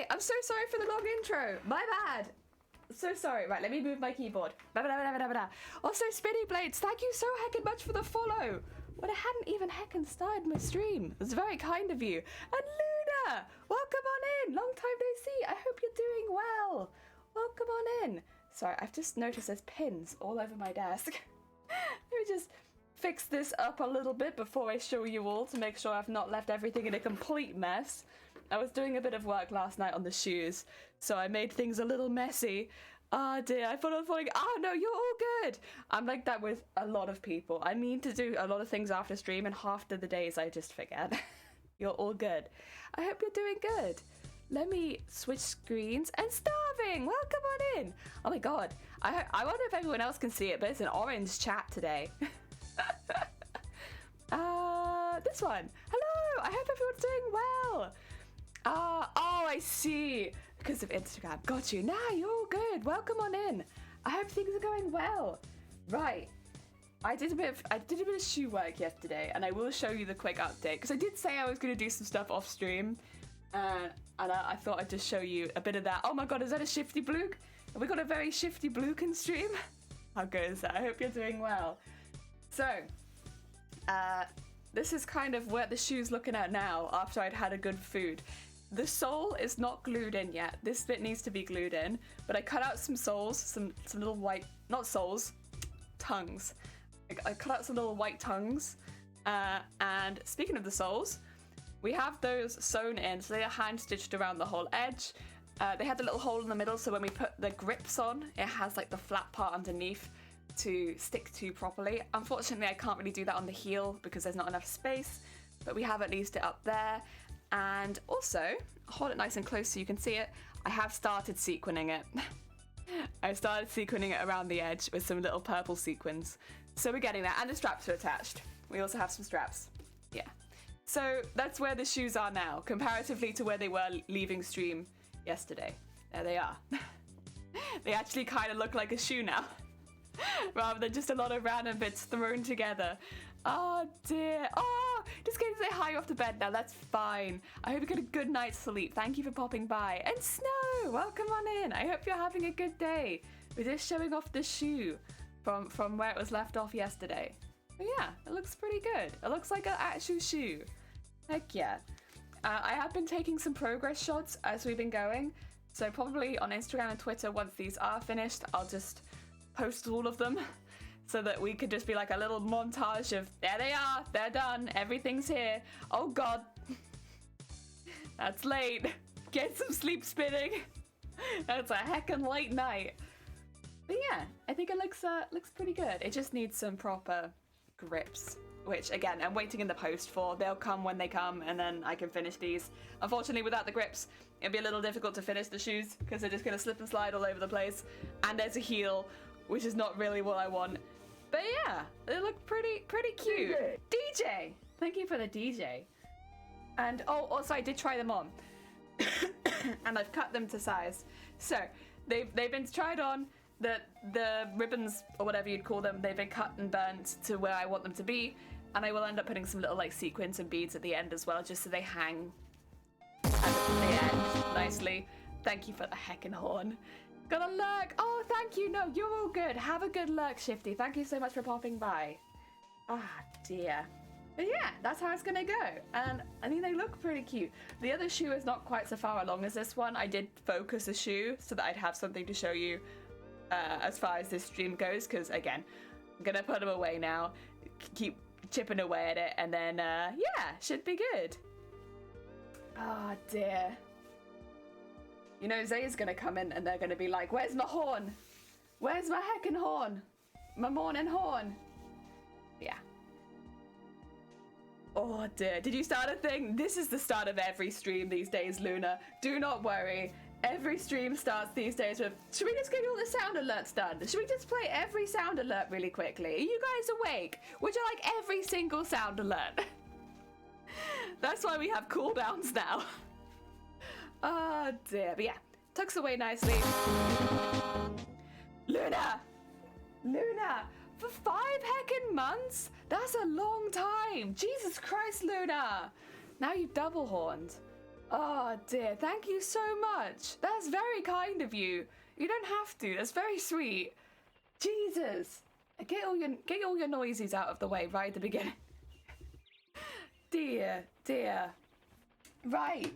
I'm so sorry for the long intro. My bad. So sorry. Right, let me move my keyboard. Also, Spinny Blades, thank you so heckin' much for the follow. When I hadn't even heckin' started my stream. It was very kind of you. And Luna, welcome on in. Long time no see. I hope you're doing well. Welcome on in. Sorry, I've just noticed there's pins all over my desk. Let me just fix this up a little bit before I show you all to make sure I've not left everything in a complete mess. I was doing a bit of work last night on the shoes, so I made things a little messy. Oh dear, I thought I was falling. Oh no, you're all good. I'm like that with a lot of people. I mean to do a lot of things after stream, and half of the days I just forget. You're all good. I hope you're doing good. Let me switch screens. And Starving, welcome on in. Oh my god, I wonder if everyone else can see it, but it's an orange chat today. This one. Hello, I hope everyone's doing well. Oh, I see. Because of Instagram. Got you. Nah, you're all good. Welcome on in. I hope things are going well. Right. I did a bit of shoe work yesterday, and I will show you the quick update because I did say I was going to do some stuff off stream, and I thought I'd just show you a bit of that. Oh my god, is that a shifty blue? Have we got a very shifty blue in stream? How good is that? I hope you're doing well. So, this is kind of where the shoe's looking at now after I'd had a good food. The sole is not glued in yet. This bit needs to be glued in, but I cut out some soles, some little white, not soles, tongues. I cut out some little white tongues, and speaking of the soles, we have those sewn in, so they are hand stitched around the whole edge. They had the little hole in the middle, so when we put the grips on, it has like the flat part underneath to stick to properly. Unfortunately, I can't really do that on the heel because there's not enough space, but we have at least it up there. And also, hold it nice and close so you can see it, I have started sequining it. I started sequining it around the edge with some little purple sequins. So we're getting there, and the straps are attached. We also have some straps. Yeah. So that's where the shoes are now, comparatively to where they were leaving stream yesterday. There they are. They actually kind of look like a shoe now, rather than just a lot of random bits thrown together. Oh dear. Oh, just getting to say hi off the bed now. That's fine. I hope you get a good night's sleep. Thank you for popping by. And Snow, welcome on in. I hope you're having a good day. We're just showing off the shoe from where it was left off yesterday. But yeah, it looks pretty good. It looks like an actual shoe. Heck yeah. I have been taking some progress shots as we've been going. So probably on Instagram and Twitter, once these are finished, I'll just post all of them. So that we could just be like a little montage of, there they are, they're done, everything's here. Oh god, that's late. Get some sleep, Spinning. That's a heckin' late night. But yeah, I think it looks pretty good. It just needs some proper grips, which again, I'm waiting in the post for. They'll come when they come, and then I can finish these. Unfortunately, without the grips, it'd be a little difficult to finish the shoes because they're just gonna slip and slide all over the place. And there's a heel, which is not really what I want. But yeah, they look pretty cute. DJ! Thank you for the DJ. And oh, also I did try them on. And I've cut them to size. So they've been tried on. The ribbons, or whatever you'd call them, they've been cut and burnt to where I want them to be. And I will end up putting some little like sequins and beads at the end as well, just so they hang at the end nicely. Thank you for the heckin' horn. Got a lurk. Oh, thank you. No, you're all good. Have a good lurk, Shifty. Thank you so much for popping by. Ah, dear. But yeah, that's how it's gonna go. And I mean, they look pretty cute. The other shoe is not quite so far along as this one. I did focus a shoe so that I'd have something to show you as far as this stream goes. Because again, I'm gonna put them away now. Keep chipping away at it, and then yeah, should be good. Oh dear. You know, Zay's gonna come in and they're gonna be like, where's my horn? Where's my heckin' horn? My morning horn. Yeah. Oh dear, did you start a thing? This is the start of every stream these days, Luna. Do not worry. Every stream starts these days with, should we just get all the sound alerts done? Should we just play every sound alert really quickly? Are you guys awake? Would you like every single sound alert? That's why we have cooldowns now. Oh dear, but yeah, tucks away nicely. Luna! Luna! For 5 heckin' months? That's a long time! Jesus Christ, Luna! Now you've double horned. Oh dear, thank you so much. That's very kind of you. You don't have to. That's very sweet. Jesus. Get all your noises out of the way right at the beginning. Dear. Right.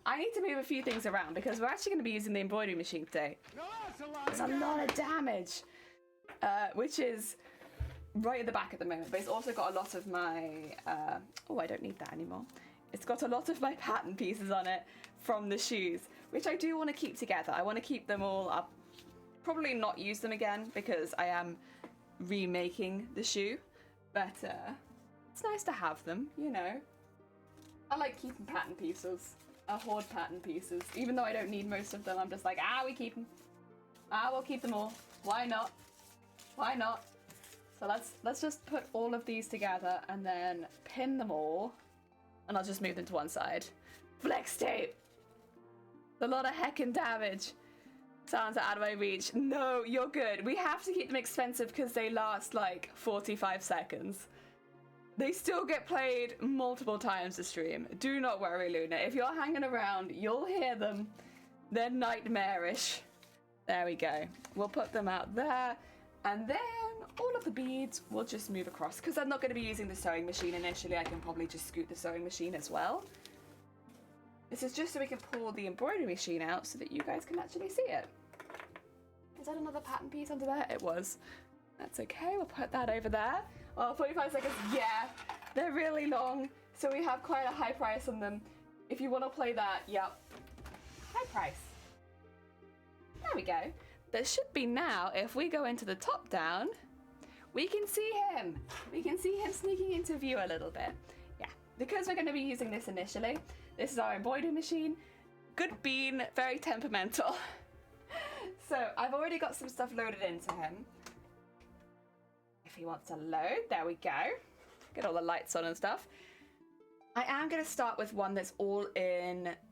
I need to move a few things around because we're actually going to be using the embroidery machine today. It's a lot of damage. Which is right at the back at the moment, but it's also got a lot of my... oh, I don't need that anymore. It's got a lot of my pattern pieces on it from the shoes, which I do want to keep together. I want to keep them all up. Probably not use them again because I am remaking the shoe, but it's nice to have them, you know. I like keeping pattern pieces. I hoard pattern pieces. Even though I don't need most of them, I'm just like, we keep them. We'll keep them all. Why not? Why not? So let's just put all of these together and then pin them all. And I'll just move them to one side. Flex tape! A lot of heckin' damage. Sounds out of my reach. No, you're good. We have to keep them expensive because they last like 45 seconds. They still get played multiple times a stream. Do not worry, Luna. If you're hanging around, you'll hear them. They're nightmarish. There we go. We'll put them out there. And then all of the beads we'll just move across. Because I'm not going to be using the sewing machine initially, I can probably just scoot the sewing machine as well. This is just so we can pull the embroidery machine out so that you guys can actually see it. Is that another pattern piece under there? It was. That's okay, we'll put that over there. Oh, 45 seconds, yeah. They're really long, so we have quite a high price on them. If you want to play that, yep. High price. There we go. There should be now, if we go into the top down, we can see him. We can see him sneaking into view a little bit. Yeah, because we're going to be using this initially. This is our embroidery machine. Good bean, very temperamental. So I've already got some stuff loaded into him. If he wants to load, there we go. Get all the lights on and stuff. I am going to start with one that's all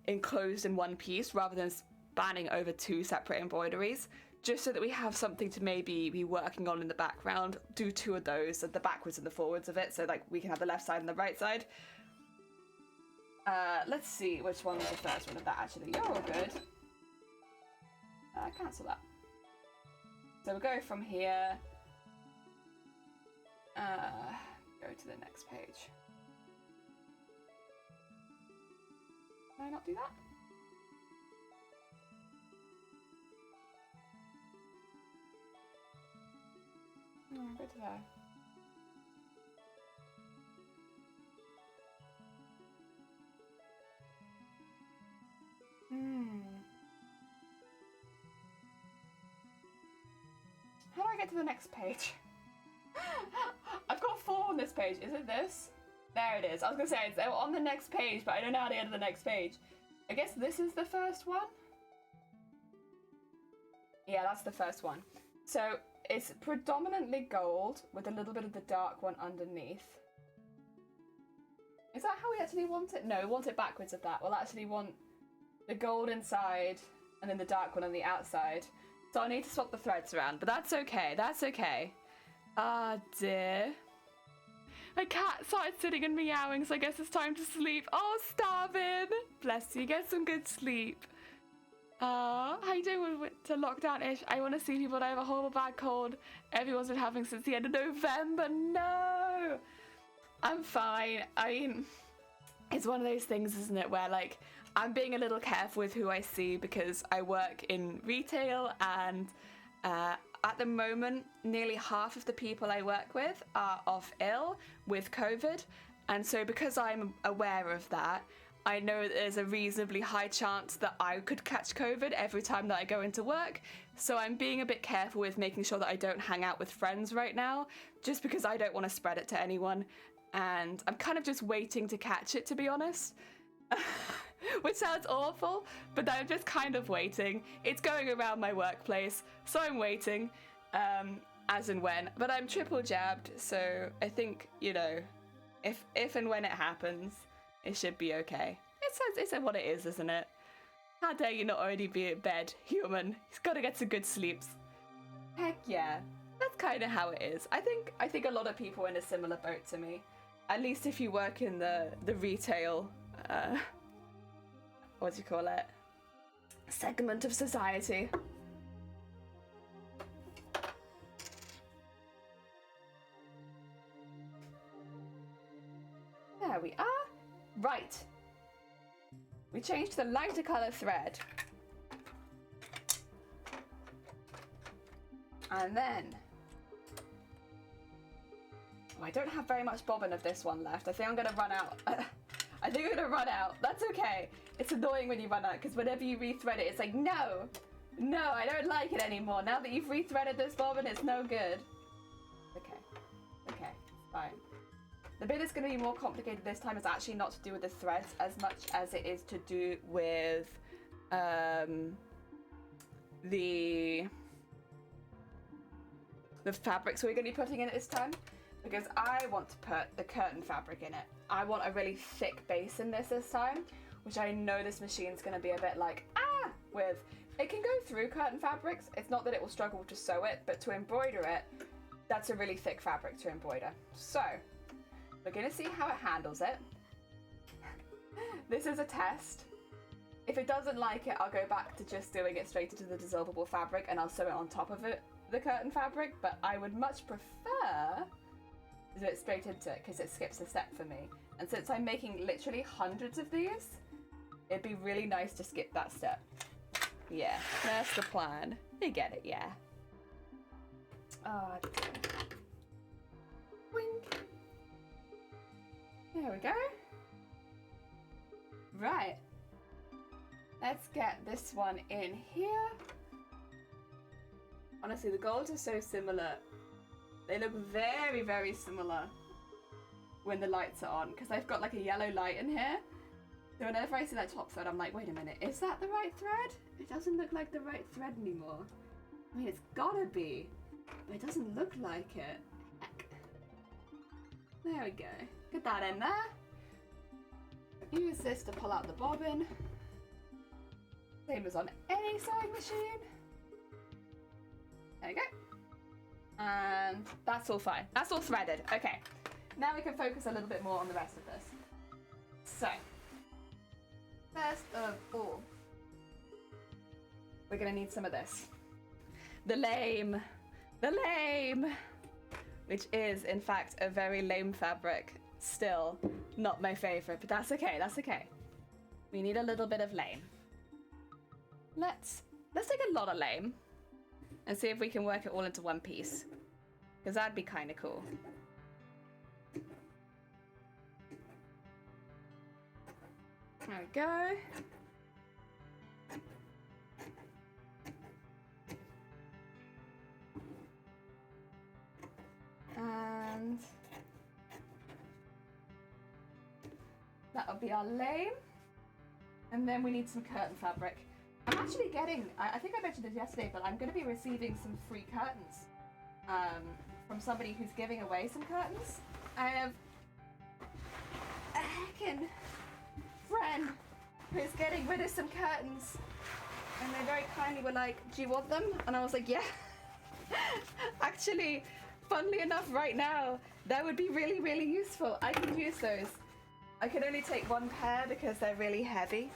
enclosed in one piece rather than spanning over two separate embroideries, just so that we have something to maybe be working on in the background. Do two of those, the backwards and the forwards of it, so like we can have the left side and the right side. Let's see which one was the first one of that actually. You're all good. Cancel that. So we'll go from here. Go to the next page. Can I not do that? No, go to there. How do I get to the next page? I've got 4 on this page. Is it this? There it is. I was gonna say it's on the next page, but I don't know how to get to the next page. I guess this is the first one? Yeah, that's the first one. So it's predominantly gold with a little bit of the dark one underneath. Is that how we actually want it? No, we want it backwards of that. We'll actually want the gold inside and then the dark one on the outside. So I need to swap the threads around, but that's okay. That's okay. Ah, dear. My cat started sitting and meowing, so I guess it's time to sleep. Oh, starving! Bless you. Get some good sleep. How you doing with to lockdown-ish? I want to see people that have a horrible bad cold everyone's been having since the end of November. No! I'm fine. I mean, it's one of those things, isn't it, where, like, I'm being a little careful with who I see because I work in retail and at the moment, nearly half of the people I work with are off ill with COVID. And so because I'm aware of that, I know that there's a reasonably high chance that I could catch COVID every time that I go into work. So I'm being a bit careful with making sure that I don't hang out with friends right now, just because I don't want to spread it to anyone. And I'm kind of just waiting to catch it, to be honest. Which sounds awful, but I'm just kind of waiting. It's going around my workplace, so I'm waiting, as and when. But I'm triple jabbed, so I think, you know, if and when it happens, it should be okay. It's what it is, isn't it? How dare you not already be in bed, human? He's got to get some good sleeps. Heck yeah, that's kind of how it is. I think a lot of people are in a similar boat to me. At least if you work in the retail what do you call it? Segment of society. There we are. Right. We changed the lighter color thread. And then, oh, I don't have very much bobbin of this one left. I think I'm gonna run out. I think I'm gonna run out. That's okay. It's annoying when you run out because whenever you rethread it, it's like, no, I don't like it anymore. Now that you've rethreaded this bobbin, it's no good. Okay, fine. The bit that's gonna be more complicated this time is actually not to do with the threads as much as it is to do with the fabrics we're going to be putting in it this time, because I want to put the curtain fabric in it. I want a really thick base in this time, which I know this machine's going to be a bit like, with. It can go through curtain fabrics. It's not that it will struggle to sew it, but to embroider it, that's a really thick fabric to embroider. So, we're going to see how it handles it. This is a test. If it doesn't like it, I'll go back to just doing it straight into the dissolvable fabric and I'll sew it on top of it, the curtain fabric, but I would much prefer to do it straight into it because it skips a step for me. And since I'm making literally hundreds of these, it'd be really nice to skip that step. Yeah, that's the plan. You get it, yeah. Oh, wink. There we go. Right. Let's get this one in here. Honestly, the golds are so similar. They look very, very similar when the lights are on, because I've got like a yellow light in here. So whenever I see that top thread, I'm like, wait a minute, is that the right thread? It doesn't look like the right thread anymore. I mean, it's gotta be, but it doesn't look like it. Heck. There we go. Get that in there. Use this to pull out the bobbin. Same as on any sewing machine. There we go. And that's all fine. That's all threaded. Okay. Now we can focus a little bit more on the rest of this. So, first of all, we're going to need some of this. The lame, which is in fact a very lame fabric. Still not my favorite, but that's okay. That's okay. We need a little bit of lame. Let's take a lot of lame and see if we can work it all into one piece, because that'd be kind of cool. There we go. And that'll be our lame. And then we need some curtain fabric. I'm actually getting, I think I mentioned this yesterday, but I'm going to be receiving some free curtains from somebody who's giving away some curtains. I have a heckin' friend who's getting rid of some curtains, and they very kindly were like, do you want them? And I was like, yeah. Actually, funnily enough, right now, that would be really, really useful. I could use those. I can only take one pair because they're really heavy.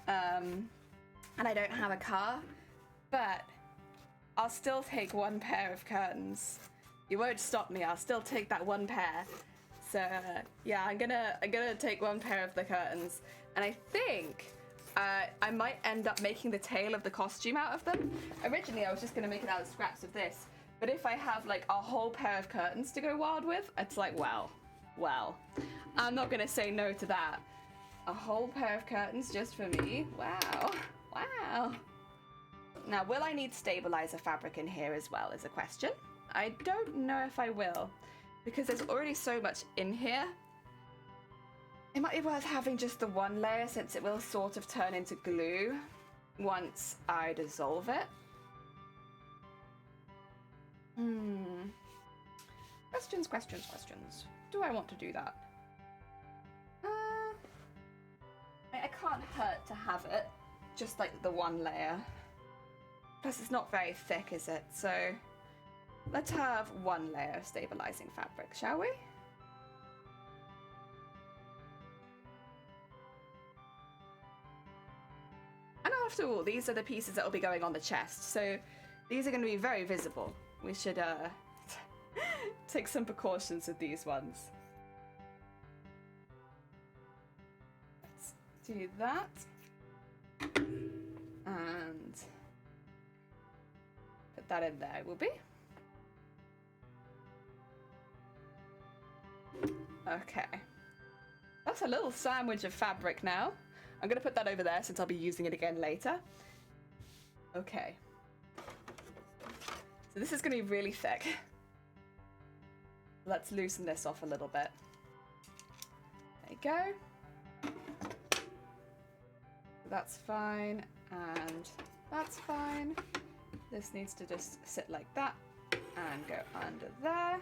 And I don't have a car, but I'll still take one pair of curtains. You won't stop me. I'll still take that one pair. So yeah, I'm gonna take one pair of the curtains, and I think I might end up making the tail of the costume out of them. Originally, I was just gonna make it out of scraps of this, but if I have like a whole pair of curtains to go wild with, it's like, well, I'm not gonna say no to that. A whole pair of curtains just for me. Wow. Now, will I need stabilizer fabric in here as well is a question. I don't know if I will, because there's already so much in here. It might be worth having just the one layer, since it will sort of turn into glue once I dissolve it. Questions. Do I want to do that? It can't hurt to have it, just like the one layer. Plus it's not very thick, is it? So let's have one layer of stabilizing fabric, shall we? after all, these are the pieces that will be going on the chest, so these are going to be very visible. We should take some precautions with these ones. Let's do that. And put that in there, will be. Okay. That's a little sandwich of fabric now. I'm going to put that over there since I'll be using it again later. Okay. So this is going to be really thick. Let's loosen this off a little bit. There you go. That's fine, and that's fine. This needs to just sit like that and go under there.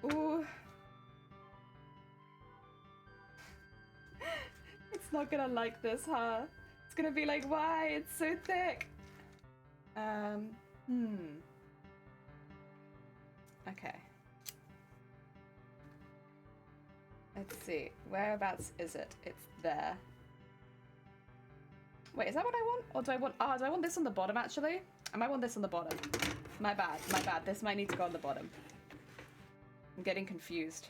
Ooh. It's not gonna like this, huh? It's gonna be like, why? It's so thick. Okay. Let's see. Whereabouts is it? It's there. Wait, is that what I want? Or do I want... do I want this on the bottom, actually? I might want this on the bottom. My bad. My bad. This might need to go on the bottom. I'm getting confused.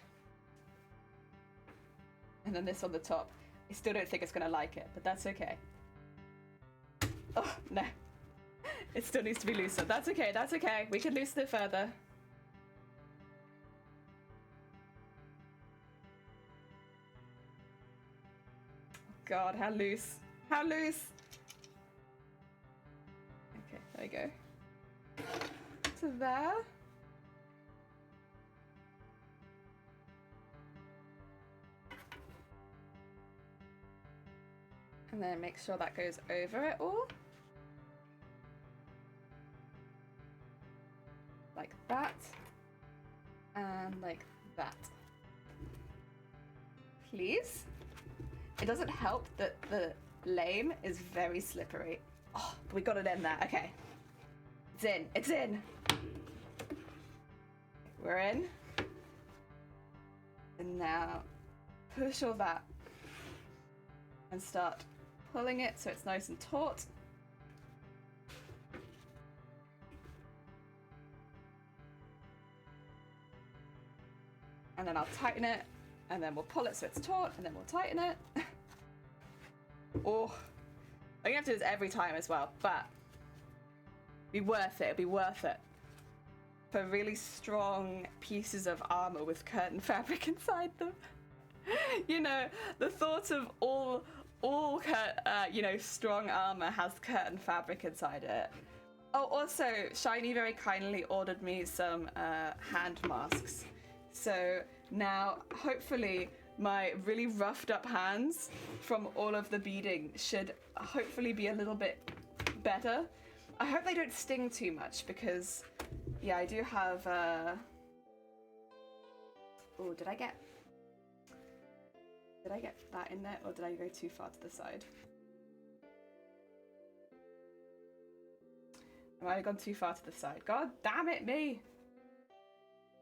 And then this on the top. I still don't think it's gonna like it, but that's okay. Oh, no. It still needs to be looser. That's okay, that's okay. We can loosen it further. God, how loose. How loose! Okay, there you go. To there. And then make sure that goes over it all. Like that. And like that. Please? It doesn't help that the lame is very slippery. Oh, we got it in there. Okay. It's in. It's in. We're in. And now push all that and start pulling it so it's nice and taut. And then I'll tighten it, and then we'll pull it so it's taut, and then we'll tighten it. Oh, I'm gonna have to do this every time as well, but be worth it. It'll be worth it for really strong pieces of armor with curtain fabric inside them. You know, the thought of all strong armor has curtain fabric inside it. Oh, also, Shiny very kindly ordered me some hand masks. So now, hopefully, my really roughed up hands from all of the beading should hopefully be a little bit better. I hope they don't sting too much because, yeah, I do have... Oh, did I get that in there, or did I go too far to the side? I might have gone too far to the side. God damn it, me!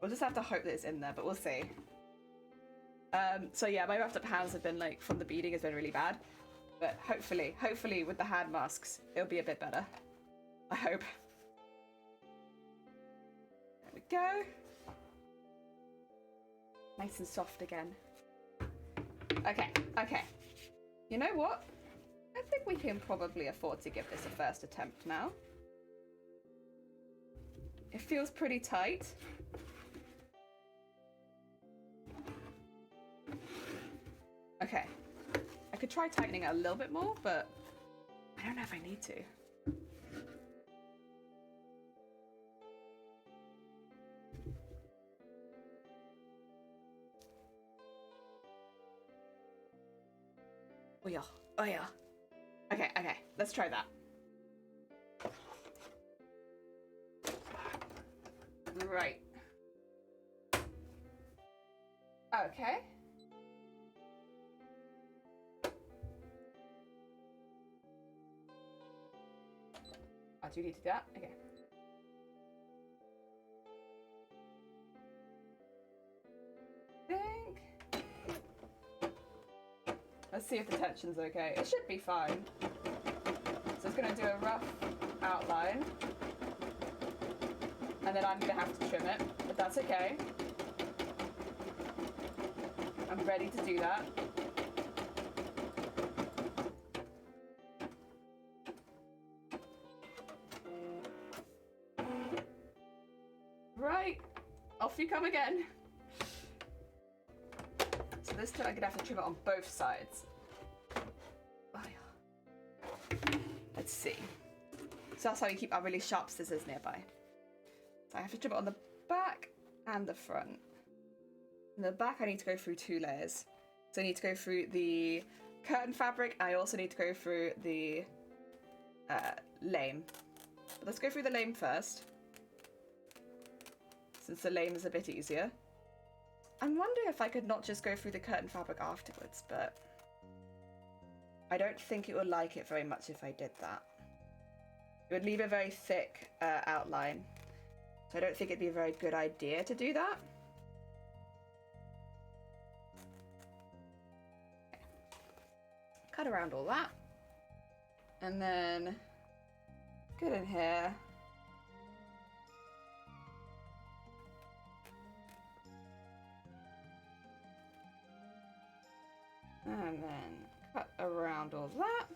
We'll just have to hope that it's in there, but we'll see. So yeah, my roughed up hands have been, like, from the beading has been really bad. But hopefully with the hand masks, it'll be a bit better. I hope. There we go. Nice and soft again. Okay. You know what? I think we can probably afford to give this a first attempt now. It feels pretty tight. Okay. I could try tightening it a little bit more, but I don't know if I need to. Oh yeah. Oh yeah. Okay, let's try that. Right. Okay. Oh, do you need to do that? Okay. Think. Let's see if the tension's okay. It should be fine. So it's going to do a rough outline. And then I'm going to have to trim it, but that's okay. I'm ready to do that. Right, off you come again. So this time I'm gonna have to trim it on both sides. Let's see. So that's how you keep our really sharp scissors nearby. So I have to trim it on the back and the front. In the back I need to go through 2 layers. So I need to go through the curtain fabric, and I also need to go through the lame. But let's go through the lame first, since the lame is a bit easier. I'm wondering if I could not just go through the curtain fabric afterwards, but I don't think it would like it very much if I did that. It would leave a very thick outline, so I don't think it'd be a very good idea to do that. Okay. Cut around all that, and then get in here. And then cut around all that.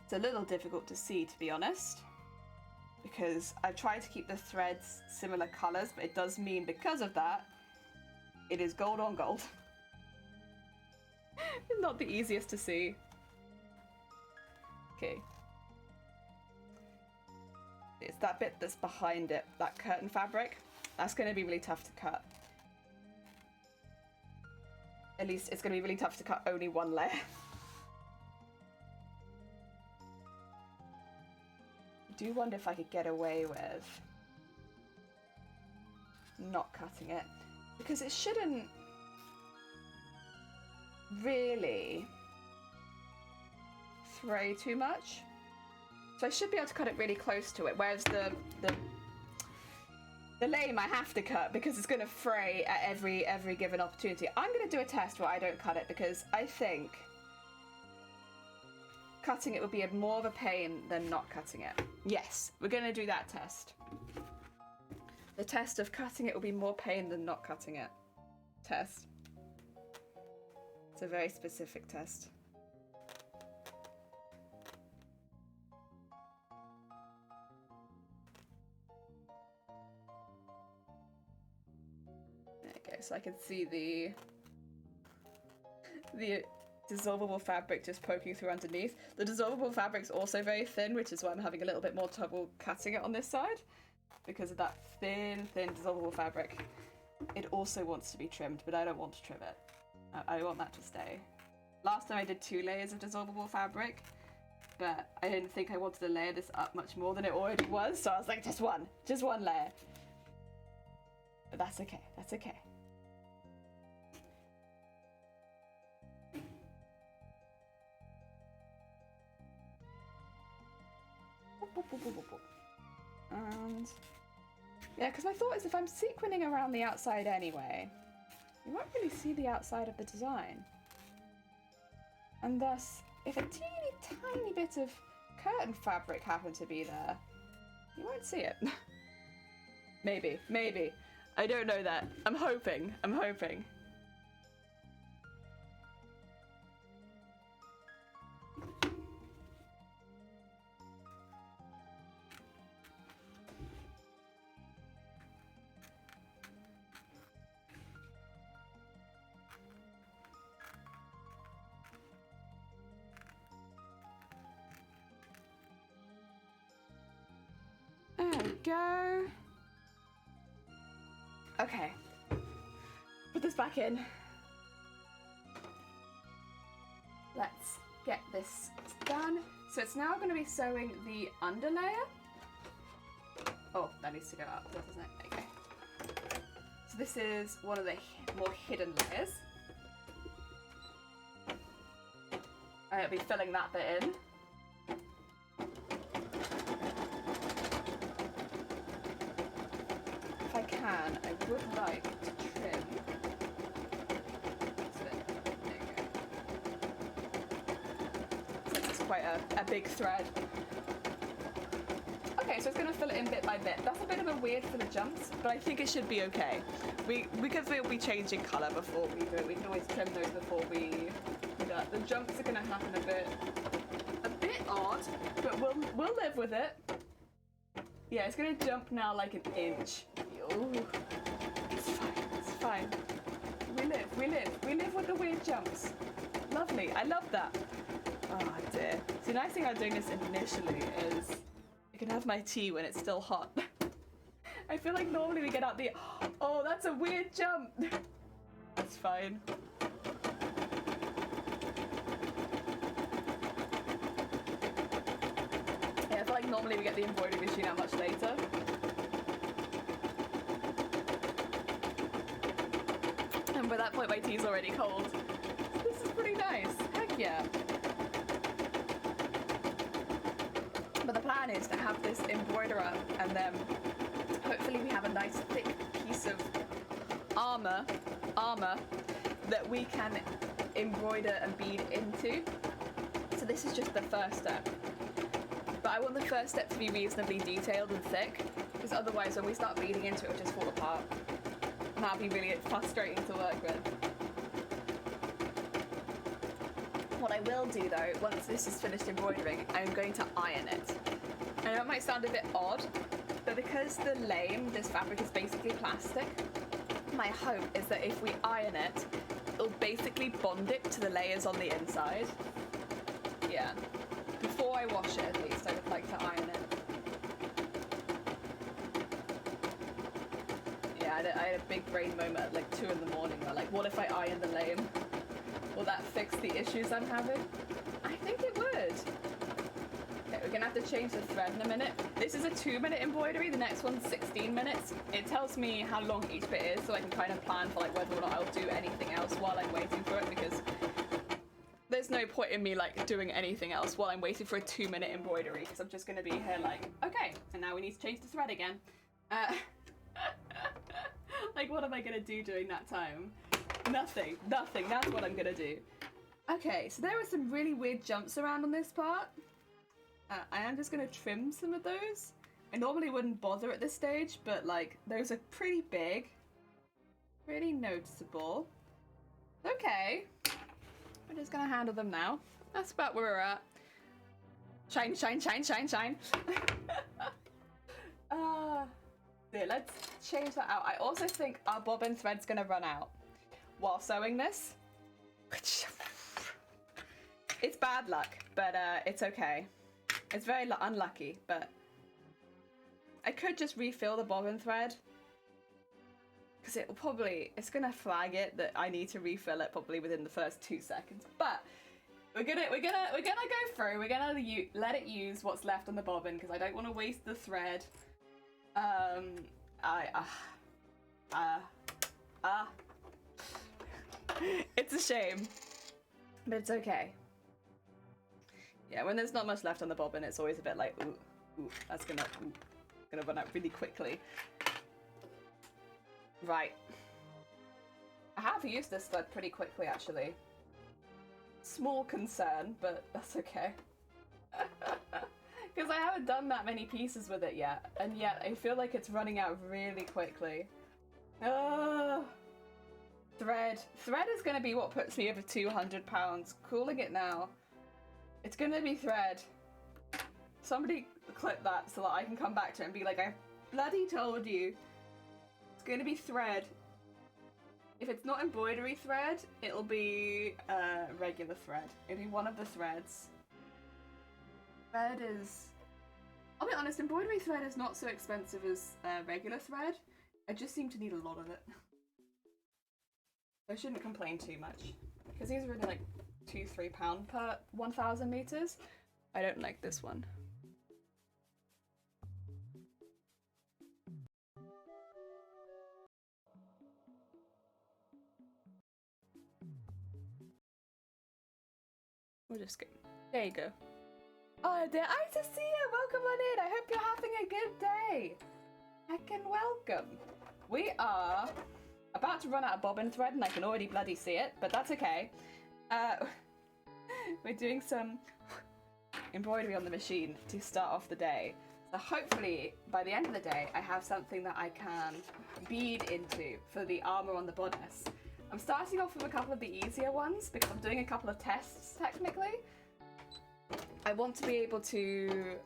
It's a little difficult to see, to be honest, because I try to keep the threads similar colours, but it does mean, because of that, it is gold on gold. It's not the easiest to see. Okay. It's that bit that's behind it, that curtain fabric. That's going to be really tough to cut. At least it's going to be really tough to cut only one layer. I do wonder if I could get away with not cutting it, because it shouldn't really fray too much. So I should be able to cut it really close to it, whereas the lame I have to cut because it's going to fray at every given opportunity. I'm going to do a test where I don't cut it, because I think cutting it would be more of a pain than not cutting it. Yes, we're going to do that test. The test of cutting it will be more pain than not cutting it. Test. It's a very specific test. Okay, so I can see the dissolvable fabric just poking through underneath. The dissolvable fabric's also very thin, which is why I'm having a little bit more trouble cutting it on this side, because of that thin dissolvable fabric. It also wants to be trimmed, but I don't want to trim it. I want that to stay. Last time I did 2 layers of dissolvable fabric, but I didn't think I wanted to layer this up much more than it already was, so I was like, just one layer. But that's okay, that's okay. And yeah, because my thought is, if I'm sequining around the outside anyway, you won't really see the outside of the design. And thus, if a teeny tiny bit of curtain fabric happened to be there, you won't see it. Maybe. I don't know that. I'm hoping. There we go. Okay. Put this back in. Let's get this done. So it's now going to be sewing the underlayer. Oh, that needs to go out, doesn't it? Okay. So this is one of the more hidden layers. I'll be filling that bit in. If I can, I would like to trim this bit. There you go. quite a big thread. Okay, so it's going to fill it in bit by bit. That's a bit of a weird for the jumps, but I think it should be okay. Because we'll be changing colour before we do it, we can always trim those before we do that. The jumps are going to happen a bit odd, but we'll live with it. Yeah, it's going to jump now like an inch. Ooh. It's fine, it's fine. We live with the weird jumps. Lovely, I love that. Oh dear. So the nice thing about doing this initially is I can have my tea when it's still hot. I feel like normally we get out the... Oh, that's a weird jump. That's fine. Yeah, I feel like normally we get the embroidery machine out much later. And by that point my tea's already cold. This is pretty nice. Heck yeah. But the plan is to have this embroiderer and then hopefully we have a nice thick piece of armour that we can embroider and bead into. So this is just the first step. But I want the first step to be reasonably detailed and thick, because otherwise when we start beading into it, it'll just fall apart. And that'll be really frustrating to work with. What I will do though, once this is finished embroidering, I'm going to iron it. I know it might sound a bit odd, but because the lame, this fabric is basically plastic, my hope is that if we iron it, it'll basically bond it to the layers on the inside. Yeah. Before I wash it at least, I would like to iron it. Yeah, I had a big brain moment at like 2 in the morning where like, what if I iron the lame? Will that fix the issues I'm having? I think it would. Okay, we're gonna have to change the thread in a minute. This is a 2-minute embroidery, the next one's 16 minutes. It tells me how long each bit is, so I can kind of plan for like whether or not I'll do anything else while I'm waiting for it, because there's no point in me like doing anything else while I'm waiting for a 2-minute embroidery, because I'm just gonna be here like, okay, and now we need to change the thread again. Like, what am I gonna do during that time? Nothing, that's what I'm gonna do. Okay, so there are some really weird jumps around on this part. I am just gonna trim some of those. I normally wouldn't bother at this stage, but like, those are pretty big. Pretty noticeable. Okay. We're just gonna handle them now. That's about where we're at. Shine, shine, shine, shine, shine. There, let's change that out. I also think our bobbin thread's gonna run out while sewing this. It's bad luck, but it's okay. It's very unlucky, but I could just refill the bobbin thread, because it's gonna flag it that I need to refill it probably within the first 2 seconds. But we're gonna go through. We're gonna let it use what's left on the bobbin, because I don't want to waste the thread. It's a shame, but it's okay. Yeah, when there's not much left on the bobbin, it's always a bit like, ooh, that's gonna run out really quickly. Right. I have used this thread pretty quickly, actually. Small concern, but that's okay. Because I haven't done that many pieces with it yet, and yet I feel like it's running out really quickly. Thread. Thread is going to be what puts me over 200 pounds. Cooling it now. It's going to be thread. Somebody clip that so that I can come back to it and be like, I bloody told you. It's going to be thread. If it's not embroidery thread, it'll be regular thread. It'll be one of the threads. Thread is... I'll be honest, embroidery thread is not so expensive as regular thread. I just seem to need a lot of it. I shouldn't complain too much, because these are really like £2-3 per 1,000 meters. I don't like this one. We'll just go. There you go. Oh dear, I to see you. Welcome on in. I hope you're having a good day. Heckin' welcome. We are about to run out of bobbin thread, and I can already bloody see it, but that's okay. We're doing some embroidery on the machine to start off the day. So hopefully, by the end of the day, I have something that I can bead into for the armor on the bodice. I'm starting off with a couple of the easier ones because I'm doing a couple of tests, technically. I want to be able to...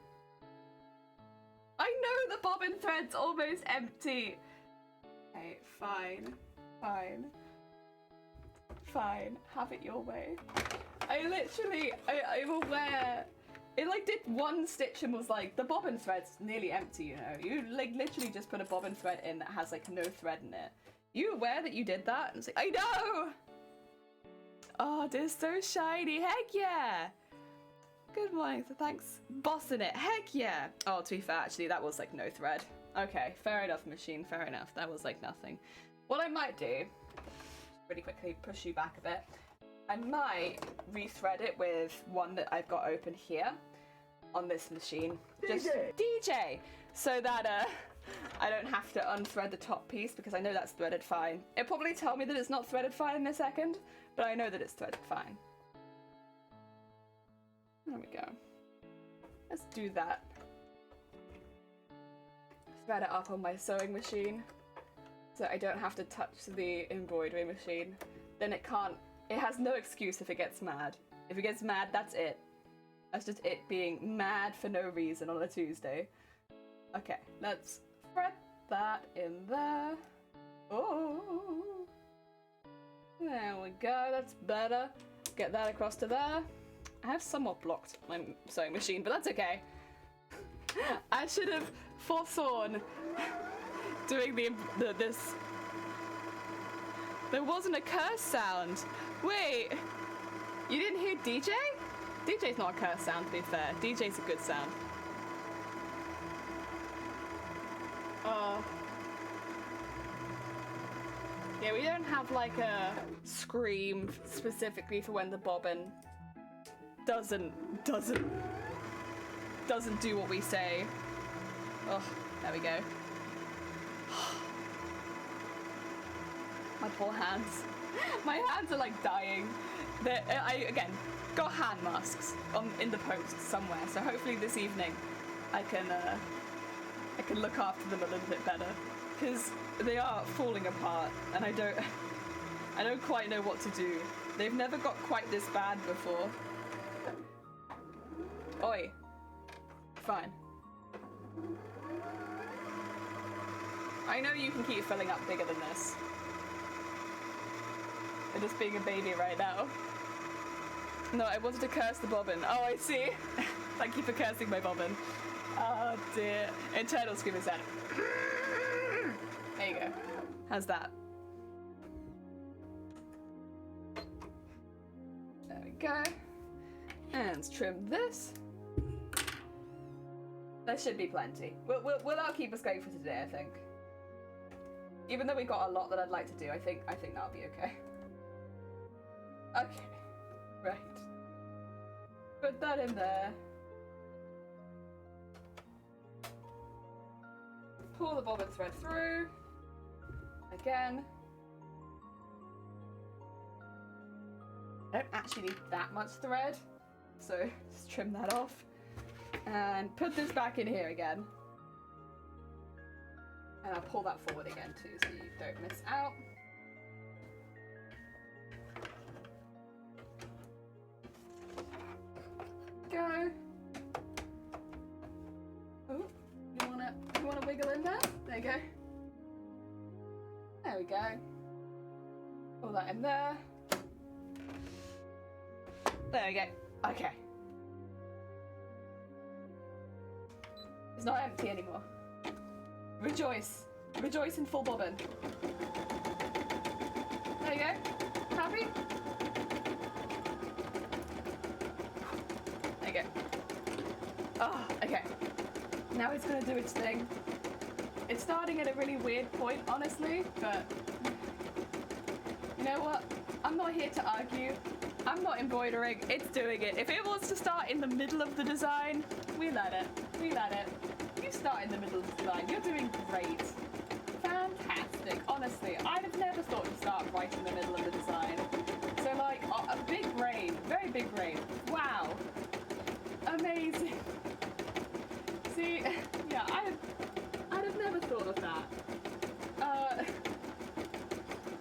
I know the bobbin thread's almost empty! Okay, fine. Fine. Fine. Have it your way. I'm aware... It like did one stitch and was like, the bobbin thread's nearly empty, you know? You like literally just put a bobbin thread in that has like no thread in it. You aware that you did that? And it's like, I know! Oh, this is so shiny. Heck yeah! Good morning. So thanks, bossing it. Heck yeah! Oh, to be fair, actually, that was like no thread. Okay, fair enough, machine. Fair enough. That was like nothing. What I might do, really quickly push you back a bit, I might rethread it with one that I've got open here on this machine. Just DJ! So that I don't have to unthread the top piece because I know that's threaded fine. It'll probably tell me that it's not threaded fine in a second, but I know that it's threaded fine. There we go. Let's do that. Thread it up on my sewing machine so I don't have to touch the embroidery machine. Then it has no excuse if it gets mad. If it gets mad, that's it. That's just it being mad for no reason on a Tuesday. Okay, let's thread that in there. Oh, there we go, that's better. Get that across to there. I have somewhat blocked my sewing machine, but that's okay. I should have foresawn doing this. There wasn't a curse sound. Wait, you didn't hear DJ? DJ's not a curse sound, to be fair. DJ's a good sound. Yeah, we don't have like a scream specifically for when the bobbin doesn't do what we say. Oh, there we go. My poor hands. My hands are like dying. Again, got hand masks in the post somewhere, so hopefully this evening I can look after them a little bit better, because they are falling apart and I don't quite know what to do. They've never got quite this bad before. Oi. Fine. I know you can keep filling up bigger than this. You're just being a baby right now. No, I wanted to curse the bobbin. Oh, I see. Thank you for cursing my bobbin. Oh dear. Internal screaming sound. There you go. How's that? There we go. And let's trim this. There should be plenty. We'll keep us going for today, I think. Even though we got a lot that I'd like to do, I think that'll be okay. Okay. Right. Put that in there. Pull the bobbin thread through. Again. I don't actually need that much thread, so just trim that off. And put this back in here again. And I'll pull that forward again too, so you don't miss out. Go. Oh, you wanna wiggle in there? There you go. There we go. Pull that in there. There we go. Okay. It's not empty anymore. Rejoice. Rejoice in full bobbin. There you go. Happy? There you go. Oh, okay. Now it's gonna do its thing. It's starting at a really weird point, honestly, but you know what? I'm not here to argue. I'm not embroidering, it's doing it. If it wants to start in the middle of the design, we let it. We let it. You start in the middle of the design. You're doing great. Fantastic. Honestly, I'd have never thought to start right in the middle of the design. So like, a big brain. Very big brain. Wow. Amazing. See, yeah, I'd have never thought of that.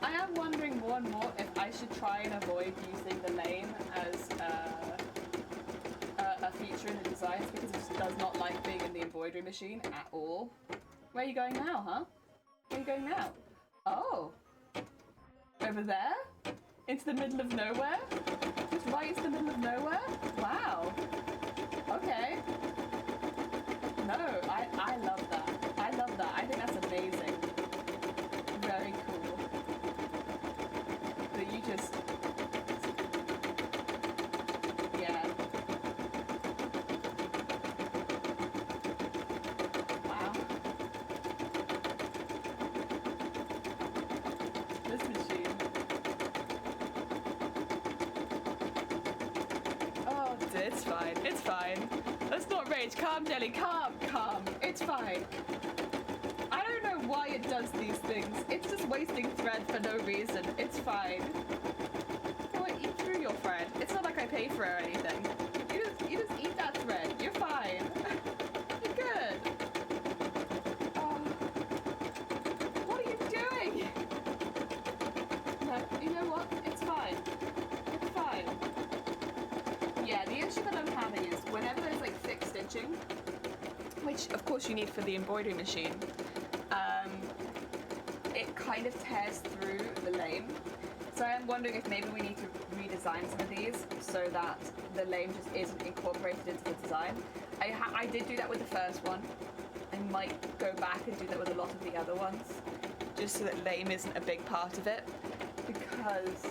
I am wondering more and more if I should try and avoid using the lame as a feature in the designs, because it just does not like being in the embroidery machine at all. Where are you going now, huh? Where are you going now? Oh. Over there? Into the middle of nowhere? Just right into the middle of nowhere? Wow. Okay. No, I love that. I love that. I think that's amazing. Very cool. That you just... Yeah. Wow. This machine. Oh, it's fine. It's fine. Let's not rage. Calm, Jelly. Calm. Calm. It's fine. I don't know why it does these things. It's just wasting thread for no reason. It's fine. Go on, eat through your thread. It's not like I pay for it or anything. You just eat that thread. You're fine. You're good. Oh. What are you doing? No, you know what? It's fine. It's fine. Yeah, the issue that I'm having is whenever there's like thick stitching, which of course you need for the embroidery machine, it kind of tears through the lame. So I am wondering if maybe we need to redesign some of these so that the lame just isn't incorporated into the design. I did do that with the first one. I might go back and do that with a lot of the other ones, just so that lame isn't a big part of it. Because,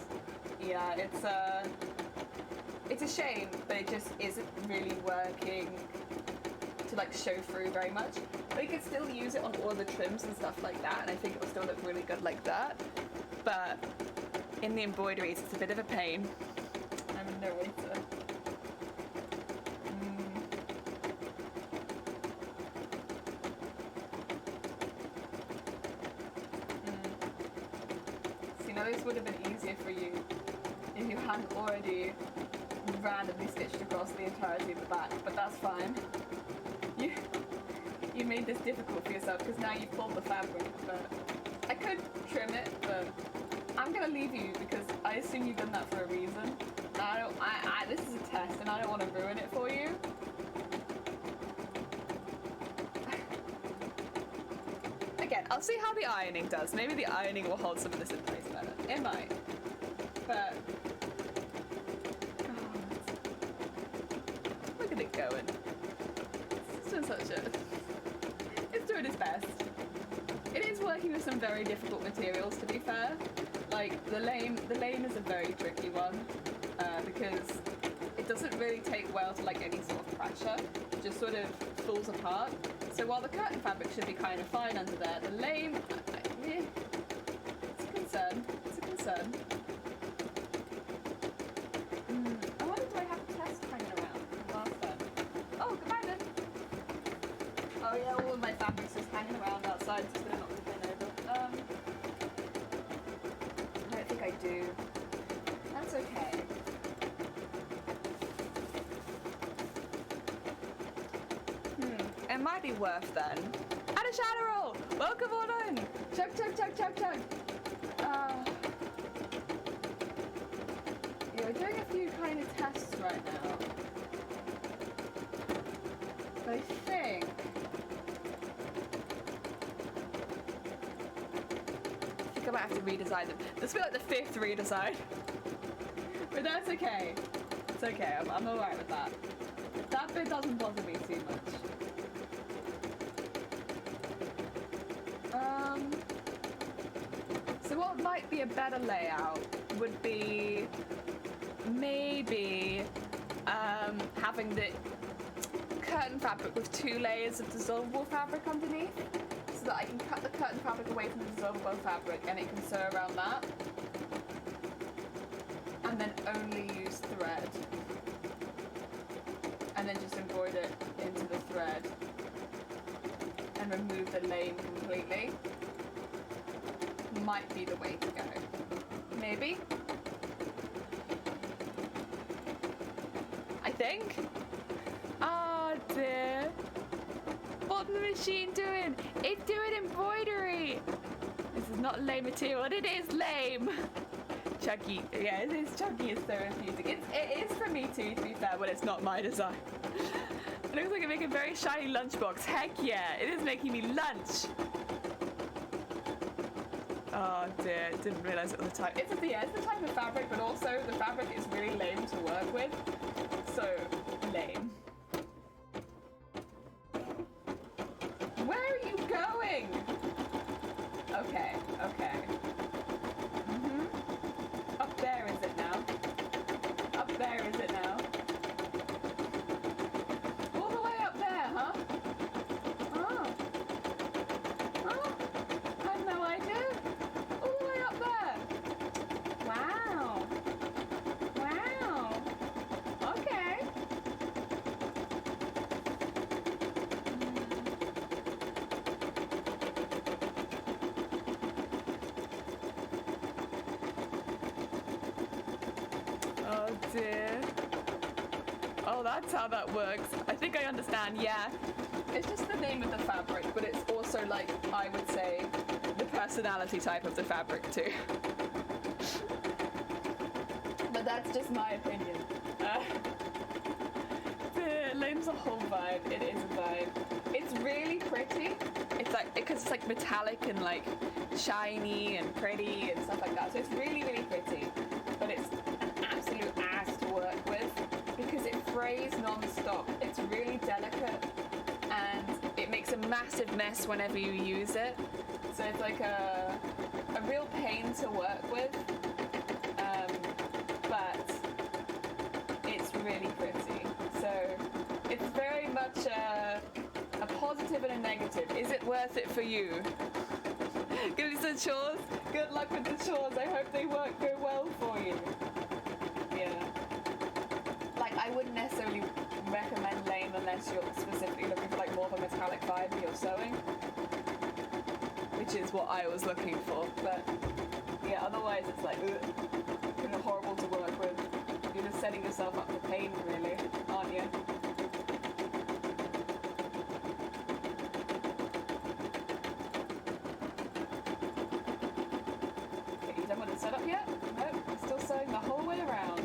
yeah, it's a shame, but it just isn't really working to like show through very much. But you can still use it on all the trims and stuff like that, and I think it will still look really good like that. But in the embroideries, it's a bit of a pain. I'm in no way to... See, now this would have been easier for you if you hadn't already randomly stitched across the entirety of the back, but that's fine. You made this difficult for yourself because now you've pulled the fabric, but I could trim it, but I'm gonna leave you because I assume you've done that for a reason. This is a test and I don't want to ruin it for you. Again, I'll see how the ironing does. Maybe the ironing will hold some of this in place better. It might. But look at it going. It's doing such a... It's doing its best. It is working with some very difficult materials, to be fair. Like, the lame is a very tricky one, because it doesn't really take well to like any sort of pressure. It just sort of falls apart. So while the curtain fabric should be kind of fine under there, the lame, it's a concern. It's a concern. I wonder if I have a test hanging around from last time. Oh, goodbye then. Oh yeah, all of my fabrics just hanging around outside, just gonna knock the bin over. I don't think I do. That's okay. It might be worth then. And a shadow roll! Welcome on in! Chug, chug, chug, chug, chug! Yeah, we're doing a few kind of tests right now. But I think I might have to redesign them. This will be like the 5th redesign. But that's okay. It's okay, I'm alright with that. That bit doesn't bother me too much. So what might be a better layout would be maybe having the curtain fabric with 2 layers of dissolvable fabric underneath, so that I can cut the curtain fabric away from the dissolvable fabric and it can sew around that, and then only use thread, and then just embroider it into the thread and remove the lane completely. Might be the way to go. Maybe. I think. Oh dear. What's the machine doing? It's doing embroidery. This is not lame material, and it is lame. Chunky, yeah, it is chunky. It's so confusing. It is for me too, to be fair, but it's not my design. It looks like it makes a very shiny lunchbox. Heck yeah, it is making me lunch. Oh dear, didn't realise it was the type. It's the type of fabric, but also the fabric is really lame to work with. So lame. Where are you going? Okay. Up there is it now? Up there is it now? All the way up there, huh? Oh. I have no idea. All the way up there. Wow. Okay. Oh dear. Oh, that's how that works. I think I understand, yeah. It's just the name of the fabric, but it's also like, I would say, the personality type of the fabric too. But that's just my opinion. Lame's a whole vibe. It is a vibe. It's really pretty. It's like, because it's like metallic and like shiny and pretty and stuff like that. So it's really, really pretty. But it's an absolute ass to work with because it frays non-stop. It's really delicate and it makes a massive mess whenever you use it. So it's like a real pain to work with. But it's really pretty. So it's very much a positive and a negative. Is it worth it for you? Give me some chores. Good luck with the chores. I hope they go well for you. Yeah. Like, I wouldn't necessarily recommend lame unless you're specifically looking for like more of a metallic vibe for your sewing, which is what I was looking for. But yeah, otherwise it's like kind of horrible to work with. You're just setting yourself up for pain, really, aren't you? Okay, you done with the setup yet? Nope, I'm still sewing the whole way around.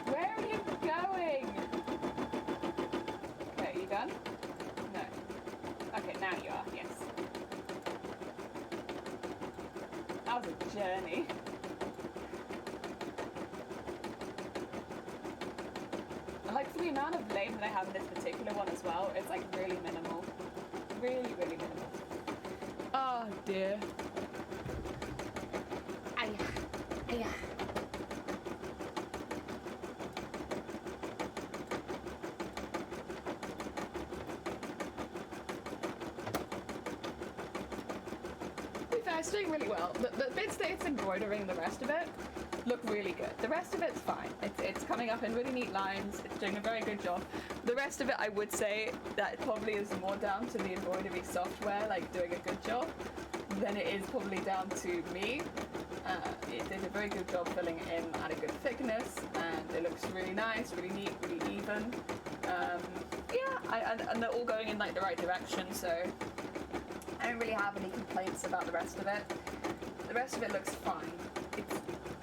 Where are you going? Okay, you done? No. Okay, now you are, yes. That was a journey. I like the amount of lame that I have in this particular one as well. It's like really minimal. Really, really minimal. Oh dear. Ay. It's doing really well. The bits that it's embroidering, the rest of it, look really good. The rest of it's fine. It's coming up in really neat lines. It's doing a very good job. The rest of it, I would say that probably is more down to the embroidery software, like doing a good job, than it is probably down to me. It did a very good job filling it in at a good thickness, and it looks really nice, really neat, really even. And they're all going in like the right direction, so I don't really have any complaints about the rest of it. The rest of it looks fine. It's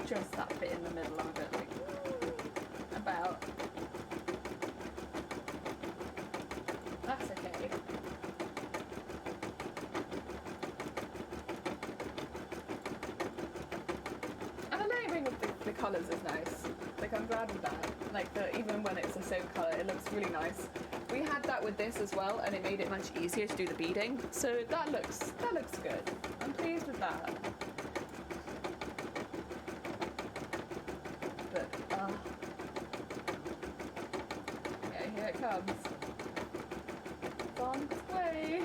just that bit in the middle I'm a bit like, about. That's okay. And the layering of the colours is nice. Like, I'm glad with that. Like, even when it's the same colour, it looks really nice. We had that with this as well, and it made it much easier to do the beading. So that looks good. I'm pleased with that. But yeah, here it comes. It's on its way.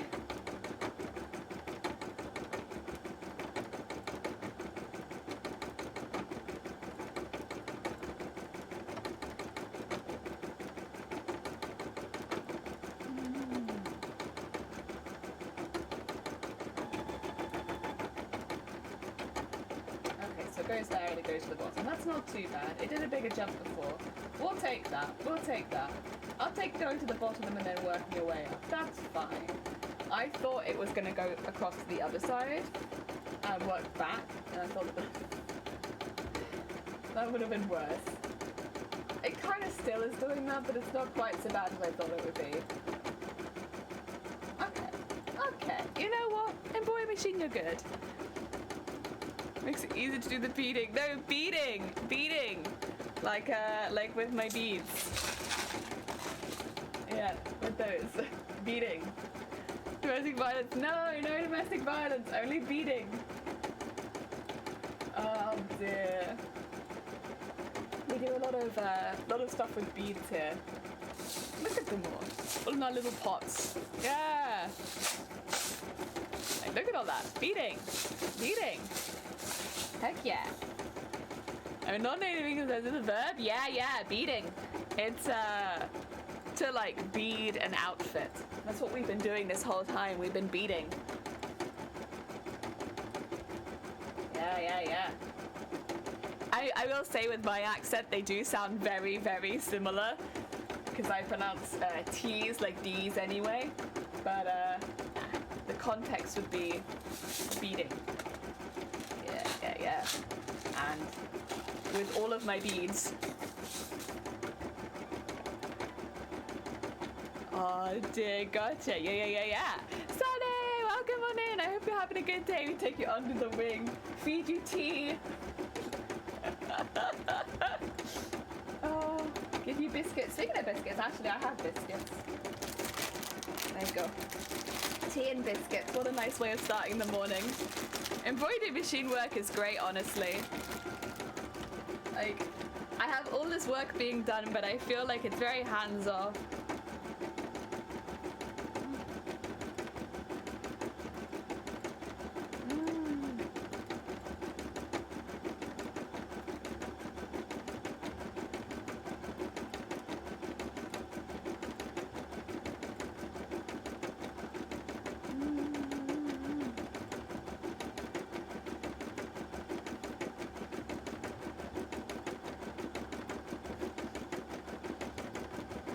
goes there and it goes to the bottom. That's not too bad. It did a bigger jump before. We'll take that. We'll take that. I'll take going to the bottom and then working your way up. That's fine. I thought it was going to go across to the other side and work back, and I thought that would have been worse. It kind of still is doing that, but it's not quite so bad as I thought it would be. Okay. You know what? Embroidery machine, you're good. Makes it easy to do the beading. No, beading! Like with my beads. Yeah, with those. Beading. Domestic violence. No domestic violence. Only beading. Oh dear. We do a lot of stuff with beads here. Look at them all in our little pots. Yeah. Like, look at all that. Beading. Heck yeah. I mean, non-native English says it's a verb. Yeah. Beading. It's to like bead an outfit. That's what we've been doing this whole time. We've been beading. Yeah. I will say with my accent, they do sound very, very similar because I pronounce T's like D's anyway. But the context would be beading. Yeah. And with all of my beads. Oh dear, gotcha. Yeah. Sunny, welcome on in. I hope you're having a good day. We take you under the wing, feed you tea. Oh, give you biscuits. Speaking of biscuits, actually, I have biscuits. There you go. Tea and biscuits. What a nice way of starting the morning. Embroidery machine work is great, honestly. Like, I have all this work being done, but I feel like it's very hands-off.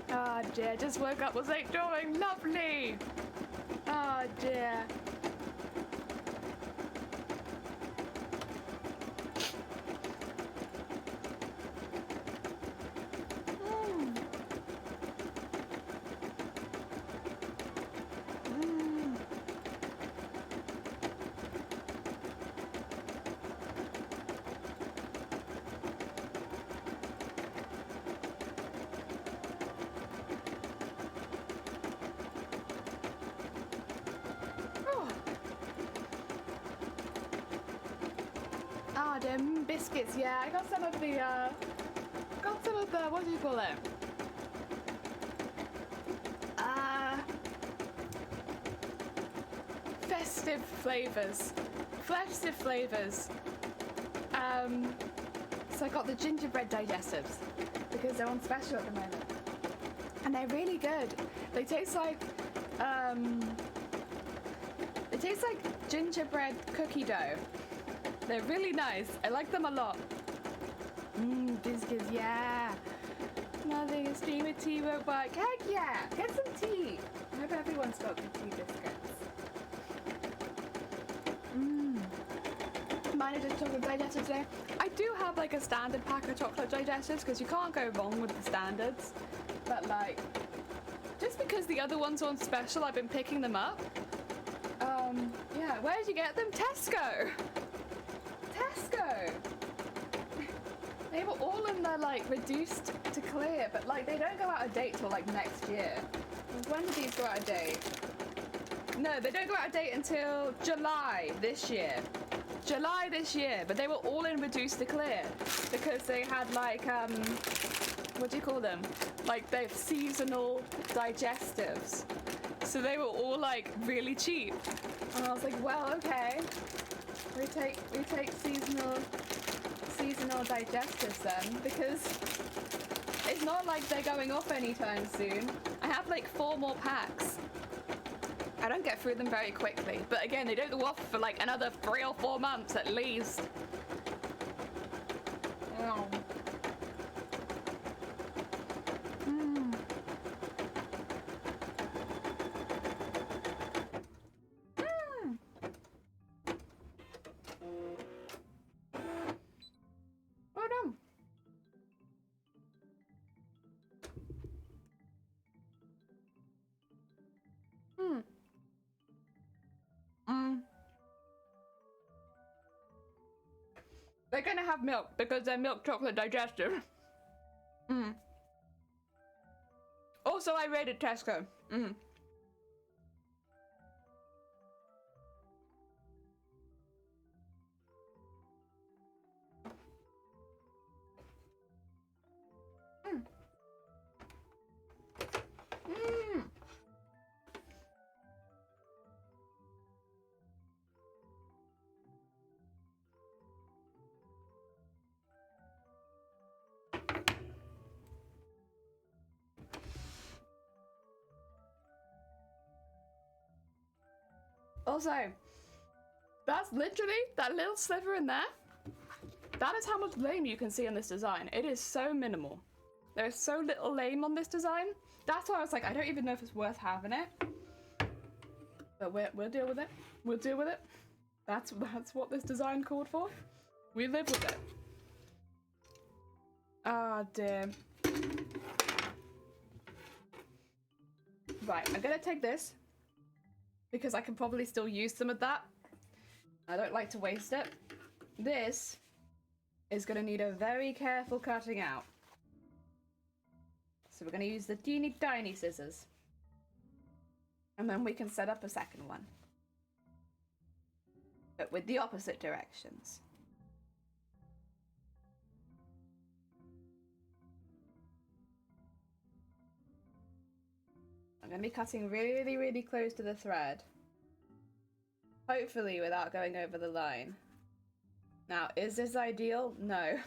Oh dear, just woke up, was like drawing, lovely! Oh dear. Them biscuits, yeah. I got some of the, what do you call it? Festive flavors. So I got the gingerbread digestives because they're on special at the moment. And they're really good. They taste like gingerbread cookie dough. They're really nice. I like them a lot. Biscuits, yeah. Nothing, a stream of tea won't work. Heck yeah! Get some tea. I hope everyone's got good tea biscuits. Mine are just chocolate digestives today. I do have like a standard pack of chocolate digestives because you can't go wrong with the standards. But like, just because the other ones are on special, I've been picking them up. Yeah, where did you get them? Tesco! They were all in the like reduced to clear, but like they don't go out of date till like next year. When do these go out of date? No, they don't go out of date until July this year. But they were all in reduced to clear because they had like what do you call them? Like they're seasonal digestives. So they were all like really cheap. And I was like, well, okay. We take seasonal digestives then, because it's not like they're going off anytime soon. I have like 4 more packs. I don't get through them very quickly, but again, they don't go off for like another 3 or 4 months at least. No. Mm. Mm. Well done. Mm. Mm. They're gonna have milk because they're milk chocolate digestive. Mm. Also, I raided Tesco. Mm. Mm. Mm. Also, that's literally that little sliver in there. That is how much lame you can see in this design. It is so minimal. There's so little lame on this design. That's why I was like, I don't even know if it's worth having it. But we'll deal with it. We'll deal with it. That's what this design called for. We live with it. Ah, dear. Right, I'm gonna take this because I can probably still use some of that. I don't like to waste it. This is gonna need a very careful cutting out. So we're gonna use the teeny tiny scissors. And then we can set up a second one. But with the opposite directions. I'm going to be cutting really, really close to the thread. Hopefully without going over the line. Now, is this ideal? No.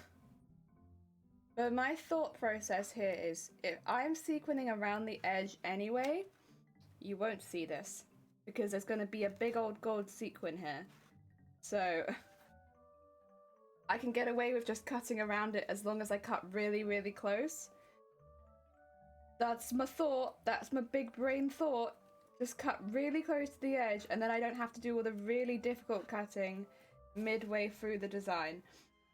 But my thought process here is, if I'm sequining around the edge anyway, you won't see this. Because there's going to be a big old gold sequin here. So I can get away with just cutting around it as long as I cut really, really close. That's my thought. That's my big brain thought. Just cut really close to the edge, and then I don't have to do all the really difficult cutting midway through the design.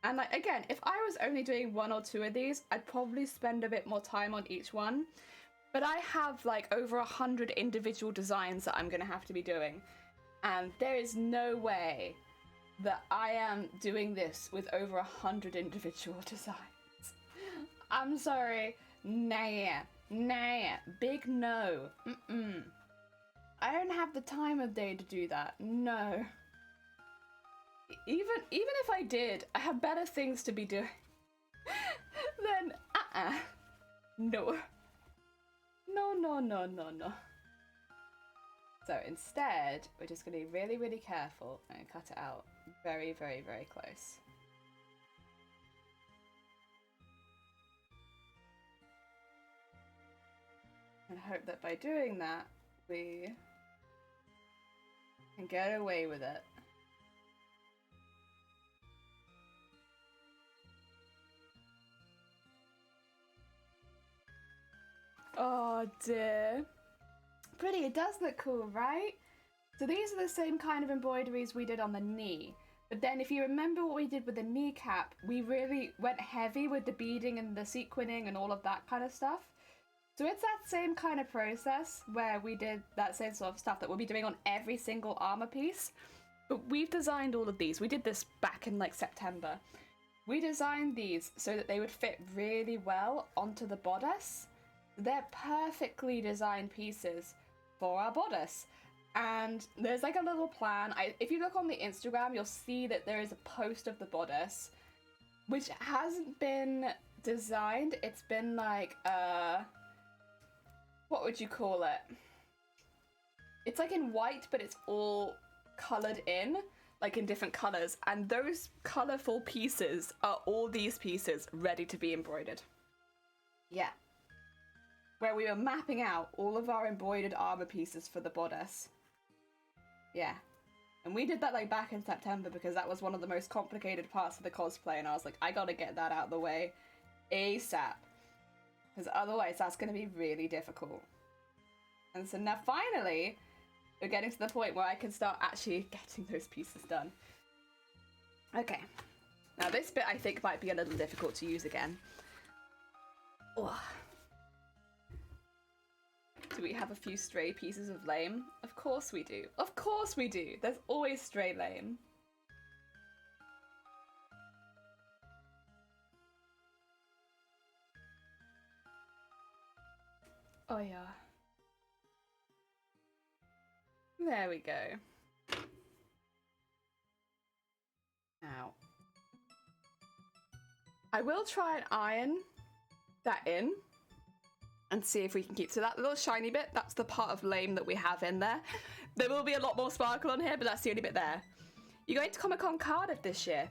And like, again, if I was only doing 1 or 2 of these, I'd probably spend a bit more time on each one. But I have like over 100 individual designs that I'm gonna have to be doing. And there is no way that I am doing this with over 100 individual designs. I'm sorry. Nah. Nah, big no. I don't have the time of day to do that. No. Even if I did, I have better things to be doing. Then no. No. So instead, we're just gonna be really, really careful and cut it out very, very, very close. And hope that by doing that, we can get away with it. Oh dear. Pretty, it does look cool, right? So these are the same kind of embroideries we did on the knee. But then if you remember what we did with the kneecap, we really went heavy with the beading and the sequining and all of that kind of stuff. So it's that same kind of process where we did that same sort of stuff that we'll be doing on every single armor piece. But we've designed all of these. We did this back in like September. We designed these so that they would fit really well onto the bodice. They're perfectly designed pieces for our bodice. And there's like a little plan. If you look on the Instagram, you'll see that there is a post of the bodice, which hasn't been designed. It's been like, what would you call it? It's like in white, but it's all colored in, like in different colors. And those colorful pieces are all these pieces ready to be embroidered. Yeah. Where we were mapping out all of our embroidered armor pieces for the bodice. Yeah. And we did that like back in September because that was one of the most complicated parts of the cosplay, and I was like, I gotta get that out of the way ASAP. Because otherwise that's gonna be really difficult. And so now finally, we're getting to the point where I can start actually getting those pieces done. Okay. Now this bit I think might be a little difficult to use again. Oh. Do we have a few stray pieces of lame? Of course we do. Of course we do. There's always stray lame. Oh yeah. There we go. Now, I will try and iron that in and see if we can keep, so that little shiny bit, that's the part of lame that we have in there. There will be a lot more sparkle on here, but that's the only bit there. You're going to Comic-Con Cardiff this year?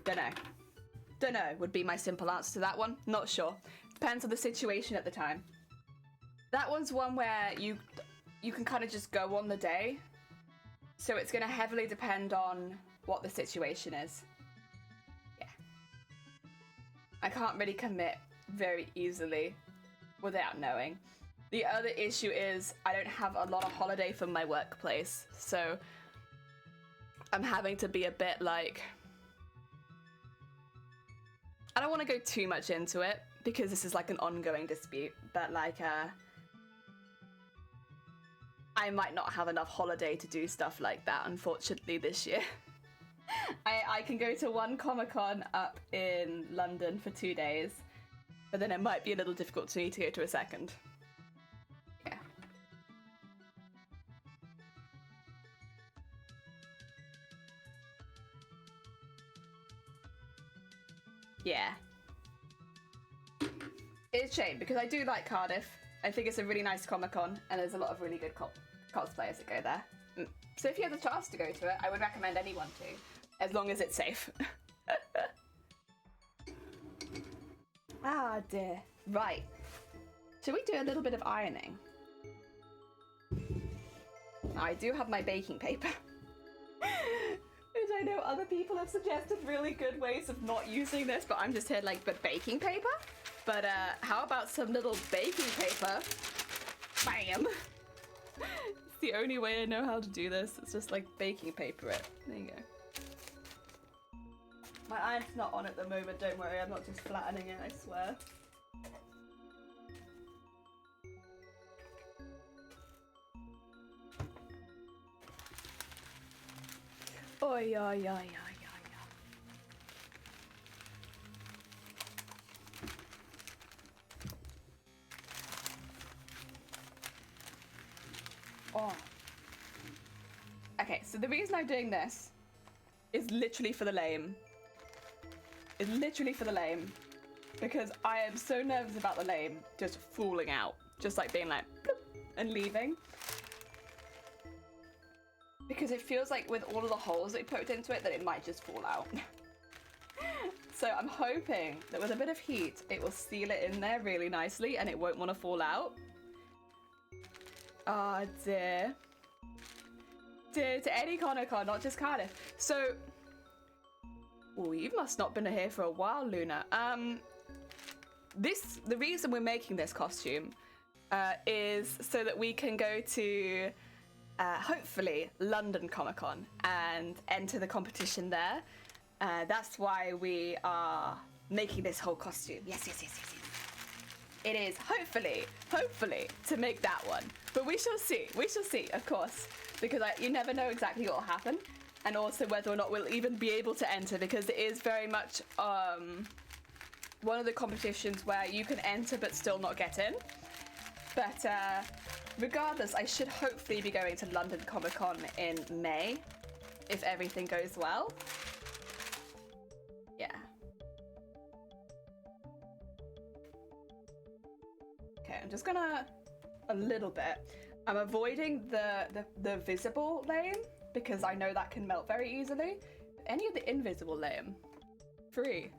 Dunno would be my simple answer to that one. Not sure. Depends on the situation at the time. That one's one where you can kind of just go on the day. So it's going to heavily depend on what the situation is. Yeah. I can't really commit very easily without knowing. The other issue is I don't have a lot of holiday from my workplace, so I'm having to be a bit like, I don't want to go too much into it because this is like an ongoing dispute, but like I might not have enough holiday to do stuff like that, unfortunately, this year. I can go to one Comic-Con up in London for 2 days, but then it might be a little difficult for me to go to a second. Yeah. Yeah. It's a shame, because I do like Cardiff. I think it's a really nice Comic-Con, and there's a lot of really good cosplayers that go there. So if you have the chance to go to it, I would recommend anyone to, as long as it's safe. Ah dear. Right. Should we do a little bit of ironing? I do have my baking paper. Which I know other people have suggested really good ways of not using this, but I'm just here like, but baking paper? But how about some little baking paper? Bam! It's the only way I know how to do this. It's just like baking paper it. There you go. My iron's not on at the moment, don't worry, I'm not just flattening it, I swear. Oh yeah, yeah, yeah, yeah, yeah. Oh. Okay, so the reason I'm doing this is literally for the lame. It's literally for the lame. Because I am so nervous about the lame just falling out. Just like being like, bloop, and leaving. Because it feels like with all of the holes that we poked into it that it might just fall out. So I'm hoping that with a bit of heat, it will seal it in there really nicely and it won't want to fall out. Ah, oh, dear. Dear to any Comic-Con, not just Cardiff. So, oh, you must not been here for a while, Luna. The reason we're making this costume is so that we can go to hopefully London Comic-Con and enter the competition there. That's why we are making this whole costume. Yes. It is hopefully to make that one. But we shall see, of course, because you never know exactly what will happen, and also whether or not we'll even be able to enter, because it is very much one of the competitions where you can enter but still not get in. But regardless, I should hopefully be going to London Comic-Con in May, if everything goes well. Yeah. Okay, I'm just gonna, a little bit. I'm avoiding the visible lame, because I know that can melt very easily. Any of the invisible lame, free.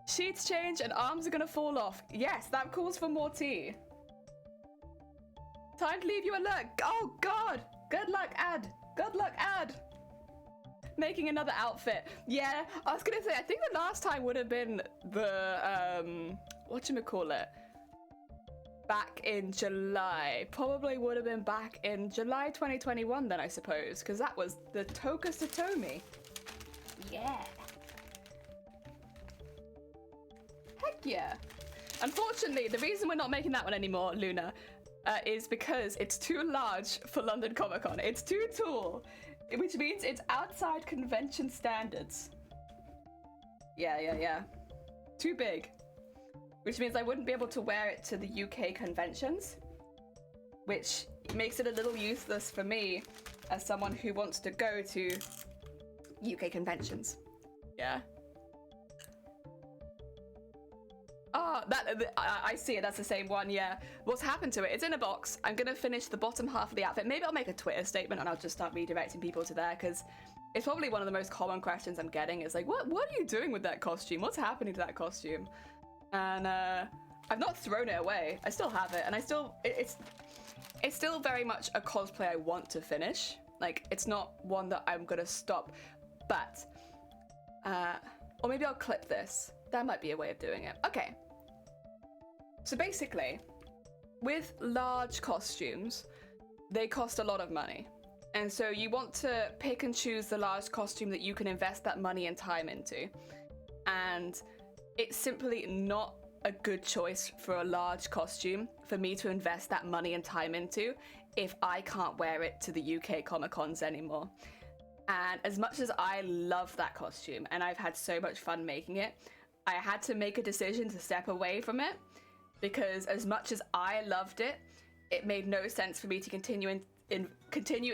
Sheets change and arms are gonna fall off. Yes, that calls for more tea. Time to leave you alert. Oh God. Good luck, Ad. Good luck, Ad. Making another outfit. Yeah, I was gonna say, I think the last time would have been the, whatchamacallit? Back in July. Probably would have been back in July 2021 then, I suppose, because that was the Toka Satomi. Yeah. Heck yeah. Unfortunately, the reason we're not making that one anymore, Luna, is because it's too large for London Comic Con. It's too tall, which means it's outside convention standards. Yeah. Too big. Which means I wouldn't be able to wear it to the UK conventions, which makes it a little useless for me as someone who wants to go to UK conventions. Yeah. Oh, I see it. That's the same one, yeah. What's happened to it? It's in a box. I'm going to finish the bottom half of the outfit. Maybe I'll make a Twitter statement and I'll just start redirecting people to there, because it's probably one of the most common questions I'm getting is like, what are you doing with that costume? What's happening to that costume? And I've not thrown it away. I still have it, and it's still very much a cosplay I want to finish. Like, it's not one that I'm going to stop, but, or maybe I'll clip this. That might be a way of doing it. Okay. So basically, with large costumes, they cost a lot of money. And so you want to pick and choose the large costume that you can invest that money and time into. And it's simply not a good choice for a large costume for me to invest that money and time into if I can't wear it to the UK Comic Cons anymore. And as much as I love that costume and I've had so much fun making it, I had to make a decision to step away from it, because as much as I loved it, it made no sense for me to continue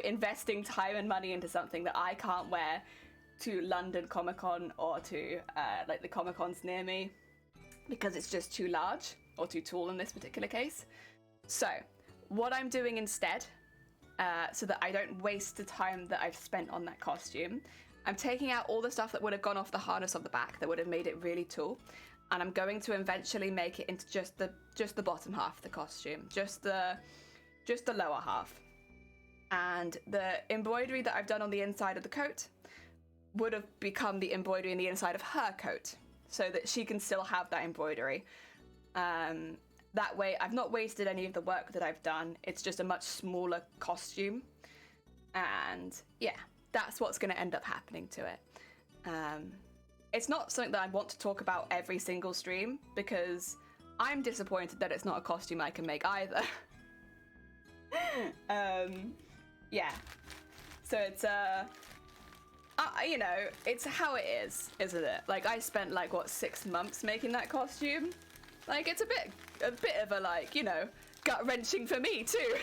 investing time and money into something that I can't wear to London Comic Con or to like the Comic Cons near me, because it's just too large or too tall in this particular case. So what I'm doing instead, so that I don't waste the time that I've spent on that costume, I'm taking out all the stuff that would have gone off the harness on the back that would have made it really tall, and I'm going to eventually make it into just the bottom half of the costume, just the lower half. And the embroidery that I've done on the inside of the coat would have become the embroidery in the inside of her coat, so that she can still have that embroidery. That way I've not wasted any of the work that I've done. It's just a much smaller costume, and yeah, that's what's going to end up happening to it. It's not something that I want to talk about every single stream, because I'm disappointed that it's not a costume I can make either. Yeah, so it's you know, it's how it is, isn't it? Like, I spent like, what, 6 months making that costume? Like, it's a bit of a, like, you know, gut-wrenching for me too.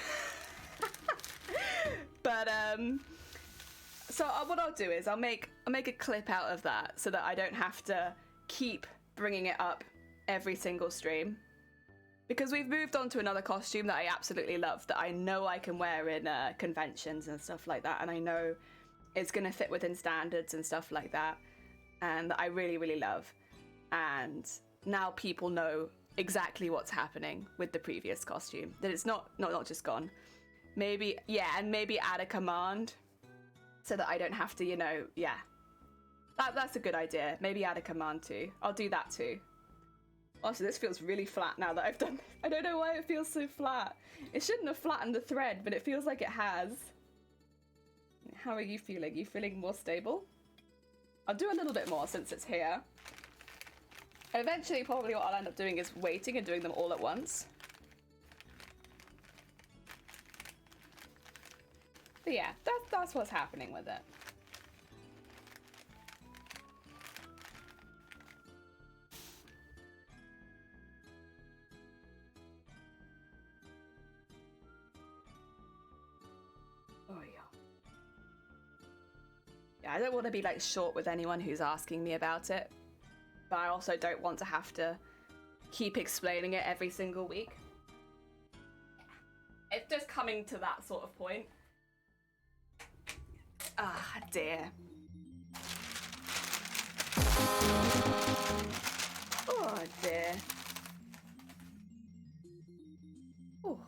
But so what I'll do is I'll make a clip out of that, so that I don't have to keep bringing it up every single stream, because we've moved on to another costume that I absolutely love, that I know I can wear in conventions and stuff like that, and I know it's gonna fit within standards and stuff like that, and that I really, really love. And now people know exactly what's happening with the previous costume, that it's not just gone. Maybe, yeah, and maybe add a command so that I don't have to, you know, yeah. That's a good idea. Maybe add a command too. I'll do that too. Also, this feels really flat now that I've done this. I don't know why it feels so flat. It shouldn't have flattened the thread, but it feels like it has. How are you feeling? You feeling more stable? I'll do a little bit more since it's here. Eventually, probably what I'll end up doing is waiting and doing them all at once. But yeah, that's what's happening with it. Oh yeah. Yeah, I don't want to be like short with anyone who's asking me about it, but I also don't want to have to keep explaining it every single week. It's just coming to that sort of point. Ah, dear. Oh, dear. Ooh.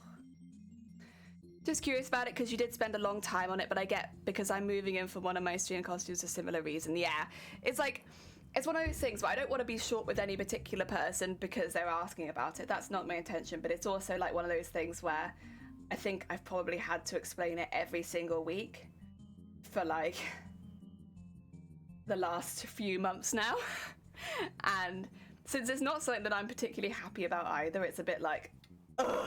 just curious about it because you did spend a long time on it, but I get because I'm moving in for one of my stream costumes a similar reason. Yeah, it's like, it's one of those things where I don't want to be short with any particular person because they're asking about it. That's not my intention, but it's also like one of those things where I think I've probably had to explain it every single week for like the last few months now. And since it's not something that I'm particularly happy about either, it's a bit like, ugh,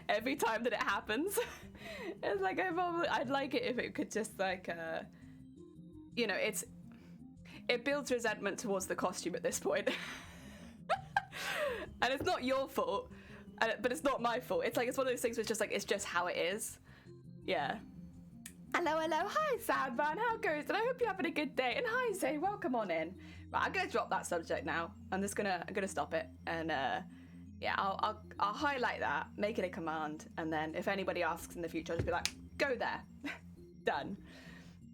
every time that it happens. It's like I'd like it if it could just like, you know, it builds resentment towards the costume at this point. And it's not your fault, but it's not my fault. It's like, it's one of those things where it's just like, it's just how it is. Yeah. Hello, hi Sadvan, how goes it? I hope you're having a good day. And hi Zay, welcome on in. Right, I'm gonna drop that subject now. I'm gonna stop it, and yeah, I'll highlight that, make it a command, and then if anybody asks in the future, I'll just be like, go there. Done.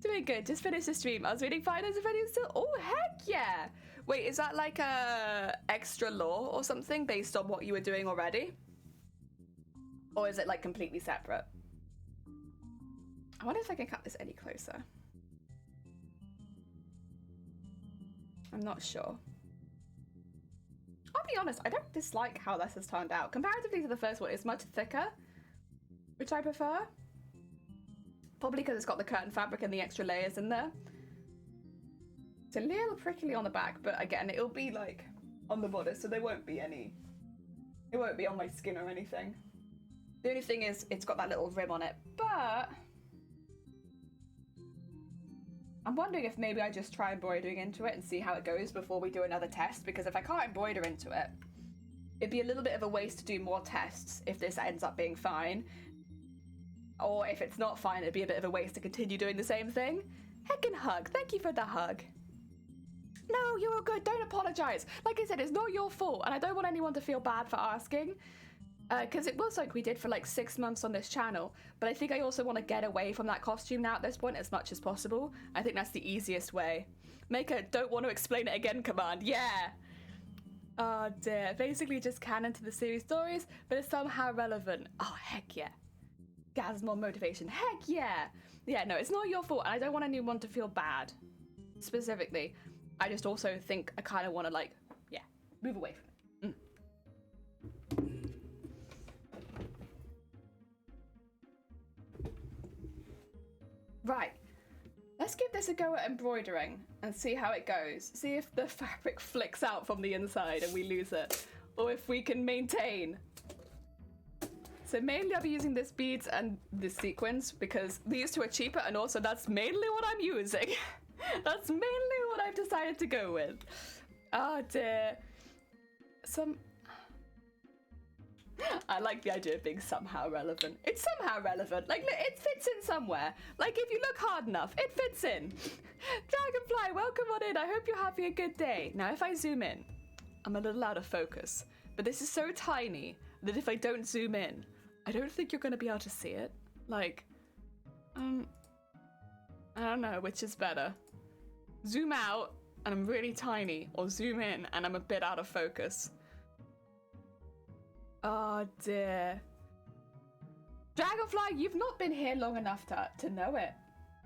Doing good, just finished the stream. I was reading Finance and still. Oh, heck yeah! Wait, is that like a extra law or something based on what you were doing already? Or is it like completely separate? I wonder if I can cut this any closer. I'm not sure. I'll be honest, I don't dislike how this has turned out. Comparatively to the first one, it's much thicker, which I prefer. Probably because it's got the curtain fabric and the extra layers in there. It's a little prickly on the back, but again, it'll be like on the bodice, so there won't be any, it won't be on my skin or anything. The only thing is, it's got that little rim on it, but I'm wondering if maybe I just try embroidering into it and see how it goes before we do another test, because if I can't embroider into it, it'd be a little bit of a waste to do more tests if this ends up being fine. Or if it's not fine, it'd be a bit of a waste to continue doing the same thing. Heckin' hug, thank you for the hug. No, you're all good, don't apologize. Like I said, it's not your fault, and I don't want anyone to feel bad for asking. Because it was like we did for like 6 months on this channel, but I think I also want to get away from that costume now at this point as much as possible. I think that's the easiest way. Make a don't want to explain it again command, yeah! Oh dear, basically just canon to the series stories, but it's somehow relevant. Oh heck yeah. Gaz more motivation, heck yeah! Yeah, no, it's not your fault, and I don't want anyone to feel bad. Specifically. I just also think I kind of want to like, yeah, move away from it. Right, let's give this a go at embroidering and see how it goes. See if the fabric flicks out from the inside and we lose it, or if we can maintain. So mainly I'll be using this beads and this sequins because these two are cheaper, and also that's mainly what I'm using. That's mainly what I've decided to go with. Oh dear. I like the idea of being somehow relevant. It's somehow relevant. Like, it fits in somewhere. Like, if you look hard enough, it fits in. Dragonfly, welcome on in. I hope you're having a good day. Now, if I zoom in, I'm a little out of focus. But this is so tiny that if I don't zoom in, I don't think you're going to be able to see it. Like, I don't know which is better. Zoom out, and I'm really tiny, or zoom in, and I'm a bit out of focus. Oh dear. Dragonfly, you've not been here long enough to know it.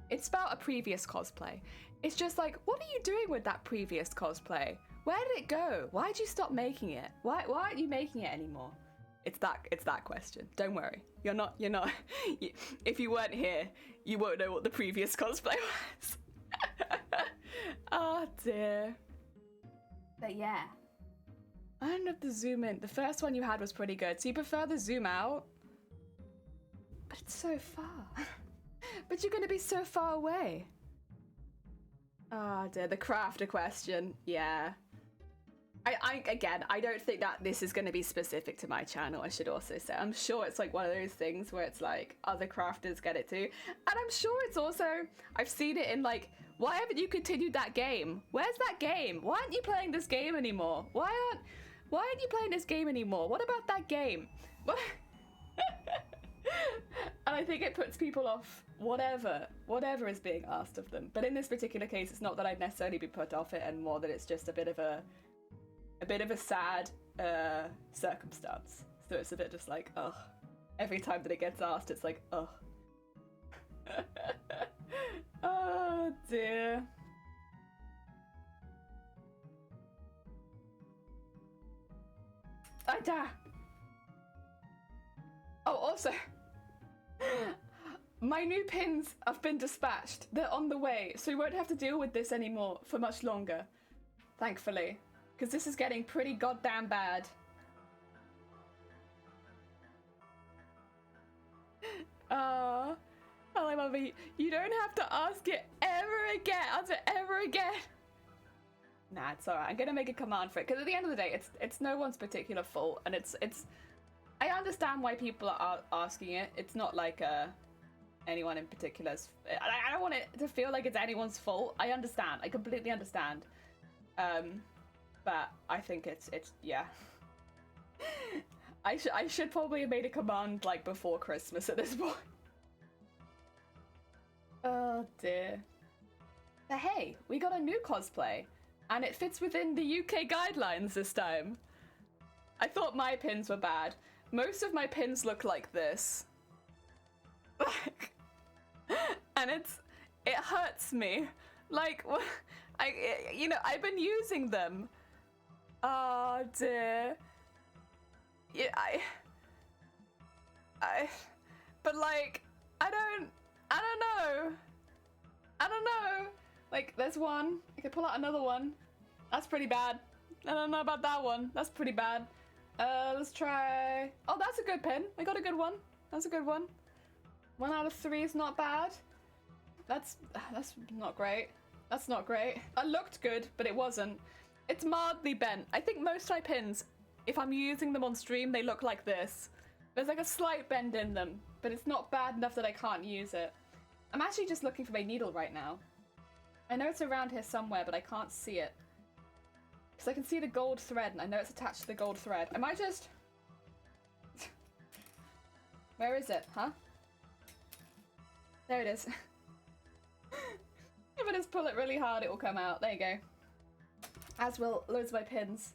It's about a previous cosplay. It's just like, what are you doing with that previous cosplay? Where did it go? Why'd you stop making it? Why aren't you making it anymore? It's that question. Don't worry. You're not, if you weren't here, you won't know what the previous cosplay was. Oh dear. But yeah. I don't have to zoom in. The first one you had was pretty good. So you prefer the zoom out? But it's so far. But you're going to be so far away. Oh dear, the crafter question. Yeah. Again, I don't think that this is going to be specific to my channel, I should also say. I'm sure it's like one of those things where it's like other crafters get it too. And I'm sure it's also, I've seen it in like, why haven't you continued that game? Where's that game? Why aren't you playing this game anymore? Why aren't you playing this game anymore? What about that game? And I think it puts people off whatever is being asked of them. But in this particular case, it's not that I'd necessarily be put off it, and more that it's just a bit of a sad circumstance. So it's a bit just like, ugh, Every time that it gets asked, it's like, oh. Oh dear. Oh, also, my new pins have been dispatched. They're on the way, so we won't have to deal with this anymore for much longer. Thankfully. Because this is getting pretty goddamn bad. Hello, Mummy. You don't have to ask it ever again. Nah, it's alright. I'm gonna make a command for it. Because at the end of the day, it's no one's particular fault. And it's... I understand why people are asking it. It's not like anyone in particular's... I don't want it to feel like it's anyone's fault. I understand. I completely understand. But I think it's yeah. I should probably have made a command like before Christmas at this point. Oh dear. But hey, we got a new cosplay, and it fits within the UK guidelines this time. I thought my pins were bad. Most of my pins look like this. And it hurts me. Like, you know, I've been using them. Oh dear. Yeah, but like, I don't know. Like, there's one. I could pull out another one. That's pretty bad. I don't know about that one. That's pretty bad. Let's try... Oh, that's a good pin. I got a good one. That's a good one. 1 out of 3 is not bad. That's not great. That's not great. That looked good, but it wasn't. It's mildly bent. I think most of my pins, if I'm using them on stream, they look like this. There's like a slight bend in them, but it's not bad enough that I can't use it. I'm actually just looking for my needle right now. I know it's around here somewhere, but I can't see it. Because I can see the gold thread, and I know it's attached to the gold thread. I might just... Where is it, huh? There it is. If I just pull it really hard, it will come out. There you go. As will loads of my pins.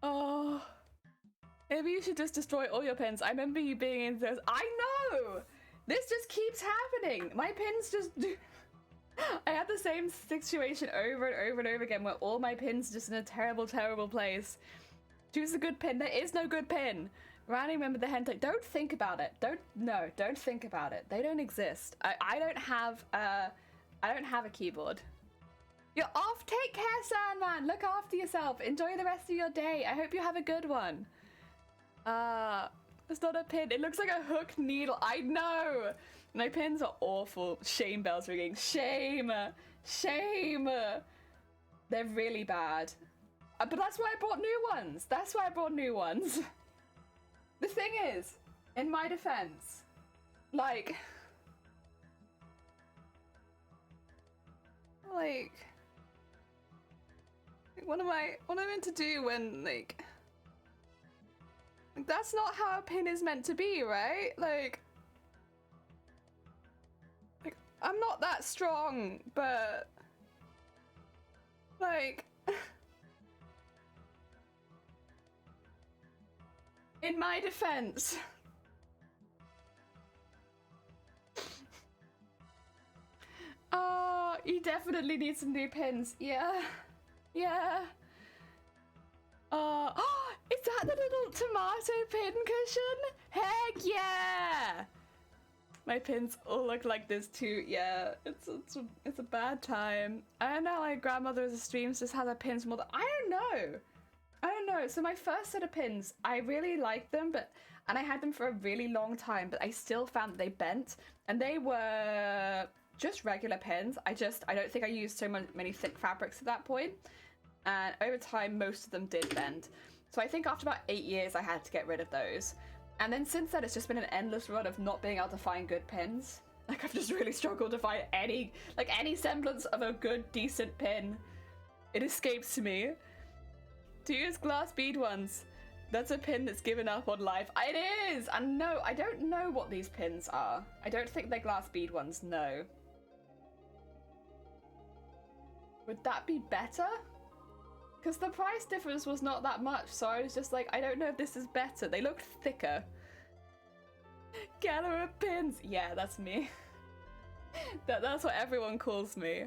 Oh. Maybe you should just destroy all your pins. I remember you being in those. I know! This just keeps happening. My pins just do... I had the same situation over and over and over again where all my pins are just in a terrible, terrible place. Choose a good pin. There is no good pin. Randy, remember the hentai. Don't think about it. Don't think about it. They don't exist. I don't have a keyboard. You're off. Take care, Sandman. Look after yourself. Enjoy the rest of your day. I hope you have a good one. It's not a pin. It looks like a hooked needle. I know. My pins are awful. Shame bells ringing. Shame. Shame. They're really bad. But that's why I bought new ones. That's why I bought new ones. The thing is, in my defense, like, what am I meant to do when, like, that's not how a pin is meant to be, right? Like, I'm not that strong, but, like, in my defense, oh, you definitely need some new pins. Yeah. Oh, is that the little tomato pin cushion? Heck yeah! My pins all look like this too. Yeah, it's a bad time. I don't know, like grandmother's streams just has her pins more than... I don't know. So my first set of pins, I really liked them, and I had them for a really long time, but I still found that they bent, and they were just regular pins. I don't think I used so many thick fabrics at that point, and over time most of them did bend. So I think after about 8 years I had to get rid of those. And then since then it's just been an endless run of not being able to find good pins. Like, I've just really struggled to find any semblance of a good, decent pin. It escapes me. To use glass bead ones. That's a pin that's given up on life. It is! And no, I don't know what these pins are. I don't think they're glass bead ones, no. Would that be better? Because the price difference was not that much, so I was just like, I don't know if this is better. They looked thicker. Gallery pins! Yeah, that's me. That's what everyone calls me.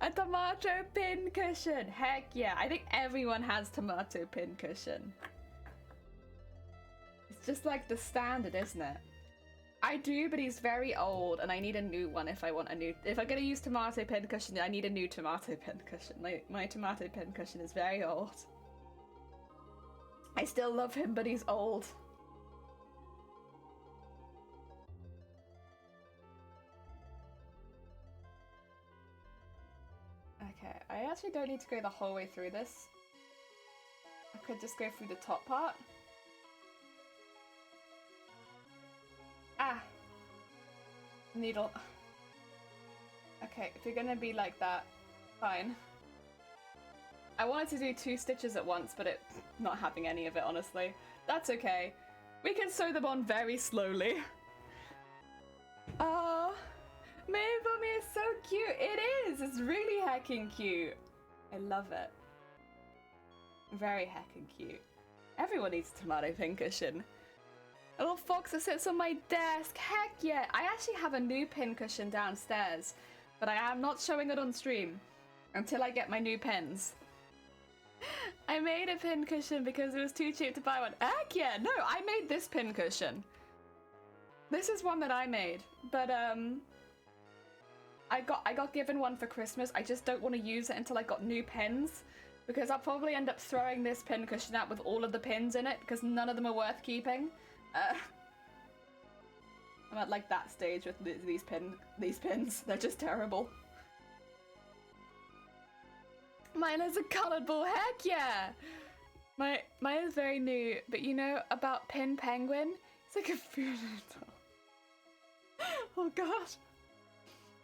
A tomato pin cushion! Heck yeah, I think everyone has tomato pin cushion. It's just like the standard, isn't it? I do, but he's very old, and I need a new one if I want a new... If I'm gonna use tomato pin cushion, I need a new tomato pin cushion. My tomato pin cushion is very old. I still love him, but he's old. Okay, I actually don't need to go the whole way through this. I could just go through the top part. Ah! Needle. Okay, if you're gonna be like that, fine. I wanted to do 2 stitches at once, but not having any of it, honestly. That's okay. We can sew them on very slowly. Oh, Maybe is so cute. It is. It's really heckin' cute. I love it. Very heckin' cute. Everyone needs a tomato pin cushion. A little fox that sits on my desk. Heck yeah. I actually have a new pin cushion downstairs, but I am not showing it on stream until I get my new pins. I made a pin cushion because it was too cheap to buy one. Heck yeah. No, I made this pin cushion. This is one that I made, but I got given one for Christmas. I just don't want to use it until I got new pins, because I'll probably end up throwing this pin cushion out with all of the pins in it because none of them are worth keeping. I'm at like that stage with these pins. They're just terrible. Mine is a coloured ball. Heck yeah! Mine is very new, but you know about Pin Penguin? It's like a food doll. Oh god.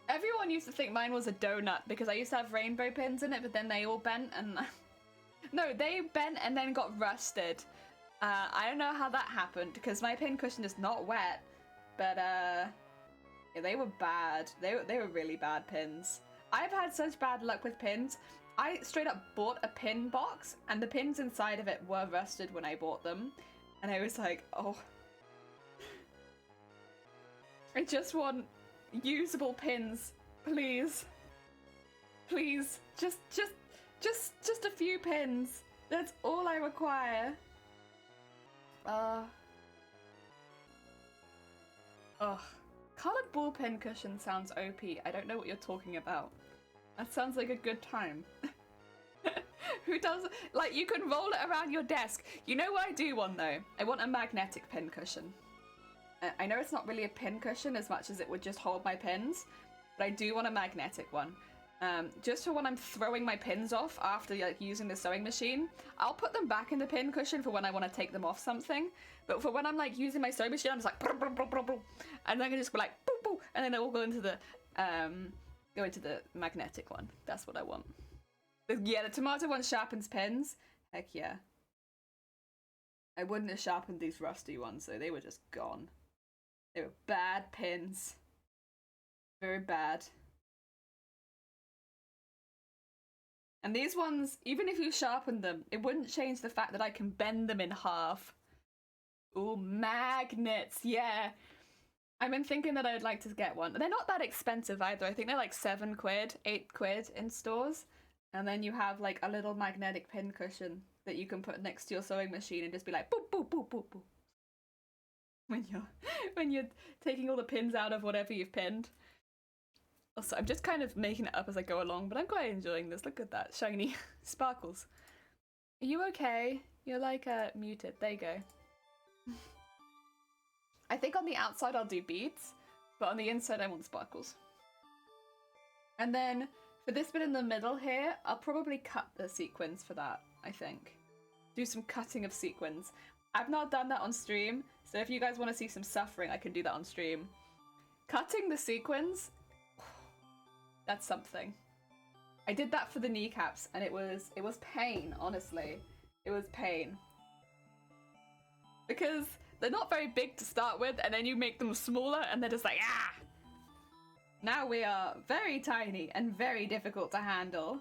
Everyone used to think mine was a donut because I used to have rainbow pins in it, but then they all bent and... No, they bent and then got rusted. I don't know how that happened because my pin cushion is not wet, but yeah, they were bad. They were really bad pins. I've had such bad luck with pins. I straight up bought a pin box and the pins inside of it were rusted when I bought them. And I was like, oh. I just want usable pins, please. Please, just a few pins. That's all I require. Coloured ball pin cushion sounds OP. I don't know what you're talking about. That sounds like a good time. Who does, like, you can roll it around your desk. You know what I do want though? I want a magnetic pin cushion. I know it's not really a pin cushion as much as it would just hold my pins, but I do want a magnetic one. Just for when I'm throwing my pins off after like using the sewing machine. I'll put them back in the pin cushion for when I want to take them off something. But for when I'm like using my sewing machine, I'm just like brr, brr, brr, brr, brr, and then I can just go like boop, boop, and then it will go into the magnetic one. That's what I want. Yeah, the tomato one sharpens pins. Heck yeah. I wouldn't have sharpened these rusty ones, so they were just gone. They were bad pins. Very bad. And these ones, even if you sharpened them, it wouldn't change the fact that I can bend them in half. Ooh, magnets, yeah. I've been thinking that I'd like to get one. They're not that expensive either. I think they're like 7 quid, 8 quid in stores. And then you have like a little magnetic pin cushion that you can put next to your sewing machine and just be like boop, boop, boop, boop, boop. When you're taking all the pins out of whatever you've pinned. Also, I'm just kind of making it up as I go along, but I'm quite enjoying this. Look at that, shiny sparkles. Are you okay? You're like muted. There you go. I think on the outside I'll do beads, but on the inside I want sparkles. And then for this bit in the middle here, I'll probably cut the sequins for that, I think. Do some cutting of sequins. I've not done that on stream, so if you guys want to see some suffering, I can do that on stream. Cutting the sequins, that's something. I did that for the kneecaps, and it was pain, honestly. It was pain. Because they're not very big to start with, and then you make them smaller, and they're just like, ah! Now we are very tiny and very difficult to handle.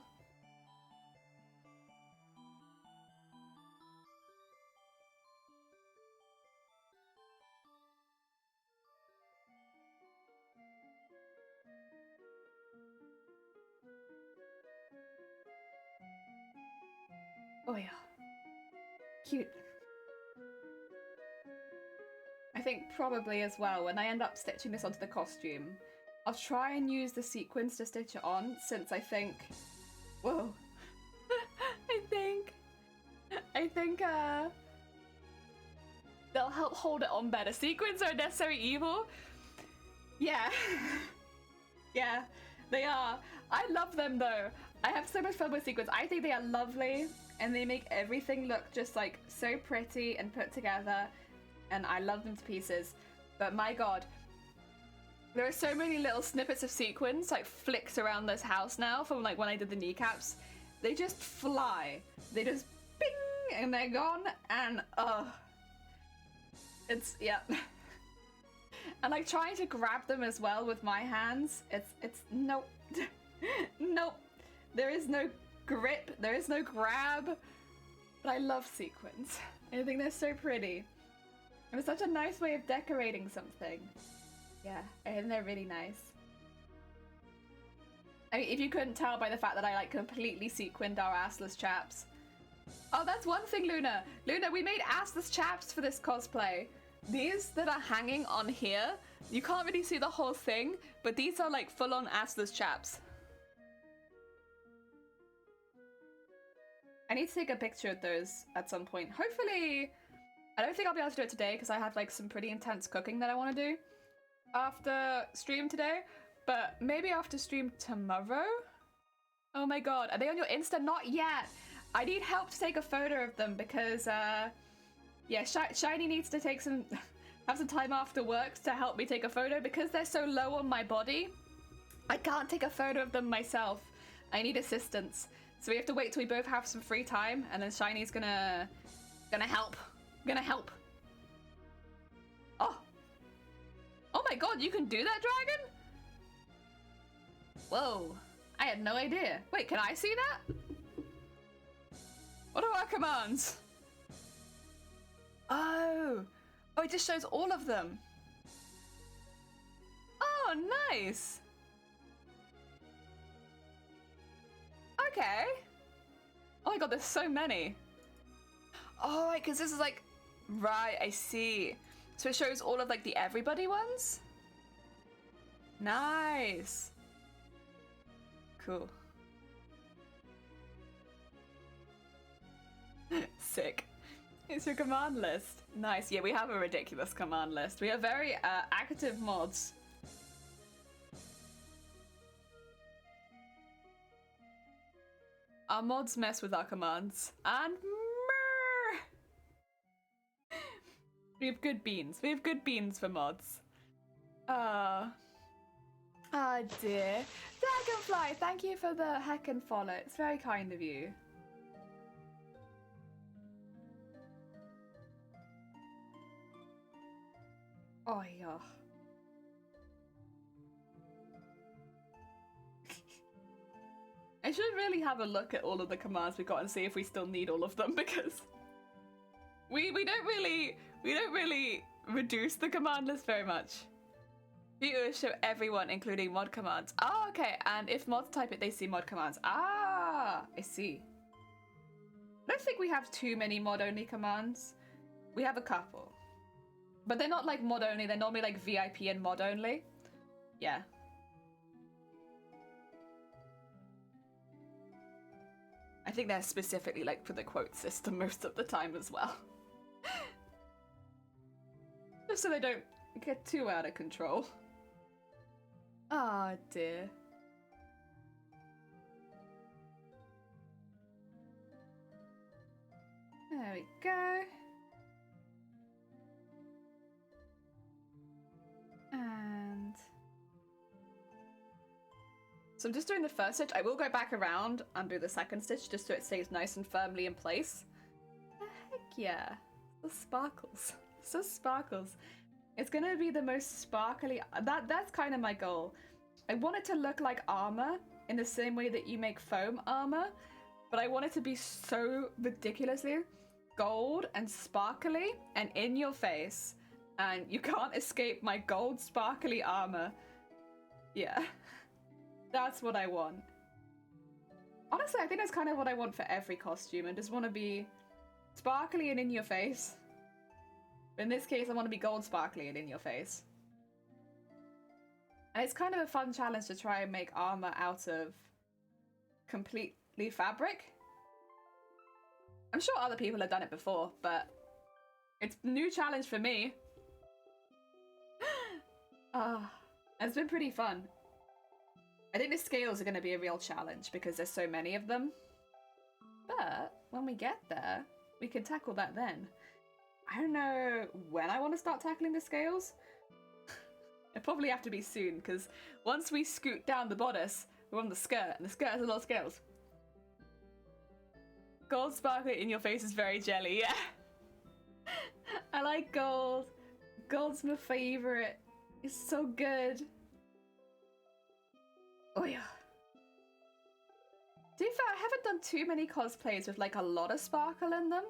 Oh yeah. Cute. I think probably as well, when I end up stitching this onto the costume, I'll try and use the sequins to stitch it on, since I think... Whoa. I think, they'll help hold it on better. Sequins are a necessary evil. Yeah. Yeah, they are. I love them though. I have so much fun with sequins. I think they are lovely, and they make everything look just like so pretty and put together, and I love them to pieces. But my god, there are so many little snippets of sequins like flicks around this house now from like when I did the kneecaps. They just fly. They just bing and they're gone, and it's yeah. And like trying to grab them as well with my hands, it's nope. Nope. There is no grip, there is no grab. But I love sequins. I think they're so pretty. And it's such a nice way of decorating something. Yeah, and they're really nice. I mean, if you couldn't tell by the fact that I like completely sequined our assless chaps. Oh, that's one thing, Luna. Luna, we made assless chaps for this cosplay. These that are hanging on here, you can't really see the whole thing, but these are like full-on assless chaps. I need to take a picture of those at some point. Hopefully, I don't think I'll be able to do it today because I have like some pretty intense cooking that I want to do after stream today, but maybe after stream tomorrow? Oh my god, are they on your Insta? Not yet! I need help to take a photo of them because, yeah, Shiny needs to take have some time after work to help me take a photo because they're so low on my body. I can't take a photo of them myself. I need assistance. So we have to wait till we both have some free time, and then Shiny's gonna help. Oh. Oh my god, you can do that, dragon? Whoa. I had no idea. Wait, can I see that? What are our commands? Oh, it just shows all of them. Oh, nice. Okay. Oh my god, there's so many. Oh, right, because this is like, right, I see. So it shows all of like the everybody ones? Nice. Cool. Sick. It's your command list. Nice. Yeah, we have a ridiculous command list. We are very active mods. Our mods mess with our commands. And we have good beans. We have good beans for mods. Ah dear. Dragonfly, thank you for the heckin' follow. It's very kind of you. Oh yeah. I should really have a look at all of the commands we got and see if we still need all of them, because we don't really reduce the command list very much. Viewers show everyone, including mod commands. Oh, okay. And if mods type it, they see mod commands. Ah, I see. I don't think we have too many mod only commands. We have a couple. But they're not like mod only, they're normally like VIP and mod only. Yeah. I think they're specifically like for the quote system most of the time as well. Just so they don't get too out of control. Ah, dear. There we go. And so I'm just doing the first stitch. I will go back around and do the second stitch just so it stays nice and firmly in place. Heck yeah. The sparkles. So sparkles. It's gonna be the most sparkly. That's kind of my goal. I want it to look like armor in the same way that you make foam armor, but I want it to be so ridiculously gold and sparkly and in your face. And you can't escape my gold sparkly armor. Yeah. That's what I want. Honestly, I think that's kind of what I want for every costume. I just want to be sparkly and in your face. But in this case, I want to be gold sparkly and in your face. And it's kind of a fun challenge to try and make armor out of completely fabric. I'm sure other people have done it before, but it's a new challenge for me. It's been pretty fun. I think the scales are going to be a real challenge because there's so many of them. But when we get there, we can tackle that then. I don't know when I want to start tackling the scales. It'll probably have to be soon, because once we scoot down the bodice, we're on the skirt, and the skirt has a lot of scales. Gold sparkly in your face is very jelly, yeah. I like gold. Gold's my favorite. It's so good. Oh yeah. To be fair, I haven't done too many cosplays with like a lot of sparkle in them.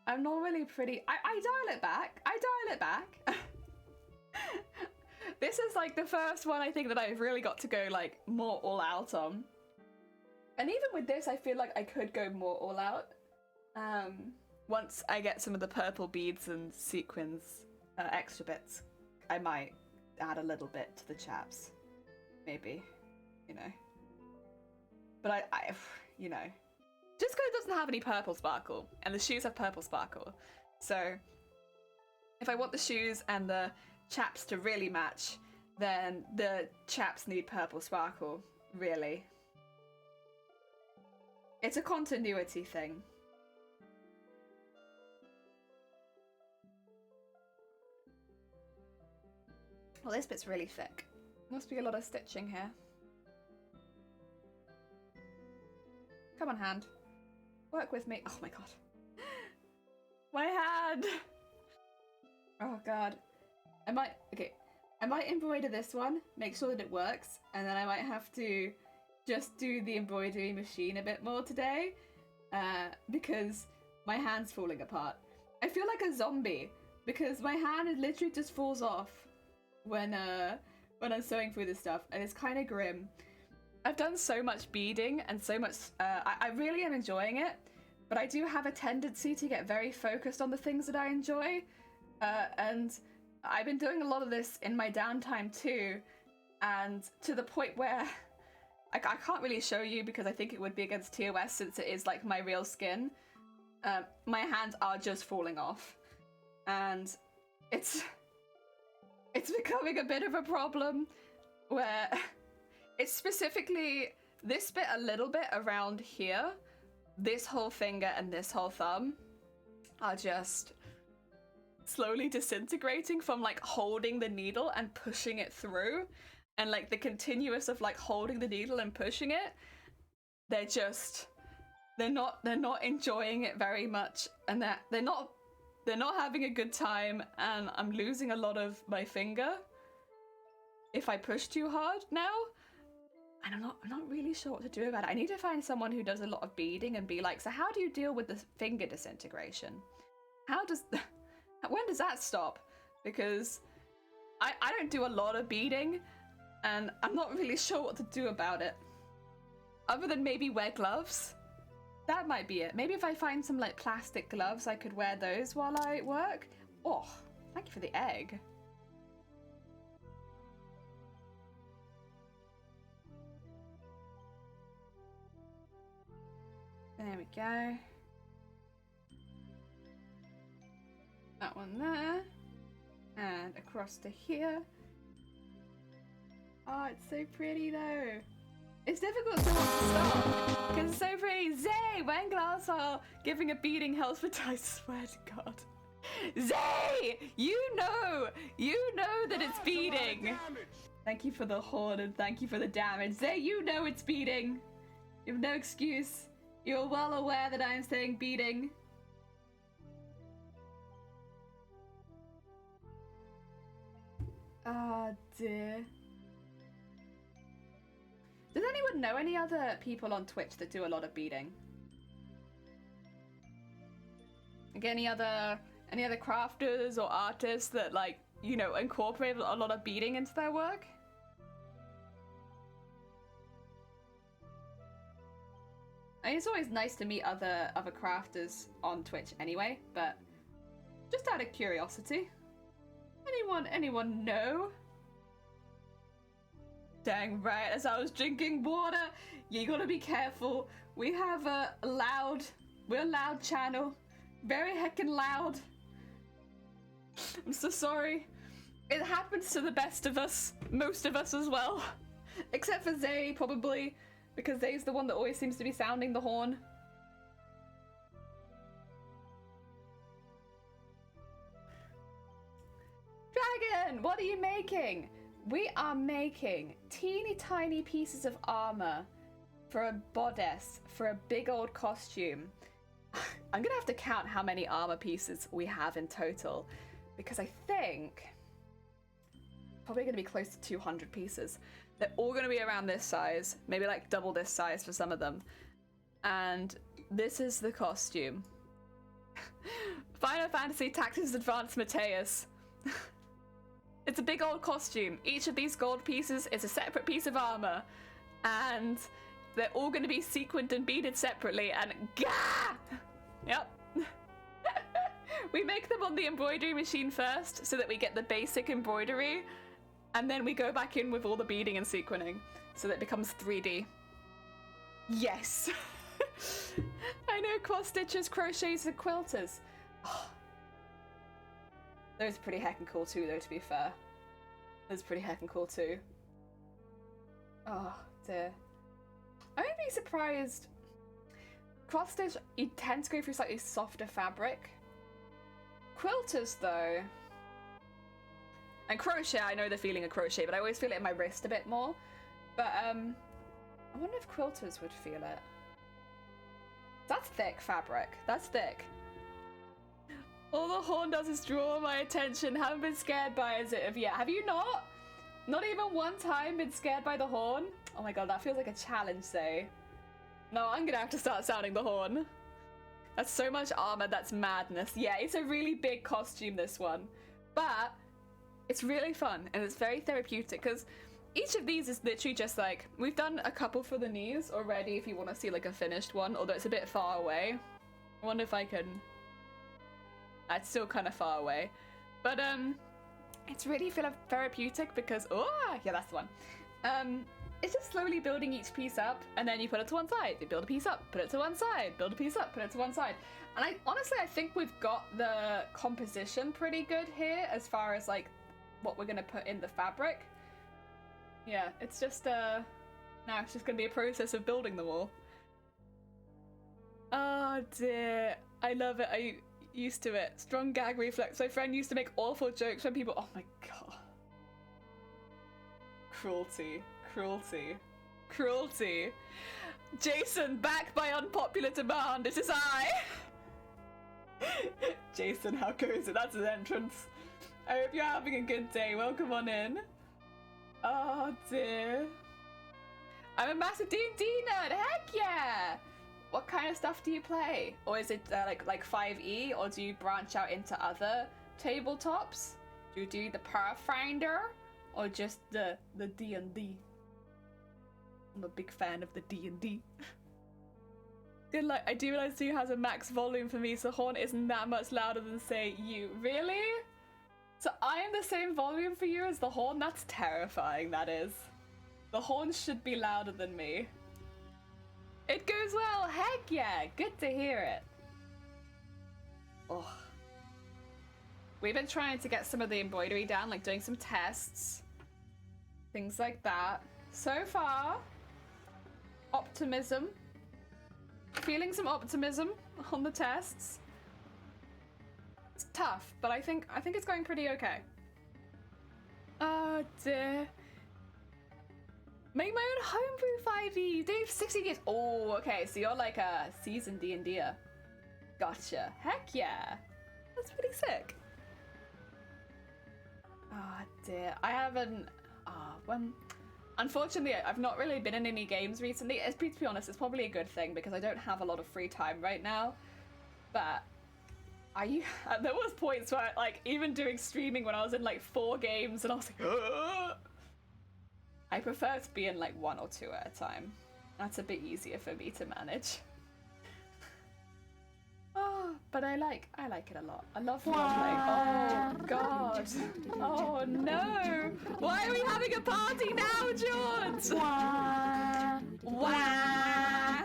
I'm normally pretty... I dial it back. I dial it back. This is like the first one I think that I've really got to go like more all out on. And even with this, I feel like I could go more all out. Once I get some of the purple beads and sequins extra bits, I might add a little bit to the chaps. Maybe, you know. But I you know, just because it doesn't have any purple sparkle, and the shoes have purple sparkle. So if I want the shoes and the chaps to really match, then the chaps need purple sparkle, really. It's a continuity thing. Well, this bit's really thick. Must be a lot of stitching here. Come on, hand. Work with me. Oh my god. My hand! Oh god. I might embroider this one, make sure that it works, and then I might have to just do the embroidery machine a bit more today, because my hand's falling apart. I feel like a zombie, because my hand literally just falls off when I'm sewing through this stuff, and it's kind of grim. I've done so much beading and so much, I really am enjoying it, but I do have a tendency to get very focused on the things that I enjoy, and I've been doing a lot of this in my downtime too, and to the point where I can't really show you because I think it would be against TOS since it is like my real skin. My hands are just falling off, and it's becoming a bit of a problem where it's specifically this bit a little bit around here, this whole finger and this whole thumb are just slowly disintegrating from like holding the needle and pushing it through, and like the continuous of like holding the needle and pushing it, they're not enjoying it very much, and they're not having a good time, and I'm losing a lot of my finger if I push too hard now, and I'm not really sure what to do about it. I need to find someone who does a lot of beading and be like, so how do you deal with the finger disintegration? When does that stop? Because I don't do a lot of beading, and I'm not really sure what to do about it. Other than maybe wear gloves. That might be it. Maybe if I find some like plastic gloves, I could wear those while I work. Oh, thank you for the egg. There we go. That one there, and across to here. Oh, it's so pretty though. It's difficult to want to stop because it's so pretty. Zay, when glass are giving a beating helps with I swear to God. Zay, you know that it's beating. Thank you for the horn and thank you for the damage. Zay, you know it's beating. You have no excuse. You're well aware that I'm saying beating. Oh dear. Does anyone know any other people on Twitch that do a lot of beading? Like any other crafters or artists that like, you know, incorporate a lot of beading into their work? I mean, it's always nice to meet other crafters on Twitch anyway, but just out of curiosity. Anyone know? Dang right, as I was drinking water, you gotta be careful. We have we're a loud channel. Very heckin' loud. I'm so sorry. It happens to the best of us. Most of us as well. Except for Zay, probably. Because Zay's the one that always seems to be sounding the horn. Dragon, what are you making? We are making teeny tiny pieces of armor for a bodice, for a big old costume. I'm gonna have to count how many armor pieces we have in total, because I think probably gonna be close to 200 pieces. They're all gonna be around this size, maybe like double this size for some of them. And this is the costume. Final Fantasy Tactics Advanced Mateus. It's a big old costume. Each of these gold pieces is a separate piece of armor, and they're all going to be sequined and beaded separately, and gah! Yep. We make them on the embroidery machine first so that we get the basic embroidery, and then we go back in with all the beading and sequining so that it becomes 3D. Yes! I know cross stitches, crochets, and quilters. Oh. Those are pretty heckin' cool too, though, to be fair. Those are pretty heckin' cool too. Oh, dear. I wouldn't be surprised. Cross stitch, you tend to go through slightly softer fabric. Quilters, though. And crochet, I know the feeling of crochet, but I always feel it in my wrist a bit more. But, I wonder if quilters would feel it. That's thick fabric. That's thick. All the horn does is draw my attention. Haven't been scared by it yet. Have you not? Not even one time been scared by the horn? Oh my god, that feels like a challenge, say. No, I'm gonna have to start sounding the horn. That's so much armor, that's madness. Yeah, it's a really big costume, this one. But it's really fun, and it's very therapeutic, because each of these is literally just like, we've done a couple for the knees already if you want to see like a finished one, although it's a bit far away. I wonder if I can... It's still kind of far away. But it's really therapeutic because, oh, yeah, that's the one. It's just slowly building each piece up, and then you put it to one side, you build a piece up, put it to one side, build a piece up, put it to one side. And I think we've got the composition pretty good here as far as like what we're gonna put in the fabric. Yeah, it's just now it's just gonna be a process of building them all. Oh dear, I love it. I used to it. Strong gag reflex. My friend used to make awful jokes when people... Oh my god. Cruelty. Cruelty. Cruelty. Jason, back by unpopular demand. It is I. Jason, how goes it? That's his entrance. I hope you're having a good day. Welcome on in. Oh dear. I'm a massive D&D nerd. Heck yeah. What kind of stuff do you play? Or is it like 5e, or do you branch out into other tabletops? Do you do the Pathfinder, or just the D&D? I'm a big fan of the D&D. I do realize 2 has a max volume for me, so horn isn't that much louder than, say, you. Really? So I am the same volume for you as the horn? That's terrifying, that is. The horn should be louder than me. It goes well, heck yeah, good to hear it. Oh. We've been trying to get some of the embroidery down, like doing some tests. Things like that. So far, optimism. Feeling some optimism on the tests. It's tough, but I think it's going pretty okay. Oh dear. Make my own homebrew 5e. Dave, 16 years. Oh, okay. So you're like a seasoned D&D-er. Gotcha. Heck yeah. That's pretty sick. Oh dear. I haven't. Unfortunately, I've not really been in any games recently. To be honest, it's probably a good thing because I don't have a lot of free time right now. But there was points where, like, even doing streaming when I was in like 4 games, and I was like, ugh! I prefer to be in like 1 or 2 at a time. That's a bit easier for me to manage. but I like it a lot. I love rumbling. Oh God. Oh no. Why are we having a party now, George? Wah. Wah.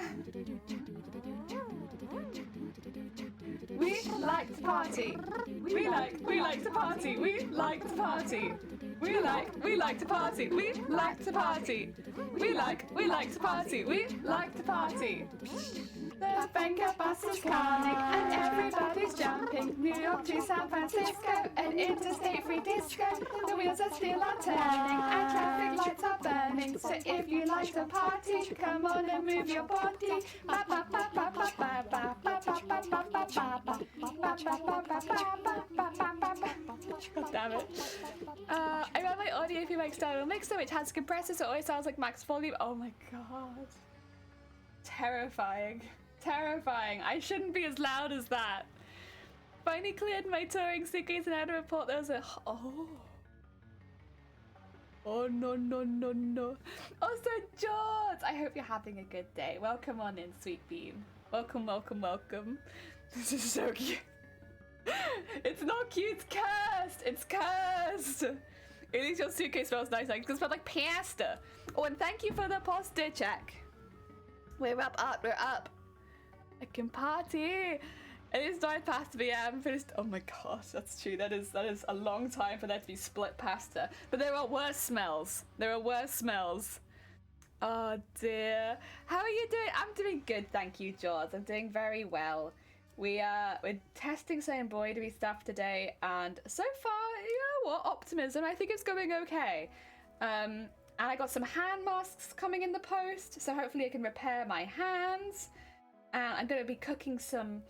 We like to party. We like to party. We like to party. We like to party. We like to party. We like to party. We like to party. The banker bus is coming and everybody's jumping. New York to San Francisco, an interstate free disco. The wheels are still are turning and traffic lights are burning. So if you like to party, come on and move your body. God damn it. I ran my audio feedback style mixer, which has compressors, so it always sounds like max volume. Oh my god. Terrifying. Terrifying. I shouldn't be as loud as that. Finally cleared my touring suitcase and I had to report there was a... Oh. Oh no, no, no, no. Also, George, I hope you're having a good day. Welcome on in, Sweet Beam. Welcome, welcome, welcome. This is so cute. It's not cute, it's cursed. It's cursed. At least your suitcase smells nice. It can smell like pasta. Oh, and thank you for the posture check. We're up, we're up. I can party. It is 9 past me. I haven't finished. Oh my gosh, that's true. That is a long time for there to be split pasta. But there are worse smells. There are worse smells. Oh dear. How are you doing? I'm doing good, thank you, George. I'm doing very well. We're testing some embroidery stuff today, and so far, you know what? Optimism. I think it's going okay. And I got some hand masks coming in the post, so hopefully I can repair my hands. And I'm going to be cooking some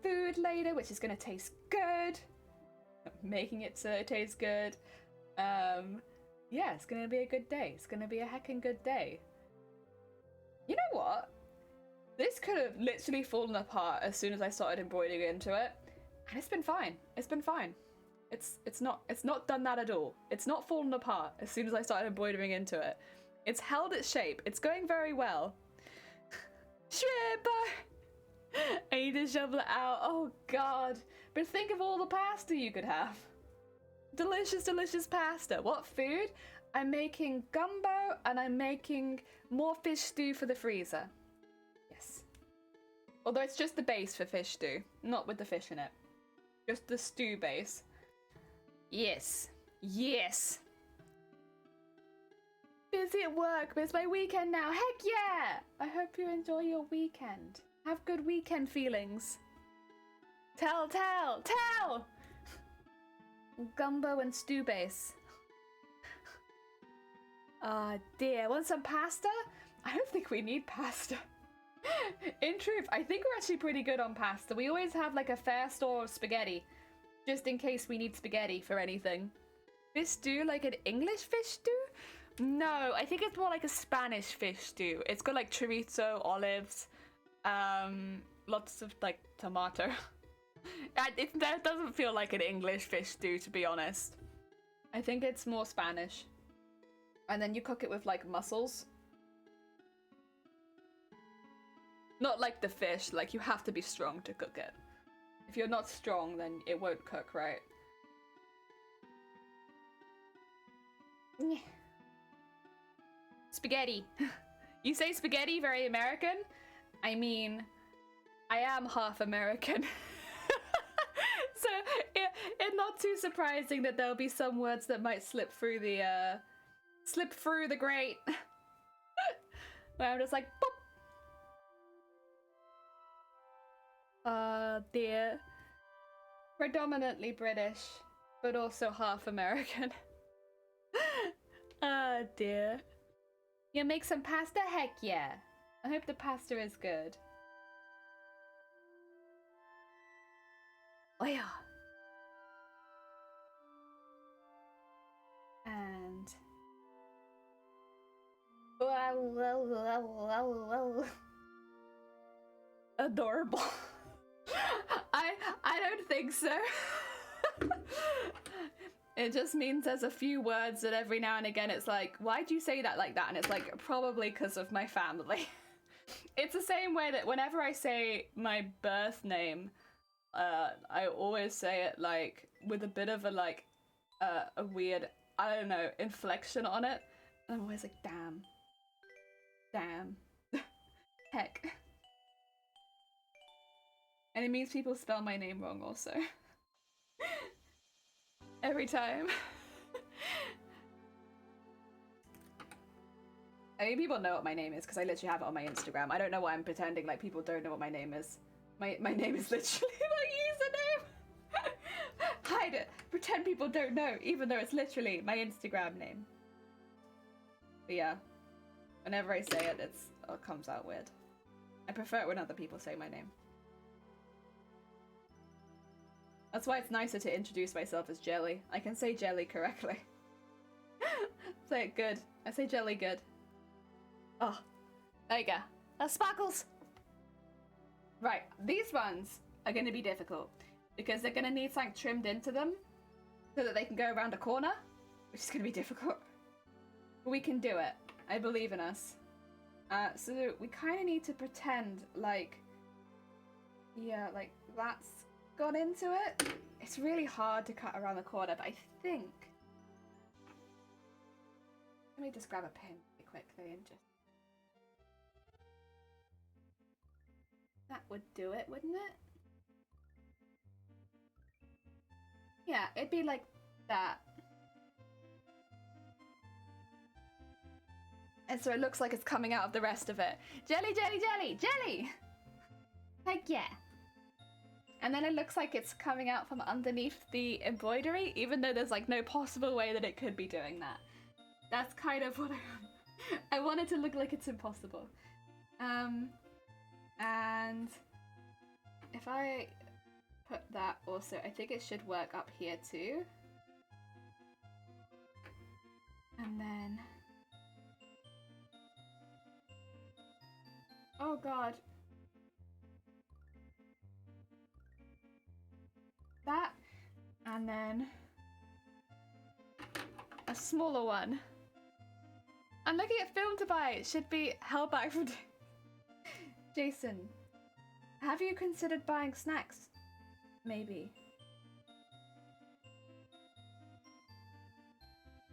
food later, which is going to taste good. Making it so it tastes good. Yeah, it's going to be a good day. It's going to be a heckin' good day. You know what? This could have literally fallen apart as soon as I started embroidering into it, and it's been fine. It's been fine. It's not done that at all. It's not fallen apart as soon as I started embroidering into it. It's held its shape. It's going very well. Shrimp! I need to shovel it out. Oh god. But think of all the pasta you could have. Delicious, delicious pasta. What food? I'm making gumbo and I'm making more fish stew for the freezer. Yes. Although it's just the base for fish stew, not with the fish in it. Just the stew base. Yes. Yes. Busy at work, but it's my weekend now. Heck yeah! I hope you enjoy your weekend. Have good weekend feelings. Tell! Gumbo and stew base. Ah dear, want some pasta? I don't think we need pasta. In truth, I think we're actually pretty good on pasta. We always have like a fair store of spaghetti, just in case we need spaghetti for anything. Fish stew, like an English fish stew? No, I think it's more like a Spanish fish stew. It's got like chorizo, olives, lots of like tomato. That doesn't feel like an English fish stew, to be honest. I think it's more Spanish. And then you cook it with like mussels. Not like the fish, like you have to be strong to cook it. If you're not strong, then it won't cook right. Spaghetti. You say spaghetti, very American? I mean, I am half American. So it's not too surprising that there'll be some words that might slip through the grate. Where I'm just like, boop. Dear. Predominantly British, but also half American. Dear. You make some pasta? Heck yeah. I hope the pasta is good. Oh yeah. And... Adorable. I don't think so. It just means there's a few words that every now and again it's like, why'd you say that like that? And it's like, probably because of my family. It's the same way that whenever I say my birth name, I always say it like with a bit of a like a weird, I don't know, inflection on it. And I'm always like, damn. Damn. Heck. And it means people spell my name wrong also. Every time. I mean, people know what my name is because I literally have it on my Instagram. I don't know why I'm pretending like people don't know what my name is. My name is literally my username. Hide it. Pretend people don't know, even though it's literally my Instagram name. But yeah, whenever I say it, it comes out weird. I prefer it when other people say my name. That's why it's nicer to introduce myself as Jelly. I can say Jelly correctly. Say it good. I say Jelly good. Oh, there you go. That's Sparkles! Right, these ones are going to be difficult because they're going to need something trimmed into them so that they can go around a corner, which is going to be difficult. But we can do it. I believe in us. So we kind of need to pretend like, yeah, like that's gone into it. It's really hard to cut around the corner, but I think... Let me just grab a pin really quickly and just... That would do it, wouldn't it? Yeah, it'd be like that. And so it looks like it's coming out of the rest of it. Jelly, jelly, jelly, jelly! Heck yeah. And then it looks like it's coming out from underneath the embroidery, even though there's like no possible way that it could be doing that. That's kind of what I want it to look like it's impossible. And if I put that also, I think it should work up here too. And then... Oh god. That, and then a smaller one. I'm looking at film to buy. It should be held back from... Jason, have you considered buying snacks? Maybe.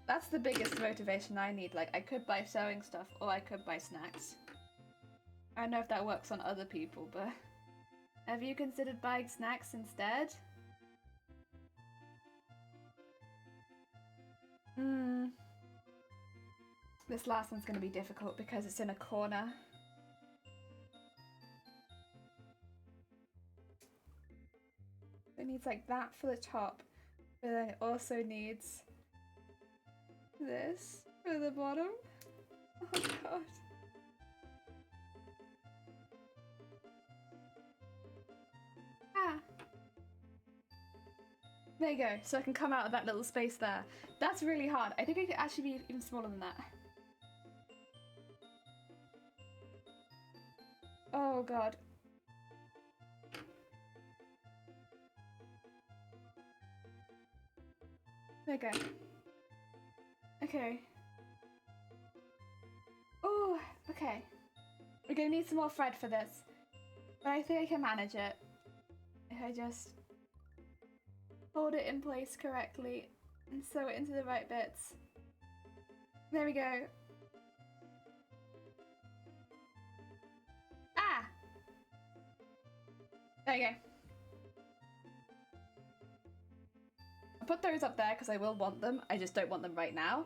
That's the biggest motivation I need. Like, I could buy sewing stuff or I could buy snacks. I don't know if that works on other people, but... Have you considered buying snacks instead? This last one's going to be difficult because it's in a corner. It needs like that for the top, but then it also needs this for the bottom. Oh god. Ah. There you go, so I can come out of that little space there. That's really hard. I think it could actually be even smaller than that. Oh god. There you go. Okay. Oh, okay. We're gonna need some more thread for this. But I think I can manage it. If I just hold it in place correctly and sew it into the right bits. There we go. Ah! There you go. I'll put those up there because I will want them. I just don't want them right now.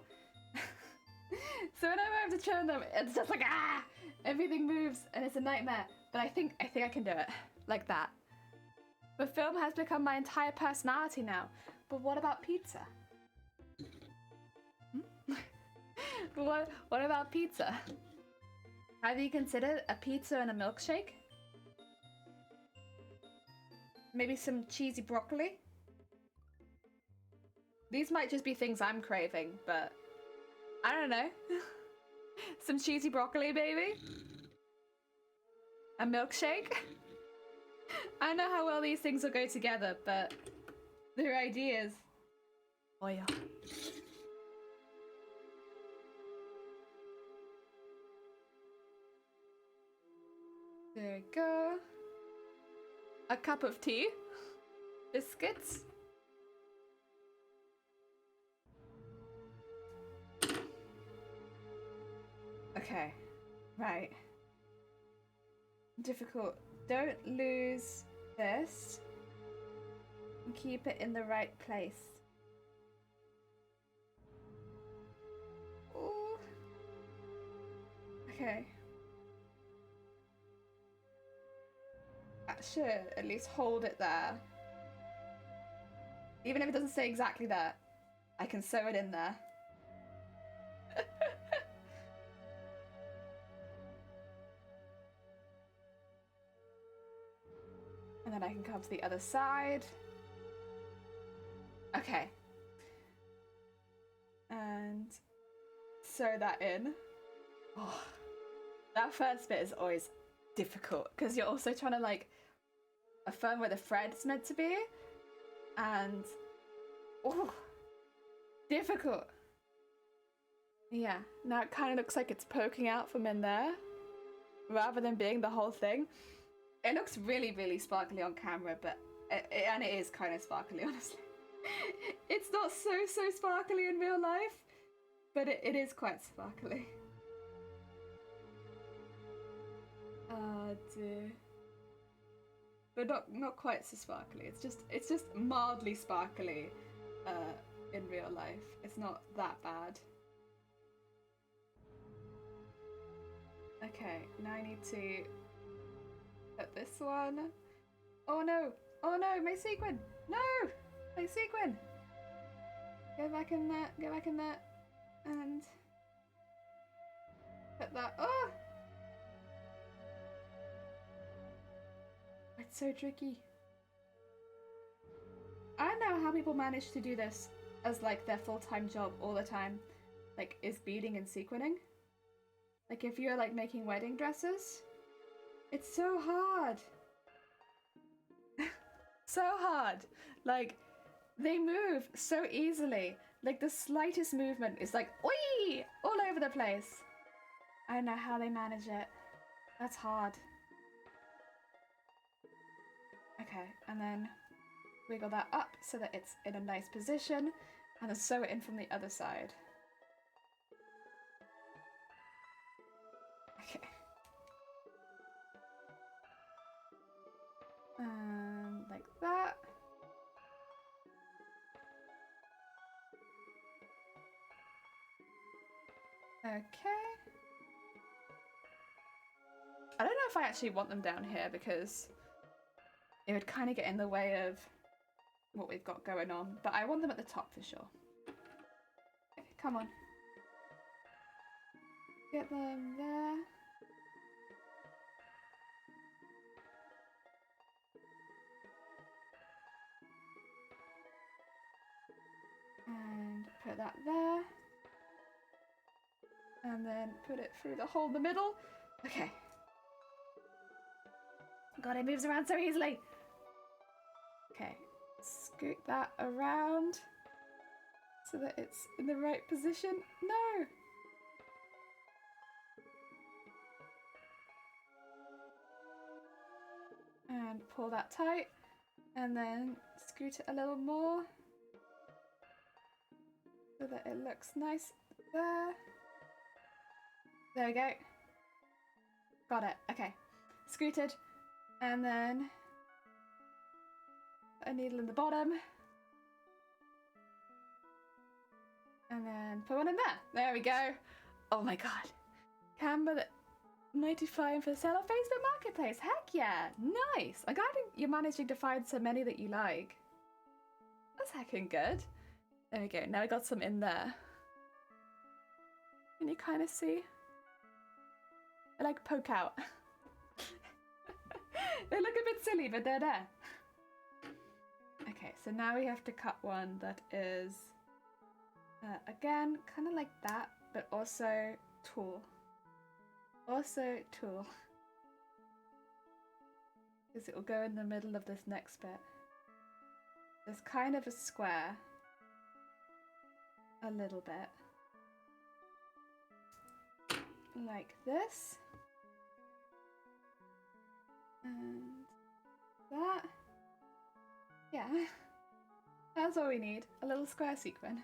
So whenever I have to turn them, it's just like, ah! Everything moves and it's a nightmare. But I think I can do it. Like that. But film has become my entire personality now. But what about pizza? But what about pizza? Have you considered a pizza and a milkshake? Maybe some cheesy broccoli? These might just be things I'm craving, but I don't know. Some cheesy broccoli, baby? A milkshake? I don't know how well these things will go together, but they're ideas. Oh yeah. There we go. A cup of tea. biscuits. Okay, right. Difficult. Don't lose this. And keep it in the right place. Ooh. Okay. That should at least hold it there. Even if it doesn't stay exactly there, I can sew it in there. And then I can come to the other side. Okay. And sew that in. Oh, that first bit is always difficult because you're also trying to like affirm where the thread's meant to be. And oh, difficult. Yeah, now it kind of looks like it's poking out from in there rather than being the whole thing. It looks really, really sparkly on camera, but and it is kind of sparkly, honestly. It's not so sparkly in real life, but it is quite sparkly. Oh dear. But not quite so sparkly. It's just mildly sparkly in real life. It's not that bad. Okay, now I need to put this one. Oh no! Oh no, my sequin! No! My sequin! Go back in there, go back in there, and put that. Oh! It's so tricky. I don't know how people manage to do this as like their full-time job all the time. Like, is beading and sequining. Like, if you're like making wedding dresses, it's so hard. So hard. Like, they move so easily. Like, the slightest movement is like, oi, all over the place. I don't know how they manage it. That's hard. Okay, and then wiggle that up so that it's in a nice position, and then sew it in from the other side. Okay. And like that. Okay. I don't know if I actually want them down here because it would kind of get in the way of what we've got going on, but I want them at the top for sure. Okay, come on. Get them there. And put that there. And then put it through the hole in the middle. Okay. God, it moves around so easily. Okay, scoot that around so that it's in the right position. No! And pull that tight, and then scoot it a little more so that it looks nice there. There we go. Got it. Okay. Scooted. And then put a needle in the bottom. And then put one in there. There we go. Oh my god. Canva 95 for sale on Facebook Marketplace. Heck yeah. Nice. I'm glad you're managing to find so many that you like. That's heckin' good. There we go. Now I got some in there. Can you kind of see? They like poke out. They look a bit silly, but they're there. Okay, so now we have to cut one that is, again, kind of like that, but also tall. Also tall. Because it will go in the middle of this next bit. There's kind of a square. A little bit. Like this. And that. Yeah. That's all we need. A little square sequin.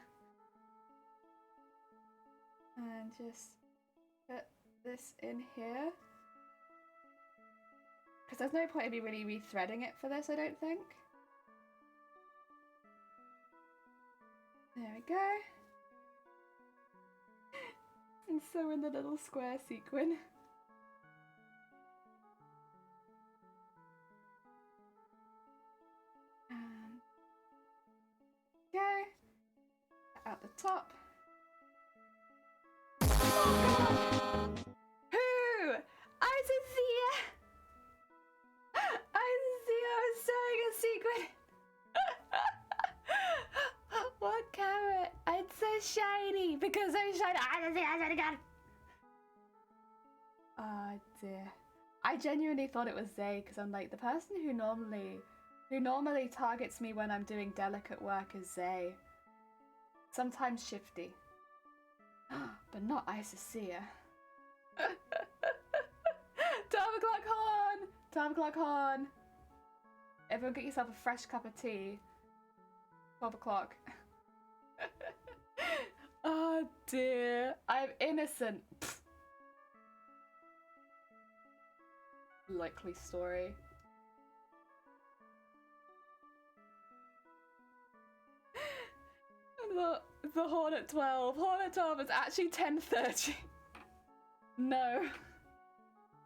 And just put this in here. Because there's no point in me really rethreading it for this, I don't think. There we go. And sew in the little square sequin. And go. Out the top. Oh, who? Isazia! Isazia was sewing a sequin. What carrot? It's so shiny because I'm shiny. Isazia, again. Oh dear. I genuinely thought it was Zay because I'm like the person who normally targets me when I'm doing delicate work is Zay. Sometimes Shifty. But not Isacea. 12 o'clock horn! 12 o'clock horn! Everyone get yourself a fresh cup of tea. 12 o'clock. Oh dear. I'm innocent. Likely story. The horn at 12. Horn at 12 is actually 10:30. No.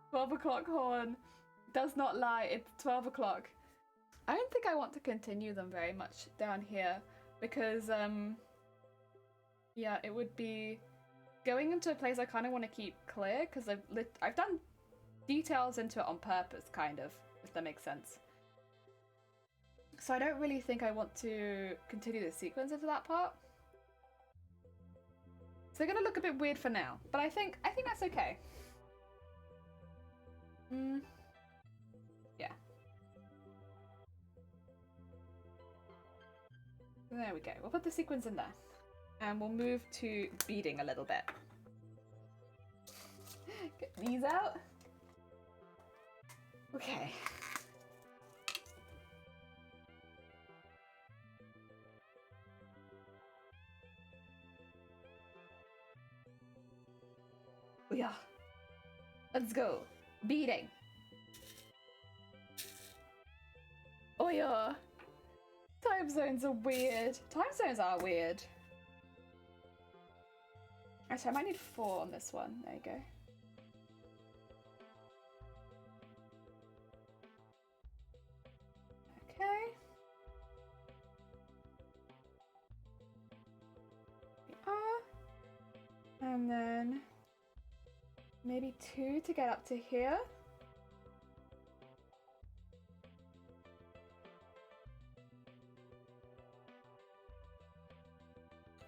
12 o'clock horn does not lie. It's 12 o'clock. I don't think I want to continue them very much down here because, yeah, it would be going into a place I kind of want to keep clear because I've done details into it on purpose, kind of, if that makes sense. So I don't really think I want to continue the sequence into that part. So they're gonna look a bit weird for now, but I think that's okay. Yeah. There we go. We'll put the sequins in there. And we'll move to beading a little bit. Get these out. Okay. Yeah. Let's go. Beading. Oh yeah. Time zones are weird. Time zones are weird. Actually, I might need 4 on this one. There you go. Okay. We are. And then maybe 2 to get up to here.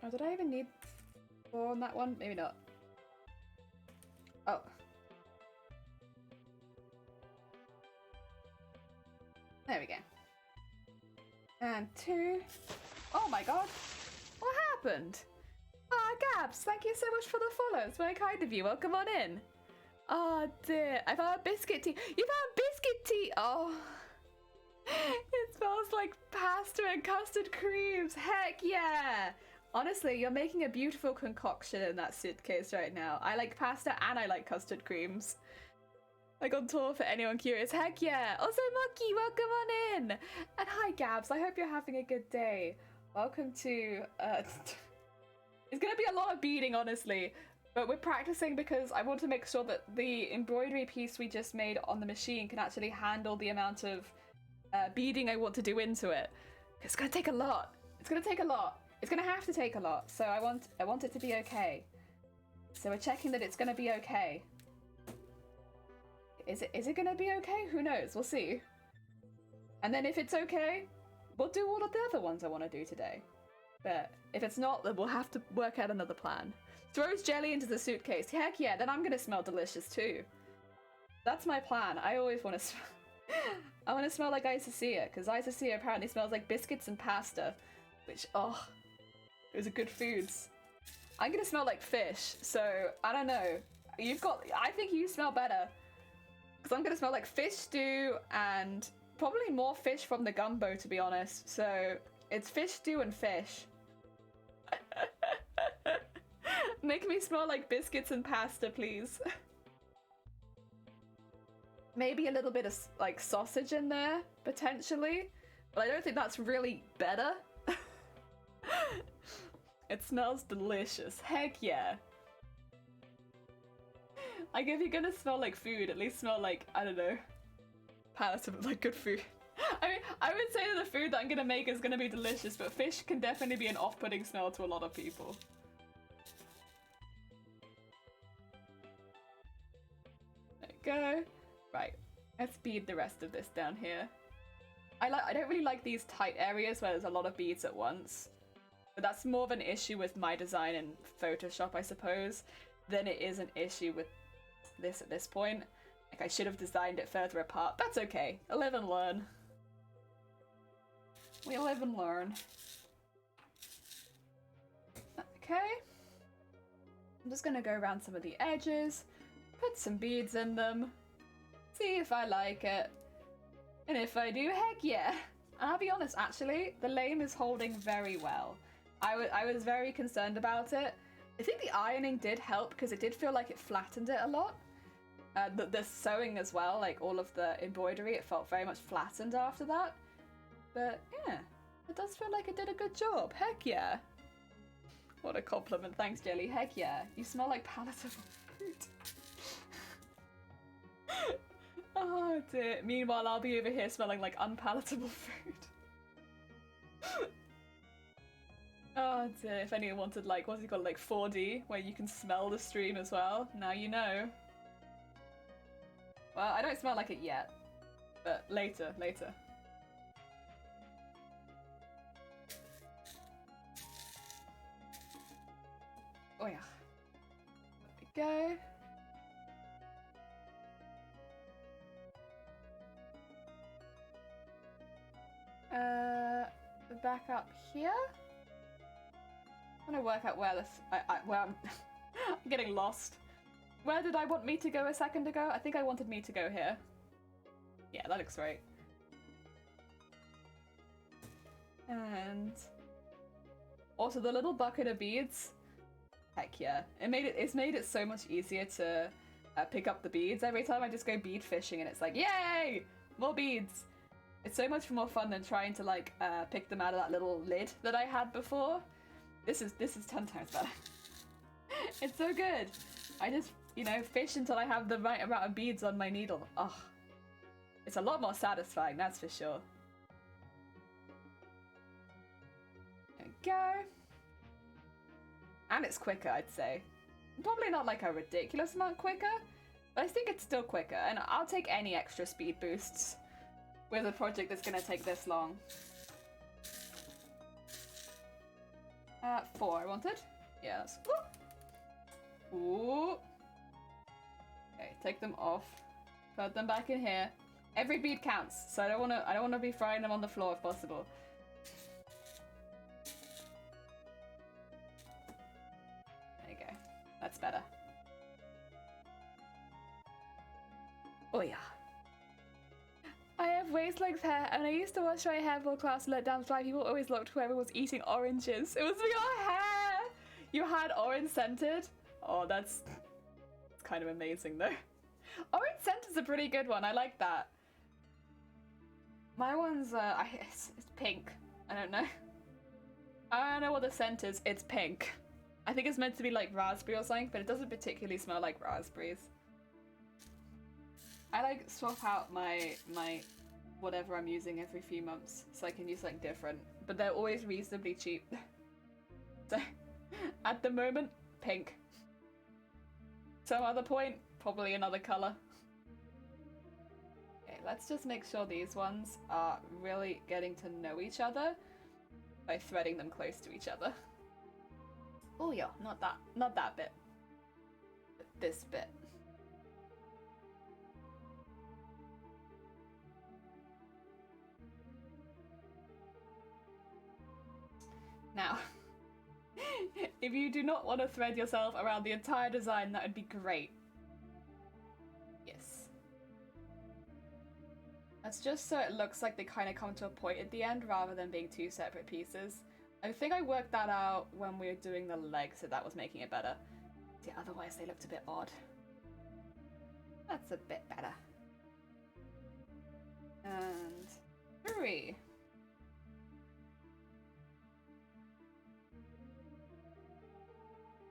Oh, did I even need 4 on that one? Maybe not. Oh. There we go. And 2. Oh my god. What happened? Ah, Gabs, thank you so much for the follow. It's very kind of you. Welcome on in. Oh dear. I found biscuit tea. You found biscuit tea! Oh. It smells like pasta and custard creams. Heck yeah! Honestly, you're making a beautiful concoction in that suitcase right now. I like pasta and I like custard creams. Like on tour for anyone curious. Heck yeah! Also, Mucky, welcome on in! And hi, Gabs. I hope you're having a good day. Welcome to... It's gonna be a lot of beading, honestly. But we're practicing because I want to make sure that the embroidery piece we just made on the machine can actually handle the amount of beading I want to do into it. It's gonna take a lot. It's gonna take a lot. It's gonna have to take a lot. So I want it to be okay. So we're checking that it's gonna be okay. Is it gonna be okay? Who knows? We'll see. And then if it's okay, we'll do all of the other ones I want to do today. But if it's not, then we'll have to work out another plan. Throws jelly into the suitcase. Heck yeah, then I'm gonna smell delicious too. That's my plan. I always want to smell... I want to smell like Isacea, because Isacea apparently smells like biscuits and pasta. Which, oh, those are good foods. I'm gonna smell like fish, so I don't know. I think you smell better. Because I'm gonna smell like fish stew and Probably more fish from the gumbo, to be honest. So it's fish stew and fish. Make me smell like biscuits and pasta, please. Maybe a little bit of like sausage in there, potentially. But I don't think that's really better. It smells delicious. Heck yeah. Like, if you're gonna smell like food, at least smell like, I don't know, palatable, like good food. I mean, I would say that the food that I'm gonna make is gonna be delicious, but fish can definitely be an off-putting smell to a lot of people. There we go. Right, let's bead the rest of this down here. I don't really like these tight areas where there's a lot of beads at once. But that's more of an issue with my design in Photoshop, I suppose, than it is an issue with this at this point. Like, I should have designed it further apart. That's okay. I live and learn. We live and learn. Okay. I'm just gonna go around some of the edges, put some beads in them, see if I like it. And if I do, heck yeah. And I'll be honest, actually, the lame is holding very well. I was very concerned about it. I think the ironing did help because it did feel like it flattened it a lot. The sewing as well, like all of the embroidery, it felt very much flattened after that. But yeah, it does feel like it did a good job. Heck yeah. What a compliment. Thanks, Jelly. Heck yeah. You smell like palatable food. Oh dear. Meanwhile, I'll be over here smelling like unpalatable food. Oh dear. If anyone wanted, like, what's it called, like 4D, where you can smell the stream as well, now you know. Well, I don't smell like it yet, but later. Oh yeah. There we go. Back up here. I'm gonna work out where this. Where I'm. I'm getting lost. Where did I want me to go a second ago? I think I wanted me to go here. Yeah, that looks right. And also the little bucket of beads. Heck yeah! It's made it so much easier to pick up the beads every time I just go bead fishing, and it's like, yay! More beads! It's so much more fun than trying to like pick them out of that little lid that I had before. This is 10 times better. It's so good. I just, fish until I have the right amount of beads on my needle. Oh, it's a lot more satisfying, that's for sure. There we go. And it's quicker, I'd say. Probably not like a ridiculous amount quicker, but I think it's still quicker, and I'll take any extra speed boosts with a project that's gonna take this long. 4 I wanted. Yeah, that's... Ooh. Okay, take them off. Put them back in here. Every bead counts, so I don't wanna be frying them on the floor if possible. There you go. That's better. Oh yeah. I have waist-length hair, and I used to wash my hair before class and let down fly. People always looked whoever was eating oranges. It was your hair! You had orange scented? Oh, that's kind of amazing, though. Orange scent is a pretty good one. I like that. My one's, it's pink. I don't know. I don't know what the scent is. It's pink. I think it's meant to be like raspberry or something, but it doesn't particularly smell like raspberries. I like swap out my whatever I'm using every few months so I can use something different, but they're always reasonably cheap. So at the moment, pink. Some other point, probably another color. Okay, let's just make sure these ones are really getting to know each other by threading them close to each other. Oh yeah, not that bit, but this bit. Now, if you do not want to thread yourself around the entire design, that would be great. Yes. That's just so it looks like they kind of come to a point at the end rather than being two separate pieces. I think I worked that out when we were doing the legs, so that was making it better. See, otherwise they looked a bit odd. That's a bit better. And 3.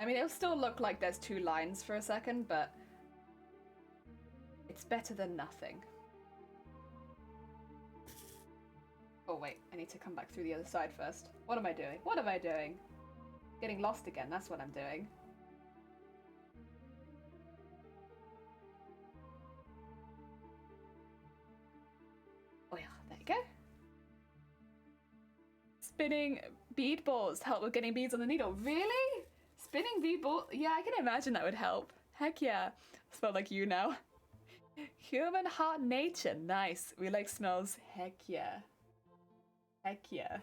I mean, it'll still look like there's 2 lines for a second, but it's better than nothing. Oh wait, I need to come back through the other side first. What am I doing? What am I doing? Getting lost again, that's what I'm doing. Oh yeah, there you go. Spinning bead balls help with getting beads on the needle. Really? Spinning bead ball? Yeah, I can imagine that would help. Heck yeah. I smell like you now. Human heart nature. Nice. We like smells. Heck yeah. Heck yeah.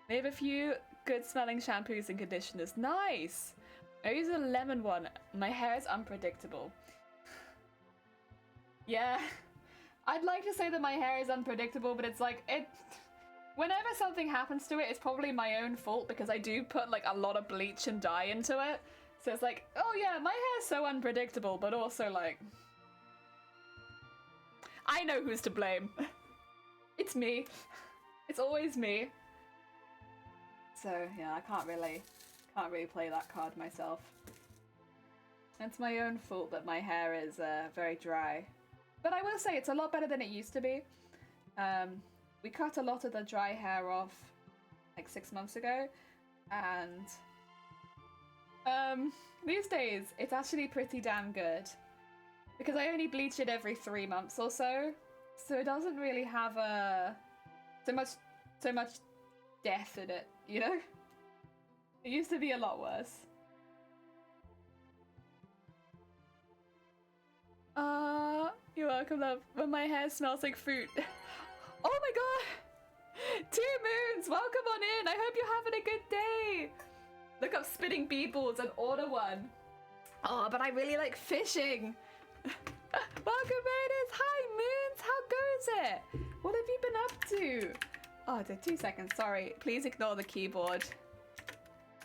We have a few good smelling shampoos and conditioners. Nice! I use a lemon one. My hair is unpredictable. Yeah. I'd like to say that my hair is unpredictable, but it's like, whenever something happens to it, it's probably my own fault because I do put like a lot of bleach and dye into it. So it's like, oh yeah, my hair's so unpredictable, but also like, I know who's to blame. It's me. It's always me. So yeah, I can't really play that card myself. It's my own fault that my hair is very dry. But I will say it's a lot better than it used to be. We cut a lot of the dry hair off like 6 months ago, and these days it's actually pretty damn good because I only bleach it every 3 months or so, so it doesn't really have so much death in it, you know? It used to be a lot worse. You're welcome, love. When my hair smells like fruit. Oh my god! 2 moons! Welcome on in! I hope you're having a good day! Look up spinning bead balls and order one. Oh, but I really like fishing. Welcome, Raiders! Hi, Moons! How goes it? What have you been up to? Oh, 2 seconds, sorry. Please ignore the keyboard.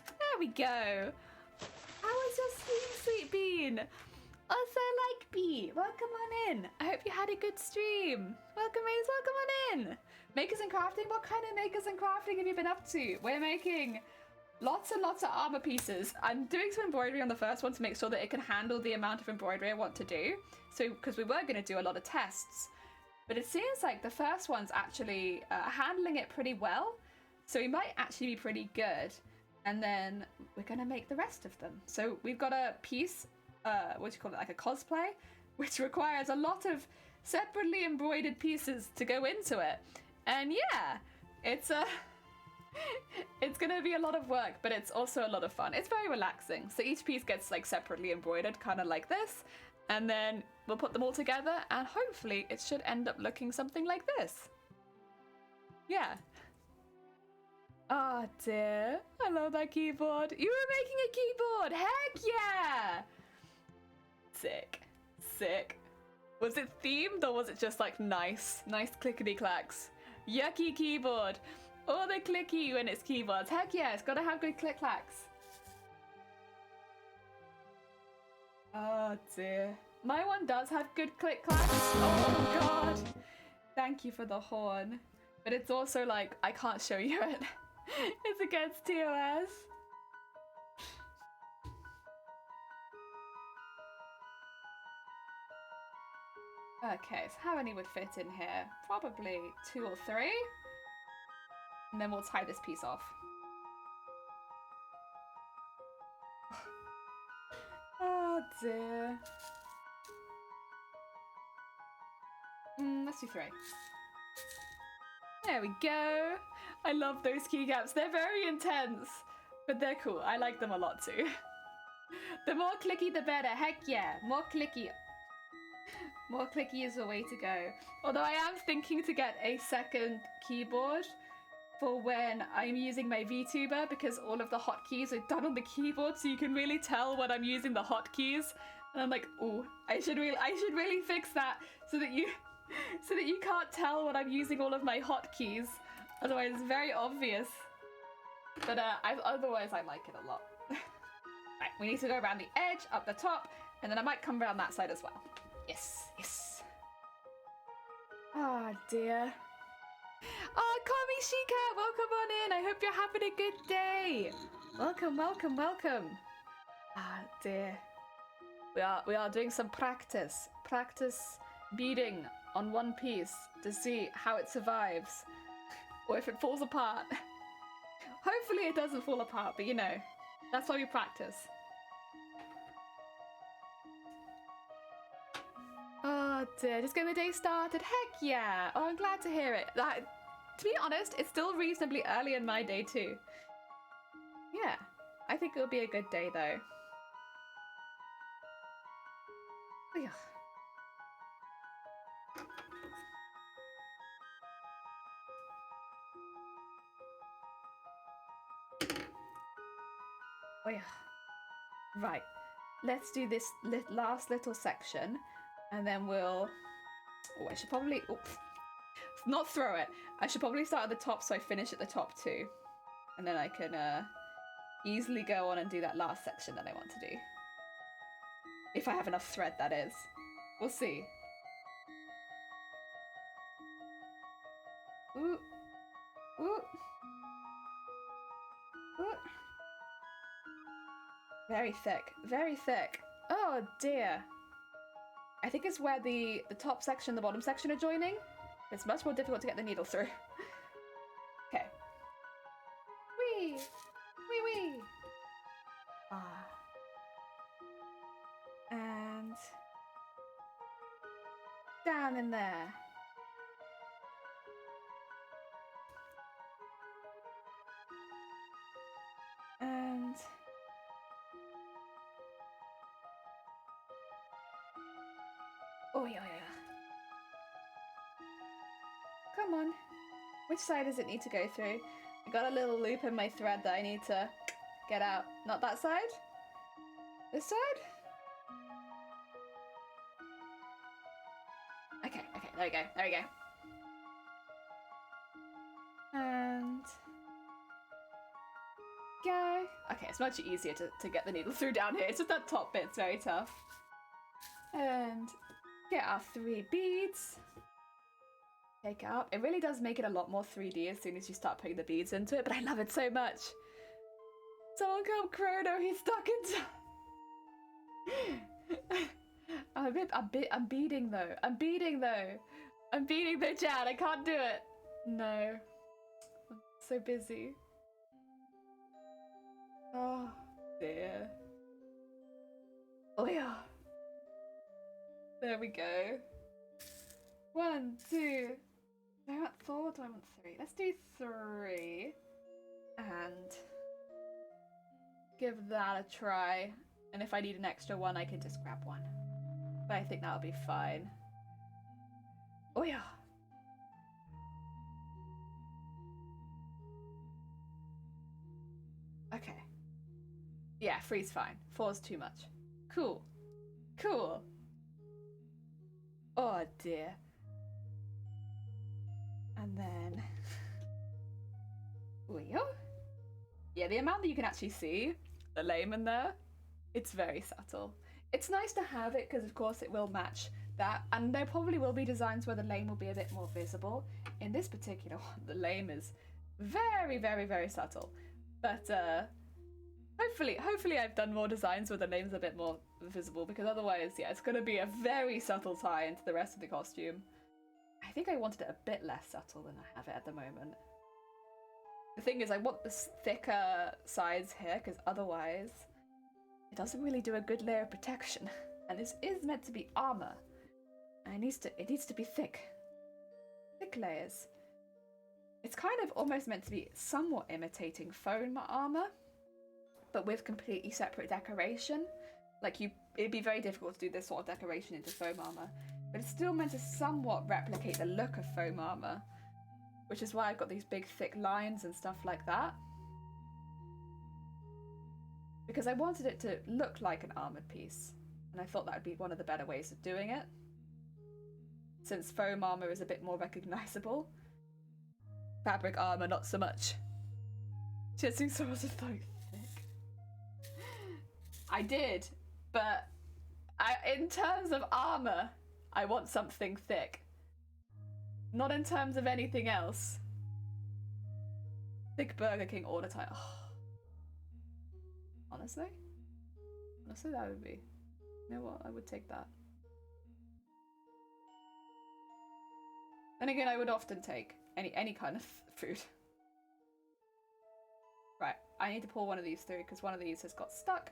There we go. How was your stream, Sweet Bean? Also like Bee. Welcome on in. I hope you had a good stream. Welcome, Raiders. Welcome on in. Makers and crafting? What kind of makers and crafting have you been up to? We're making lots and lots of armor pieces. I'm doing some embroidery on the first one to make sure that it can handle the amount of embroidery I want to do. So, because we were going to do a lot of tests. But it seems like the first one's actually handling it pretty well. So we might actually be pretty good. And then we're going to make the rest of them. So we've got a piece, what do you call it, like a cosplay, which requires a lot of separately embroidered pieces to go into it. And yeah, it's gonna be a lot of work, but it's also a lot of fun. It's very relaxing. So each piece gets like separately embroidered, kind of like this, and then we'll put them all together, and hopefully it should end up looking something like this. Yeah. Oh dear, I love that keyboard. You were making a keyboard, heck yeah! Sick, sick. Was it themed or was it just like nice clickety clacks? Yucky keyboard. Or the clicky when it's keyboards. Heck yeah, it's gotta have good click clacks. Oh dear. My one does have good click clacks. Oh god. Thank you for the horn. But it's also like, I can't show you it. It's against TOS. Okay, so how many would fit in here? Probably 2 or 3. And then we'll tie this piece off. Oh dear. Let's do 3. There we go. I love those keycaps. They're very intense, but they're cool. I like them a lot too. The more clicky, the better. Heck yeah, more clicky. More clicky is the way to go. Although I am thinking to get a second keyboard for when I'm using my VTuber, because all of the hotkeys are done on the keyboard, so you can really tell when I'm using the hotkeys. And I'm like, oh, I should really fix that so that you so that you can't tell when I'm using all of my hotkeys. Otherwise, it's very obvious. But otherwise, I like it a lot. Right, we need to go around the edge, up the top, and then I might come around that side as well. Yes, yes. Oh dear. Oh, Kami Shika, welcome on in. I hope you're having a good day. Welcome, welcome, welcome. Ah dear. We are doing some practice beading on one piece to see how it survives, or if it falls apart. Hopefully it doesn't fall apart, but you know, that's why we practice. Oh dear, just getting the day started. Heck yeah! Oh, I'm glad to hear it. To be honest, it's still reasonably early in my day too. Yeah, I think it'll be a good day though. Yeah. Oh yeah. Right. Let's do this last little section, and then we'll... Oh, I should probably... Oops. Not throw it. I should probably start at the top so I finish at the top too. And then I can easily go on and do that last section that I want to do. If I have enough thread, that is. We'll see. Ooh. Ooh. Ooh. Very thick. Very thick. Oh dear. I think it's where the top section and the bottom section are joining. It's much more difficult to get the needle through. Okay. Wee! Wee wee! Ah. And... down in there. And... oh yeah, yeah. Come on. Which side does it need to go through? I got a little loop in my thread that I need to get out. Not that side? This side? Okay, okay, there we go, there we go. And... go. Okay, it's much easier to get the needle through down here. It's just that top bit's very tough. And get our 3 beads. Take it up. It really does make it a lot more 3D as soon as you start putting the beads into it, but I love it so much. Someone come Chrono, he's stuck into... I'm beading though. I'm beading though. I'm beading though, Chad. I can't do it. No. I'm so busy. Oh dear. Oh yeah. There we go. 1, 2. Do I want 4? Do I want 3? Let's do 3. And give that a try. And if I need an extra one, I can just grab one. But I think that'll be fine. Oh yeah. Okay. Yeah, 3's fine. 4's too much. Cool. Cool. Oh dear. And then... yeah, the amount that you can actually see, the lame in there, it's very subtle. It's nice to have it because of course it will match that, and there probably will be designs where the lame will be a bit more visible. In this particular one, the lame is very, very, very subtle. But hopefully I've done more designs where the lame's a bit more visible, because otherwise, yeah, it's going to be a very subtle tie into the rest of the costume. I think I wanted it a bit less subtle than I have it at the moment. The thing is, I want this thicker sides here, because otherwise it doesn't really do a good layer of protection. And this is meant to be armor. And it needs to be thick. Thick layers. It's kind of almost meant to be somewhat imitating foam armor, but with completely separate decoration. Like it'd be very difficult to do this sort of decoration into foam armor, but it's still meant to somewhat replicate the look of foam armor, which is why I've got these big thick lines and stuff like that. Because I wanted it to look like an armored piece, and I thought that would be one of the better ways of doing it. since foam armor is a bit more recognizable. Fabric armor, not so much. Chasing swords are so thick. I did, but in terms of armor, I want something thick. Not in terms of anything else. Thick Burger King all the time. Oh. Honestly, that would be. You know what? I would take that. And again, I would often take any kind of food. Right, I need to pull one of these through because one of these has got stuck.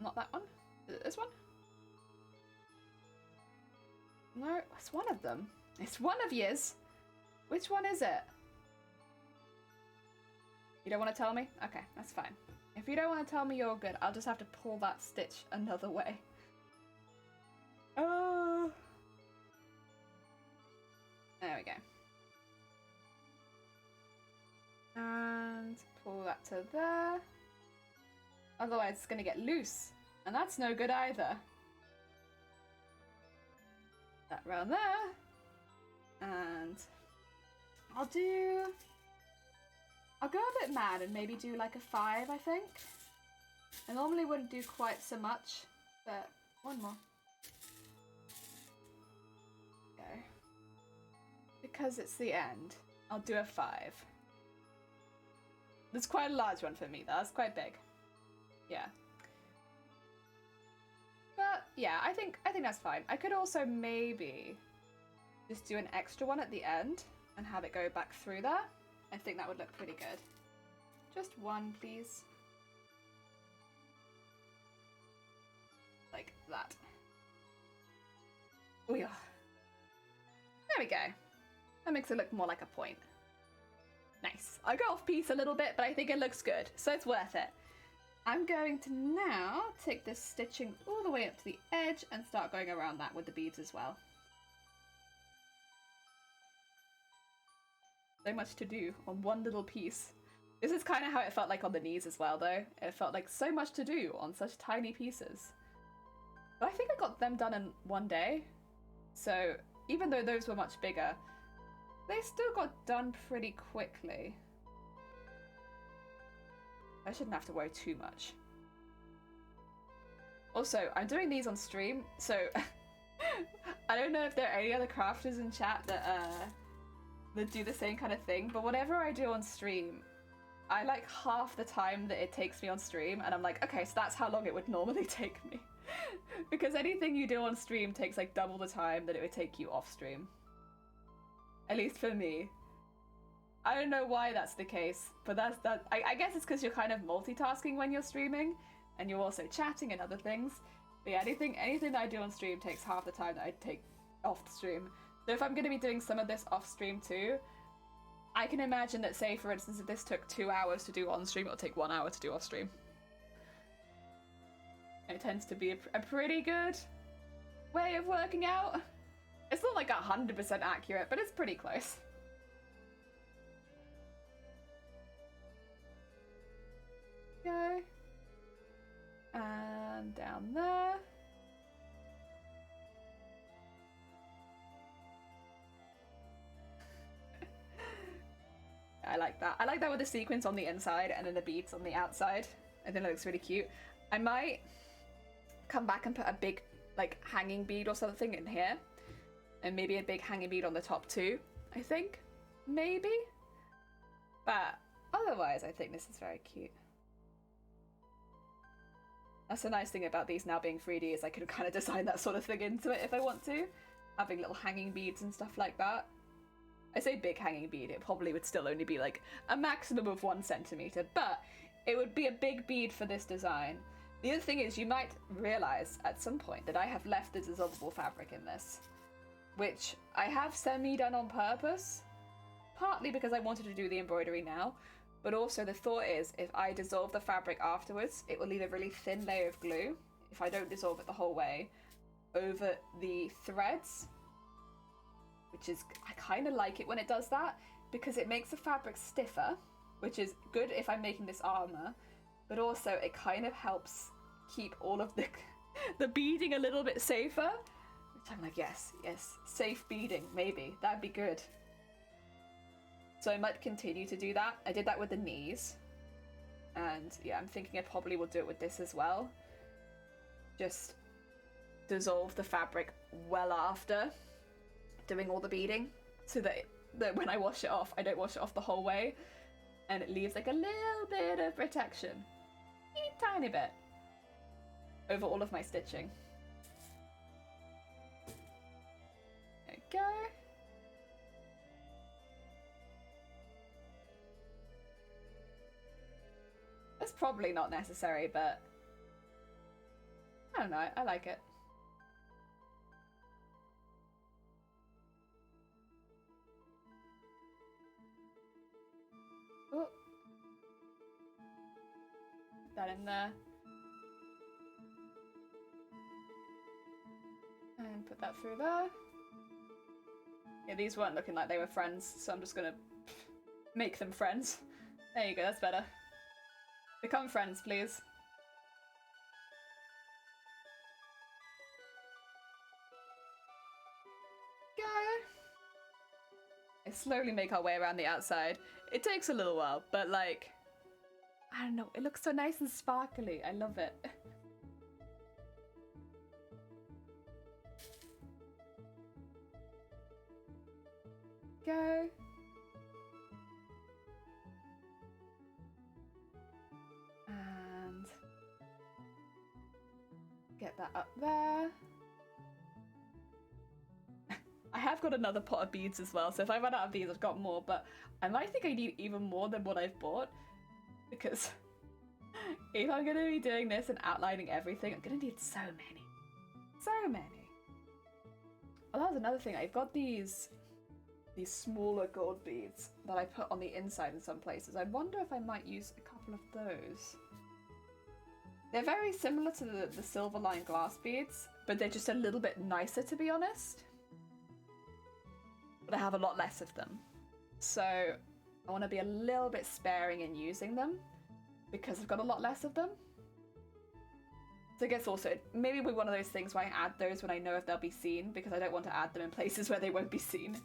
Not that one. Is it this one? No, it's one of them. It's one of yours. Which one is it? You don't want to tell me? Okay, that's fine. If you don't want to tell me, you're good. I'll just have to pull that stitch another way. Oh. There we go. And pull that to there. Otherwise it's gonna get loose. And that's no good either. That round there. And I'll go a bit mad and maybe do like a 5, I think. I normally wouldn't do quite so much, but one more. Okay. Because it's the end, I'll do a 5. That's quite a large one for me, though. That's quite big. Yeah. But yeah, I think that's fine. I could also maybe just do an extra one at the end and have it go back through there. I think that would look pretty good. Just one, please. Like that. Oh yeah. There we go. That makes it look more like a point. Nice. I go off piece a little bit, but I think it looks good, so it's worth it. I'm going to now take this stitching all the way up to the edge and start going around that with the beads as well. So much to do on one little piece. This is kind of how it felt like on the knees as well, though. It felt like so much to do on such tiny pieces. But I think I got them done in one day. So even though those were much bigger, they still got done pretty quickly. I shouldn't have to worry too much. Also, I'm doing these on stream, so I don't know if there are any other crafters in chat that do the same kind of thing, but whatever I do on stream, I like half the time that it takes me on stream, and I'm like, okay, so that's how long it would normally take me. Because anything you do on stream takes like double the time that it would take you off stream. At least for me. I don't know why that's the case, but I guess it's because you're kind of multitasking when you're streaming, and you're also chatting and other things. But yeah, anything that I do on stream takes half the time that I take off stream. So if I'm going to be doing some of this off stream too, I can imagine that, say for instance, if this took 2 hours to do on stream, it'll take 1 hour to do off stream. It tends to be a pretty good way of working out. It's not like 100% accurate, but it's pretty close. Okay. And down there. I like that. I like that with the sequins on the inside and then the beads on the outside. I think it looks really cute. I might come back and put a big like hanging bead or something in here. And maybe a big hanging bead on the top too, I think. Maybe. But otherwise, I think this is very cute. That's the nice thing about these now being 3D is I can kind of design that sort of thing into it if I want to. Having little hanging beads and stuff like that. I say big hanging bead, it probably would still only be like a maximum of 1 centimeter, but it would be a big bead for this design. The other thing is you might realize at some point that I have left the dissolvable fabric in this, which I have semi-done on purpose, partly because I wanted to do the embroidery now, but also the thought is if I dissolve the fabric afterwards, it will leave a really thin layer of glue, if I don't dissolve it the whole way, over the threads, which is, I kind of like it when it does that, because it makes the fabric stiffer, which is good if I'm making this armor, but also it kind of helps keep all of the beading a little bit safer, Which I'm like, yes, safe beading, maybe, that'd be good. So I might continue to do that. I did that with the knees. And yeah, I'm thinking I probably will do it with this as well. Just dissolve the fabric well after doing all the beading, so that when I wash it off, I don't wash it off the whole way, and it leaves like a little bit of protection, a tiny bit, over all of my stitching. There we go. That's probably not necessary, but I don't know, I like it. Oh. Put that in there. And put that through there. Yeah, these weren't looking like they were friends, so I'm just gonna make them friends. There you go, that's better. Become friends, please. Go. I slowly make our way around the outside. It takes a little while, but like, I don't know, it looks so nice and sparkly. I love it. Go. And get that up there. I have got another pot of beads as well, so if I run out of these, I've got more, but I might think I need even more than what I've bought, because if I'm going to be doing this and outlining everything, I'm going to need so many. So many. Oh, that was another thing. I've got these smaller gold beads that I put on the inside in some places. I wonder if I might use a couple of those. They're very similar to the silver line glass beads, but they're just a little bit nicer, to be honest. But I have a lot less of them. So I want to be a little bit sparing in using them because I've got a lot less of them. So I guess also, maybe we're one of those things where I add those when I know if they'll be seen, because I don't want to add them in places where they won't be seen.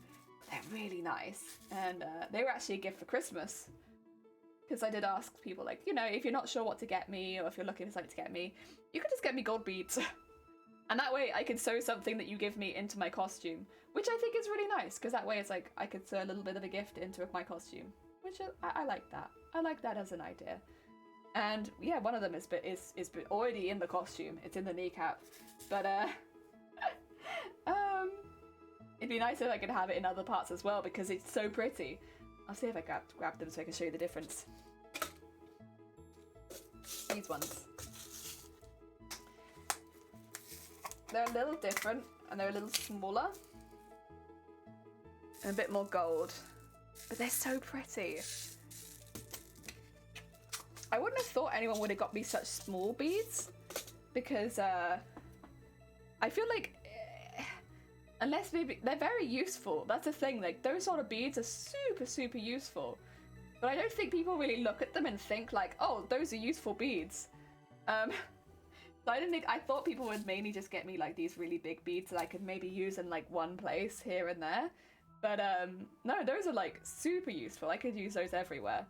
They're really nice. And they were actually a gift for Christmas. Because I did ask people, like, you know, if you're not sure what to get me, or if you're looking for something to get me, you could just get me gold beads. And that way I could sew something that you give me into my costume, which I think is really nice, because that way it's like I could sew a little bit of a gift into my costume, which I like that. I like that as an idea. And yeah, one of them is already in the costume. It's in the kneecap. But it'd be nice if I could have it in other parts as well, because it's so pretty. I'll see if I grab them so I can show you the difference. These ones. They're a little different, and they're a little smaller. And a bit more gold. But they're so pretty. I wouldn't have thought anyone would have got me such small beads, because I feel like, unless maybe, they're very useful. That's the thing, like those sort of beads are super, super useful. But I don't think people really look at them and think like, oh, those are useful beads. So I thought people would mainly just get me like these really big beads that I could maybe use in like one place here and there. But no, those are like super useful. I could use those everywhere.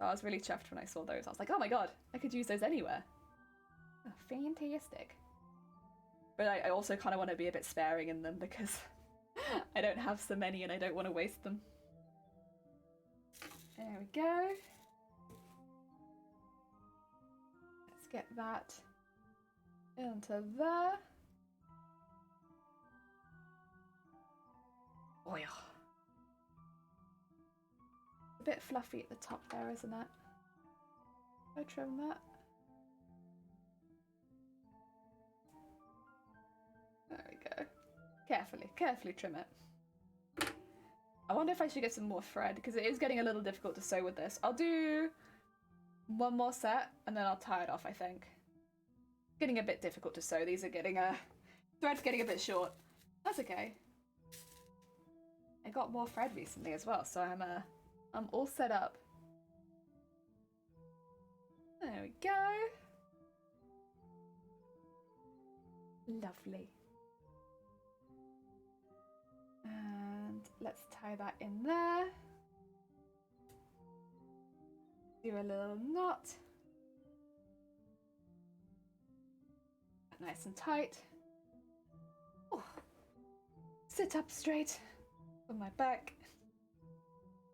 I was really chuffed when I saw those. I was like, oh my god, I could use those anywhere. Oh, fantastic. But I also kind of want to be a bit sparing in them because I don't have so many and I don't want to waste them. There we go. Let's get that into there. Oh yeah. A bit fluffy at the top there, isn't it? I'll trim that. There we go. Carefully trim it. I wonder if I should get some more thread, because it is getting a little difficult to sew with this. I'll do one more set and then I'll tie it off, I think. Getting a bit difficult to sew. These are getting thread's getting a bit short. That's okay. I got more thread recently as well, so I'm all set up. There we go. Lovely. let's tie that in there. Do a little knot. Nice and tight. Oh. Sit up straight on my back.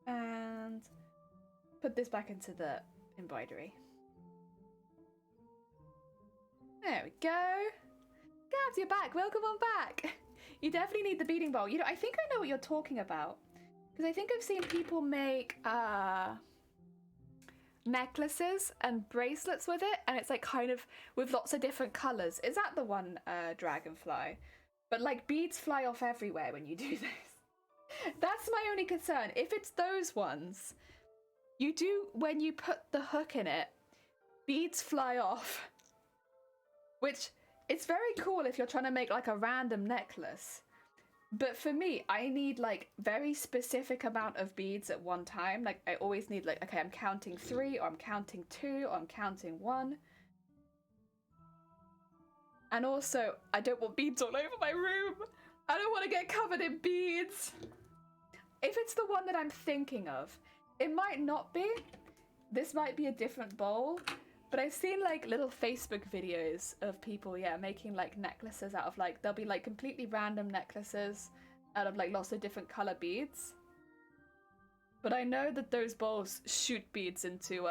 And put this back into the embroidery. There we go. Gabs, you're back. Welcome on back. You definitely need the beading bowl. You know, I think I know what you're talking about. Because I think I've seen people make necklaces and bracelets with it. And it's like kind of with lots of different colours. Is that the one, Dragonfly? But like beads fly off everywhere when you do this. That's my only concern. If it's those ones, you do, when you put the hook in it, beads fly off. Which, it's very cool if you're trying to make like a random necklace. But for me, I need like very specific amount of beads at one time. Like I always need like, okay, I'm counting 3, or I'm counting 2, or I'm counting 1. And also, I don't want beads all over my room. I don't want to get covered in beads. If it's the one that I'm thinking of, it might not be. This might be a different bowl. But I've seen like little Facebook videos of people, yeah, making like necklaces out of like, they'll be like completely random necklaces out of like lots of different color beads. But I know that those bowls shoot beads into,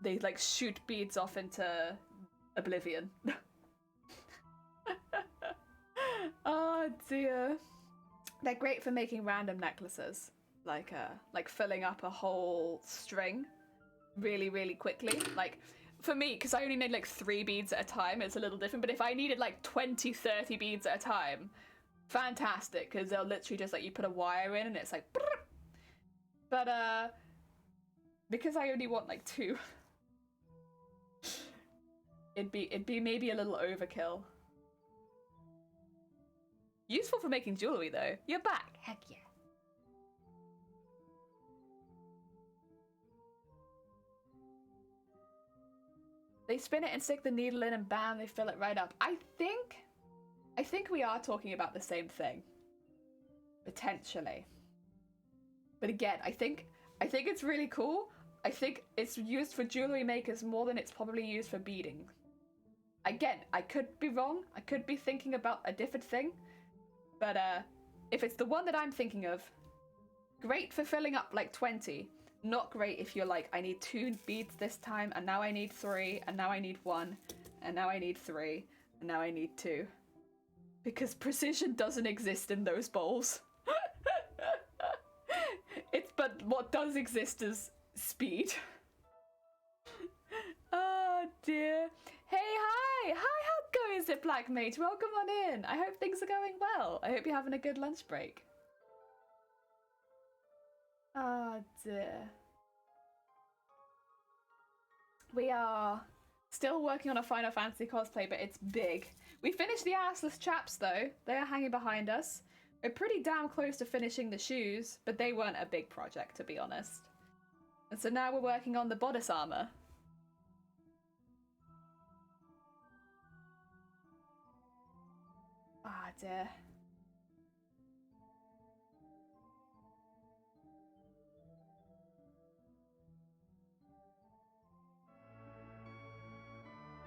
they like shoot beads off into oblivion. Oh dear. They're great for making random necklaces. Like filling up a whole string really, really quickly. Like, for me, because I only need like 3 beads at a time, it's a little different. But if I needed like 20, 30 beads at a time, fantastic, because they'll literally just like, you put a wire in and it's like, but because I only want like 2, it'd be maybe a little overkill. Useful for making jewelry though. You're back. Heck yeah. They spin it and stick the needle in and bam, they fill it right up. I think we are talking about the same thing. Potentially. But again, I think it's really cool. I think it's used for jewelry makers more than it's probably used for beading. Again, I could be wrong. I could be thinking about a different thing. But if it's the one that I'm thinking of, great for filling up like 20. Not great if you're like, I need 2 beads this time, and now I need 3, and now I need 1, and now I need 3, and now I need 2. Because precision doesn't exist in those bowls. But what does exist is speed. Oh dear. Hey, hi! Hi, how goes it, Black Mage? Welcome on in. I hope things are going well. I hope you're having a good lunch break. Oh dear. We are still working on a Final Fantasy cosplay, but it's big. We finished the assless chaps though. They are hanging behind us. We're pretty damn close to finishing the shoes, but they weren't a big project, to be honest. And so now we're working on the bodice armor. Ah dear.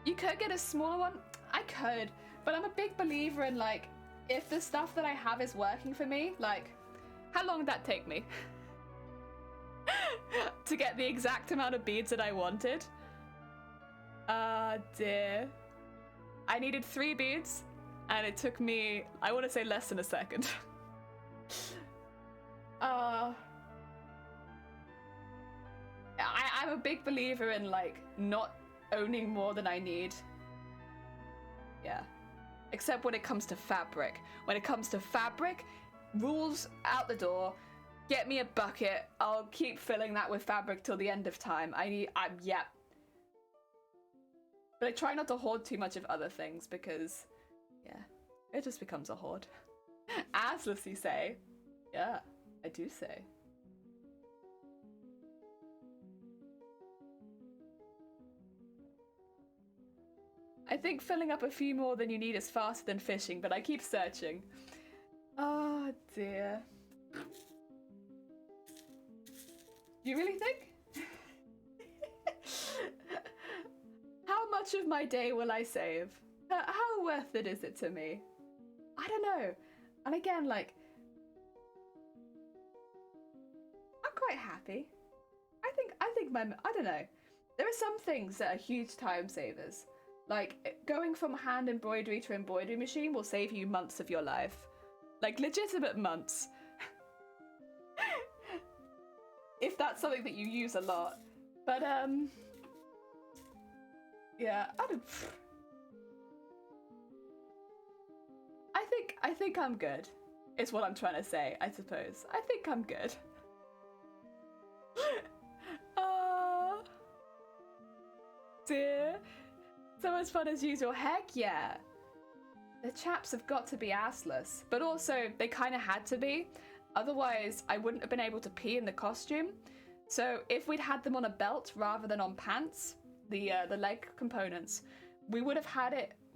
You could get a smaller one. I could, but I'm a big believer in like, if the stuff that I have is working for me, like, how long did that take me? To get the exact amount of beads that I wanted? Ah dear. I needed 3 beads, and it took me, I want to say less than a second. I'm a big believer in like, not owning more than I need. Yeah. Except when it comes to fabric. When it comes to fabric, rules out the door. Get me a bucket. I'll keep filling that with fabric till the end of time. Yeah. But I try not to hoard too much of other things because, yeah, it just becomes a hoard. Assless, you say? Yeah, I do say. I think filling up a few more than you need is faster than fishing, but I keep searching. Oh dear. You really think? How much of my day will I save? How worth it is it to me? I don't know. And again, like, I'm quite happy. I don't know. There are some things that are huge time savers. Like, going from hand embroidery to embroidery machine will save you months of your life. Like, legitimate months. If that's something that you use a lot. But, yeah, I think I'm good, is what I'm trying to say, I suppose. I think I'm good. Dear. So much fun as usual. Heck yeah. The chaps have got to be assless. But also, they kind of had to be. Otherwise, I wouldn't have been able to pee in the costume. So if we'd had them on a belt rather than on pants, the leg components, we would have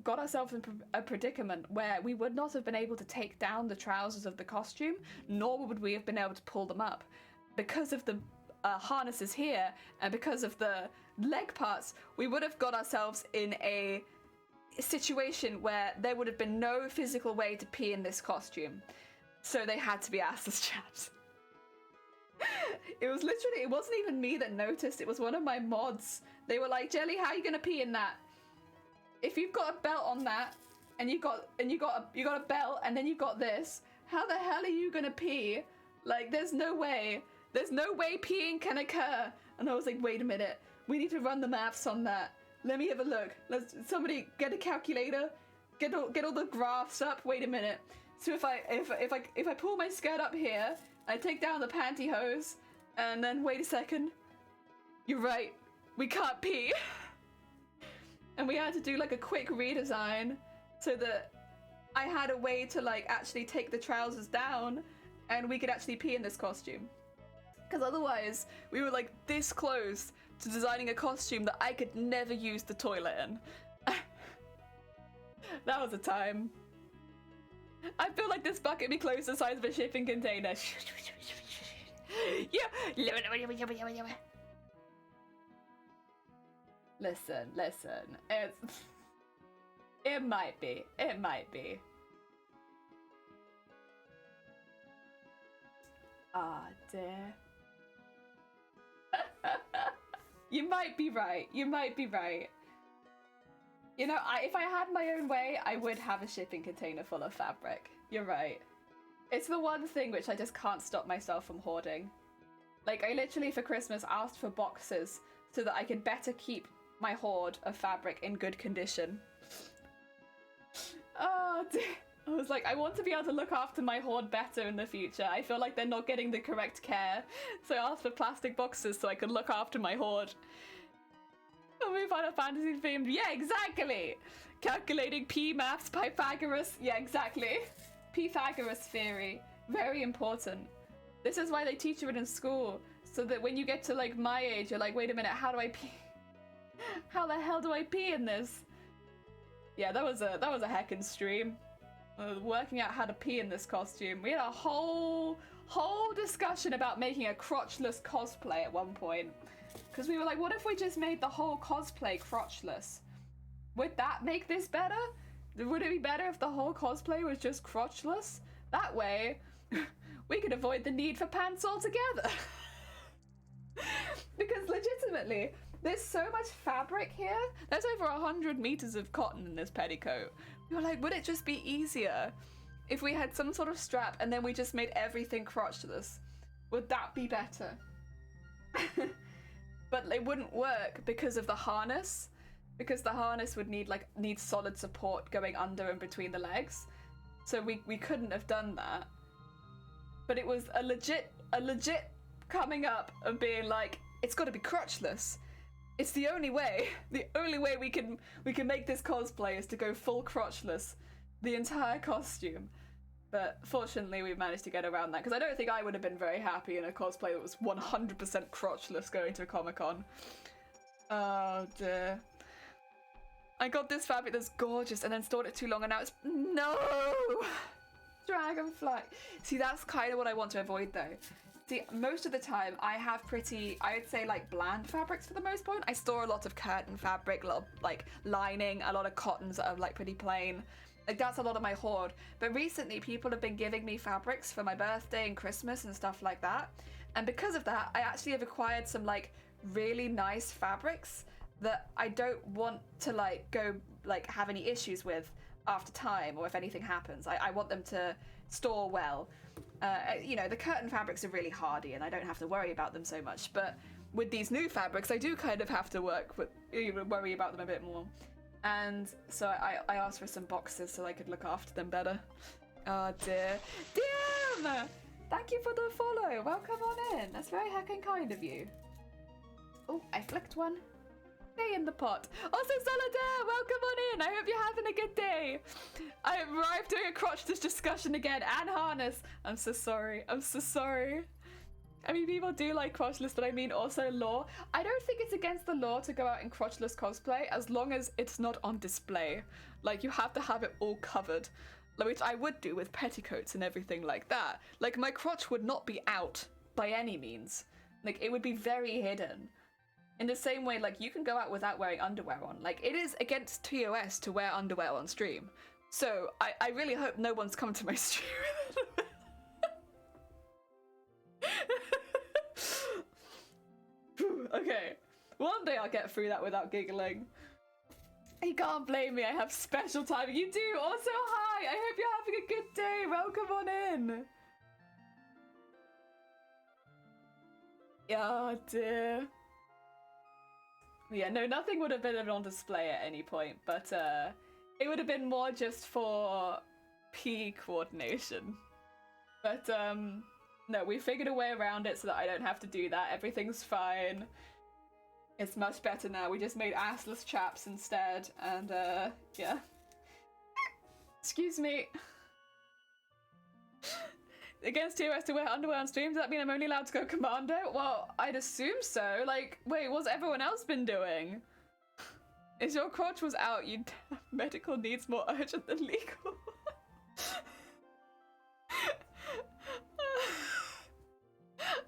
got ourselves in a predicament where we would not have been able to take down the trousers of the costume, nor would we have been able to pull them up. Because of the harnesses here, and because of the leg parts, we would have got ourselves in a situation where there would have been no physical way to pee in this costume. So they had to be assless chaps. It wasn't even me that noticed, it was one of my mods. They were like, Jelly, how are you gonna pee in that? If you've got a belt on that, and you got a belt, and then you've got this, how the hell are you gonna pee? Like, there's no way peeing can occur. And I was like, wait a minute, we need to run the maths on that. Let me have a look. Somebody get a calculator, get all the graphs up. Wait a minute. So if I pull my skirt up here, I take down the pantyhose, and then wait a second. You're right, we can't pee. And we had to do like a quick redesign so that I had a way to like actually take the trousers down and we could actually pee in this costume. Because otherwise, we were like this close to designing a costume that I could never use the toilet in. That was a time. I feel like this bucket be close to the size of a shipping container. Listen. It might be. Ah, dear. You might be right. You know, if I had my own way, I would have a shipping container full of fabric. You're right. It's the one thing which I just can't stop myself from hoarding. Like, I literally for Christmas asked for boxes so that I could better keep my hoard of fabric in good condition. Oh dear. I was like, I want to be able to look after my hoard better in the future. I feel like they're not getting the correct care. So I asked for plastic boxes so I could look after my hoard. Oh, we Final Fantasy themed. Yeah, exactly. Calculating P maths, Pythagoras. Yeah, exactly. Pythagoras theory. Very important. This is why they teach you it in school. So that when you get to like my age, you're like, wait a minute, how do I pee? How the hell do I pee in this? Yeah, that was a heckin' stream. Working out how to pee in this costume. We had a whole discussion about making a crotchless cosplay at one point. Because we were like, what if we just made the whole cosplay crotchless? Would that make this better? Would it be better if the whole cosplay was just crotchless? That way, we could avoid the need for pants altogether. Because legitimately, there's so much fabric here. There's over 100 meters of cotton in this petticoat. We were like, would it just be easier if we had some sort of strap and then we just made everything crotchless? Would that be better? But it wouldn't work because of the harness. Because the harness would need solid support going under and between the legs. So we couldn't have done that. But it was a legit coming up and being like, it's got to be crotchless. It's the only way. The only way we can make this cosplay is to go full crotchless, the entire costume. But fortunately, we managed to get around that because I don't think I would have been very happy in a cosplay that was 100% crotchless going to a Comic-Con. Oh dear. I got this fabric that's gorgeous and then stored it too long and now it's... No! Dragonfly. See, that's kind of what I want to avoid though. See, most of the time I have pretty, I would say like bland fabrics for the most part. I store a lot of curtain fabric, a lot of like lining, a lot of cottons that are like pretty plain. Like that's a lot of my hoard. But recently people have been giving me fabrics for my birthday and Christmas and stuff like that. And because of that, I actually have acquired some like really nice fabrics that I don't want to like go like have any issues with after time or if anything happens. I want them to store well. You know, the curtain fabrics are really hardy and I don't have to worry about them so much, but with these new fabrics I do kind of have to worry about them a bit more. And so I asked for some boxes so I could look after them better. Oh dear. Damn! Thank you for the follow. Welcome on in. That's very heckin' kind of you. Oh, I flicked one. Stay in the pot. Also, Solidaire, welcome on in. I hope you're having a good day. I arrived doing a crotchless discussion again and harness. I'm so sorry. I'm so sorry. I mean, people do like crotchless, but I mean also law. I don't think it's against the law to go out in crotchless cosplay as long as it's not on display. Like, you have to have it all covered, which I would do with petticoats and everything like that. Like, my crotch would not be out by any means. Like, it would be very hidden. In the same way, like, you can go out without wearing underwear on. Like, it is against TOS to wear underwear on stream. So, I really hope no one's come to my stream with underwear. Okay. One day I'll get through that without giggling. You can't blame me, I have special timing. You do! Also, hi! I hope you're having a good day! Welcome on in! Oh dear. Yeah, no, nothing would have been on display at any point, but it would have been more just for PE coordination. But no, we figured a way around it so that I don't have to do that. Everything's fine. It's much better now. We just made assless chaps instead, and yeah. Excuse me. Against TOS to wear underwear on stream, does that mean I'm only allowed to go commando? Well, I'd assume so. Like, wait, what's everyone else been doing? If your crotch was out, you'd have medical needs more urgent than legal.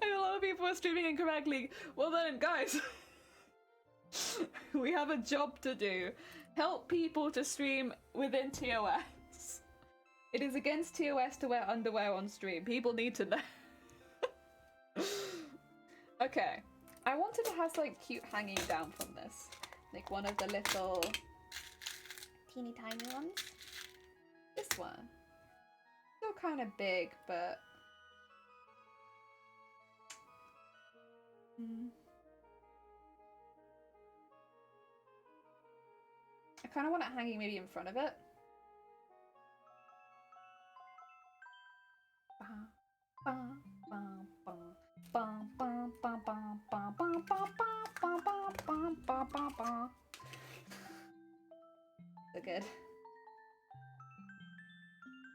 I know a lot of people are streaming incorrectly. Well then, guys, we have a job to do. Help people to stream within TOS. It is against TOS to wear underwear on stream. People need to know. Okay. I wanted to have something cute hanging down from this. Like one of the little teeny tiny ones. This one. Still kind of big, but... I kind of want it hanging maybe in front of it. So good.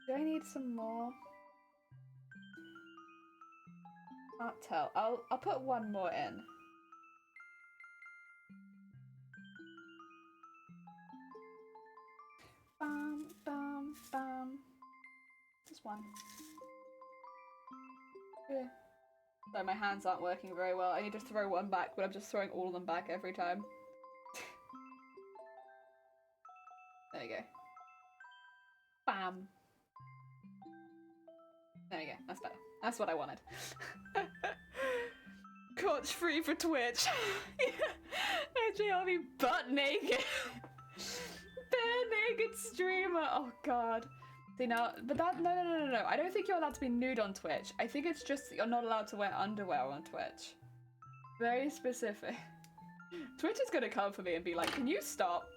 Do I need some more? Can't tell. I'll put one more in. Bum bum bum. Just one. Yeah. Sorry, my hands aren't working very well. I need to throw one back, but I'm just throwing all of them back every time. There you go. Bam. There you go. That's better. That's what I wanted. Crotch free for Twitch. Actually, I'll be butt naked. Bare naked streamer. Oh god. See now, but that no. I don't think you're allowed to be nude on Twitch. I think it's just that you're not allowed to wear underwear on Twitch. Very specific. Twitch is gonna come for me and be like, can you stop?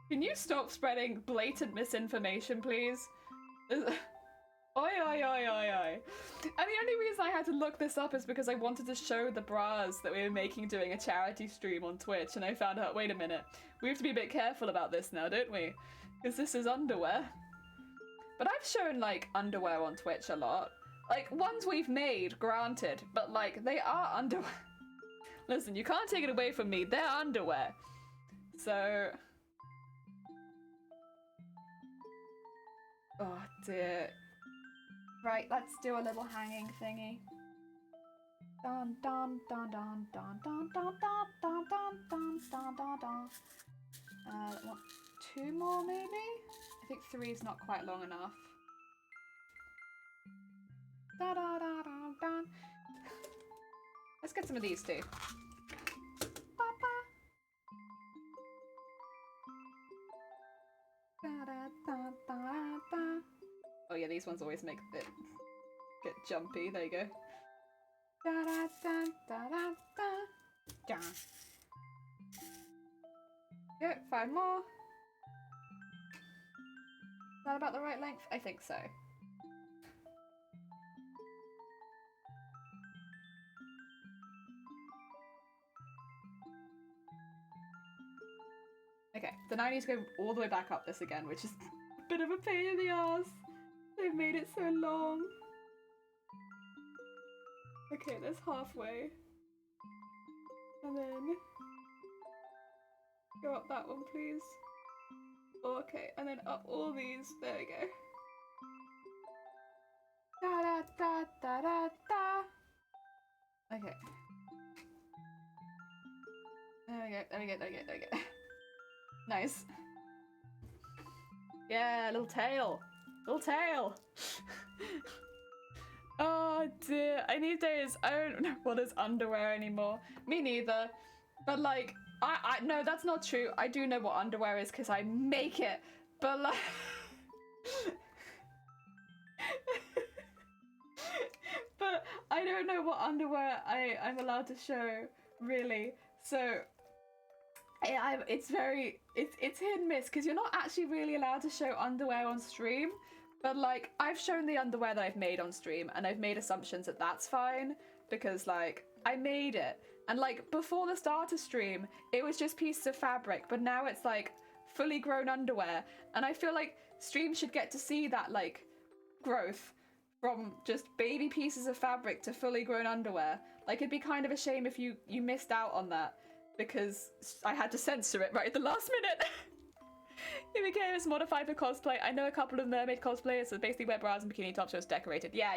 Can you stop spreading blatant misinformation, please? Oi, oi, oi, oi, oi. And the only reason I had to look this up is because I wanted to show the bras that we were making doing a charity stream on Twitch, and I found out, wait a minute, we have to be a bit careful about this now, don't we? Because this is underwear. But I've shown, like, underwear on Twitch a lot. Like, ones we've made, granted, but, like, they are underwear. Listen, you can't take it away from me, they're underwear. So... Oh, dear. Right, let's do a little hanging thingy. Dun dun dun dun dun dun dun dun dun dun dun dun dun dun. Want 2 more maybe? I think 3 is not quite long enough. Da da da da da. Let's get some of these too. Ba-ba. Da da da da da. Oh yeah, these ones always make it get jumpy. There you go. Da da da da da da. Da. Yeah, 5 more. Is that about the right length? I think so. Okay, so now I need to go all the way back up this again, which is a bit of a pain in the ass. They've made it so long. Okay, that's halfway. And then go up that one, please. Okay, and then up all these. There we go. Da da da da da da. Okay. There we go, there we go, there we go, there we go. Nice. Yeah, little tail. Little tail. Oh dear, I need days. I don't know what is underwear anymore. Me neither. But like, no, that's not true. I do know what underwear is because I make it. But like, but I don't know what underwear I'm allowed to show really. So it's hit and miss because you're not actually really allowed to show underwear on stream. But like, I've shown the underwear that I've made on stream and I've made assumptions that that's fine because like I made it. And like before the start of stream, it was just pieces of fabric, but now it's like fully grown underwear. And I feel like stream should get to see that like growth from just baby pieces of fabric to fully grown underwear. Like it'd be kind of a shame if you missed out on that because I had to censor it right at the last minute. It became as modified for cosplay. I know a couple of mermaid cosplayers that basically wear bras and bikini tops so it's decorated. Yeah.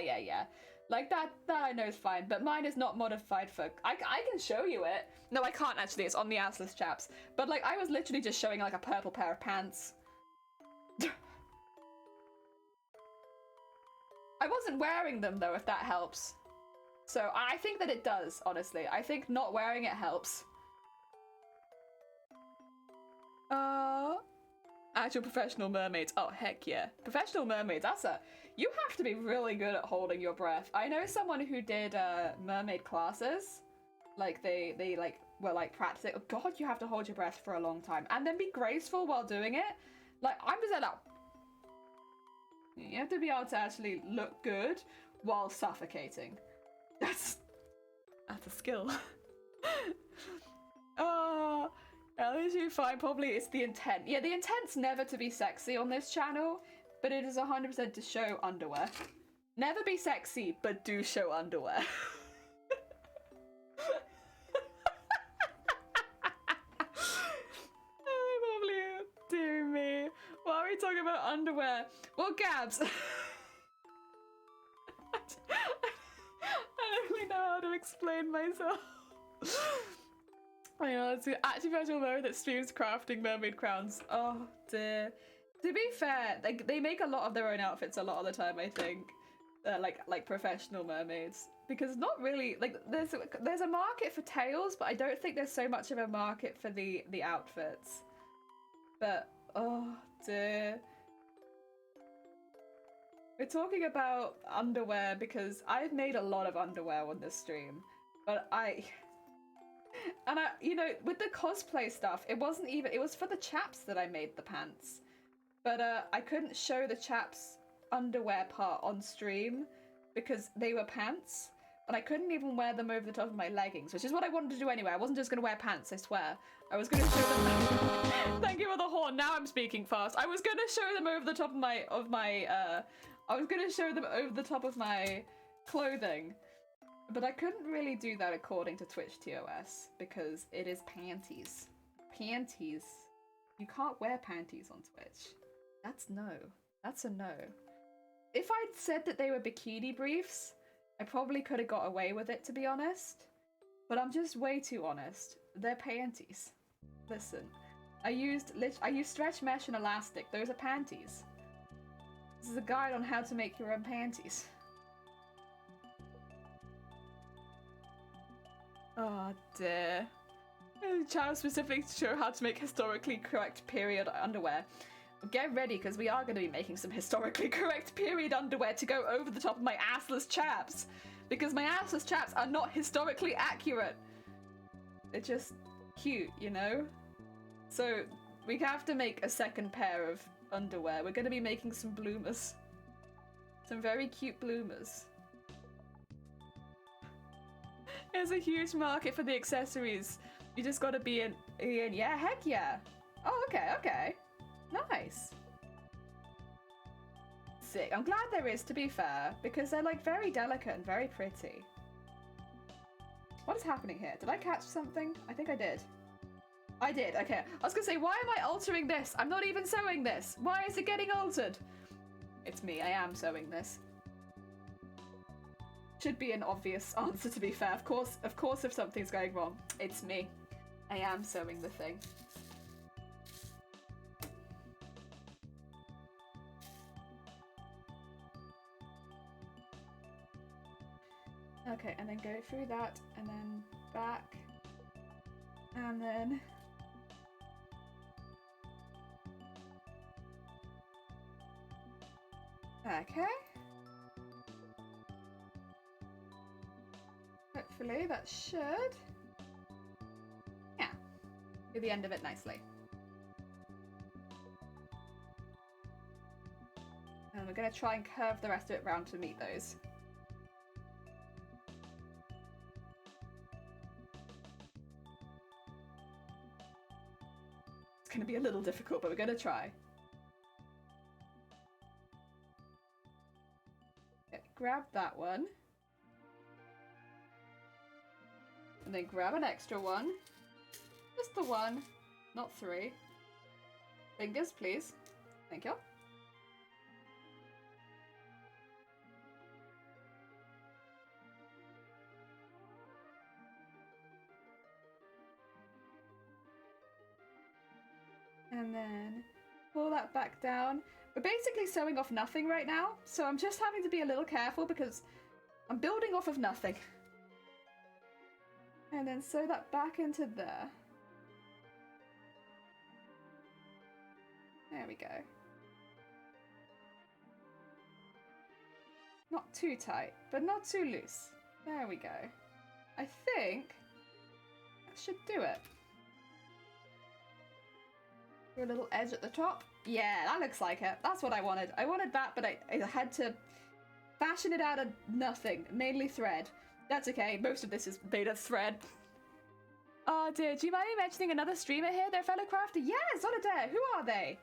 Like that I know is fine, but mine is not modified for... I can show you it. No, I can't actually, it's on the assless chaps. But like, I was literally just showing like a purple pair of pants. I wasn't wearing them though, if that helps. So I think that it does, honestly. I think not wearing it helps. Actual professional mermaids. Oh, heck yeah. Professional mermaids, you have to be really good at holding your breath. I know someone who did mermaid classes. Like, they like, were like practicing. Oh god, you have to hold your breath for a long time. And then be graceful while doing it. Like, I'm just like, you have to be able to actually look good while suffocating. That's a skill. Oh... At least you find probably it's the intent. Yeah, the intent's never to be sexy on this channel, but it is 100% to show underwear. Never be sexy, but do show underwear. Probably, dear me. Why are we talking about underwear? Well, Gabs. I don't really know how to explain myself. I know, it's actually professional mermaid that streams crafting mermaid crowns. Oh dear. To be fair, they make a lot of their own outfits a lot of the time, I think. Like professional mermaids. Because not really, like, there's a market for tails, but I don't think there's so much of a market for the outfits. But, oh dear. We're talking about underwear because I've made a lot of underwear on this stream. But and you know, with the cosplay stuff, it wasn't even, it was for the chaps that I made the pants. But I couldn't show the chaps underwear part on stream because they were pants. And I couldn't even wear them over the top of my leggings, which is what I wanted to do anyway. I wasn't just going to wear pants, I swear. I was going to show them... Thank you for the horn, now I'm speaking fast. I was going to show them over the top of my... I was going to show them over the top of my clothing. But I couldn't really do that according to Twitch TOS, because it is panties. Panties. You can't wear panties on Twitch. That's no. That's a no. If I'd said that they were bikini briefs, I probably could have got away with it, to be honest. But I'm just way too honest. They're panties. Listen, I used stretch mesh and elastic. Those are panties. This is a guide on how to make your own panties. Oh dear. Channel specific to show how to make historically correct period underwear. Get ready, because we are going to be making some historically correct period underwear to go over the top of my assless chaps. Because my assless chaps are not historically accurate. They're just cute, you know? So we have to make a second pair of underwear. We're going to be making some bloomers. Some very cute bloomers. There's a huge market for the accessories. You just got to be in. Yeah, heck yeah. Oh, okay. Nice. Sick. I'm glad there is, to be fair, because they're like very delicate and very pretty. What is happening here? Did I catch something? I think I did. I did, okay. I was gonna say, why am I altering this? I'm not even sewing this. Why is it getting altered? It's me, I am sewing this. Should be an obvious answer, to be fair. Of course, if something's going wrong, it's me. I am sewing the thing. Okay, and then go through that, and then back, and then... Okay. Hopefully that should... Yeah. Do the end of it nicely. And we're going to try and curve the rest of it round to meet those. It's going to be a little difficult, but we're going to try. Okay, grab that one. And then grab an extra one. Just the one, not three. Fingers, please. Thank you. And then pull that back down. We're basically sewing off nothing right now, so I'm just having to be a little careful because I'm building off of nothing. And then sew that back into there. There we go. Not too tight, but not too loose. There we go. I think that should do it. A little edge at the top. Yeah, that looks like it. That's what I wanted. I wanted that, but I had to fashion it out of nothing. Mainly thread. That's okay. Most of this is made of thread. Oh dear, do you mind me mentioning another streamer here? Their fellow crafter? Yes, Solitaire. Who are they?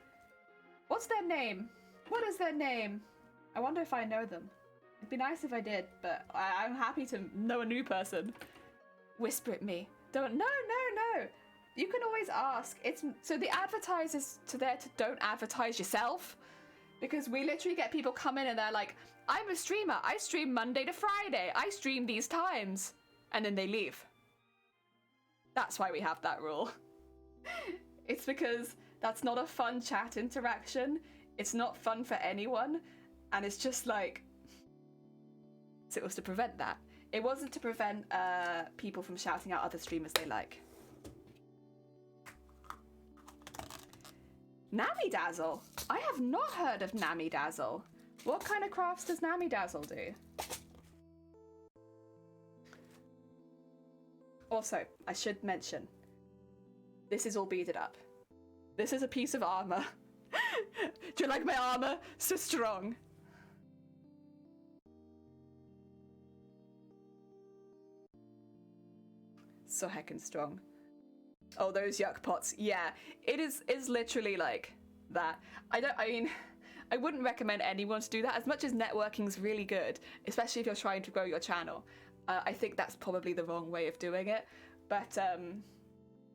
What's their name? What is their name? I wonder if I know them. It'd be nice if I did, but I'm happy to know a new person. Whisper at me. Don't. No. You can always ask. It's so the advertisers don't advertise yourself, because we literally get people come in and they're like, I'm a streamer. I stream Monday to Friday. I stream these times, and then they leave. That's why we have that rule. It's because that's not a fun chat interaction. It's not fun for anyone, and it's just like, so it was to prevent that. It wasn't to prevent people from shouting out other streamers they like. Nammy Dazzle? I have not heard of Nammy Dazzle. What kind of crafts does Nammy Dazzle do? Also, I should mention, this is all beaded up. This is a piece of armor. Do you like my armor? So strong. So heckin' strong. Oh, those yuck pots. Yeah, it is literally like that. I wouldn't recommend anyone to do that, as much as networking's really good, especially if you're trying to grow your channel. I think that's probably the wrong way of doing it. But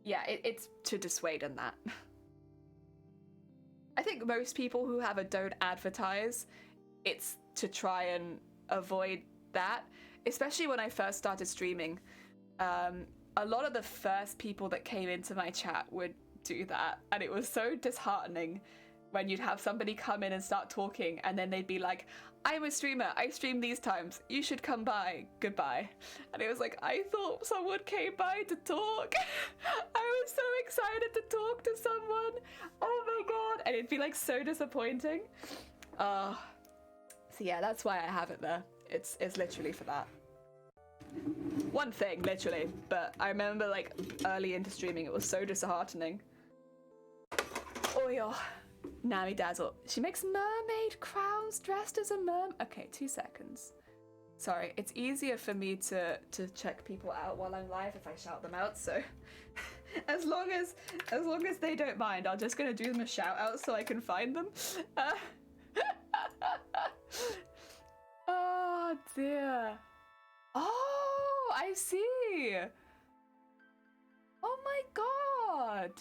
yeah, it's to dissuade in that. I think most people who have a don't advertise it's to try and avoid that, especially when I first started streaming. A lot of the first people that came into my chat would do that, and it was so disheartening when you'd have somebody come in and start talking, and then they'd be like, I'm a streamer, I stream these times, you should come by, goodbye. And it was like, I thought someone came by to talk. I was so excited to talk to someone. Oh my god. And it'd be like so disappointing. So yeah, that's why I have it there. It's literally for that. One thing, literally, but I remember like early into streaming, it was so disheartening. Oh yeah. Nami Dazzle. She makes mermaid crowns dressed as a mermaid. Okay, 2 seconds. Sorry, it's easier for me to check people out while I'm live if I shout them out, so as long as they don't mind, I'm just gonna do them a shout out so I can find them. Oh dear. Oh, I see. Oh my god.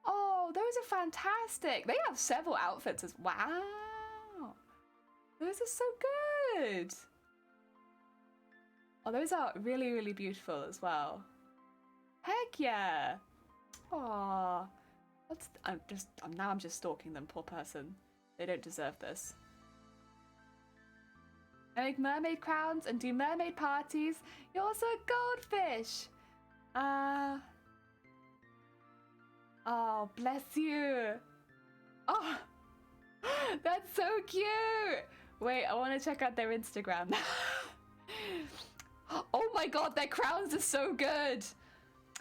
Oh, those are fantastic. They have several outfits as wow. Those are so good. Oh, those are really, really beautiful as well. Heck yeah. Oh, I'm just stalking them, poor person. They don't deserve this. I make mermaid crowns and do mermaid parties. You're also a goldfish. Oh, bless you. Oh, that's so cute. Wait, I want to check out their Instagram. Oh my god, their crowns are so good.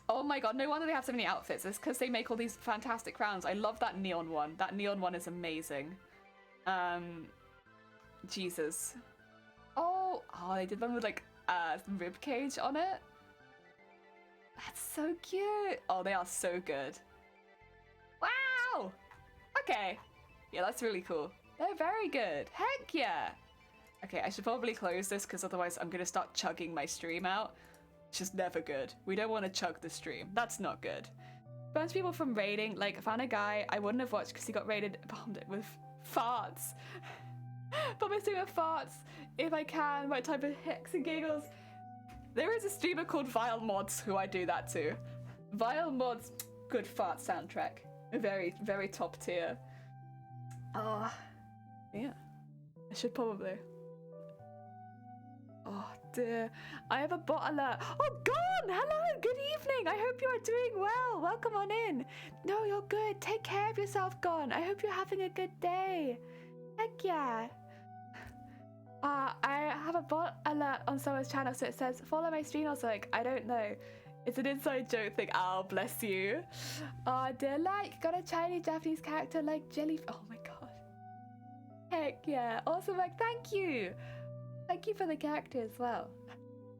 Oh my god, no wonder they have so many outfits. It's because they make all these fantastic crowns. I love that neon one. That neon one is amazing. Jesus. Oh, they did one with like rib cage on it. That's so cute. Oh, they are so good. Wow. Okay. Yeah, that's really cool. They're very good. Heck yeah. Okay, I should probably close this because otherwise I'm going to start chugging my stream out. It's just never good. We don't want to chug the stream. That's not good. A bunch of people from raiding, like I found a guy I wouldn't have watched because he got bombed with farts. But my stream of farts, if I can, my type of hicks and giggles. There is a streamer called Vile Mods who I do that to. Vile Mods, good fart soundtrack. Very, very top tier. Oh, yeah. I should probably. Oh dear. I have a bot alert. Oh, Gone! Hello, good evening. I hope you are doing well. Welcome on in. No, you're good. Take care of yourself, Gone. I hope you're having a good day. Heck yeah. I have a bot alert on someone's channel, so it says, follow my stream or something. I don't know. It's an inside joke thing. Oh, bless you. Oh, dear, like, got a Chinese Japanese character like Jelly. Oh my god. Heck yeah. Also, like, thank you. Thank you for the character as well.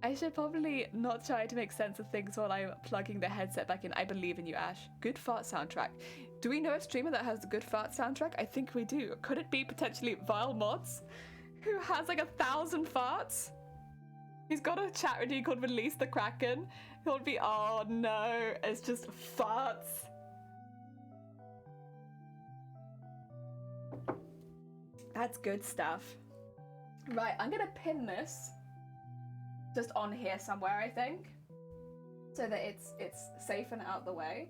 I should probably not try to make sense of things while I'm plugging the headset back in. I believe in you, Ash. Good fart soundtrack. Do we know a streamer that has a good fart soundtrack? I think we do. Could it be potentially Vile Mods, who has like 1,000 farts? He's got a chat routine called Release the Kraken. He'll be, oh no, it's just farts. That's good stuff. Right, I'm gonna pin this just on here somewhere, I think, so that it's safe and out the way.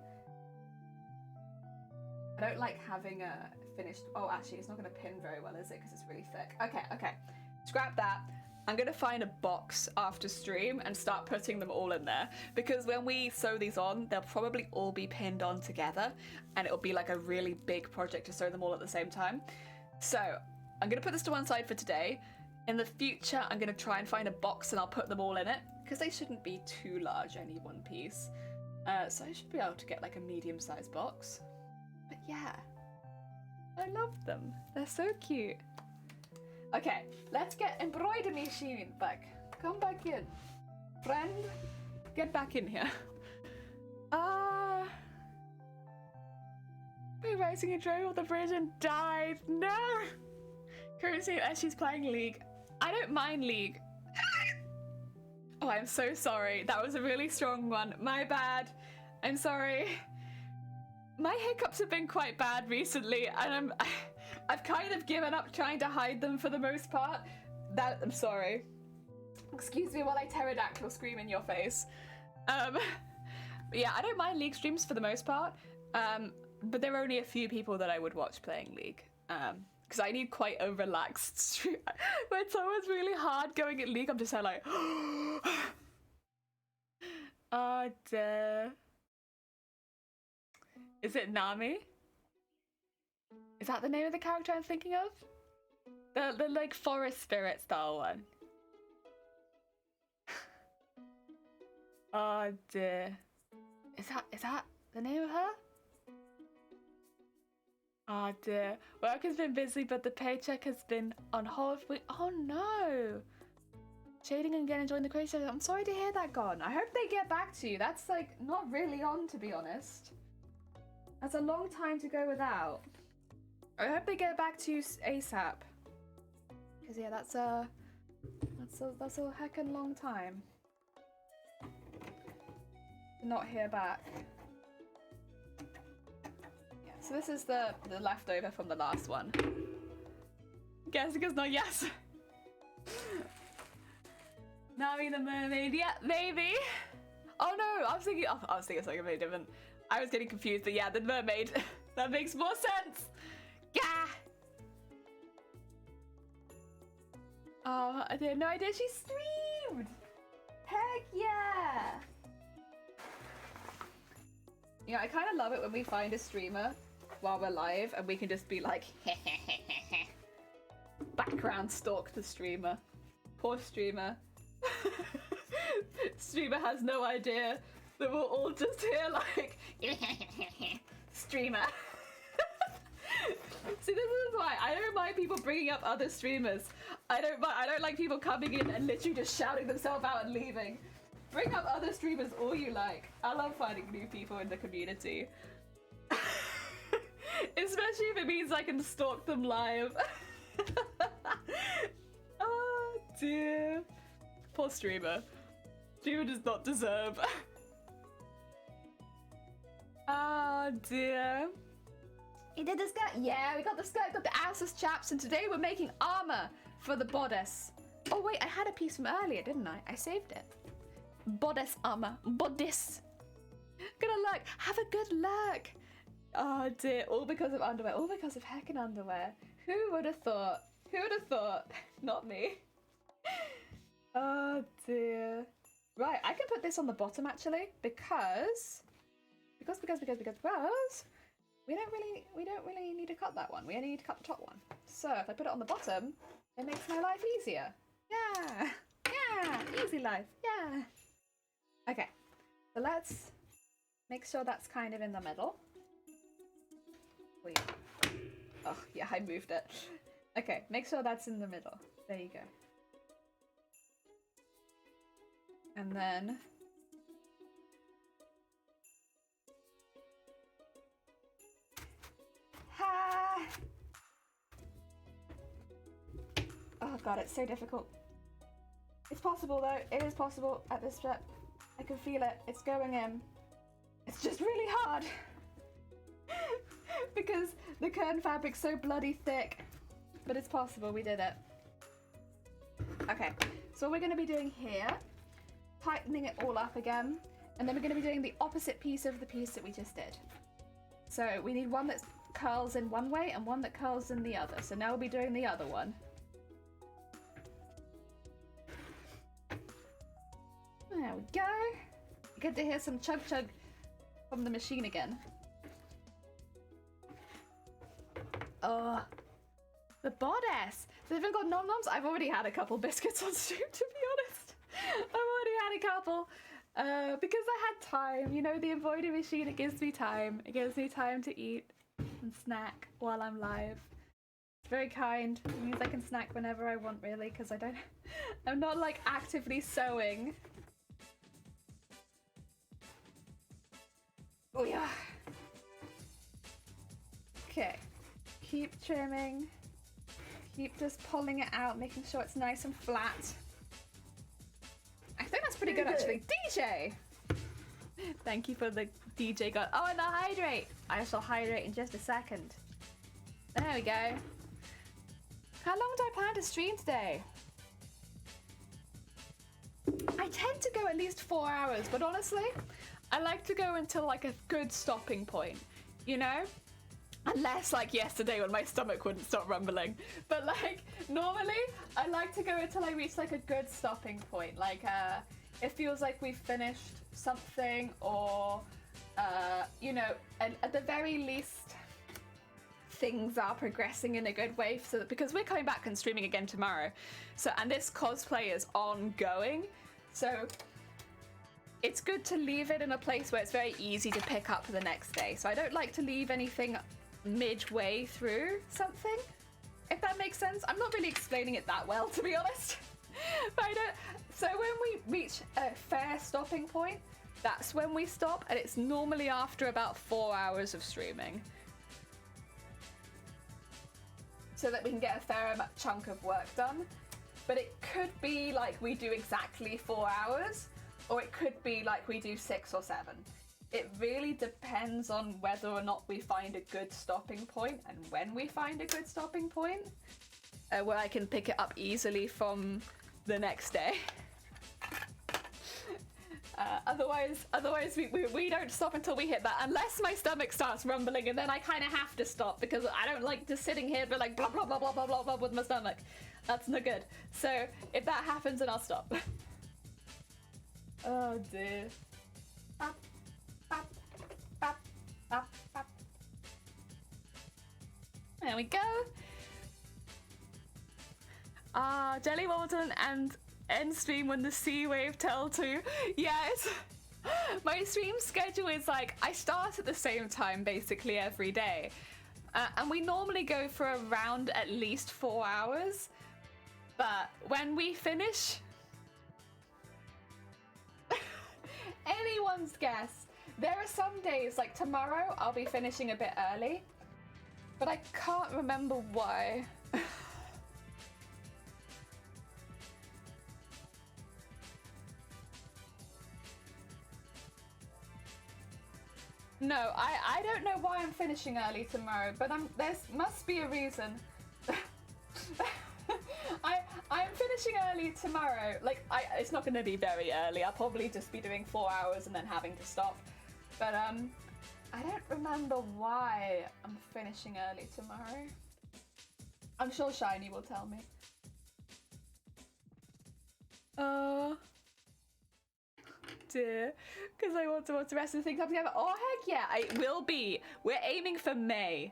I don't like having a finished. Oh, actually, it's not gonna pin very well, is it? Because it's really thick. Okay. Scrap that. I'm gonna find a box after stream and start putting them all in there, because when we sew these on, they'll probably all be pinned on together, and it'll be like a really big project to sew them all at the same time. So I'm gonna put this to one side for today. In the future, I'm gonna try and find a box and I'll put them all in it, because they shouldn't be too large, any one piece. So I should be able to get like a medium-sized box. But yeah, I love them. They're so cute. Okay, let's get embroidery machine back. Come back in. Friend, get back in here. We're racing a drone off the bridge and died. No! Currently, as she's playing League. I don't mind League. Oh, I'm so sorry. That was a really strong one. My bad. I'm sorry. My hiccups have been quite bad recently, and I've kind of given up trying to hide them for the most part. I'm sorry. Excuse me while I pterodactyl scream in your face. But yeah, I don't mind League streams for the most part. But there are only a few people that I would watch playing League. Because I need quite a relaxed stream. When someone's really hard going at League, I'm just like, oh dear. Is it Nami? Is that the name of the character I'm thinking of? The like forest spirit style one. Oh dear. Is that the name of her? Oh dear. Work has been busy, but the paycheck has been on hold. Oh no. Shading and again enjoying the crazy. I'm sorry to hear that, Gon. I hope they get back to you. That's like not really on, to be honest. That's a long time to go without. I hope they get back to you ASAP. Cause yeah, that's a heckin' long time to not hear back. Yeah, so this is the leftover from the last one. Jessica's not yes. Nami the mermaid, yeah, maybe. Oh no, I was thinking something very different. I was getting confused, but yeah, the mermaid. That makes more sense. Yeah. Oh, I had no idea she streamed. Heck yeah. You know, I kind of love it when we find a streamer while we're live and we can just be like, background stalk the streamer. Poor streamer. Streamer has no idea that we'll all just hear like, streamer. See, this is why I don't mind people bringing up other streamers. I don't like people coming in and literally just shouting themselves out and leaving. Bring up other streamers all you like. I love finding new people in the community. Especially if it means I can stalk them live. Oh dear. Poor streamer. Streamer does not deserve. Oh dear. You did the skirt? Yeah, we got the skirt, got the asses, chaps, and today we're making armor for the bodice. Oh wait, I had a piece from earlier, didn't I? I saved it. Bodice armor. Bodice. Good luck. Have a good luck. Oh dear. All because of underwear. All because of heckin' underwear. Who would have thought? Who would have thought? Not me. Oh dear. Right, I can put this on the bottom actually because we don't really need to cut that one. We only need to cut the top one. So if I put it on the bottom, it makes my life easier. Yeah. Yeah. Easy life. Yeah. Okay. So let's make sure that's kind of in the middle. Wait. Oh, yeah, I moved it. Okay, make sure that's in the middle. There you go. And then oh god, it's so difficult. It's possible though. It is possible at this step. I can feel it. It's going in. It's just really hard. Because the curtain fabric's so bloody thick. But it's possible. We did it. Okay. So what we're going to be doing here, tightening it all up again. And then we're going to be doing the opposite piece of the piece that we just did. So we need one that curls in one way and one that curls in the other. So now we'll be doing the other one. There we go. Good to hear some chug chug from the machine again. Oh, the bodice. So they've got nom noms. I've already had a couple biscuits on stream, to be honest. I've already had a couple because I had time. You know, the embroidery machine, it gives me time. It gives me time to eat and snack while I'm live. It's very kind. It means I can snack whenever I want, really, because I'm not like actively sewing. Oh yeah. Okay. Keep trimming. Keep just pulling it out, making sure it's nice and flat. I think that's pretty good actually. DJ! Thank you for the DJ god. Oh, and the hydrate! I shall hydrate in just a second. There we go. How long do I plan to stream today? I tend to go at least 4 hours, but honestly, I like to go until like a good stopping point, you know? Unless like yesterday when my stomach wouldn't stop rumbling. But like normally I like to go until I reach like a good stopping point. Like it feels like we've finished something, or you know, at the very least things are progressing in a good way, so that, because we're coming back and streaming again tomorrow, so, and this cosplay is ongoing, so it's good to leave it in a place where it's very easy to pick up the next day. So I don't like to leave anything midway through something, if that makes sense. I'm not really explaining it that well, to be honest. But I don't. So when we reach a fair stopping point, that's when we stop, and it's normally after about 4 hours of streaming, so that we can get a fair chunk of work done. But it could be like we do exactly 4 hours, or it could be like we do 6 or 7. It really depends on whether or not we find a good stopping point, and when we find a good stopping point, where I can pick it up easily from the next day. Otherwise we don't stop until we hit that, unless my stomach starts rumbling, and then I kind of have to stop, because I don't like just sitting here but like blah blah blah blah blah blah blah with my stomach. That's no good. So if that happens, then I'll stop. Oh dear. Bop, bop, bop, bop, bop. There we go. Jelly Waddleton and end stream when the sea wave tell to. Yes. My stream schedule is like, I start at the same time basically every day. And we normally go for around at least 4 hours. But when we finish, anyone's guess. There are some days, like tomorrow, I'll be finishing a bit early, but I can't remember why. No, I don't know why I'm finishing early tomorrow, but there must be a reason. I'm finishing early tomorrow. Like, it's not going to be very early. I'll probably just be doing 4 hours and then having to stop. But I don't remember why I'm finishing early tomorrow. I'm sure Shiny will tell me. Dear, because I want to watch the rest of the things up together. Oh heck yeah, I will be. We're aiming for May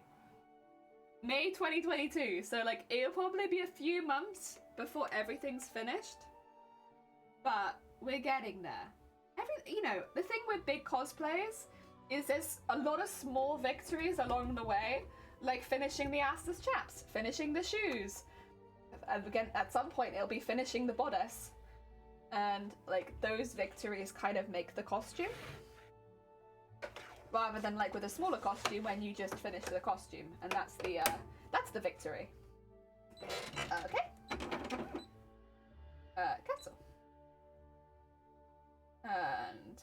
2022, so like it'll probably be a few months before everything's finished, but we're getting there. You know, the thing with big cosplays is there's a lot of small victories along the way, like finishing the assless chaps, finishing the shoes, and again at some point it'll be finishing the bodice. And like those victories kind of make the costume, rather than like with a smaller costume when you just finish the costume, and that's the victory. Okay. Castle. And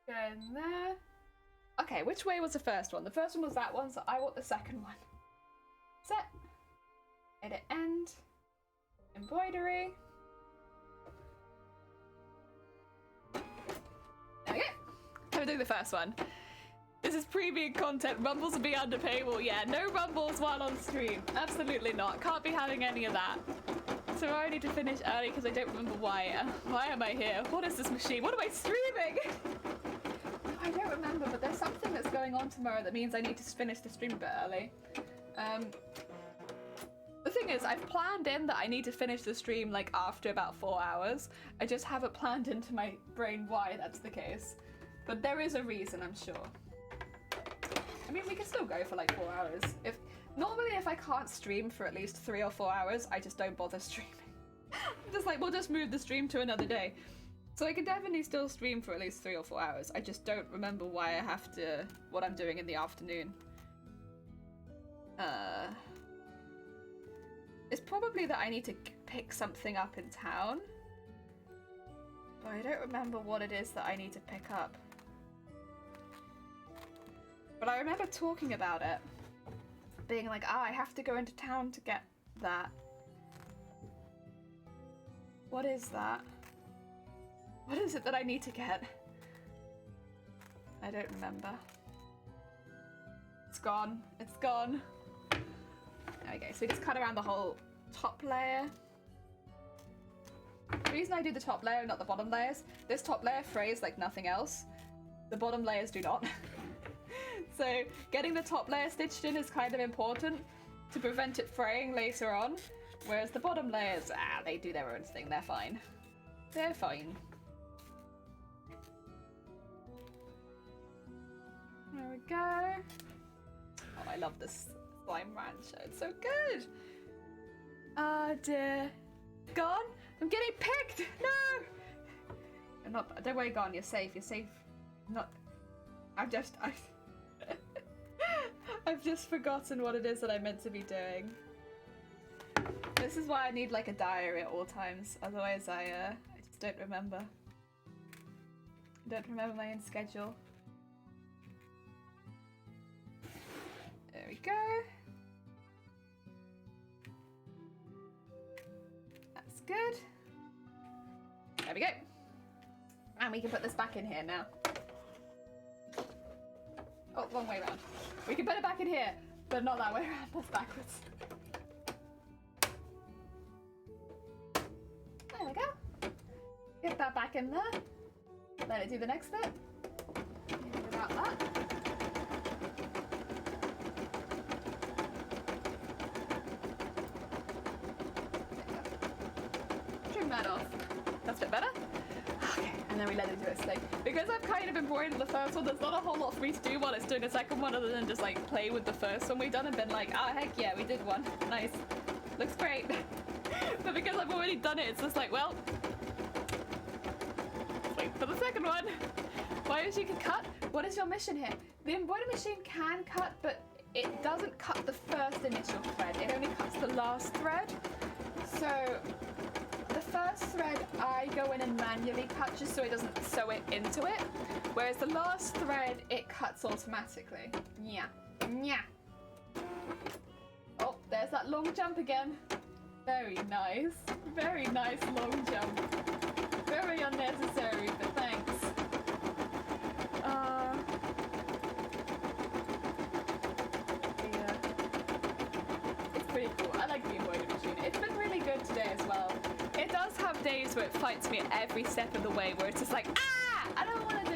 go in there. Okay, which way was the first one? The first one was that one, so I want the second one. Set. Edit end. Embroidery. There we go. We're doing the first one. This is premium content. Rumbles will be under paywall. Yeah, no rumbles while on stream. Absolutely not. Can't be having any of that. So I need to finish early because I don't remember why. Why am I here? What is this machine? What am I streaming? I don't remember, but there's something that's going on tomorrow that means I need to finish the stream a bit early. The thing is, I've planned in that I need to finish the stream like after about 4 hours. I just haven't planned into my brain why that's the case. But there is a reason, I'm sure. I mean, we can still go for like 4 hours. Normally if I can't stream for at least 3 or 4 hours, I just don't bother streaming. Just like, we'll just move the stream to another day. So I can definitely still stream for at least 3 or 4 hours. I just don't remember why I have to, what I'm doing in the afternoon. It's probably that I need to pick something up in town. I don't remember what it is that I need to pick up. But I remember talking about it. Being like, I have to go into town to get that. What is that? What is it that I need to get? I don't remember. It's gone. It's gone. There we go. So we just cut around the whole top layer. The reason I do the top layer and not the bottom layers, this top layer frays like nothing else. The bottom layers do not. So getting the top layer stitched in is kind of important to prevent it fraying later on. Whereas the bottom layers, they do their own thing. They're fine. They're fine. There we go. Oh, I love this slime rancher. It's so good. Oh dear. Gone? I'm getting picked! No! I'm not. Don't worry, Gone. You're safe. You're safe. I've just forgotten what it is that I meant to be doing. This is why I need like a diary at all times. Otherwise, I just don't remember. I don't remember my own schedule. There we go. That's good. There we go. And we can put this back in here now. Oh, wrong way around. We can put it back in here, but not that way around. That's backwards. There we go. Get that back in there. Let it do the next bit. Without that. Trim that off. That's a bit better. Okay, and then we let it do its thing. Because I've kind of embroidered the first one, there's not a whole lot for me to do while it's doing a second one other than just like play with the first one we've done and been like, ah, heck yeah, we did one. Nice. Looks great. But because I've already done it, it's just like, well, let's wait for the second one. Why is you can cut? What is your mission here? The embroidery machine can cut, but it doesn't cut the first initial thread. It only cuts the last thread. So the first thread I go in and manually cut just so it doesn't sew it into it. Whereas the last thread, it cuts automatically. Yeah. Yeah. Oh, there's that long jump again. Very nice. Very nice long jump. Very unnecessary, but thanks. Yeah. It's pretty cool. I like the embroidery machine. It's been really good today as well. It does have days where it fights me at every step of the way, where it's just like, ah! I don't want to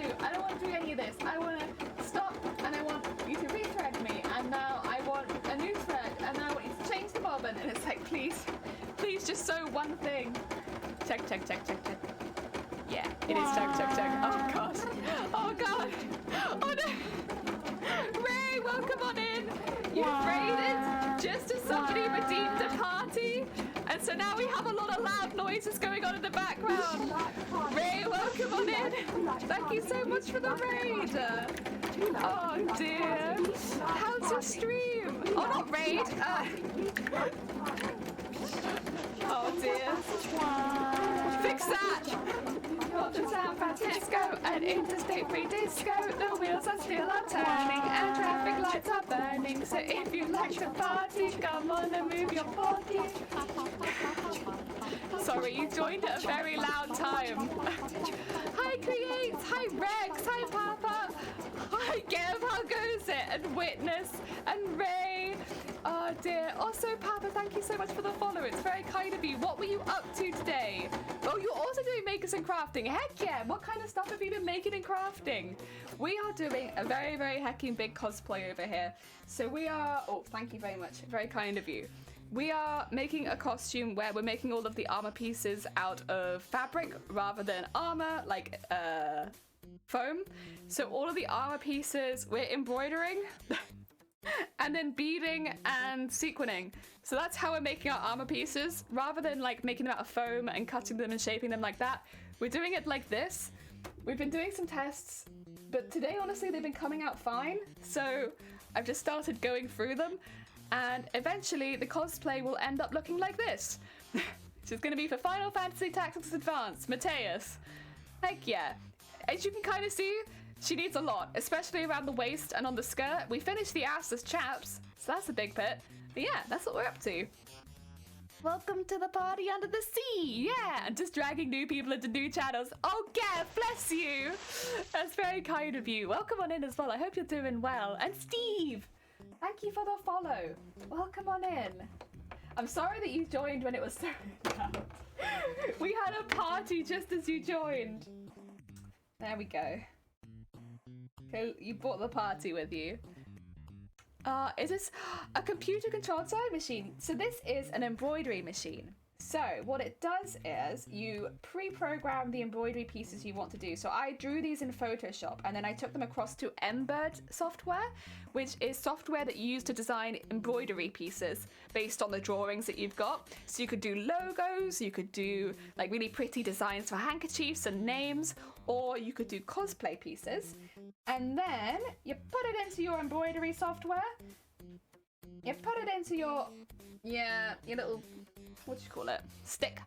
do any of this. I want to stop, and I want you to rethread me, and now I want a new thread, and now I want you to change the bobbin, and it's like, please just sew one thing. Check. Yeah, it is check. Oh god. Oh god. Oh no. Ray, welcome on in. You've raided just as somebody redeemed a party. And so now we have a lot of loud noises going on in the background. Ray, welcome on in. Thank you so much for the raid. Oh dear. How's your stream? Oh, not raid. Oh dear. Fix that. Got to San Francisco, an interstate free disco. The wheels are still are turning and traffic lights are burning. So if you like to party, come on and move your body. Sorry, you joined at a very loud time. Hi Creates, hi Rex, hi Papa, hi Gav, how goes it? And Witness, and Ray. Oh dear. Also Papa, thank you so much for the follow. It's very kind of you. What were you up to today? Oh, you're also doing makers and crafting. Heck yeah. What kind of stuff have you been making and crafting? We are doing a very, very hecking big cosplay over here. So we are, oh, thank you very much. Very kind of you. We are making a costume where we're making all of the armor pieces out of fabric rather than armor, like foam. So all of the armor pieces we're embroidering and then beading and sequining. So that's how we're making our armor pieces. Rather than like making them out of foam and cutting them and shaping them like that, we're doing it like this. We've been doing some tests, but today honestly they've been coming out fine. So I've just started going through them. And eventually the cosplay will end up looking like this. Which is going to be for Final Fantasy Tactics Advance, Mateus. Heck yeah. As you can kind of see, she needs a lot, especially around the waist and on the skirt. We finished the ass as chaps, so that's a big bit. But yeah, that's what we're up to. Welcome to the party under the sea. Yeah, and just dragging new people into new channels. Oh, yeah, bless you. That's very kind of you. Welcome on in as well. I hope you're doing well. And Steve, thank you for the follow. Welcome on in. I'm sorry that you joined when it was so loud. We had a party just as you joined. There we go. Okay, you brought the party with you. Is this a computer-controlled sewing machine? So this is an embroidery machine. So what it does is you pre-program the embroidery pieces you want to do. So I drew these in Photoshop and then I took them across to embroidered software, which is software that you use to design embroidery pieces based on the drawings that you've got. So you could do logos, you could do like really pretty designs for handkerchiefs and names, or you could do cosplay pieces. And then you put it into your embroidery software. You put it into your little, what do you call it? Stick.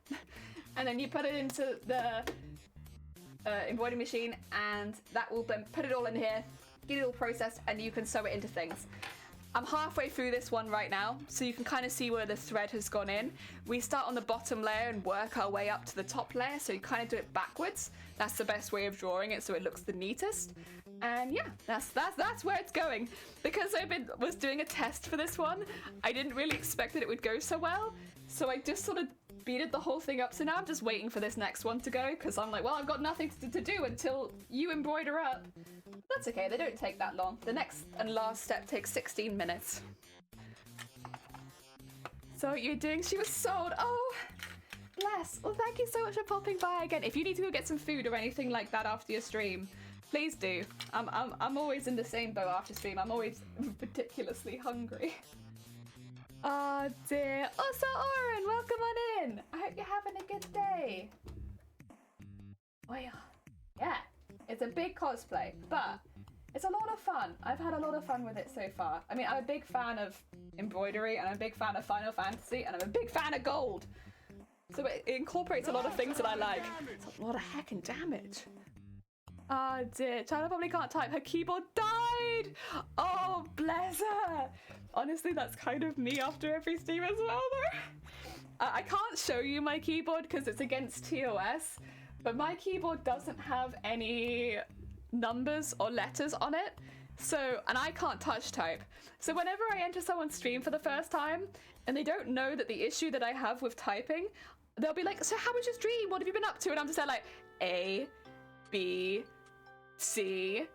And then you put it into the embroidery machine, and that will then put it all in here, get it all processed, and you can sew it into things. I'm halfway through this one right now, so you can kind of see where the thread has gone in. We start on the bottom layer and work our way up to the top layer, so you kind of do it backwards. That's the best way of drawing it, so it looks the neatest. And yeah, that's where it's going. Because I was doing a test for this one, I didn't really expect that it would go so well, so I just sort of beated the whole thing up. So now I'm just waiting for this next one to go, because I'm like, well, I've got nothing to do until you embroider up. That's okay, they don't take that long. The next and last step takes 16 minutes. So what you're doing, she was sold. Oh, bless. Well, thank you so much for popping by again. If you need to go get some food or anything like that after your stream, please do. I'm always in the same boat after stream. I'm always ridiculously hungry. Oh dear. Also, Oren, welcome on in. I hope you're having a good day. Oh yeah. It's a big cosplay, but it's a lot of fun. I've had a lot of fun with it so far. I mean, I'm a big fan of embroidery, and I'm a big fan of Final Fantasy, and I'm a big fan of gold. So it incorporates a lot of things that I like. It's a lot of heckin' damage. Oh dear, China probably can't type. Her keyboard died! Oh, bless her! Honestly, that's kind of me after every stream as well, though. I can't show you my keyboard because it's against TOS, but my keyboard doesn't have any numbers or letters on it. So, and I can't touch type. So whenever I enter someone's stream for the first time and they don't know that the issue that I have with typing, they'll be like, so how was your stream? What have you been up to? And I'm just like, A, B, C,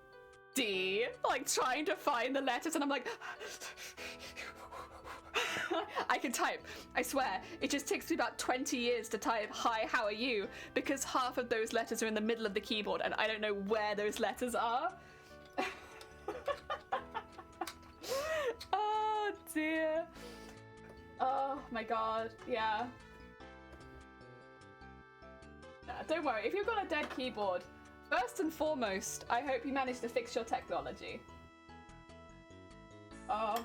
D, like trying to find the letters, and I'm like, I can type, I swear. It just takes me about 20 years to type, hi, how are you? Because half of those letters are in the middle of the keyboard and I don't know where those letters are. Oh dear. Oh my god, yeah. Nah, don't worry, if you've got a dead keyboard, first and foremost, I hope you managed to fix your technology. Oh.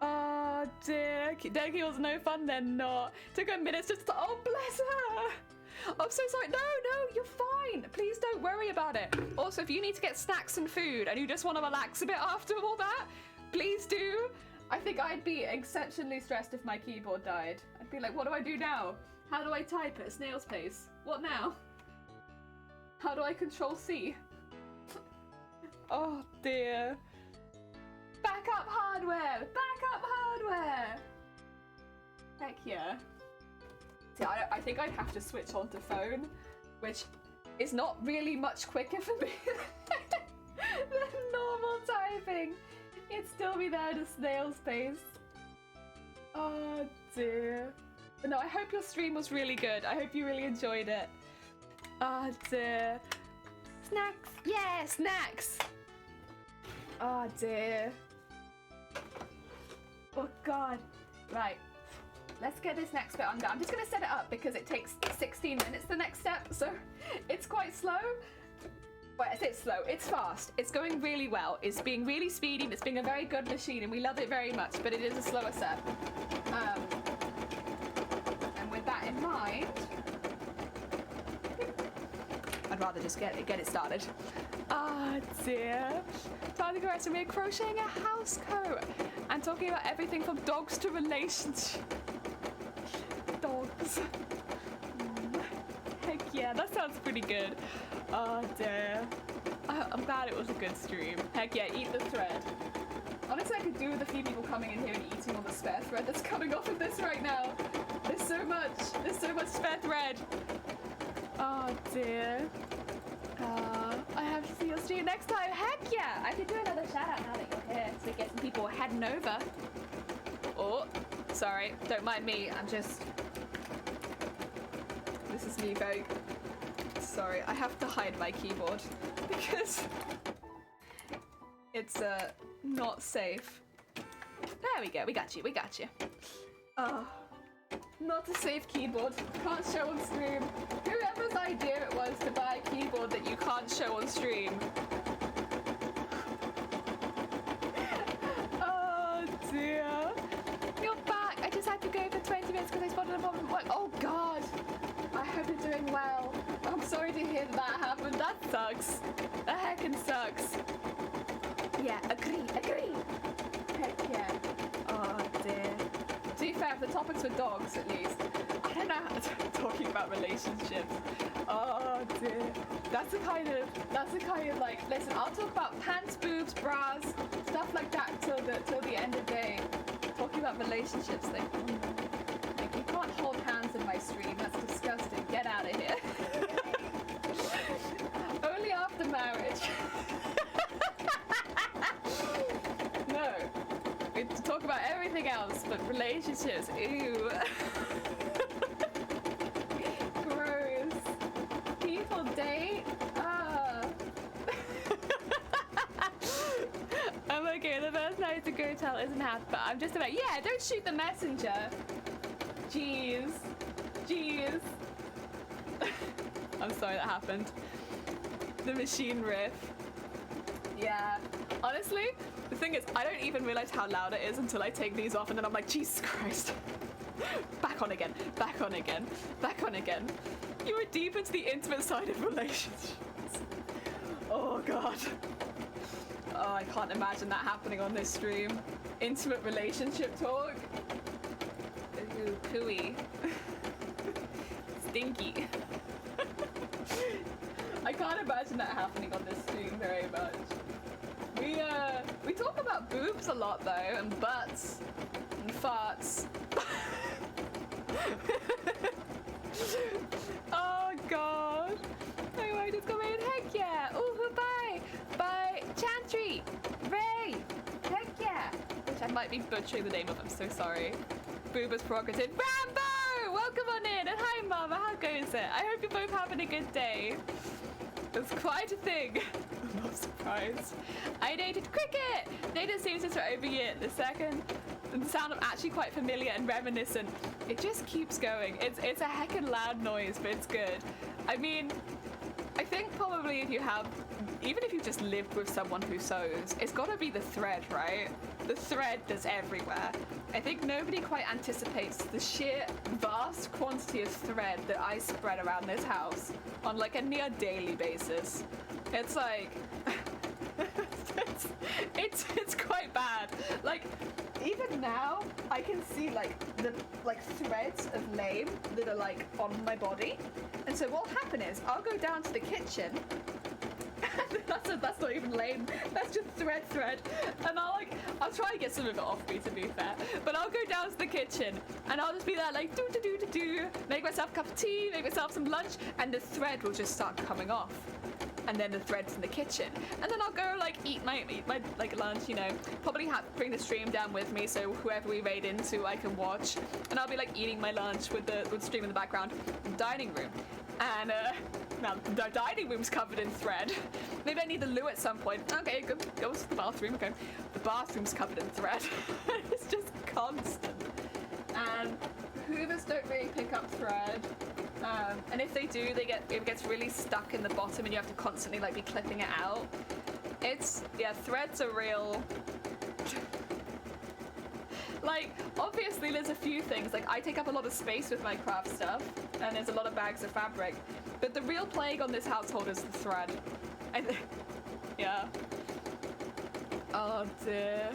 Oh dear, dead keyboard's no fun then not. Took a minute just to, oh bless her! I'm so sorry, no, you're fine. Please don't worry about it. Also, if you need to get snacks and food and you just want to relax a bit after all that, please do. I think I'd be exceptionally stressed if my keyboard died. I'd be like, what do I do now? How do I type at a snail's pace? What now? How do I control C? Oh dear. Back up hardware! Back up hardware! Heck yeah. See, I think I'd have to switch on to phone, which is not really much quicker for me than normal typing. It'd still be there at a snail's pace. Oh dear. But no, I hope your stream was really good. I hope you really enjoyed it. Oh dear. Snacks! Yeah, snacks! Oh dear. Oh god. Right. Let's get this next bit undone. I'm just going to set it up because it takes 16 minutes the next step, so it's quite slow. Well, I say it's slow. It's fast. It's going really well. It's being really speedy. It's being a very good machine, and we love it very much. But it is a slower set. And with that in mind, I'd rather just get it started. Ah, dear. Time to go out, so we're crocheting a house coat and talking about everything from dogs to relationships. Dogs. Heck yeah, that sounds pretty good. Oh dear. I'm glad it was a good stream. Heck yeah, eat the thread. Honestly, I could do with a few people coming in here and eating all the spare thread that's coming off of this right now. There's so much spare thread. Oh dear. I have to see your stream next time. Heck yeah! I could do another shout out now that you're here so we get some people heading over. Oh, sorry. Don't mind me. This is me very... Sorry, I have to hide my keyboard because it's not safe. There we go. We got you. Oh. Not a safe keyboard. Can't show on stream. Whoever's idea it was to buy a keyboard that you can't show on stream. Oh dear. You're back. I just had to go for 20 minutes because I spotted a problem. Oh god. I hope you're doing well. I'm sorry to hear that happened. That sucks. That heckin' sucks. Yeah, agree. Heck yeah. Oh dear. To be fair, if the topics were dogs, at least. I don't know how to talking about relationships. Oh dear. That's the kind of like, listen, I'll talk about pants, boobs, bras, stuff like that till the end of the day. Talking about relationships, like you can't hold hands in my stream. That's disgusting. Get out of here. Only after marriage. No. We talk about everything else, but relationships, ew. Gross. People date? I'm okay, the first night to go tell isn't half, but I'm just about, yeah, don't shoot the messenger. Jeez. I'm sorry that happened. The machine riff. Yeah. Honestly, the thing is, I don't even realize how loud it is until I take these off, and then I'm like, Jesus Christ. Back on again. You were deep into the intimate side of relationships. Oh God. Oh, I can't imagine that happening on this stream. Intimate relationship talk. Ooh, pooey. Stinky. I can't imagine that happening on this stream very much. We talk about boobs a lot though, and butts, and farts. Oh God. Anyway, just come in. Heck yeah. Ooh, bye. Chantry. Ray. Heck yeah. Which I might be butchering the name of. I'm so sorry. Booba's prerogative. Rambo! Welcome on in. And hi, Mama. How goes it? I hope you're both having a good day. It's quite a thing. I'm not surprised. I dated Cricket. Dated seems for over a year. The sound of actually quite familiar and reminiscent. It just keeps going. It's a heckin' loud noise, but it's good. I mean, I think probably even if you just lived with someone who sews, it's gotta be the thread, right? The thread that's everywhere. I think nobody quite anticipates the sheer vast quantity of thread that I spread around this house on like a near daily basis. It's like, it's quite bad. Like, even now, I can see like the threads of lame that are like on my body. And so what'll happen is I'll go down to the kitchen. That's not even lame. That's just thread. And I'll try and get some of it off me, to be fair. But I'll go down to the kitchen and I'll just be there like do, make myself a cup of tea, make myself some lunch, and the thread will just start coming off. And then the thread's in the kitchen, and then I'll go like eat my like lunch, you know, probably bring the stream down with me so whoever we raid into I can watch, and I'll be like eating my lunch with the stream in the background. Dining room, and now the dining room's covered in thread. Maybe I need the loo at some point. Okay, go to the bathroom. Okay, the bathroom's covered in thread. It's just constant, and hoovers don't really pick up thread. And if they do, it gets really stuck in the bottom and you have to constantly like be clipping it out. Yeah, threads are real. Like, obviously there's a few things, like I take up a lot of space with my craft stuff and there's a lot of bags of fabric, but the real plague on this household is the thread. Yeah. Oh dear.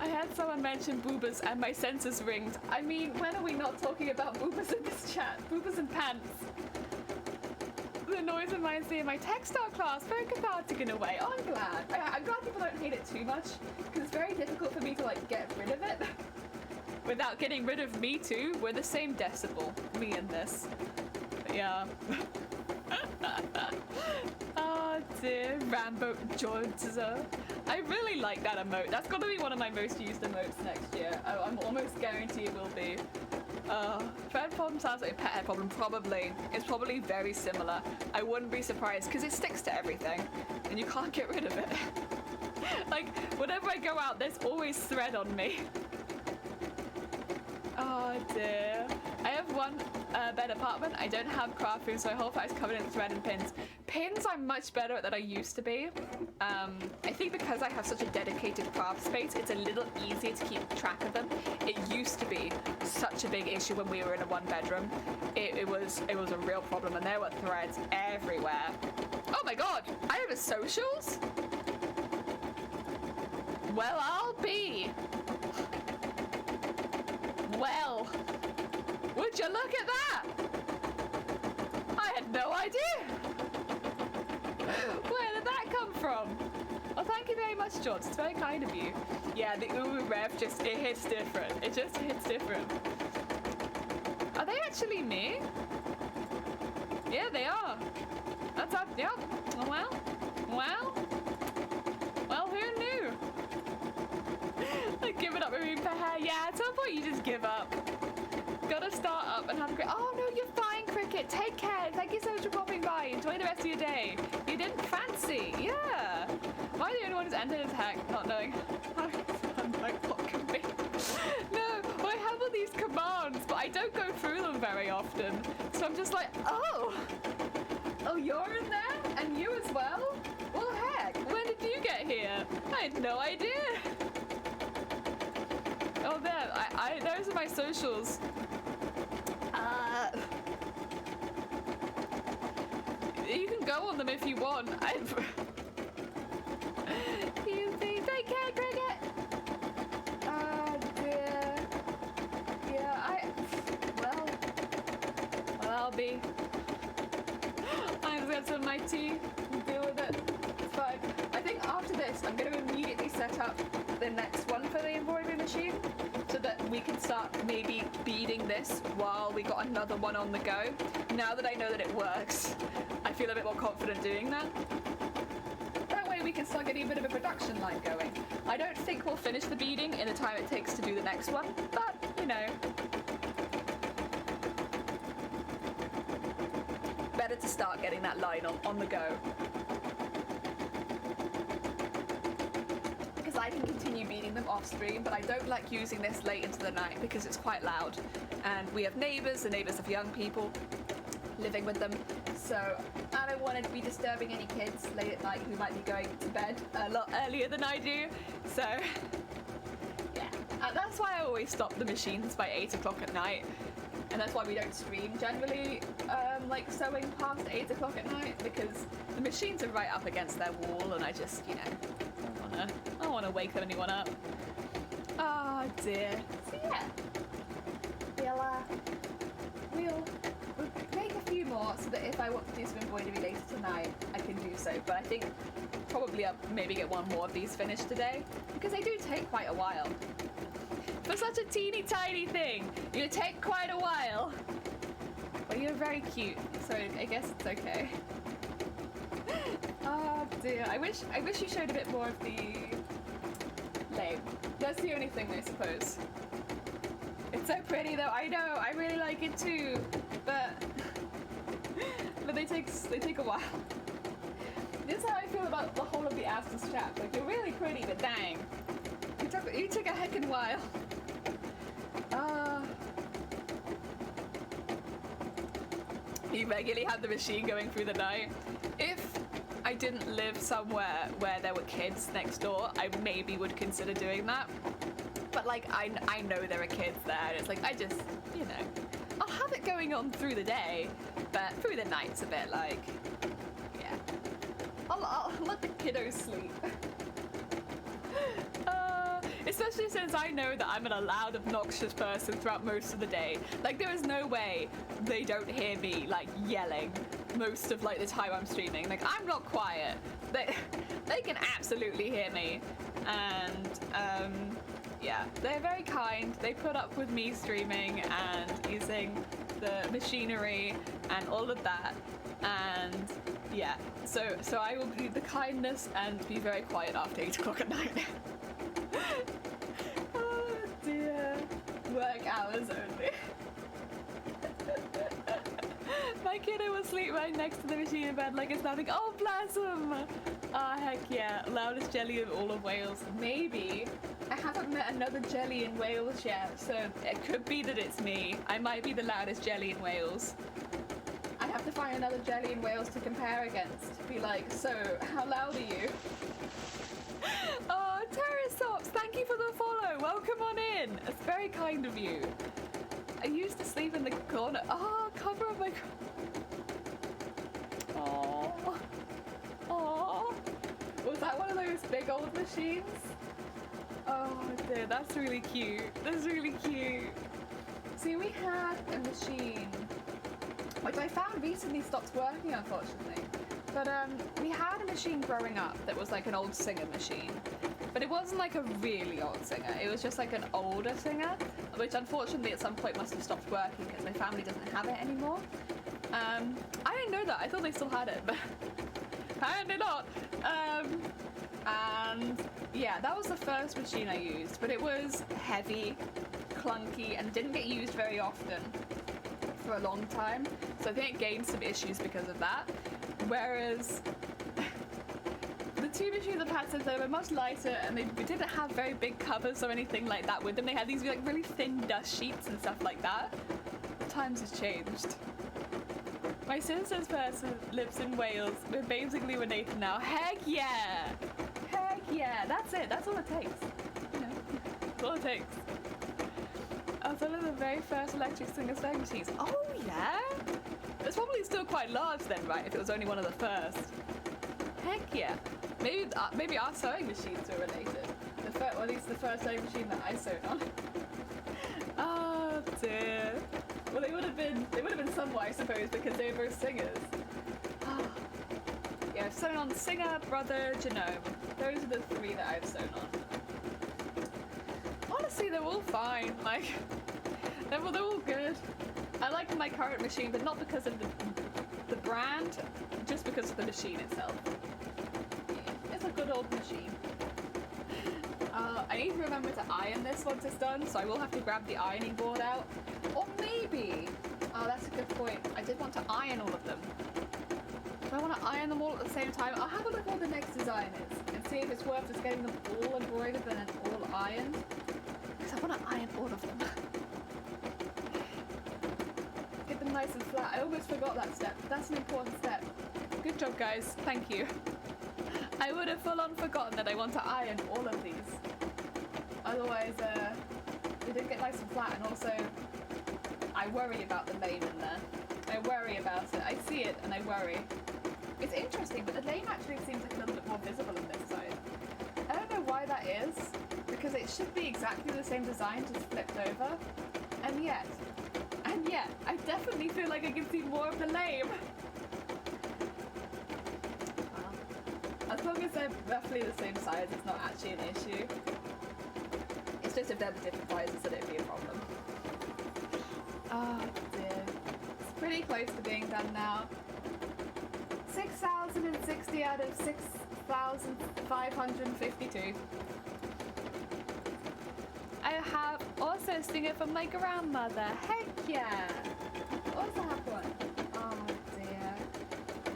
I had someone mention boobas and my senses ringed. I mean, when are we not talking about boobas in this chat? Boobas and pants. The noise reminds me of my textile class. Very cathartic in a way. Oh, I'm glad. I'm glad people don't hate it too much, because it's very difficult for me to like get rid of it without getting rid of me too. We're the same decibel, me and this. But yeah. Oh dear, Rambo Georgia. I really like that emote. That's got to be one of my most used emotes next year. Oh, I'm almost guaranteed it will be. Thread problem sounds like a pet hair problem. Probably. It's probably very similar. I wouldn't be surprised because it sticks to everything and you can't get rid of it. Like, whenever I go out, there's always thread on me. Oh dear. I have one bed apartment. I don't have craft food, so my whole flat is covered in thread and pins. Pins I'm much better at than I used to be. I think because I have such a dedicated craft space, it's a little easier to keep track of them. It used to be such a big issue when we were in a one bedroom. It was a real problem and there were threads everywhere. Oh my god, I have a socials? Well, I'll be. Well, would you look at that? I had no idea. Where did that come from? Well, thank you very much, George. It's very kind of you. Yeah, the Uwu rev it hits different. It just hits different. Are they actually me? Yeah, they are. That's up. Yep. Well, who knew? Like giving up removing for hair. Yeah, at some point you just give up. Gotta start up and have a great. Oh no, you're fine, Cricket. Take care. Thank you so much for popping by. Enjoy the rest of your day. You didn't fancy. Yeah. Am I the only one who's entered as heck, not knowing? I'm like, what can be? No, well, I have all these commands, but I don't go through them very often. So I'm just like, oh, you're in there, and you as well. Well, heck, when did you get here? I had no idea. Oh, there. Those are my socials. You can go on them if you want. Take care, Cricket. Dear. Yeah, well, I'll be. I'm gonna spend my tea and deal with it. It's fine. I think after this, I'm going to immediately set up the next one for the embroidery machine so that we can start maybe beading this while we got another one on the go. Now that I know that it works, I feel a bit more confident doing that. That way we can start getting a bit of a production line going. I don't think we'll finish the beading in the time it takes to do the next one, but, you know. Better to start getting that line on the go. Because I can continue beading them off stream, but I don't like using this late into the night because it's quite loud. And we have neighbours, the neighbours of young people living with them. So I don't want to be disturbing any kids late at night who might be going to bed a lot earlier than I do. So yeah, that's why I always stop the machines by 8 o'clock at night. And that's why we don't stream generally, like sewing past 8 o'clock at night, because the machines are right up against their wall, and I just, you know, I don't want to wake anyone up. Oh dear. So yeah, we'll make a few more so that if I want to do some embroidery later tonight, I can do so. But I think probably I'll maybe get one more of these finished today, because they do take quite a while. For such a teeny tiny thing, you take quite a while. Well, you're very cute, so I guess it's okay. Oh dear, I wish you showed a bit more of the leg. That's the only thing, I suppose. It's so pretty though, I know, I really like it too, but they take a while. This is how I feel about the whole of the Aston's chat. Like, you're really pretty, but dang, you took a heckin' while. You regularly have the machine going through the night. If I didn't live somewhere where there were kids next door, I maybe would consider doing that. But like, I know there are kids there, and it's like, I just, you know, I'll have it going on through the day, but through the night's a bit like, yeah. I'll let the kiddos sleep. Especially since I know that I'm a loud, obnoxious person throughout most of the day. Like, there is no way they don't hear me, like, yelling most of, like, the time I'm streaming. Like, I'm not quiet. They can absolutely hear me. And, yeah, they're very kind. They put up with me streaming and using the machinery and all of that. And, yeah, so I will do the kindness and be very quiet after 8 o'clock at night. Oh dear. Work hours only. My kiddo will sleep right next to the machine in bed like it's nothing. Oh, bless him! Ah, heck yeah. Loudest jelly of all of Wales. Maybe. I haven't met another jelly in Wales yet, so it could be that it's me. I might be the loudest jelly in Wales. I have to find another jelly in Wales to compare against. Be like, so, how loud are you? Oh, Terrasops, thank you for the follow. Welcome on in. It's very kind of you. I used to sleep in the corner. Oh, cover of my... Oh. Oh. Was that one of those big old machines? Oh dear, that's really cute. That's really cute. See, we had a machine, which I found recently stopped working, unfortunately. But we had a machine growing up that was like an old Singer machine. But it wasn't like a really old Singer. It was just like an older Singer, which unfortunately at some point must have stopped working because my family doesn't have it anymore. I didn't know that. I thought they still had it, but apparently not. And yeah, that was the first machine I used, but it was heavy, clunky, and didn't get used very often for a long time. So I think it gained some issues because of that. Whereas the two machines I've had since, they were much lighter and they didn't have very big covers or anything like that with them. They had these like really thin dust sheets and stuff like that. Times has changed. My sister's person lives in Wales. We're basically related now. Heck yeah! Heck yeah! That's it. That's all it takes. You know, that's all it takes. I was one of the very first electric Singer sewing machines. Oh yeah? It's probably still quite large then, right? If it was only one of the first. Heck yeah! Maybe our sewing machines were related. Or at least the first sewing machine that I sewed on. Oh dear. Well, they would have been somewhat, I suppose, because they were both Singers. Oh. Yeah, I've sewn on Singer, Brother, Genome. Those are the three that I've sewn on. Honestly, they're all fine. Like, they're all good. I like my current machine, but not because of the brand, just because of the machine itself. Yeah, it's a good old machine. I need to remember to iron this once it's done, so I will have to grab the ironing board out. Or maybe... Oh, that's a good point. I did want to iron all of them. Do I want to iron them all at the same time? I'll have a look at what the next design is and see if it's worth just getting them all embroidered and then all ironed. Because I want to iron all of them. Get them nice and flat. I almost forgot that step. That's an important step. Good job, guys. Thank you. I would have full on forgotten that I want to iron all of these. Otherwise, they didn't get nice and flat, and also I worry about the lane in there. I worry about it. I see it and I worry. It's interesting, but the lane actually seems like a little bit more visible on this side. I don't know why that is, because it should be exactly the same design, just flipped over. And yet, I definitely feel like I can see more of the lane. As long as they're roughly the same size, it's not actually an issue. It's just if they're the different sizes that it'd be a problem. Oh dear. It's pretty close to being done now. 6,060 out of 6,552. I have also a stinger from my grandmother. Heck yeah! Also have one. Oh dear.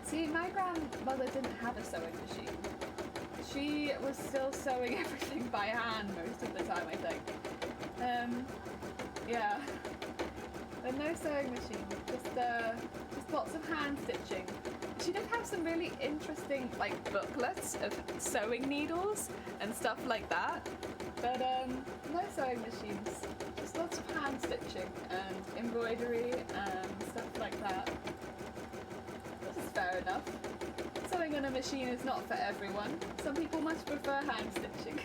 See, my grandmother didn't have a sewing machine. She was still sewing everything by hand most of the time, I think. Yeah. But no sewing machine, just lots of hand stitching. She did have some really interesting like booklets of sewing needles and stuff like that. But no sewing machines. Just lots of hand stitching and embroidery and stuff like that. Which is fair enough. Sewing on a machine is not for everyone. Some people much prefer hand stitching.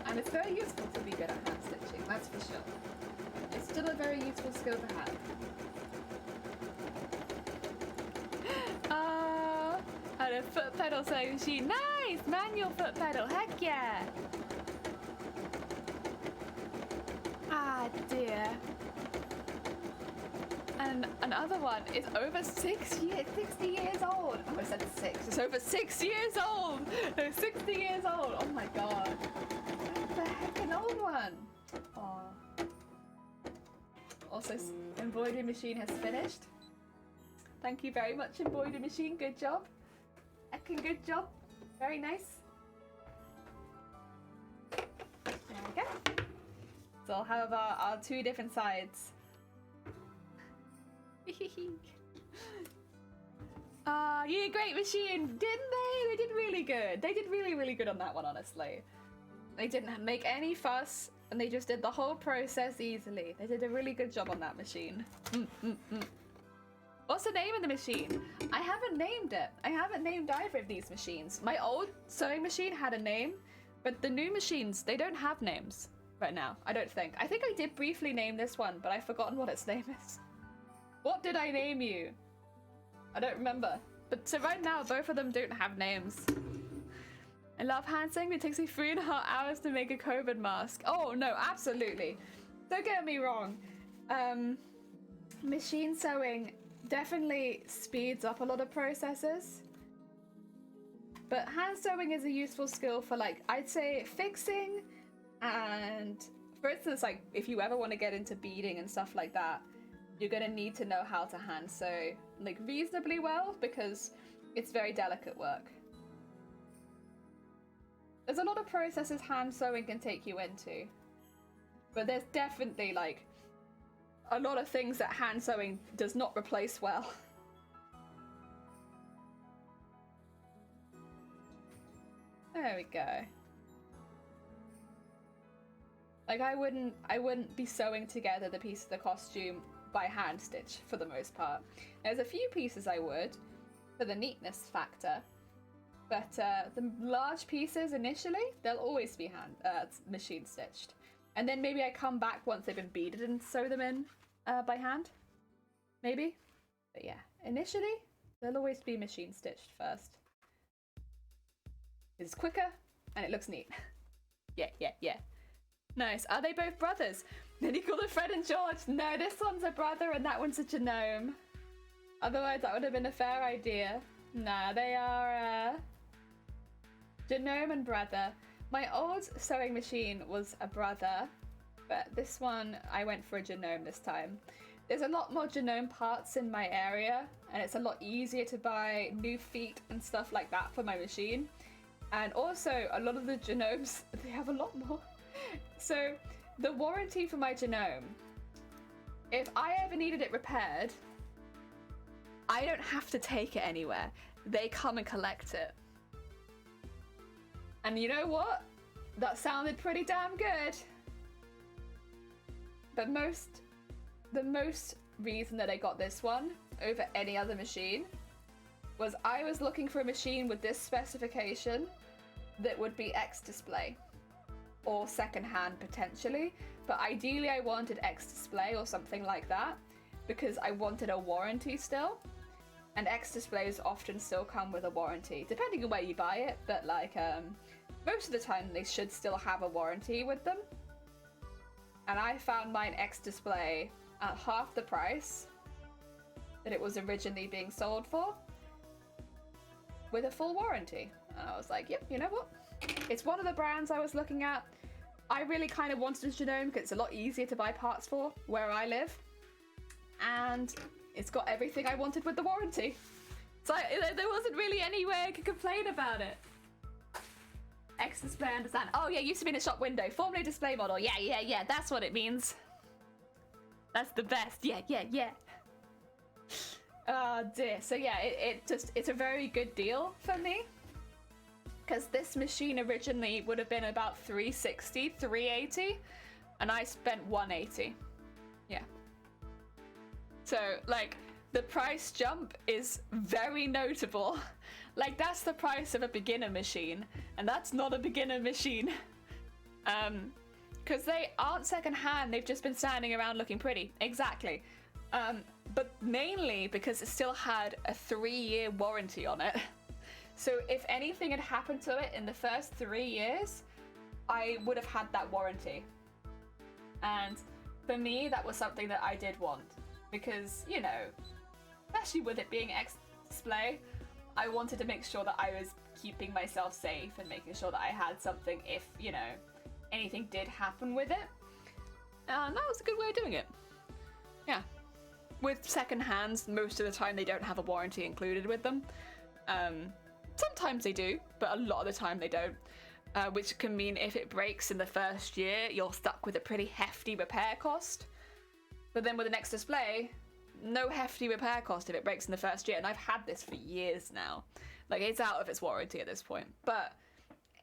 And it's very useful to be good at hand stitching, that's for sure. It's still a very useful skill to have. And a foot pedal sewing machine. Nice! Manual foot pedal, heck yeah! Ah, dear. And another one is over 60 years old. Oh, I said 6. It's over 6 years old! No, 60 years old. Oh my god. That's the heckin' old one. Aww. Also, embroidery machine has finished. Thank you very much, embroidery machine. Good job. Heckin' good job. Very nice. There we go. So I'll have our two different sides. Yeah, great machine, didn't they? They did really good. They did really, really good on that one, honestly. They didn't make any fuss, and they just did the whole process easily. They did a really good job on that machine. What's the name of the machine? I haven't named it. I haven't named either of these machines. My old sewing machine had a name, but the new machines, they don't have names right now, I don't think. I think I did briefly name this one, but I've forgotten what its name is. What did I name you? I don't remember. But so right now, both of them don't have names. I love hand sewing. It takes me 3.5 hours to make a COVID mask. Oh no, absolutely. Don't get me wrong. Machine sewing definitely speeds up a lot of processes. But hand sewing is a useful skill for, like, I'd say fixing, and for instance, like if you ever want to get into beading and stuff like that, you're going to need to know how to hand sew like reasonably well, because it's very delicate work. There's a lot of processes hand sewing can take you into, but there's definitely like a lot of things that hand sewing does not replace well. There we go. Like I wouldn't be sewing together the piece of the costume by hand stitch for the most part. There's a few pieces I would for the neatness factor, but the large pieces initially, they'll always be machine stitched. And then maybe I come back once they've been beaded and sew them in by hand, maybe. But yeah, initially, they'll always be machine stitched first. It's quicker and it looks neat. Yeah. Nice. Are they both brothers? Then you call them Fred and George. No, this one's a brother and that one's a genome. Otherwise, that would have been a fair idea. Nah, they are genome and brother. My old sewing machine was a brother, but this one, I went for a genome this time. There's a lot more genome parts in my area, and it's a lot easier to buy new feet and stuff like that for my machine. And also, a lot of the genomes, they have a lot more. So, the warranty for my genome, if I ever needed it repaired, I don't have to take it anywhere. They come and collect it. And you know what? That sounded pretty damn good. But the most reason that I got this one over any other machine was I was looking for a machine with this specification that would be X display or secondhand potentially, but ideally I wanted X display or something like that because I wanted a warranty still, and X displays often still come with a warranty depending on where you buy it, but like most of the time they should still have a warranty with them. And I found mine X display at half the price that it was originally being sold for, with a full warranty. And I was like, yep, you know what? It's one of the brands I was looking at. I really kind of wanted a genome because it's a lot easier to buy parts for where I live. And it's got everything I wanted with the warranty. So there wasn't really any way I could complain about it. X display, understand. Oh yeah, used to be in a shop window. Formerly display model. Yeah. That's what it means. That's the best. Yeah. Oh dear. So yeah, it's a very good deal for me. Because this machine originally would have been about 360, 380, and I spent 180. Yeah. So, like, the price jump is very notable. Like, that's the price of a beginner machine, and that's not a beginner machine. Because they aren't secondhand, they've just been standing around looking pretty. Exactly. But mainly because it still had a 3-year warranty on it. So if anything had happened to it in the first 3 years, I would have had that warranty. And for me, that was something that I did want. Because, you know, especially with it being X-Display, I wanted to make sure that I was keeping myself safe and making sure that I had something if, you know, anything did happen with it. And that was a good way of doing it. Yeah. With second hands, most of the time they don't have a warranty included with them. Sometimes they do, but a lot of the time they don't. Which can mean if it breaks in the first year, you're stuck with a pretty hefty repair cost. But then with an X-Display, no hefty repair cost if it breaks in the first year. And I've had this for years now. Like, it's out of its warranty at this point. But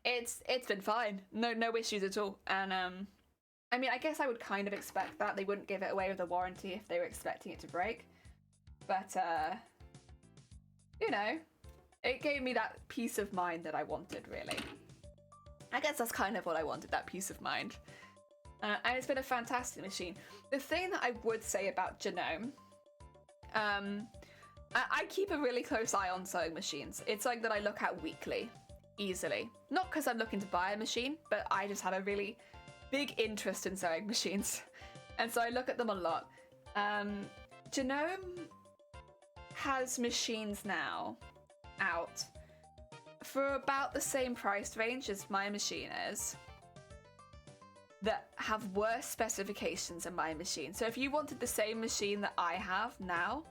it's been fine. No issues at all. And I mean, I guess I would kind of expect that. They wouldn't give it away with a warranty if they were expecting it to break. But, you know, it gave me that peace of mind that I wanted, really. I guess that's kind of what I wanted, that peace of mind. And it's been a fantastic machine. The thing that I would say about Genome, I keep a really close eye on sewing machines. It's something that I look at weekly, easily. Not because I'm looking to buy a machine, but I just have a really big interest in sewing machines. And so I look at them a lot. Genome has machines now out for about the same price range as my machine is that have worse specifications than my machine. So if you wanted the same machine that I have now,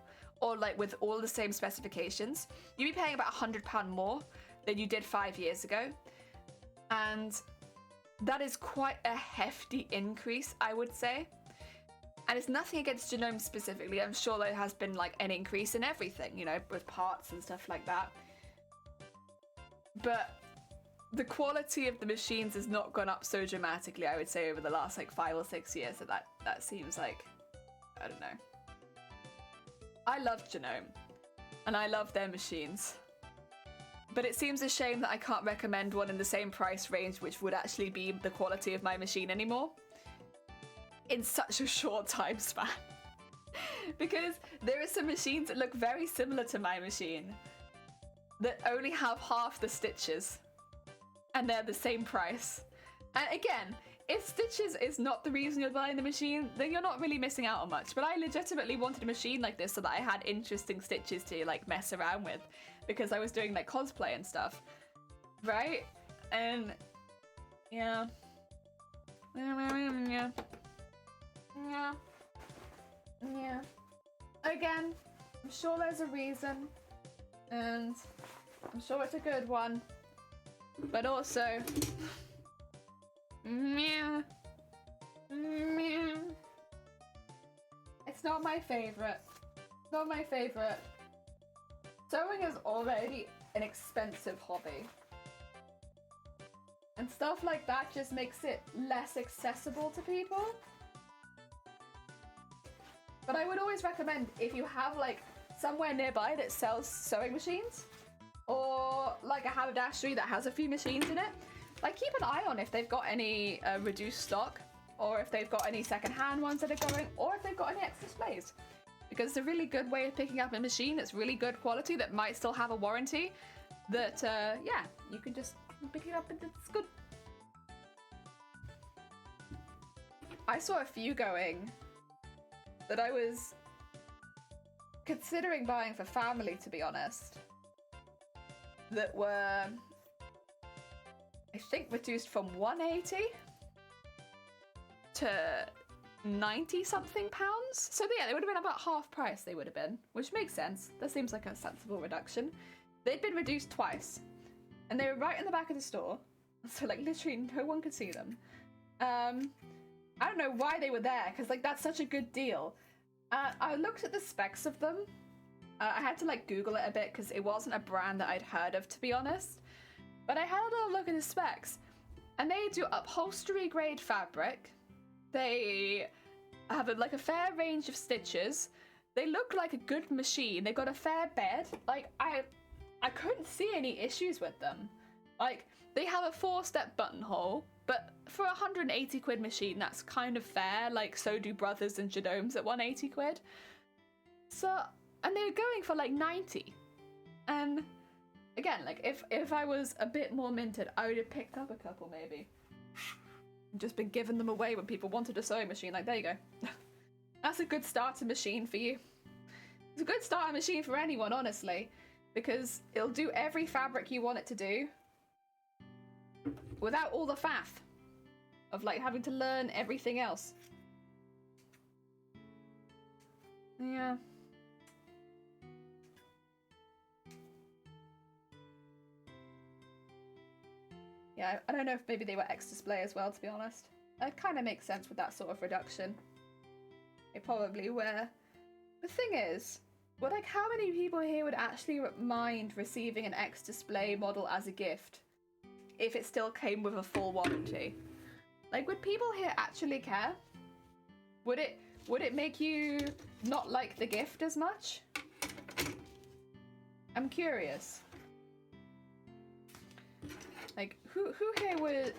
or like with all the same specifications, you'd be paying about £100 more than you did 5 years ago. And that is quite a hefty increase, I would say. And it's nothing against Genome specifically. I'm sure there has been like an increase in everything, you know, with parts and stuff like that. But the quality of the machines has not gone up so dramatically, I would say, over the last like 5 or 6 years. So that seems like, I don't know. I love Genome, and I love their machines. But it seems a shame that I can't recommend one in the same price range, which would actually be the quality of my machine anymore, in such a short time span. Because there are some machines that look very similar to my machine that only have half the stitches, and they're the same price. And again, if stitches is not the reason you're buying the machine, then you're not really missing out on much. But I legitimately wanted a machine like this so that I had interesting stitches to like mess around with, because I was doing like cosplay and stuff, right? And yeah. Again, I'm sure there's a reason, and I'm sure it's a good one, but also it's not my favorite. Not my favorite. Sewing is already an expensive hobby, and stuff like that just makes it less accessible to people. But I would always recommend, if you have like somewhere nearby that sells sewing machines, or like a haberdashery that has a few machines in it, like keep an eye on if they've got any reduced stock, or if they've got any secondhand ones that are going, or if they've got any X-Displays. Because it's a really good way of picking up a machine that's really good quality, that might still have a warranty, that yeah, you can just pick it up and it's good. I saw a few going that I was considering buying for family, to be honest, that were, I think, reduced from 180 to 90 something pounds. So yeah, they would have been about half price, they would have been, which makes sense. That seems like a sensible reduction. They'd been reduced twice, and they were right in the back of the store, so like literally no one could see them. I don't know why they were there, because like that's such a good deal. I looked at the specs of them, I had to like Google it a bit because it wasn't a brand that I'd heard of, to be honest. But I had a little look at the specs, and they do upholstery grade fabric. They have like a fair range of stitches. They look like a good machine. They've got a fair bed. Like I couldn't see any issues with them. Like they have a 4-step buttonhole, but for 180 quid machine, that's kind of fair. Like so do Brothers and Genomes at 180 quid. So, and they were going for like 90. And again, like if I was a bit more minted, I would have picked up a couple maybe. Just been giving them away when people wanted a sewing machine. Like, there you go. That's a good starter machine for you. It's a good starter machine for anyone, honestly, because it'll do every fabric you want it to do without all the faff of like having to learn everything else. Yeah. Yeah, I don't know if maybe they were X display as well, to be honest. It kind of makes sense with that sort of reduction. They probably were. The thing is, well, like, how many people here would actually mind receiving an X display model as a gift if it still came with a full warranty? Like, would people here actually care? Would it make you not like the gift as much? I'm curious. Like, who here would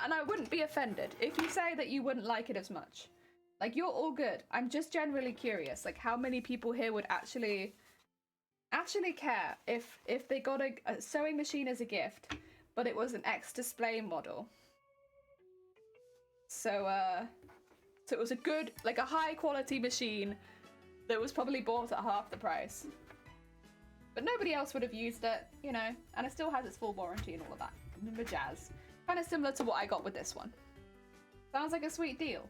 and I wouldn't be offended if you say that you wouldn't like it as much. Like, you're all good. I'm just generally curious, like, how many people here would actually care if they got a sewing machine as a gift, but it was an X display model. So it was a good, like, a high quality machine that was probably bought at half the price. But nobody else would have used it, you know, and it still has its full warranty and all of that. The jazz. Kind of similar to what I got with this one. Sounds like a sweet deal.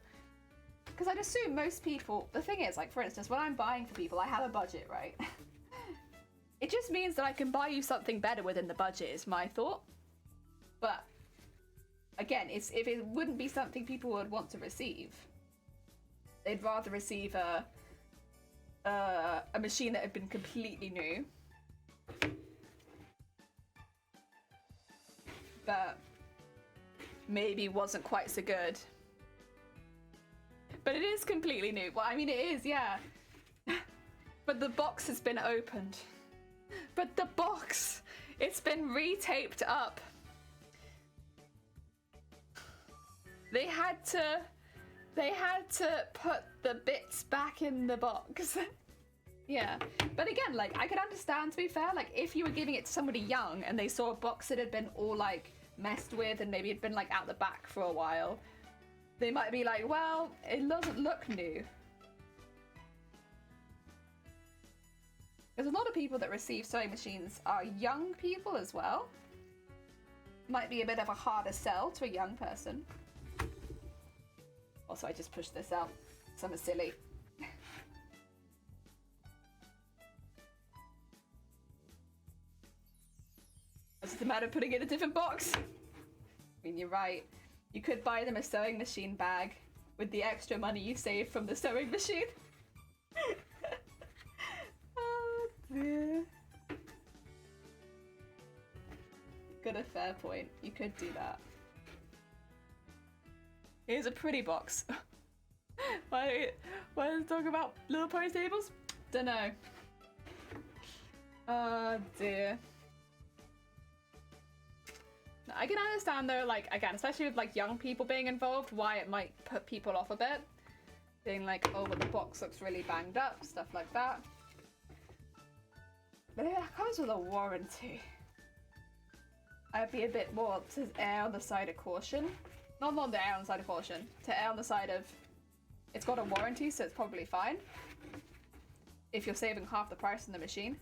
Because I'd assume most people, the thing is, like, for instance, when I'm buying for people, I have a budget, right? It just means that I can buy you something better within the budget, is my thought. But, again, if it wouldn't be something people would want to receive, they'd rather receive a machine that had been completely new. But maybe wasn't quite so good. But it is completely new. Well, I mean, it is, yeah. But the box has been opened. But the box, it's been retaped up. They had to put the bits back in the box. Yeah. But again, like, I could understand, to be fair, like, if you were giving it to somebody young and they saw a box that had been all, like, messed with and maybe had been, like, out the back for a while, they might be like, well, it doesn't look new. Because a lot of people that receive sewing machines are young people as well. Might be a bit of a harder sell to a young person. Also, I just pushed this out. Something silly. It's just a matter of putting it in a different box. I mean, you're right. You could buy them a sewing machine bag with the extra money you save from the sewing machine. Oh dear. Got a fair point. You could do that. Here's a pretty box. Why does it talk about Little Pony tables? Dunno. Oh dear. I can understand though, like, again, especially with like young people being involved, why it might put people off a bit. Being like, oh, but the box looks really banged up, stuff like that. But it comes with a warranty. I'd be a bit more to err on the side of caution. Not to err on the side of caution, to err on the side of it's got a warranty, so it's probably fine. If you're saving half the price on the machine.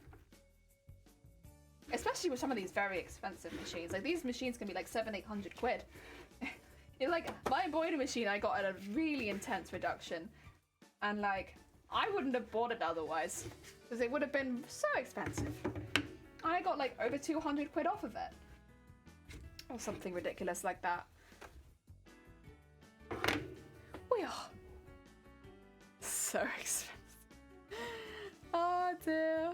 Especially with some of these very expensive machines. Like, these machines can be like 700-800 quid. It's like, my embroidery machine I got at a really intense reduction. And like, I wouldn't have bought it otherwise. Because it would have been so expensive. I got like over 200 quid off of it. Or something ridiculous like that. We are so expensive. Oh dear.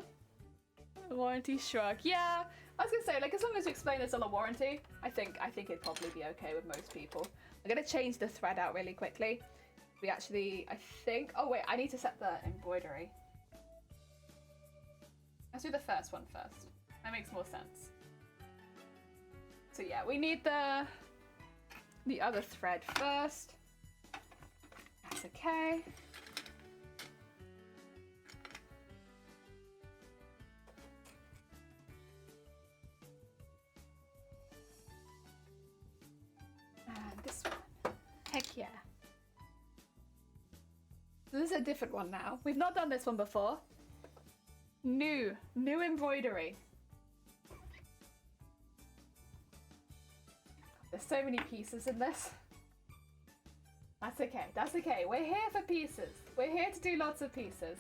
Warranty shrug. Yeah, I was gonna say, like, as long as you explain there's a warranty, I think it'd probably be okay with most people. I'm gonna change the thread out really quickly. We actually, I think, oh wait, I need to set the embroidery. Let's do the first one first. That makes more sense. So yeah, we need the other thread first. That's okay. And this one. Heck yeah. This is a different one now. We've not done this one before. New embroidery. There's so many pieces in this. That's okay, that's okay. We're here for pieces. We're here to do lots of pieces.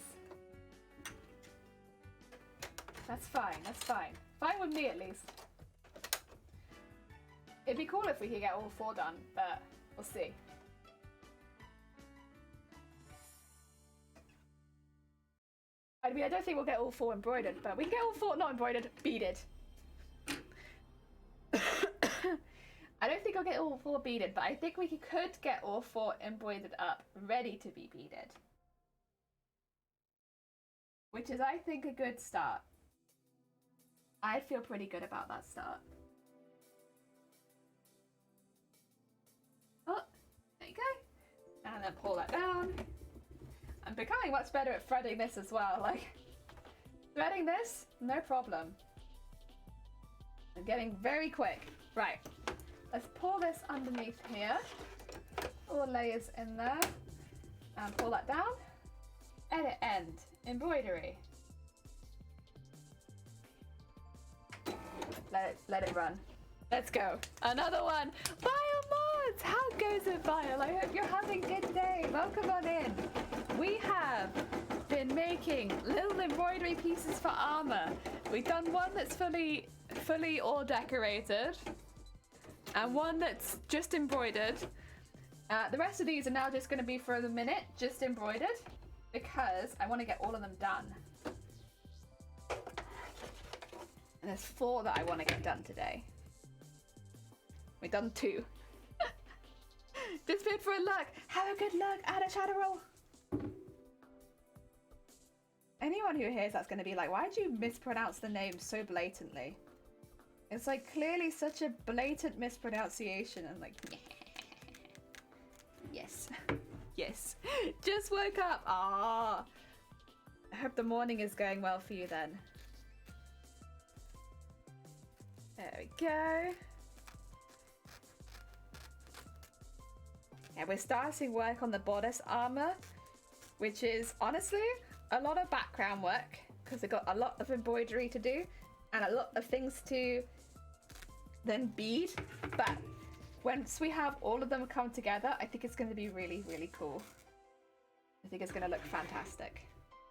That's fine, that's fine. Fine with me at least. It'd be cool if we could get all 4 done, but we'll see. I mean, I don't think we'll get all 4 embroidered, but we can get all 4, not embroidered, beaded. I don't think I'll get all 4 beaded, but I think we could get all 4 embroidered up, ready to be beaded. Which is, I think, a good start. I feel pretty good about that start. Oh, there you go. And then pull that down. I'm becoming much better at threading this as well. Like, threading this, no problem. I'm getting very quick. Right. Let's pull this underneath here. 4 layers in there. And pull that down. Edit end. Embroidery. Let it run. Let's go. Another one. Bio Mods! How goes it, Bio? I hope you're having a good day. Welcome on in. We have been making little embroidery pieces for armor. We've done one that's fully all decorated. And one that's just embroidered. The rest of these are now just going to be for the minute, just embroidered, because I want to get all of them done. And there's 4 that I want to get done today. We've done 2. Just bid for a luck. Have a good luck. Add a shadow roll. Anyone who hears that's going to be like, why did you mispronounce the name so blatantly? It's like clearly such a blatant mispronunciation. I'm like, yes, yes. Just woke up. Ah, I hope the morning is going well for you then. There we go. Yeah, we're starting work on the Bodice Armor, which is honestly a lot of background work because we've got a lot of embroidery to do and a lot of things to then bead. But once we have all of them come together, I think it's going to be really, really cool. I think it's going to look fantastic.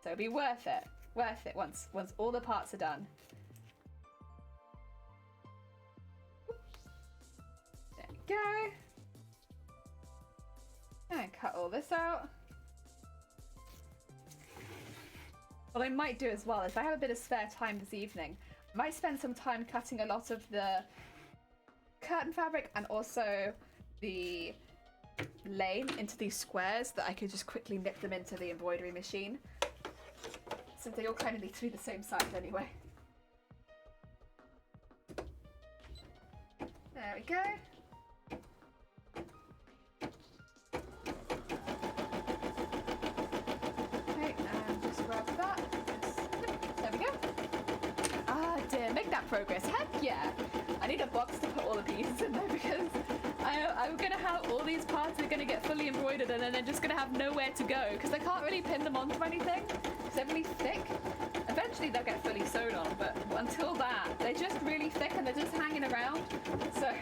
So it'll be worth it once all the parts are done. There we go. And cut all this out. What I might do as well is if I have a bit of spare time this evening, I might spend some time cutting a lot of the curtain fabric and also the lane into these squares that I could just quickly nip them into the embroidery machine, since they all kind of need to be the same size anyway. There we go. Okay, and just grab that. There we go. Ah dear, make that progress. Heck yeah! I need a box to put all the pieces in there because I'm gonna have all these parts that are gonna get fully embroidered and then they're just gonna have nowhere to go because I can't really pin them onto anything because they're really thick. Eventually they'll get fully sewn on, but until that, they're just really thick and they're just hanging around. So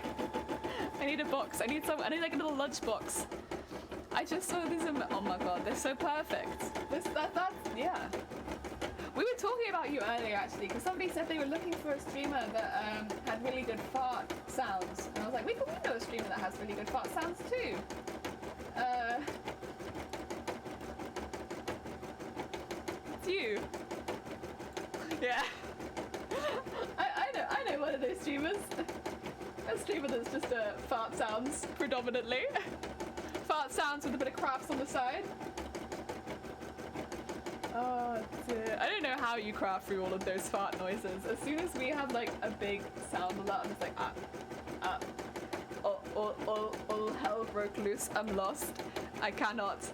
I need a box. I need like a little lunch box. I just saw these. Oh my god, they're so perfect. Yeah. We were talking about you earlier actually, because somebody said they were looking for a streamer that had really good fart sounds, and I was like, we know a streamer that has really good fart sounds too. It's you. Yeah. I know one of those streamers. A streamer that's just fart sounds predominantly. Fart sounds with a bit of crafts on the side. Oh dear. I don't know how you craft through all of those fart noises. As soon as we have like a big sound alert, I'm just like, all hell broke loose. I'm lost. I cannot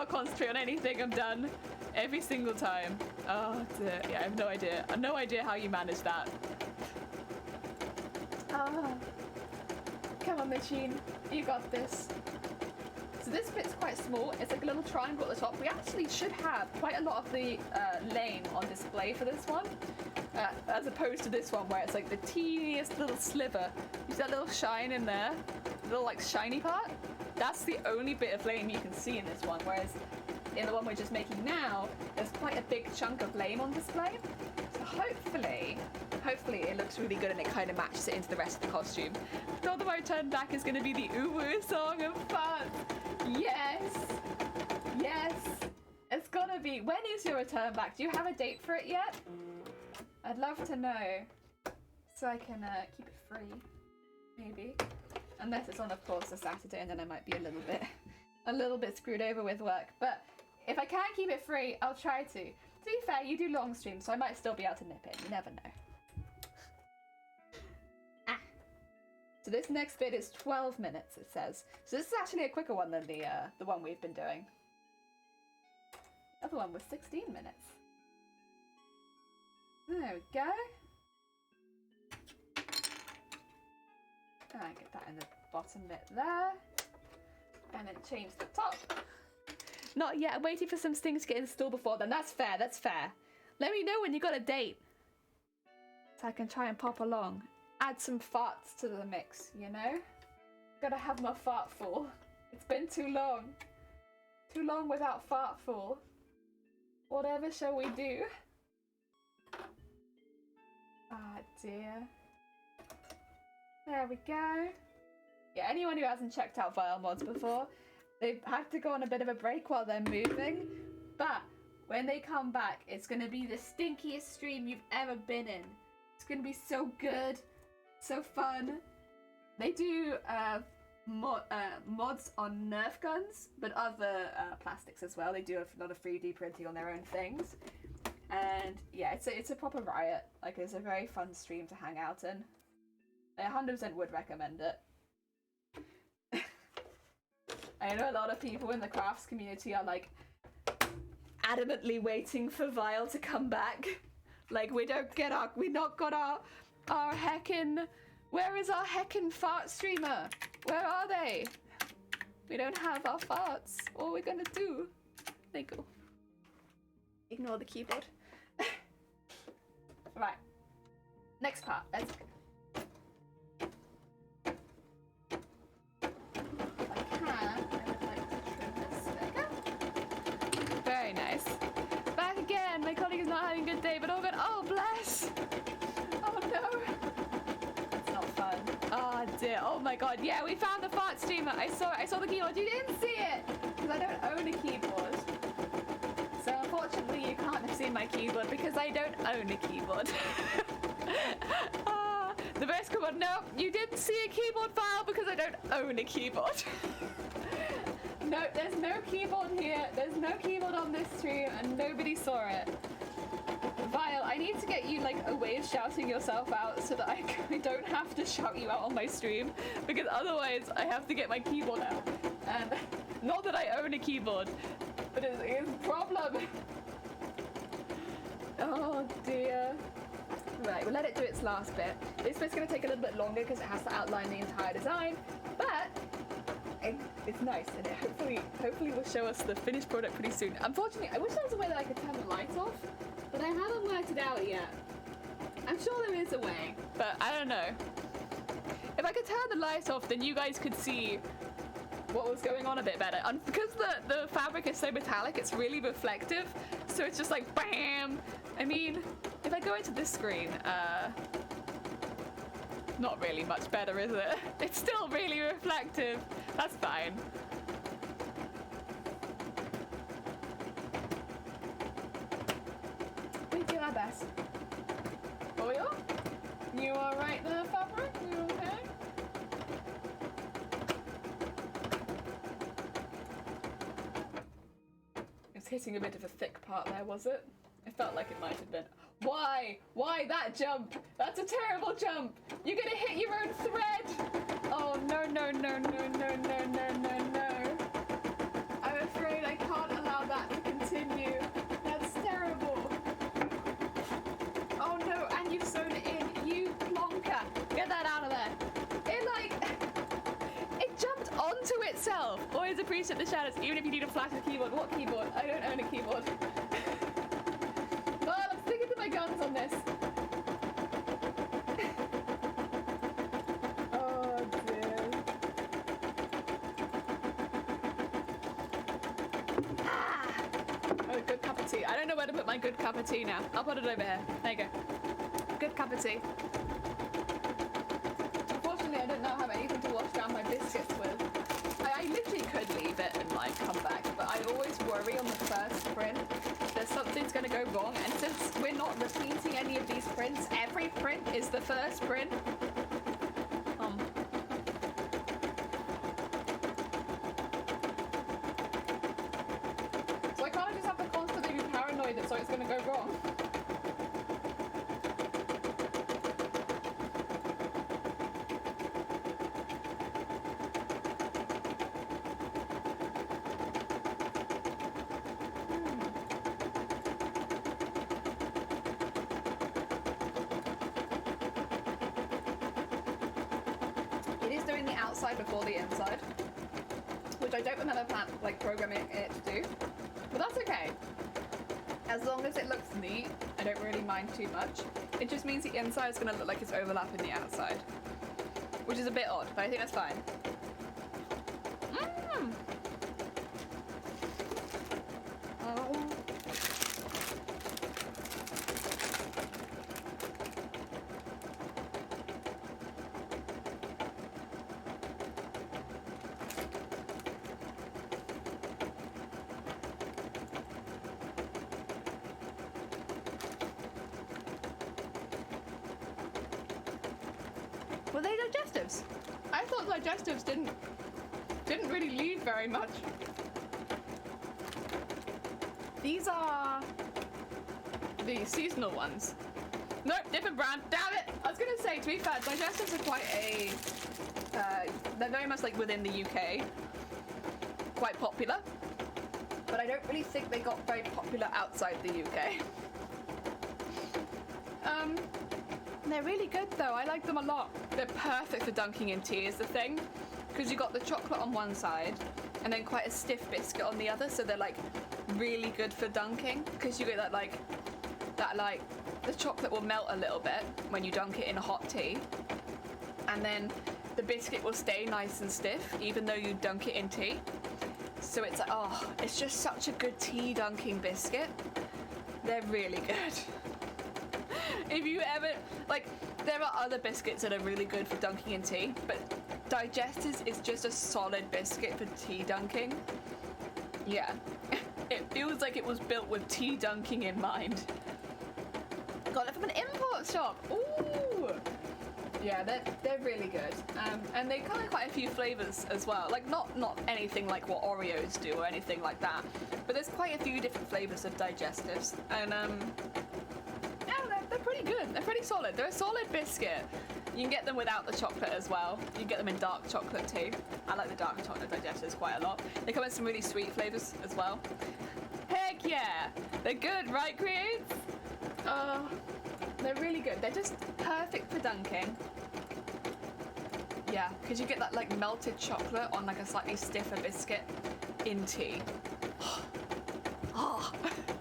concentrate on anything. I'm done. Every single time. Oh dear. Yeah, I have no idea. I have no idea how you manage that. Come on, machine. You got this. So this bit's quite small. It's like a little triangle at the top. We actually should have quite a lot of the lane on display for this one, as opposed to this one where it's like the teeniest little sliver. You see that little shine in there? The little like shiny part? That's the only bit of lame you can see in this one, whereas in the one we're just making now, there's quite a big chunk of lame on display. So hopefully it looks really good and it kind of matches it into the rest of the costume. The thought of my turn back is going to be the Uwu song of fun. Yes! Yes! It's gotta be. When is your return back? Do you have a date for it yet? I'd love to know. So I can keep it free. Maybe. Unless it's on, of course, a Saturday, and then I might be a little bit screwed over with work. But if I can keep it free, I'll try to. To be fair, you do long streams, so I might still be able to nip it. You never know. So this next bit is 12 minutes, it says. So this is actually a quicker one than the one we've been doing. The other one was 16 minutes. There we go. And get that in the bottom bit there. And then change the top. Not yet. I'm waiting for some things to get installed before then. That's fair. That's fair. Let me know when you got a date, so I can try and pop along. Add some farts to the mix, you know? Gotta have my fart full. It's been too long. Too long without fart full. Whatever shall we do? Ah, dear. There we go. Yeah, anyone who hasn't checked out Vile Mods before, they've had to go on a bit of a break while they're moving, but when they come back, it's gonna be the stinkiest stream you've ever been in. It's gonna be so good. So fun. They do mods on Nerf guns, but other plastics as well. They do a lot of 3D printing on their own things. And yeah, it's a proper riot. Like, it's a very fun stream to hang out in. I 100% would recommend it. I know a lot of people in the crafts community are like adamantly waiting for Vile to come back. Like, we not got our heckin', where is our heckin' fart streamer? Where are they? We don't have our farts. What are we gonna do? They go. Ignore the keyboard. Right. Next part. Let's go. Very nice. Back again. My colleague is not having a good day, but oh god. Oh, bless. Oh no. That's not fun. Oh dear. Oh my god. Yeah, we found the fart streamer. I saw the keyboard. You didn't see it because I don't own a keyboard. So unfortunately, you can't have seen my keyboard because I don't own a keyboard. The best keyboard. No, you didn't see a keyboard file because I don't own a keyboard. No, there's no keyboard here. There's no keyboard on this stream, and nobody saw it. Vile, I need to get you like a way of shouting yourself out so that I don't have to shout you out on my stream, because otherwise I have to get my keyboard out. And not that I own a keyboard, but it's a problem. Oh dear. Right, we'll let it do its last bit. This bit's going to take a little bit longer because it has to outline the entire design, but it's nice, and it hopefully will show us the finished product pretty soon. Unfortunately, I wish there was a way that I could turn the lights off, but I haven't worked it out yet. I'm sure there is a way, but I don't know. If I could turn the lights off, then you guys could see what was going on a bit better. And because the fabric is so metallic, it's really reflective, so it's just like bam. I mean, if I go into this screen, not really much better, is it? It's still really reflective. That's fine. hitting a bit of a thick part there, was it? It felt like it might have been. Why? Why that jump? That's a terrible jump! You're gonna hit your own thread! Oh, no, no, no, no, no, no, no, no, no. I'm afraid I can't allow that to continue. That's terrible. Oh, no, and you've sewn it in. You plonker. Get that out of there. It jumped onto itself. Always appreciate the shadows, even if you need a flash keyboard. What keyboard? I don't own a keyboard. Well, I'm sticking to my guns on this. Oh dear. Ah! Oh, good cup of tea. I don't know where to put my good cup of tea now. I'll put it over here. There you go. Good cup of tea. Unfortunately, I don't now have anything to wash down my biscuits with. I literally could leave it and like come back, but I always worry on the first print that something's going to go wrong, and since we're not repeating any of these prints, every print is the first print. So I can't just have to constantly be paranoid that something's going to go wrong. Before the inside, which I don't remember programming it to do, but that's okay. As long as it looks neat, I don't really mind too much. It just means the inside is going to look like it's overlapping the outside, which is a bit odd, but I think that's fine. Were they digestives? I thought digestives didn't really leave very much. These are the seasonal ones. Nope, different brand. Damn it! I was gonna say, to be fair, digestives are quite a they're very much like within the UK, quite popular. But I don't really think they got very popular outside the UK. They're really good though, I like them a lot. They're perfect for dunking in tea is the thing, because you got the chocolate on one side and then quite a stiff biscuit on the other, so they're like really good for dunking, because you get that the chocolate will melt a little bit when you dunk it in a hot tea, and then the biscuit will stay nice and stiff even though you dunk it in tea. So it's like, oh, it's just such a good tea dunking biscuit. They're really good. If you ever, there are other biscuits that are really good for dunking in tea, but Digestives is just a solid biscuit for tea dunking. Yeah, it feels like it was built with tea dunking in mind. Got it from an import shop. Ooh! Yeah, they're really good. And they come in quite a few flavors as well. Like, not anything like what Oreos do or anything like that, but there's quite a few different flavors of Digestives. And, they're pretty good. They're pretty solid. They're a solid biscuit. You can get them without the chocolate as well. You can get them in dark chocolate too. I like the dark chocolate Digestives quite a lot. They come in some really sweet flavors as well. Heck yeah! They're good, right, Creates? They're really good. They're just perfect for dunking. Yeah, because you get that like melted chocolate on like a slightly stiffer biscuit in tea. Oh,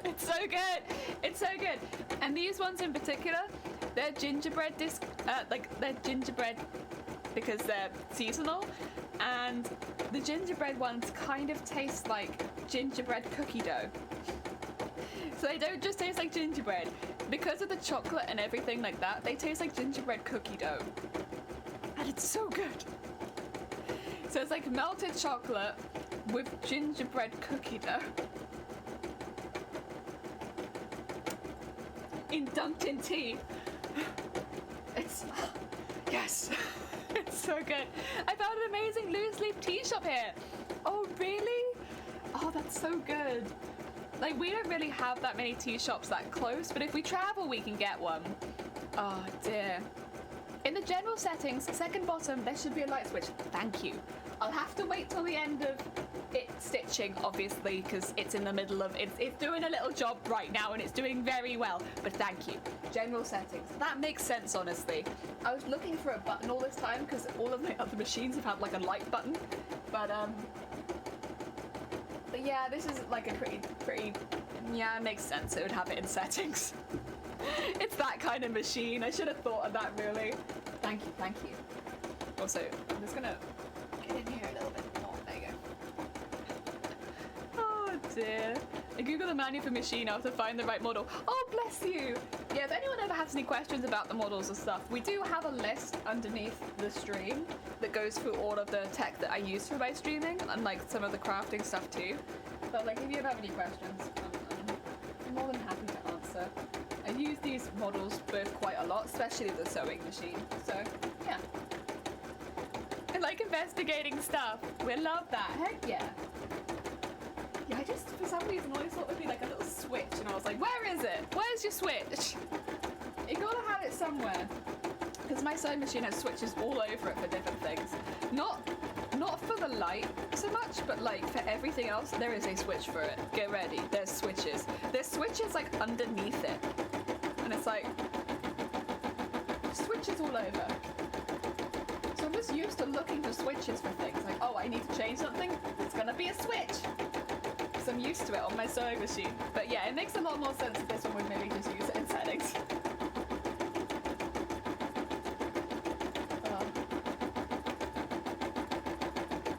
it's so good. It's so good. And these ones in particular, they're gingerbread they're gingerbread because they're seasonal, and the gingerbread ones kind of taste like gingerbread cookie dough. So they don't just taste like gingerbread. Because of the chocolate and everything like that, they taste like gingerbread cookie dough. And it's so good. So it's like melted chocolate with gingerbread cookie dough. Dunked in tea. It's, yes, it's so good. I found an amazing loose leaf tea shop here. Oh, really? Oh, that's so good. Like, we don't really have that many tea shops that close, but if we travel, we can get one. Oh, dear. In the general settings, second bottom, there should be a light switch. Thank you. I'll have to wait till the end of it stitching, obviously, because it's in the middle of it's doing a little job right now, and it's doing very well. But thank you. General settings. That makes sense, honestly. I was looking for a button all this time because all of my other machines have had like a light button, but yeah, this is like a pretty. Yeah, it makes sense. It would have it in settings. It's that kind of machine. I should have thought of that, really. Thank you, thank you. Also, I'm just gonna get in here a little bit more. There you go. Oh dear. I googled the manual for machine now to find the right model. Oh, bless you. Yeah, if anyone ever has any questions about the models and stuff, we do have a list underneath the stream that goes through all of the tech that I use for my streaming and like some of the crafting stuff too. But like, if you have any questions, I'm more than happy to answer. I use these models both quite a lot, especially the sewing machine. So, yeah. I like investigating stuff. We love that. Heck yeah. Yeah, I just, for some reason, always thought it would be like a little switch, and I was like, where is it? Where's your switch? You gotta have it somewhere. Because my sewing machine has switches all over it for different things. Not for the light so much, but like for everything else, there is a switch for it. Get ready. There's switches. There's switches like underneath it. And it's like switches all over. So I'm just used to looking for switches for things. Like, oh, I need to change something. It's gonna be a switch. So I'm used to it on my sewing machine. But yeah, it makes a lot more sense if this one would maybe just use it in settings.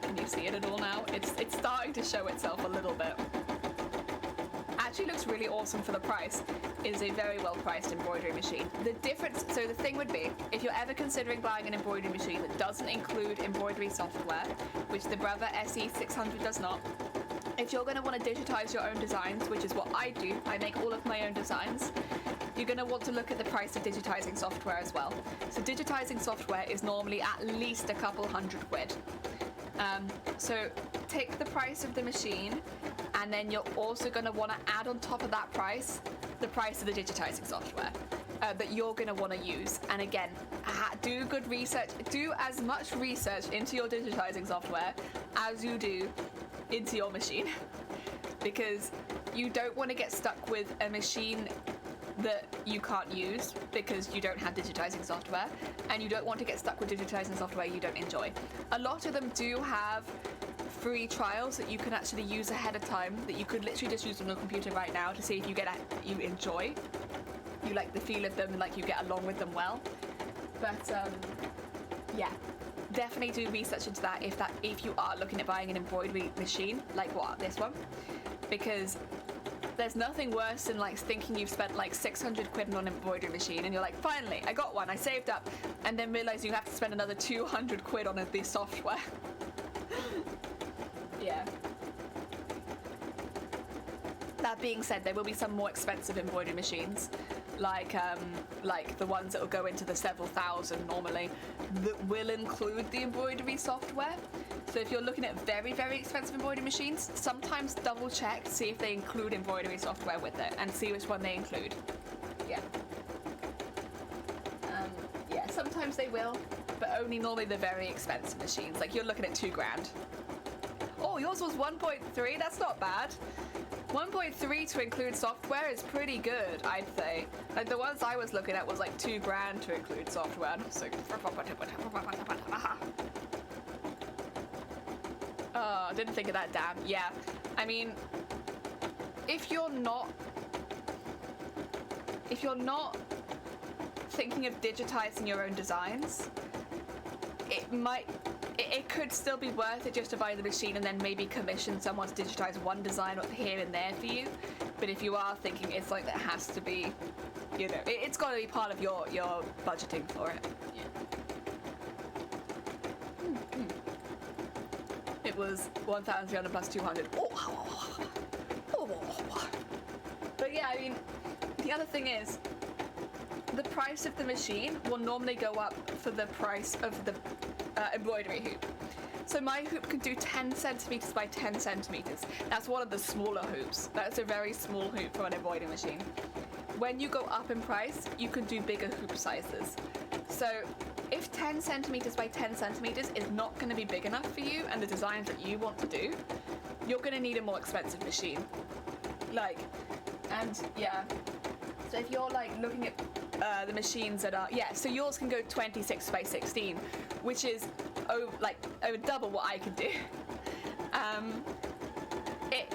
Can you see it at all now? It's starting to show itself a little bit. Actually looks really awesome for the price. It is a very well priced embroidery machine. The difference, so the thing would be, if you're ever considering buying an embroidery machine that doesn't include embroidery software, which the Brother SE600 does not, if you're going to want to digitize your own designs, which is what I do, I make all of my own designs, you're going to want to look at the price of digitizing software as well. So digitizing software is normally at least a couple £100. So take the price of the machine, and then you're also going to want to add on top of that price the price of the digitizing software that you're going to want to use. And again, do good research. Do as much research into your digitizing software as you do into your machine, because you don't want to get stuck with a machine that you can't use because you don't have digitizing software, and you don't want to get stuck with digitizing software you don't enjoy. A lot of them do have free trials that you can actually use ahead of time, that you could literally just use on your computer right now to see if you enjoy, you like the feel of them, and like you get along with them well. But yeah, definitely do research into that if you are looking at buying an embroidery machine like this one, because there's nothing worse than like thinking you've spent like 600 quid on an embroidery machine and you're like, finally I got one, I saved up, and then realize you have to spend another 200 quid on this software. Yeah. That being said, there will be some more expensive embroidery machines, like the ones that will go into the several thousand normally, that will include the embroidery software. So if you're looking at very, very expensive embroidery machines, sometimes double check to see if they include embroidery software with it, and see which one they include. Yeah. Yeah, sometimes they will, but only normally the very expensive machines. Like, you're looking at £2,000. Oh, yours was 1.3. That's not bad. 1.3 to include software is pretty good, I'd say. Like, the ones I was looking at was like £2,000 to include software. So, oh, didn't think of that. Damn. Yeah. I mean, if you're not thinking of digitizing your own designs, it could still be worth it just to buy the machine and then maybe commission someone to digitize one design here and there for you. But if you are thinking it's like that has to be, you know, it's got to be part of your budgeting for it. Yeah. It was 1,300 plus 200. Oh. But yeah, I mean, the other thing is, the price of the machine will normally go up for the price of the embroidery hoop. So my hoop can do 10 centimeters by 10 centimeters. That's one of the smaller hoops. That's a very small hoop for an embroidery machine. When you go up in price, you can do bigger hoop sizes. So if 10 centimeters by 10 centimeters is not going to be big enough for you and the designs that you want to do, you're going to need a more expensive machine. Like, and yeah. So if you're like looking at the machines that are, yeah, so yours can go 26 by 16, which is over double what I can do.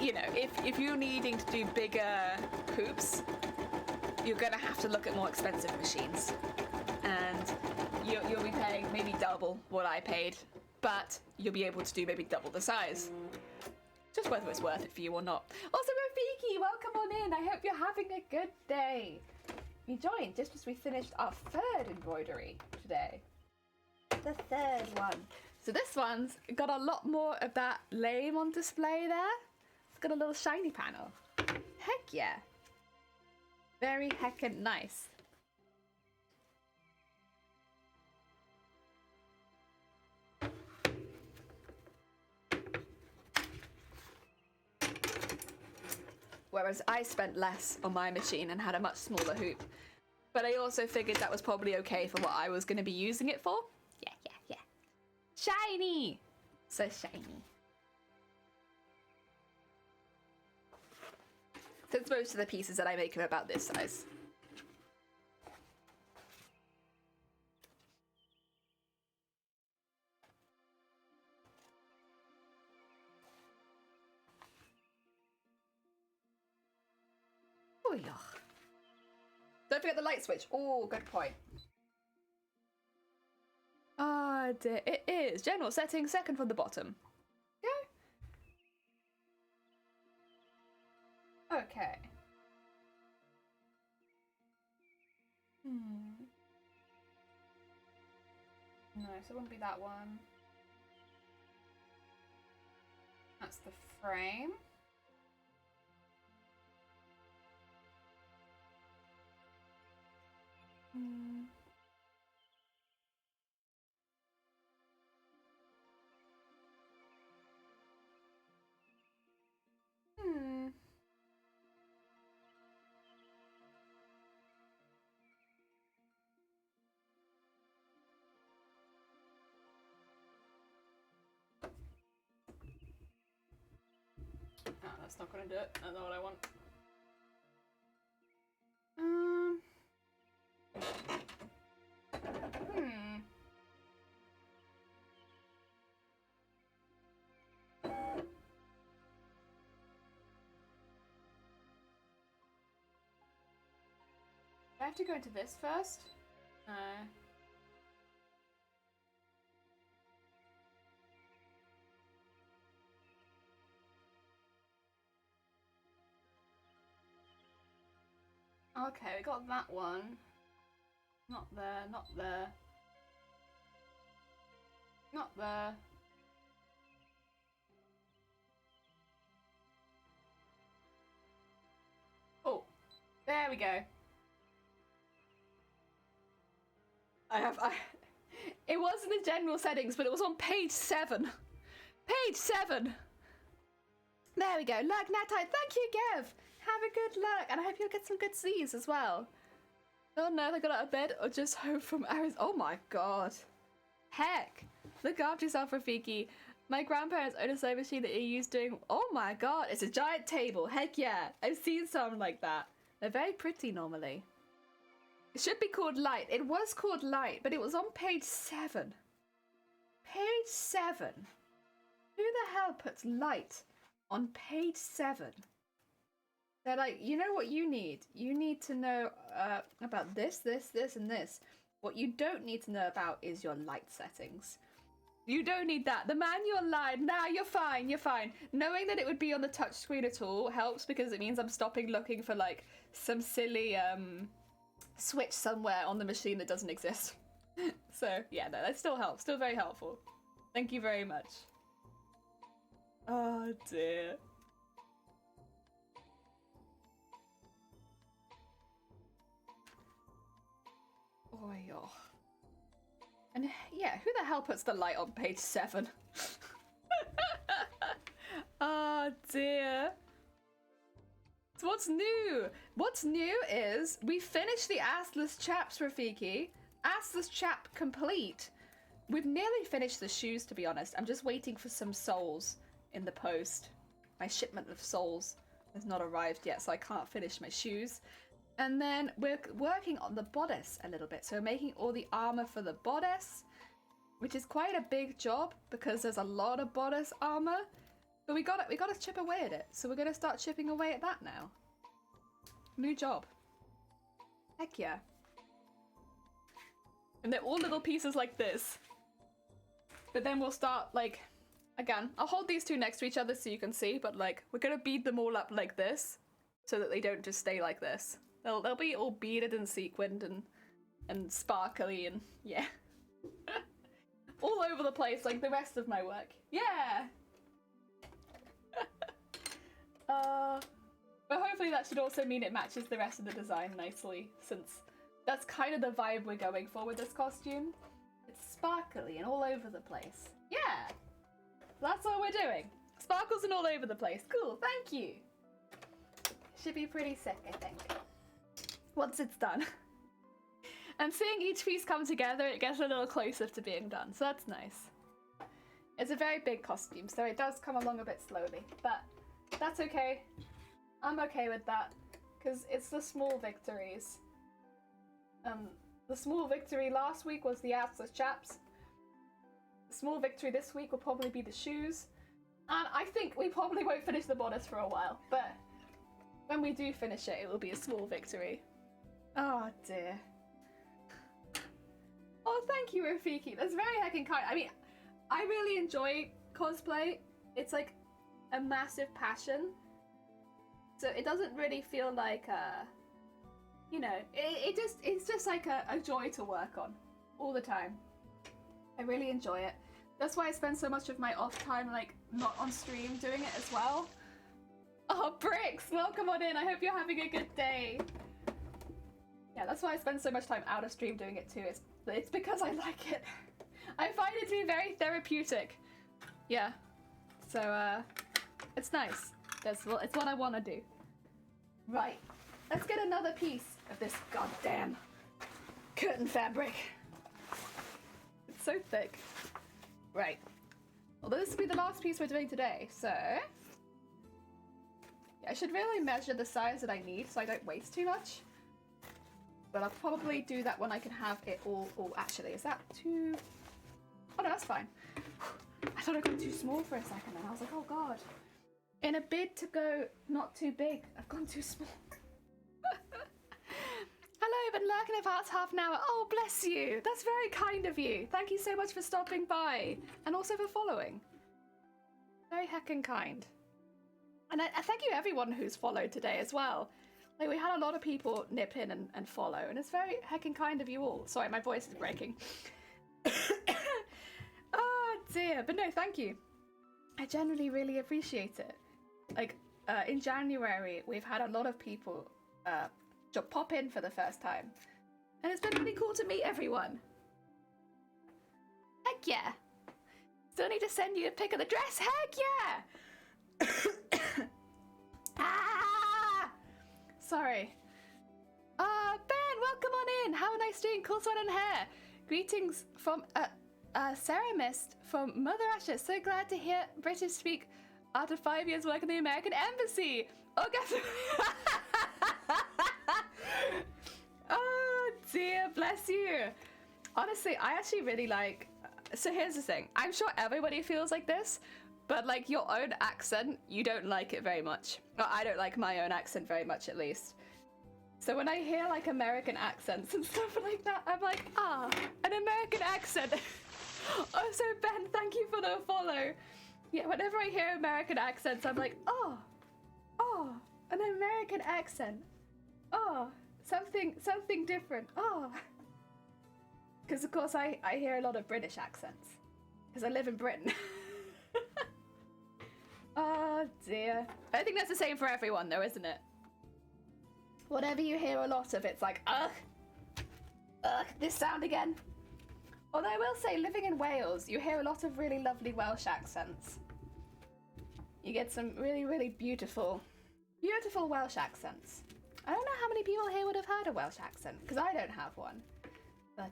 You know, if you're needing to do bigger hoops, you're gonna have to look at more expensive machines, and you'll be paying maybe double what I paid, but you'll be able to do maybe double the size. Just whether it's worth it for you or not. Also, Rafiki, welcome on in. I hope you're having a good day. You joined just as we finished our third embroidery today. The third one. So this one's got a lot more of that lame on display there. It's got a little shiny panel. Heck yeah. Very heckin' nice. Whereas I spent less on my machine and had a much smaller hoop. But I also figured that was probably okay for what I was going to be using it for. Yeah. Shiny! So shiny. Since most of the pieces that I make are about this size. Oh, yeah. Don't forget the light switch. Oh, good point. Ah, dear. It is. General settings, second from the bottom. Yeah. Okay. No, so it wouldn't be that one. That's the frame. Oh, that's not gonna do it. That's not what I want. I have to go into this first? No. Okay, we got that one. Not there, not there. Not there. Oh, there we go. It was in the general settings, but it was on page 7. Page 7! There we go. Look, Natai, thank you, Gev! Have a good look, and I hope you'll get some good C's as well. Oh no, they got out of bed or just home from Arizona. Oh my god. Heck! Look after yourself, Rafiki. My grandparents own a sewing machine that you use doing. Oh my god, it's a giant table. Heck yeah. I've seen some like that. They're very pretty normally. It should be called Light. It was called Light, but it was on page 7. Page 7. Who the hell puts Light on page 7? They're like, you know what you need? You need to know about this, this, this, and this. What you don't need to know about is your light settings. You don't need that. The manual lied. Nah, you're fine. You're fine. Knowing that it would be on the touchscreen at all helps because it means I'm stopping looking for like some silly switch somewhere on the machine that doesn't exist. So yeah, no, that still helps. Still very helpful. Thank you very much. Oh dear. Boy, oh. And yeah, who the hell puts the light on page 7? Oh dear. So what's new? What's new is we finished the assless chaps, Rafiki. Assless chap complete. We've nearly finished the shoes, to be honest. I'm just waiting for some soles in the post. My shipment of soles has not arrived yet, so I can't finish my shoes. And then we're working on the bodice a little bit. So we're making all the armor for the bodice, which is quite a big job because there's a lot of bodice armor. But we gotta chip away at it. So we're gonna start chipping away at that now. New job. Heck yeah. And they're all little pieces like this. But then we'll start, like, again, I'll hold these two next to each other so you can see, but like, we're gonna bead them all up like this so that they don't just stay like this. They'll be all beaded and sequined and sparkly and yeah. All over the place like the rest of my work. Yeah! But hopefully that should also mean it matches the rest of the design nicely, since that's kind of the vibe we're going for with this costume. It's sparkly and all over the place. Yeah! That's what we're doing. Sparkles and all over the place. Cool, thank you! Should be pretty sick, I think. Once it's done. And seeing each piece come together, it gets a little closer to being done, so that's nice. It's a very big costume, so it does come along a bit slowly, but that's okay. I'm okay with that, because it's the small victories. The small victory last week was the assless chaps. The small victory this week will probably be the shoes. And I think we probably won't finish the bodice for a while, but when we do finish it, it will be a small victory. Oh dear. Oh, thank you, Rafiki. That's very heckin' kind. I mean, I really enjoy cosplay. It's like a massive passion. So it doesn't really feel like, you know, it's just like a joy to work on all the time. I really enjoy it. That's why I spend so much of my off time, like, not on stream doing it as well. Oh, Bricks, welcome on in. I hope you're having a good day. Yeah, that's why I spend so much time out of stream doing it too. It's because I like it. I find it to be very therapeutic. Yeah. So, it's nice. It's what I want to do. Right. Let's get another piece of this goddamn curtain fabric. It's so thick. Right. Although this will be the last piece we're doing today, so... yeah, I should really measure the size that I need so I don't waste too much. But I'll probably do that when I can have it all... oh, actually, is that too... oh, no, that's fine. I thought I got too small for a second and I was like, oh god. In a bid to go not too big, I've gone too small. Hello, been lurking about half an hour. Oh, bless you. That's very kind of you. Thank you so much for stopping by. And also for following. Very heckin' kind. And I thank you everyone who's followed today as well. Like, we had a lot of people nip in and follow, and it's very heckin' kind of you all. Sorry, my voice is breaking. Oh dear, but no, thank you. I generally really appreciate it. Like, in January, we've had a lot of people pop in for the first time. And it's been really cool to meet everyone. Heck yeah. Still need to send you a pic of the dress. Heck yeah. Ah! Sorry. Ben, welcome on in. Have a nice day in cool sweat and hair. Greetings from Sarah Mist from Mother Ashes. So glad to hear British speak after 5 years working in the American Embassy. Oh, guess. Oh dear, bless you. Honestly, I actually really like... so here's the thing. I'm sure everybody feels like this, but like your own accent, you don't like it very much. Well, I don't like my own accent very much, at least. So when I hear like American accents and stuff like that, I'm like, ah, an American accent. Also, Ben, thank you for the follow. Yeah, whenever I hear American accents, I'm like, oh, an American accent. Oh, something different. Oh. Because of course I hear a lot of British accents. Because I live in Britain. Oh dear. I think that's the same for everyone though, isn't it? Whatever you hear a lot of, it's like, ugh. Ugh, this sound again. Although I will say, living in Wales, you hear a lot of really lovely Welsh accents. You get some really, really beautiful, beautiful Welsh accents. I don't know how many people here would have heard a Welsh accent, because I don't have one. But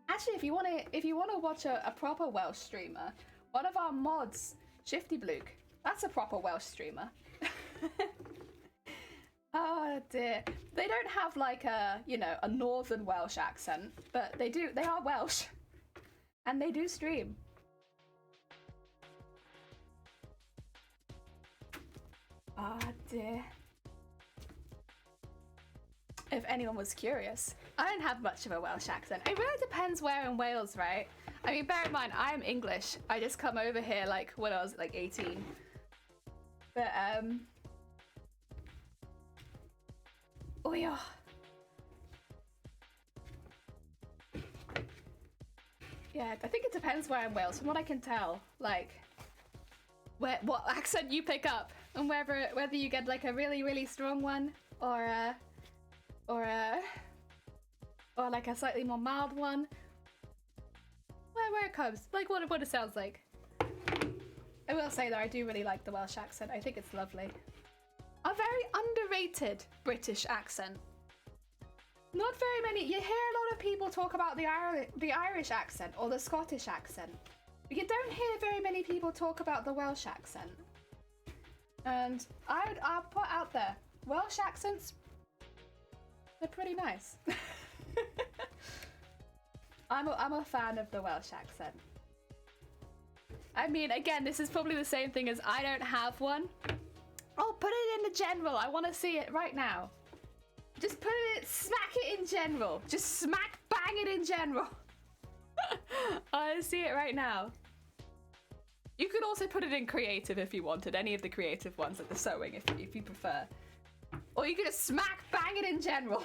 actually, if you wanna watch a proper Welsh streamer, one of our mods, Shifty Bluke, that's a proper Welsh streamer. Oh dear. They don't have like a, you know, a northern Welsh accent, but they are Welsh. And they do stream. Oh dear. If anyone was curious, I don't have much of a Welsh accent. It really depends where in Wales, right? I mean, bear in mind, I am English. I just come over here like when I was like 18. But oh yeah. Yeah, I think it depends where in Wales. From what I can tell, like what accent you pick up, and whether you get like a really, really strong one or like a slightly more mild one. Where it comes, like what it sounds like. I will say that I do really like the Welsh accent. I think it's lovely. A very underrated British accent. Not very many. You hear a lot of people talk about the Irish accent or the Scottish accent, but you don't hear very many people talk about the Welsh accent. And I'll put out there, Welsh accents, they're pretty nice. I'm a fan of the Welsh accent. I mean, again, this is probably the same thing as I don't have one. Oh, put it in the general. I want to see it right now. Just put it, smack it in general. Just smack bang it in general. I want to see it right now. You could also put it in creative if you wanted, any of the creative ones, like the sewing if you prefer. Or you could just smack bang it in general.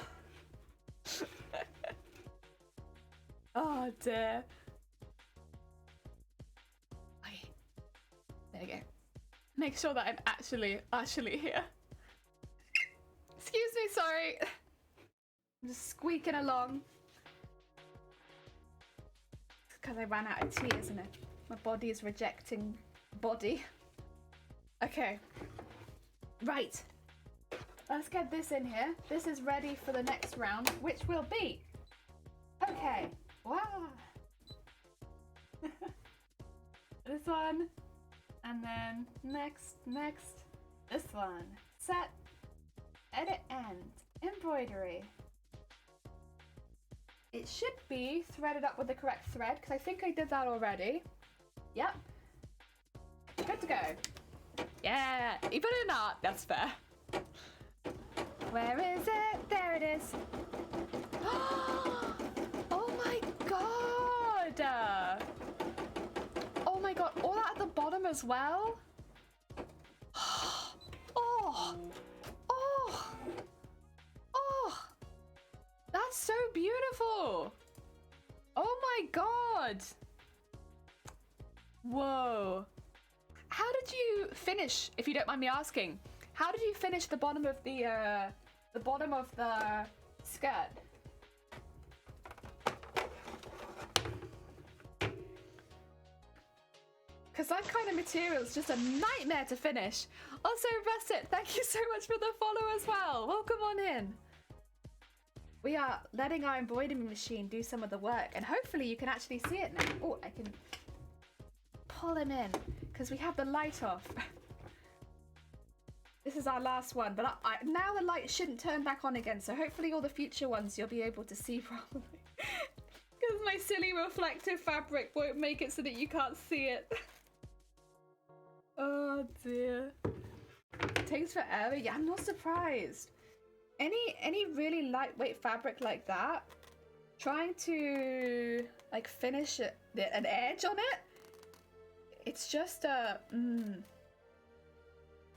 Oh dear. Okay. There you go. Make sure that I'm actually here. Excuse me, sorry. I'm just squeaking along. It's because I ran out of tea, isn't it? My body is rejecting body. Okay. Right. Let's get this in here. This is ready for the next round, which will be... Okay. Wow. This one. And then next. This one. Set. Edit end. Embroidery. It should be threaded up with the correct thread, because I think I did that already. Yep. Good to go. Yeah. Even in art, that's fair. Where is it? There it is. Oh my god! Oh my god, all that at the bottom as well? Oh! That's so beautiful! Oh my god! Whoa. How did you finish, if you don't mind me asking? How did you finish the bottom of the skirt? Because that kind of material is just a nightmare to finish. Also, Russet, thank you so much for the follow as well. Welcome on in. We are letting our embroidery machine do some of the work, and hopefully you can actually see it now. Oh, I can pull him in because we have the light off. This is our last one, but now the light shouldn't turn back on again, so hopefully all the future ones you'll be able to see properly. Because my silly reflective fabric won't make it so that you can't see it. Oh dear. It takes forever. Yeah, I'm not surprised. Any really lightweight fabric like that, trying to like finish an edge on it, it's just a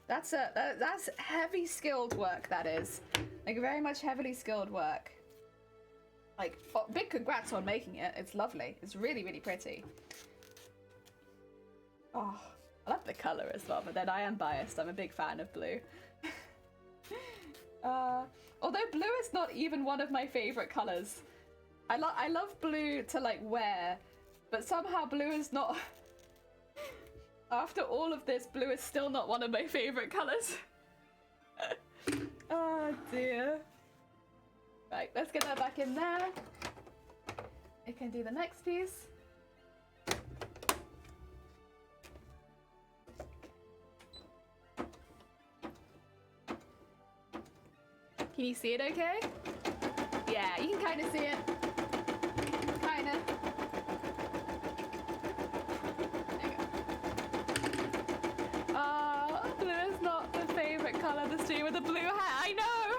that's heavy skilled work. That is like very much heavily skilled work. Like big congrats on making it. It's lovely. It's really, really pretty. Oh, I love the color as well, but then I am biased. I'm a big fan of blue. Although blue is not even one of my favorite colors. I love blue to like wear, but somehow blue is not. After all of this, blue is still not one of my favorite colors. Oh dear. Right, let's get that back in there. I can do the next piece. Can you see it okay? Yeah, you can kind of see it. Kind of. Blue is not the favorite color to do with a blue hat. I know!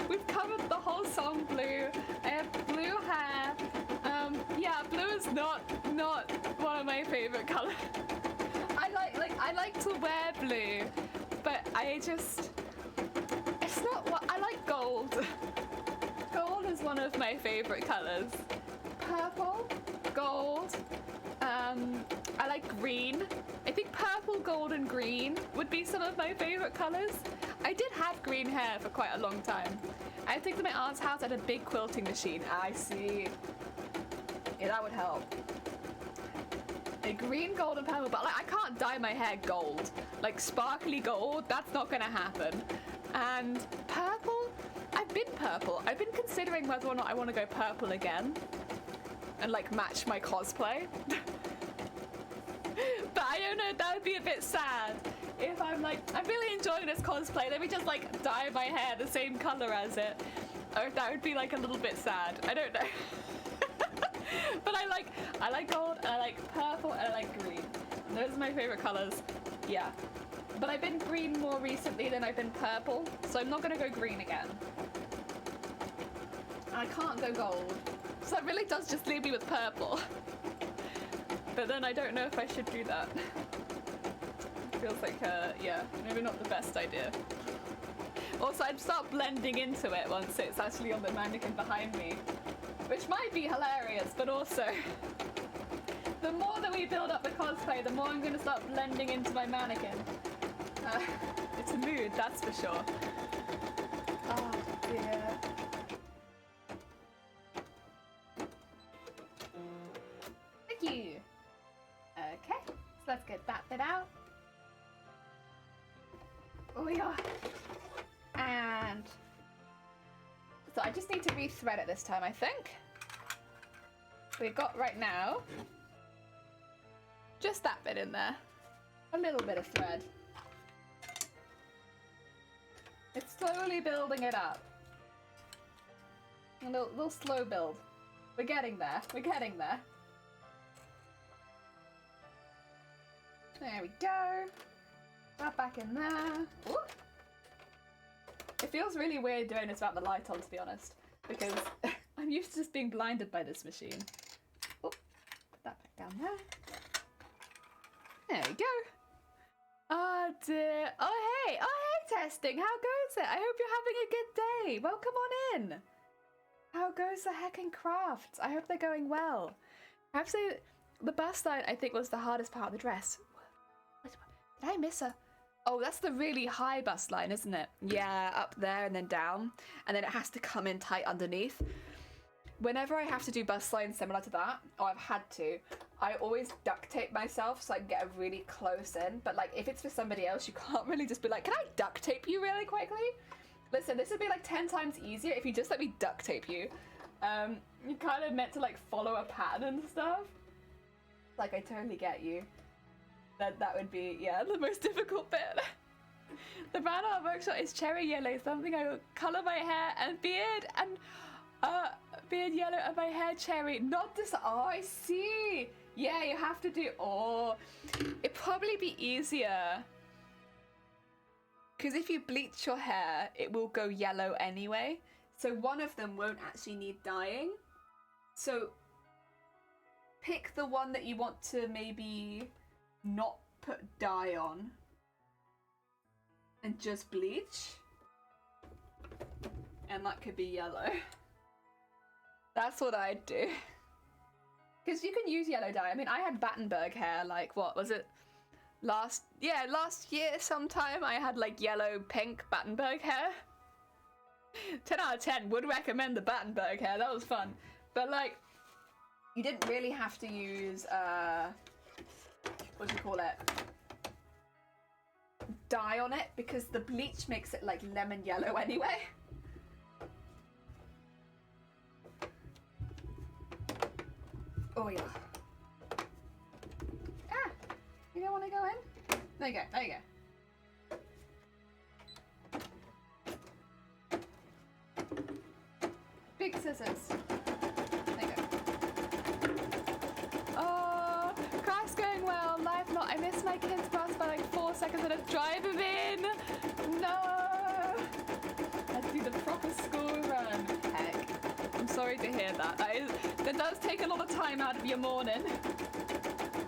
We've covered the whole song blue. I have blue hair. Yeah, blue is not one of my favorite colors. I like to wear blue, but it's not what I like. Gold. Gold is one of my favorite colors. Purple, gold. I like green. I think purple, gold, and green would be some of my favorite colors. I did have green hair for quite a long time. I think that my aunt's house had a big quilting machine. I see. Yeah, that would help. A green, gold, and purple, but like, I can't dye my hair gold. Like sparkly gold, that's not gonna happen. And purple, I've been purple. I've been considering whether or not I want to go purple again and like match my cosplay. But I don't know, that would be a bit sad. If I'm like, I'm really enjoying this cosplay, let me just like dye my hair the same color as it. Or that would be like a little bit sad. I don't know. But I like gold, and I like purple, and I like green. And those are my favorite colors. Yeah. But I've been green more recently than I've been purple, so I'm not gonna go green again. And I can't go gold. So that really does just leave me with purple. But then I don't know if I should do that. Feels like, yeah, maybe not the best idea. Also, I'd start blending into it once it's actually on the mannequin behind me. Which might be hilarious, but also, the more that we build up the cosplay, the more I'm going to start blending into my mannequin. It's a mood, that's for sure. Oh dear. Thank you. Okay, so let's get that bit out. Oh yeah. And so I just need to rethread it this time, I think. We've got right now just that bit in there. A little bit of thread. It's slowly building it up. A little slow build. We're getting there. We're getting there. There we go. That back in there. Ooh. It feels really weird doing this without the light on, to be honest, because I'm used to just being blinded by this machine. Oh, put that back down there. There we go. Oh dear. Oh hey, testing. How goes it? I hope you're having a good day. Welcome on in. How goes the heckin' crafts? I hope they're going well. I have to say, the bust line I think was the hardest part of the dress. Did I miss a? Oh, that's the really high bust line, isn't it? Yeah, up there and then down. And then it has to come in tight underneath. Whenever I have to do bust lines similar to that, or I've had to, I always duct tape myself so I can get really close in. But like, if it's for somebody else, you can't really just be like, can I duct tape you really quickly? Listen, this would be like 10 times easier if you just let me duct tape you. You kind of meant to like follow a pattern and stuff. Like, I totally get you. That would be, yeah, the most difficult bit. The brown art workshop is cherry yellow, something I will colour my hair and beard yellow and my hair cherry. Not this, oh, I see. Yeah, you have to do, oh, it'd probably be easier. Because if you bleach your hair, it will go yellow anyway. So one of them won't actually need dyeing. So pick the one that you want to maybe not put dye on and just bleach, and that could be yellow. That's what I'd do, because you can use yellow dye. I mean, I had Battenberg hair, like, what was it, last year sometime I had like yellow pink Battenberg hair. 10 out of 10 would recommend the Battenberg hair. That was fun. But like, you didn't really have to use what do you call it, dye on it, because the bleach makes it like lemon yellow anyway. Oh yeah. Ah, you don't want to go in? There you go, there you go. Big scissors. There you go. Oh, craft's going well. Life not. I missed my kids' bus by like 4 seconds and I drive them in. No. Let's do the proper school run. Heck. I'm sorry to hear that. That does take a lot of time out of your morning.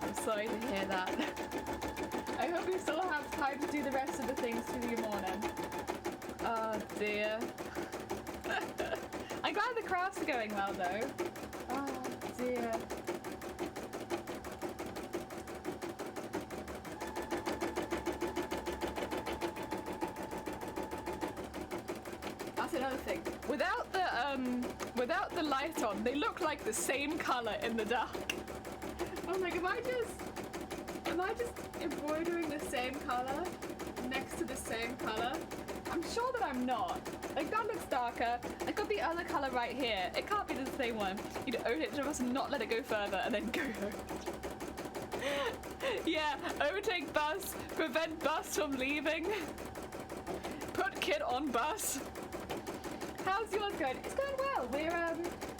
I'm sorry to hear that. I hope you still have time to do the rest of the things through your morning. Oh dear. I'm glad the crafts are going well though. Oh dear. That's another thing. Without the light on, they look like the same colour in the dark. I was like, am I just embroidering the same colour next to the same colour? I'm sure that I'm not. Like, that looks darker. I got the other colour right here. It can't be the same one. You'd own it, just not let it go further, and then go home. Yeah, overtake bus, prevent bus from leaving. Put kid on bus. How's yours going? It's going well.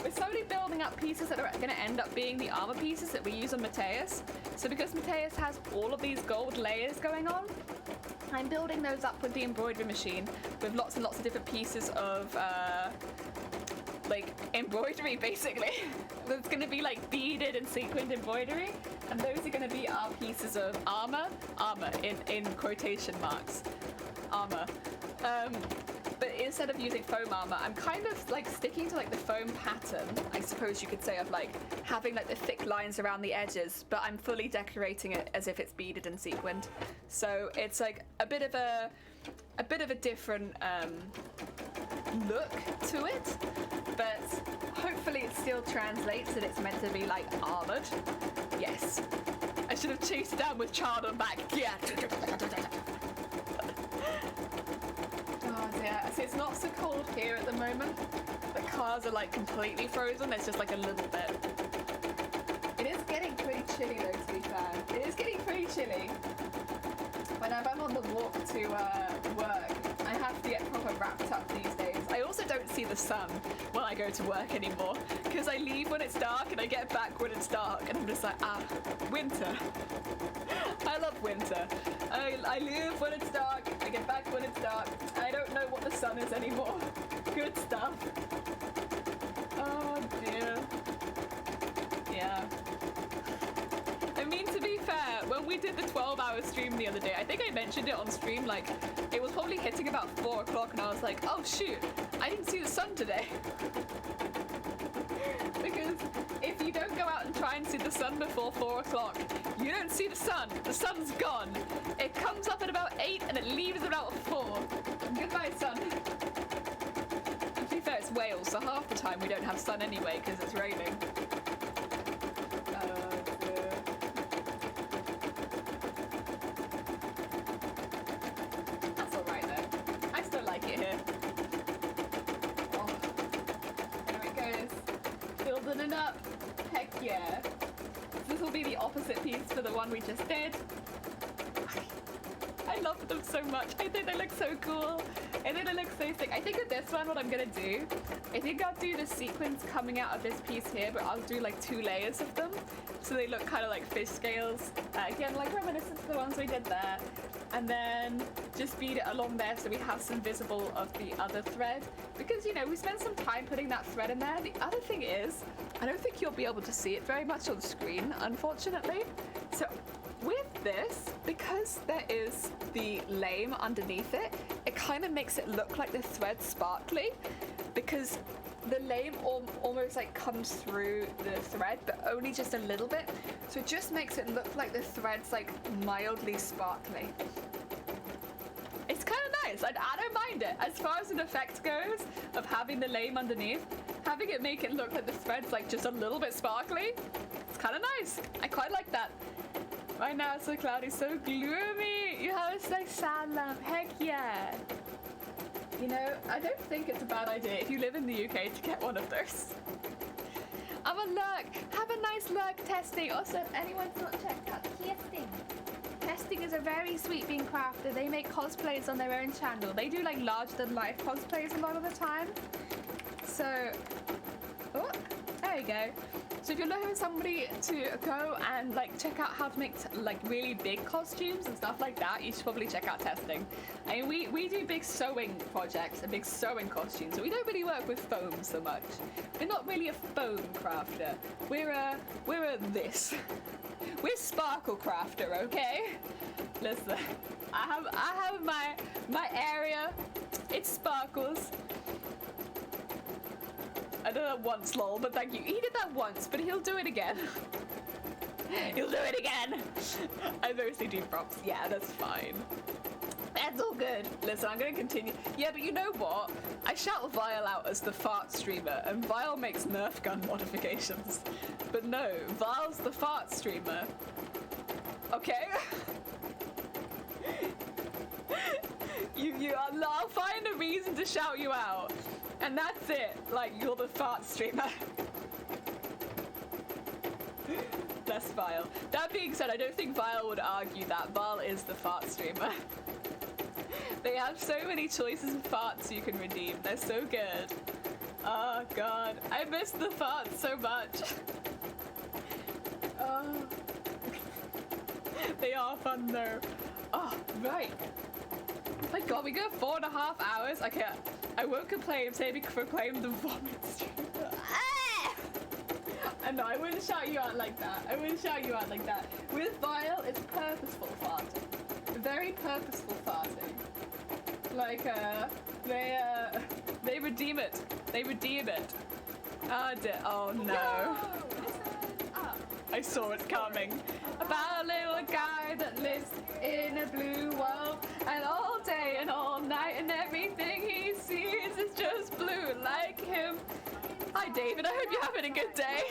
We're slowly building up pieces that are going to end up being the armor pieces that we use on Mateus. So because Mateus has all of these gold layers going on, I'm building those up with the embroidery machine with lots and lots of different pieces of like embroidery basically. It's going to be like beaded and sequined embroidery, and those are going to be our pieces of armor in quotation marks, armor. But instead of using foam armor, I'm kind of like sticking to like the foam pattern, I suppose you could say, of like having like the thick lines around the edges, but I'm fully decorating it as if it's beaded and sequined. So it's like a bit of a different look to it, but hopefully it still translates and it's meant to be like armored. Yes. I should have chased it down with child on back. Yeah. Oh dear. So it's not so cold here at the moment. The cars are like completely frozen. There's just like a little bit. It is getting pretty chilly though, to be fair. It is getting pretty chilly. Whenever I'm on the walk to work, I have to get proper wrapped up these days. I also don't see the sun when I go to work anymore, because I leave when it's dark and I get back when it's dark, and I'm just like, winter. I love winter. I leave when it's dark, I get back when it's dark. I don't know what the sun is anymore. Good stuff. Oh dear. Yeah. I mean, to be fair, when we did the 12-hour stream the other day, I think I mentioned it on stream, like, it was probably hitting about 4 o'clock, and I was like, oh shoot, I didn't see the sun today. Because if you don't go out and try and see the sun before 4 o'clock, you don't see the sun's gone. It comes up at about 8 and it leaves at about 4. Goodbye, sun. To be fair, it's Wales, so half the time we don't have sun anyway, because it's raining. Yeah. This will be the opposite piece for the one we just did. I love them so much. I think they look so cool. I think they look so sick. I think with this one, what I'm gonna do, I think I'll do the sequins coming out of this piece here, but I'll do like 2 layers of them. So they look kind of like fish scales. Again, like reminiscent of the ones we did there. And then just bead it along there so we have some visible of the other thread. Because, you know, we spent some time putting that thread in there. The other thing is, I don't think you'll be able to see it very much on screen, unfortunately. So with this, because there is the lame underneath it, it kind of makes it look like the thread's sparkly. Because the lame almost like comes through the thread, but only just a little bit. So it just makes it look like the thread's like mildly sparkly. It's kind of nice. I don't mind it. As far as an effect goes of having the lame underneath, having it make it look like the thread's like just a little bit sparkly, it's kind of nice. I quite like that. Right now it's so cloudy, so gloomy. You have a nice sad lamp. Heck yeah. You know, I don't think it's a bad idea if you live in the UK to get one of those. I'm a lurk. Have a nice lurk testing. Also, if anyone's not checked out testing. Testing is a very sweet bean crafter. They make cosplays on their own channel. They do like larger than life cosplays a lot of the time. So, oh, there you go. So if you're looking for somebody to go and like check out how to make like really big costumes and stuff like that, you should probably check out Testing. I mean, we do big sewing projects and big sewing costumes, so we don't really work with foam so much. We're not really a foam crafter. We're this. We're sparkle crafter, okay? Listen, I have my area. It sparkles. I did that once, lol, but thank you. He did that once, but he'll do it again. He'll do it again. I mostly do props. Yeah, that's fine. That's all good. Listen, I'm going to continue. Yeah, but you know what? I shout Vile out as the fart streamer, and Vile makes Nerf gun modifications. But no, Vile's the fart streamer. Okay? I'll find a reason to shout you out. And that's it. Like, you're the fart streamer. That's Vile. That being said, I don't think Vile would argue that. Vile is the fart streamer. They have so many choices of farts you can redeem. They're so good. Oh, God. I miss the farts so much. Oh. They are fun, though. Oh, right. My God, we go 4.5 hours. Okay, I won't complain. Maybe proclaim the vomit stream. No, I wouldn't shout you out like that. I wouldn't shout you out like that. With Vile, it's purposeful farting. Very purposeful farting. Like, they redeem it. They redeem it. Oh no. No! I saw it coming. About a little guy that lives in a blue world, and all day and all night, and everything he sees is just blue like him. Hi David, I hope you're having a good day.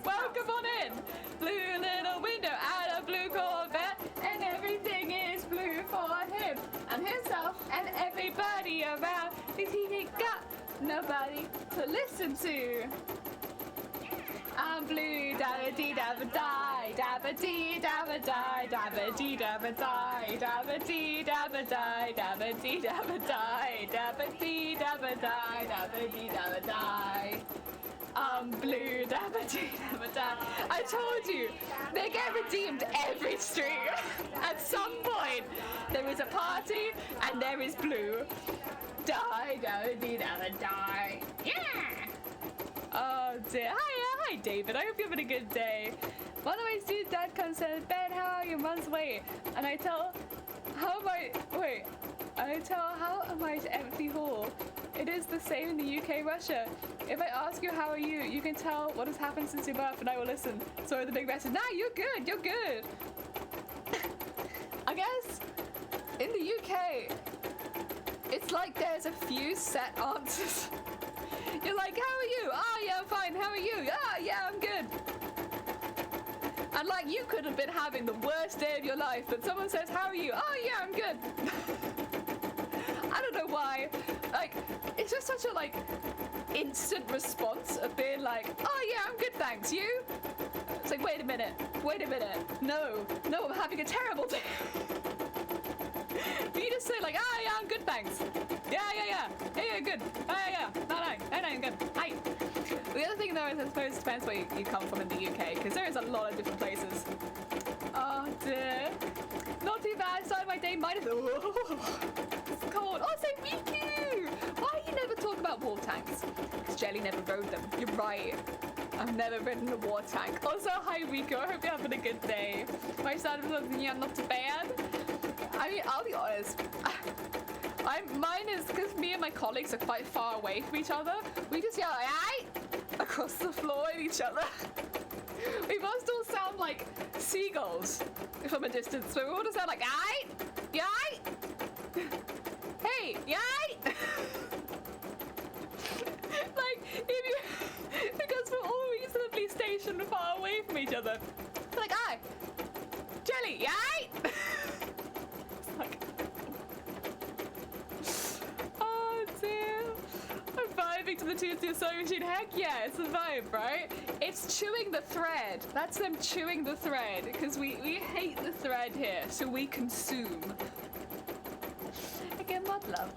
Welcome on in. Blue little window and a blue Corvette, and everything is blue for him and himself and everybody around. He ain't got nobody to listen to. I'm blue, dabba-dee dabba-die, dabba-dee dabba-die, dabba-dee dabba-die, dabba-dee dabba-die, dabba-dee dabba-die, dabba-dee dabba-die, dabba-dee dabba-die. I'm blue, dabba-dee dabba-die. I told you, they get redeemed every stream. At some point, there is a party and there is blue. Die, dabba-dee dabba-die. Yeah! Oh dear. Hi David. I hope you're having a good day. One of my student dad comes and says, Ben, how are you? Runs away. And I tell, how am I to empty hall? It is the same in the UK, Russia. If I ask you how are you, you can tell what has happened since your birth and I will listen. So the big message, nah, you're good. I guess in the UK, it's like there's a few set answers. You're like, how are you? Oh, yeah, I'm fine. How are you? Ah, yeah, I'm good. And like, you could have been having the worst day of your life, but someone says, how are you? Oh, yeah, I'm good. I don't know why. Like, it's just such a, like, instant response of being like, oh, yeah, I'm good, thanks. You? It's like, wait a minute. No, I'm having a terrible day. You just say like, ah, yeah, I'm good, thanks. Yeah, good. Yeah. No, I'm good. Hi. The other thing though is I suppose it depends where you come from in the UK, because there is a lot of different places. Oh dear. Not too bad. Started my day minus. It's cold. Oh, say Miku. Why you never talk about war tanks? Because Jelly never rode them. You're right. I've never ridden a war tank. Also, hi Rico. I hope you're having a good day. My son was not too bad. I mean, I'll be honest. Mine is because me and my colleagues are quite far away from each other. We just yell like, "Aye!" across the floor at each other. We must all sound like seagulls from a distance. So we all just sound like, "Aye! Yay! Hey! Yay!" Like, if you... because we're all reasonably stationed far away from each other. Like, "Aye! Jelly! Yay!" It's like... Oh dear. I'm vibing to the tunes of your sewing machine. Heck yeah, it's a vibe, right? It's chewing the thread. That's them chewing the thread. Because we hate the thread here, so we consume. Again, mod love.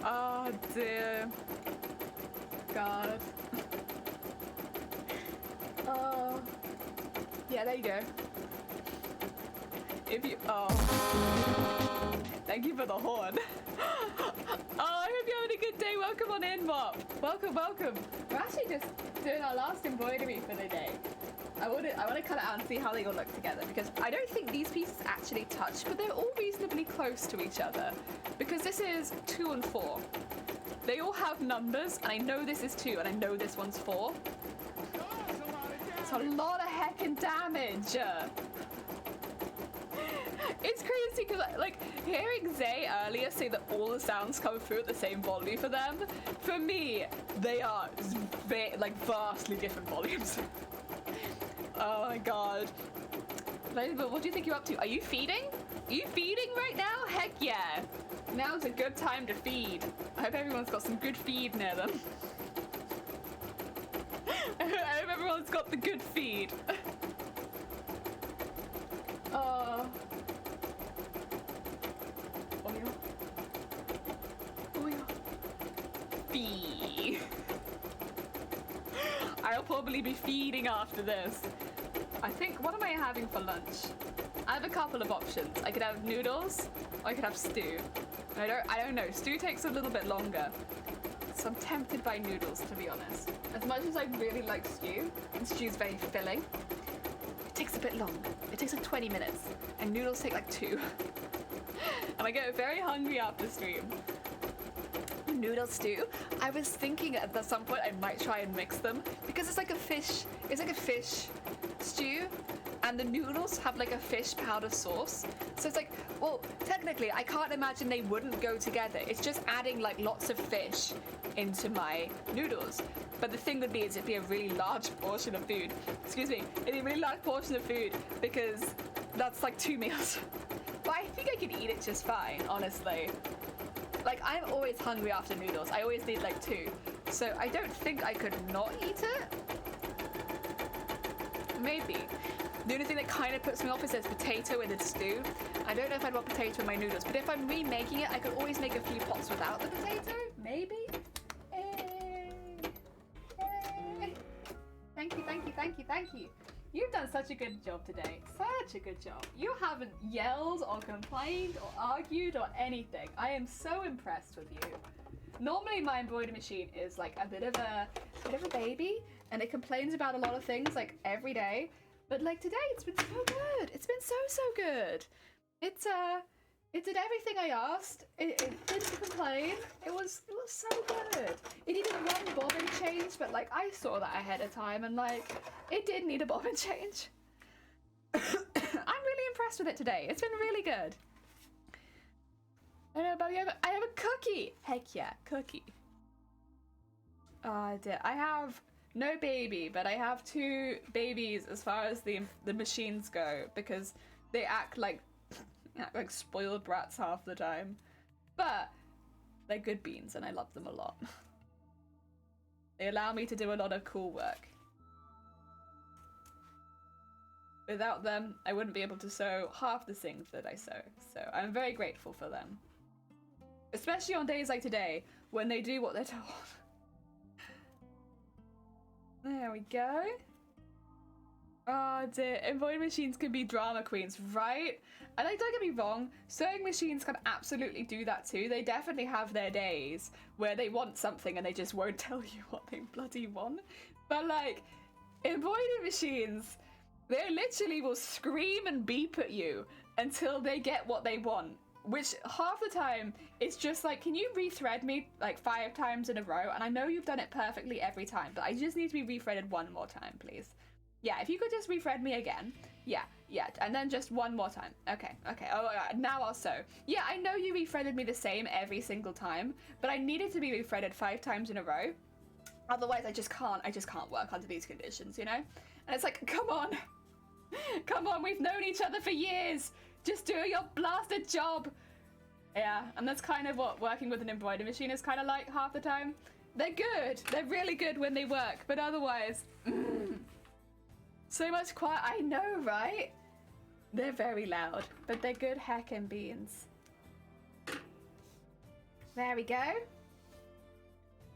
Oh dear. God. Oh. Yeah, there you go. If you... Oh. Thank you for the horn. Oh, I hope you're having a good day. Welcome on in, Mop. Welcome, welcome. We're actually just doing our last embroidery for the day. I want to cut it out and see how they all look together, because I don't think these pieces actually touch, but they're all reasonably close to each other. Because this is 2 and 4. They all have numbers, and I know this is 2, and I know this one's 4. It's a lot of heckin' damage. It's crazy because, like, hearing Zay earlier say that all the sounds come through at the same volume for them, for me, they are like vastly different volumes. Oh my god. But what do you think you're up to? Are you feeding? Are you feeding right now? Heck yeah. Now's a good time to feed. I hope everyone's got some good feed near them. I hope everyone's got the good feed. Oh my god. Oh my god. Feed. I'll probably be feeding after this. I think, what am I having for lunch? I have a couple of options. I could have noodles, or I could have stew. I don't know. Stew takes a little bit longer. So I'm tempted by noodles, to be honest. As much as I really like stew, and stew's very filling, it takes a bit long. It takes like 20 minutes, and noodles take like 2. And I get very hungry after stream. Noodle stew. I was thinking at some point I might try and mix them, because it's like a fish stew, and the noodles have like a fish powder sauce. So it's like, well, technically I can't imagine they wouldn't go together. It's just adding like lots of fish into my noodles. But the thing would be is it'd be a really large portion of food. Excuse me, it'd be a really large portion of food, because that's like 2 meals. But I think I could eat it just fine, honestly. Like, I'm always hungry after noodles. I always need like 2. So I don't think I could not eat it. Maybe. The only thing that kind of puts me off is there's potato in the stew. I don't know if I'd want potato in my noodles, but if I'm remaking it, I could always make a few pots without the potato. Maybe. Hey. Hey. Thank you, thank you, thank you, thank you. You've done such a good job today. Such a good job. You haven't yelled or complained or argued or anything. I am so impressed with you. Normally my embroidery machine is like a bit of a baby, and it complains about a lot of things like every day. But like today it's been so good. It's been so good. It did everything I asked. It didn't complain. It was so good. It needed one bobbin change, but like I saw that ahead of time, and like it did need a bobbin change. I'm really impressed with it today. It's been really good. I know, but I have a cookie. Heck yeah, cookie. Oh dear. I have no baby, but I have 2 babies as far as the machines go, because they act like spoiled brats half the time. But they're good beans and I love them a lot. They allow me to do a lot of cool work. Without them, I wouldn't be able to sew half the things that I sew. So I'm very grateful for them. Especially on days like today, when they do what they're told. There we go. Oh dear, embroidery machines can be drama queens, right? And like, don't get me wrong, sewing machines can absolutely do that too. They definitely have their days where they want something and they just won't tell you what they bloody want. But like, embroidery machines, they literally will scream and beep at you until they get what they want, which half the time it's just like, can you rethread me like 5 times in a row? And I know you've done it perfectly every time, but I just need to be rethreaded one more time, please. Yeah, if you could just rethread me again. Yeah, and then just one more time. Okay. Oh, now I'll sew. Yeah, I know you rethreaded me the same every single time, but I needed to be rethreaded 5 times in a row. Otherwise, I just can't work under these conditions, you know? And it's like, come on. Come on, we've known each other for years. Just do your blasted job. Yeah, and that's kind of what working with an embroidery machine is kind of like half the time. They're good. They're really good when they work, but otherwise... So much quiet. I know, right? They're very loud, but they're good heckin' beans. There we go.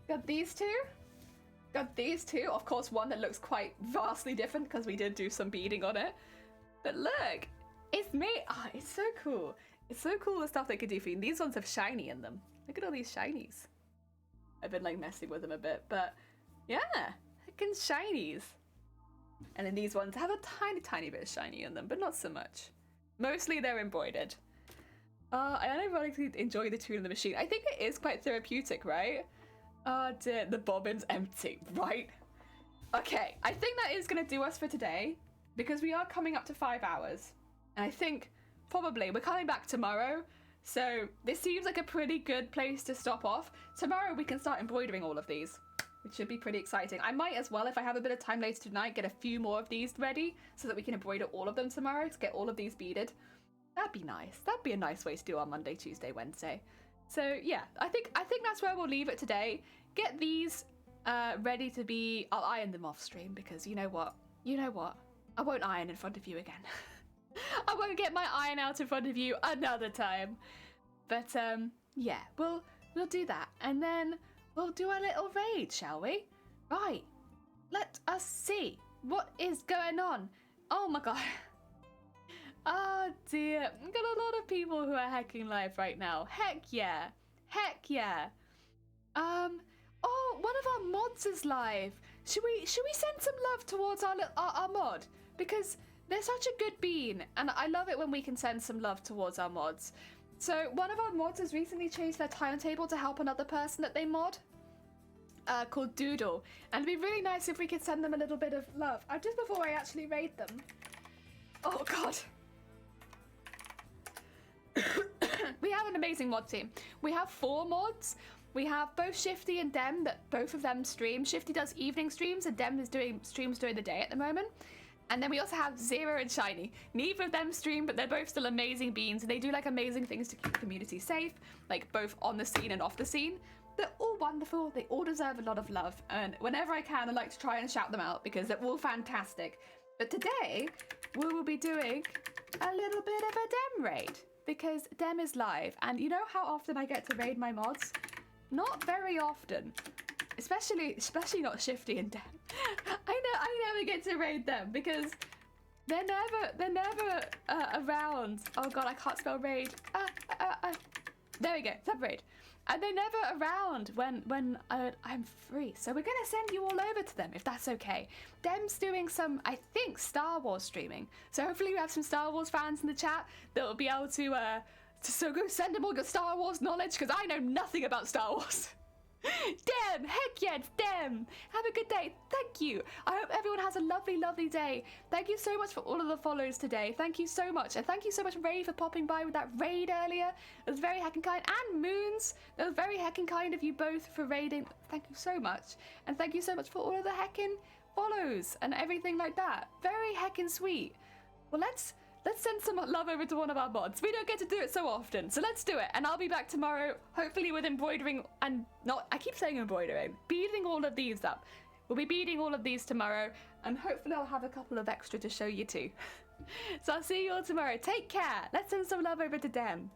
Got these two. Got these two. Of course, one that looks quite vastly different because we did do some beading on it. But look, it's me. Oh, it's so cool. It's so cool the stuff they could do for you. And these ones have shiny in them. Look at all these shinies. I've been like messing with them a bit, but yeah, heckin' shinies. And then these ones have a tiny bit of shiny in them, but not so much. Mostly they're embroidered. I unironically enjoy the tool in the machine. I think it is quite therapeutic, right? Oh dear, the bobbin's empty, right? Okay, I think that is going to do us for today, because we are coming up to 5 hours. And I think probably we're coming back tomorrow, so this seems like a pretty good place to stop off. Tomorrow we can start embroidering all of these, which should be pretty exciting. I might as well, if I have a bit of time later tonight, get a few more of these ready so that we can embroider all of them tomorrow to get all of these beaded. That'd be nice. That'd be a nice way to do our Monday, Tuesday, Wednesday. So yeah, I think that's where we'll leave it today. Get these ready to be... I'll iron them off stream because you know what? I won't iron in front of you again. I won't get my iron out in front of you another time. But yeah, we'll do that. And then we'll do a little raid, shall we? Right. Let us see what is going on. Oh my god. Oh dear. We've got a lot of people who are hacking live right now. Heck yeah. Heck yeah. Oh, one of our mods is live. Should we send some love towards our mod? Because they're such a good bean, and I love it when we can send some love towards our mods. So one of our mods has recently changed their timetable to help another person that they mod, called Doodle, and it'd be really nice if we could send them a little bit of love. Just before I actually raid them. Oh god. We have an amazing mod team. We have 4 mods. We have both Shifty and Dem, that both of them stream. Shifty does evening streams and Dem is doing streams during the day at the moment. And then we also have Zero and Shiny. Neither of them stream, but they're both still amazing beans. And they do like amazing things to keep the community safe, like both on the scene and off the scene. They're all wonderful. They all deserve a lot of love. And whenever I can, I like to try and shout them out because they're all fantastic. But today, we will be doing a little bit of a Dem raid because Dem is live. And you know how often I get to raid my mods? Not very often. Especially not Shifty and Dem. I never get to raid them because they're never around. Oh god, I can't spell raid. There we go, sub-raid. And they're never around when I'm free. So we're gonna send you all over to them if that's okay. Dem's doing some, I think, Star Wars streaming. So hopefully we have some Star Wars fans in the chat that will be able to so go send them all your Star Wars knowledge because I know nothing about Star Wars. Dem! Heck yeah, it's Dem! Have a good day. Thank you. I hope everyone has a lovely, lovely day. Thank you so much for all of the follows today. Thank you so much. And thank you so much, Ray, for popping by with that raid earlier. It was very heckin' kind. And Moons, that was very heckin' kind of you both for raiding. Thank you so much. And thank you so much for all of the heckin' follows and everything like that. Very heckin' sweet. Well, let's send some love over to one of our mods. We don't get to do it so often, so let's do it. And I'll be back tomorrow, hopefully with embroidering and I keep saying embroidering, beading all of these up. We'll be beading all of these tomorrow, and hopefully I'll have a couple of extra to show you too. So I'll see you all tomorrow. Take care. Let's send some love over to Dem.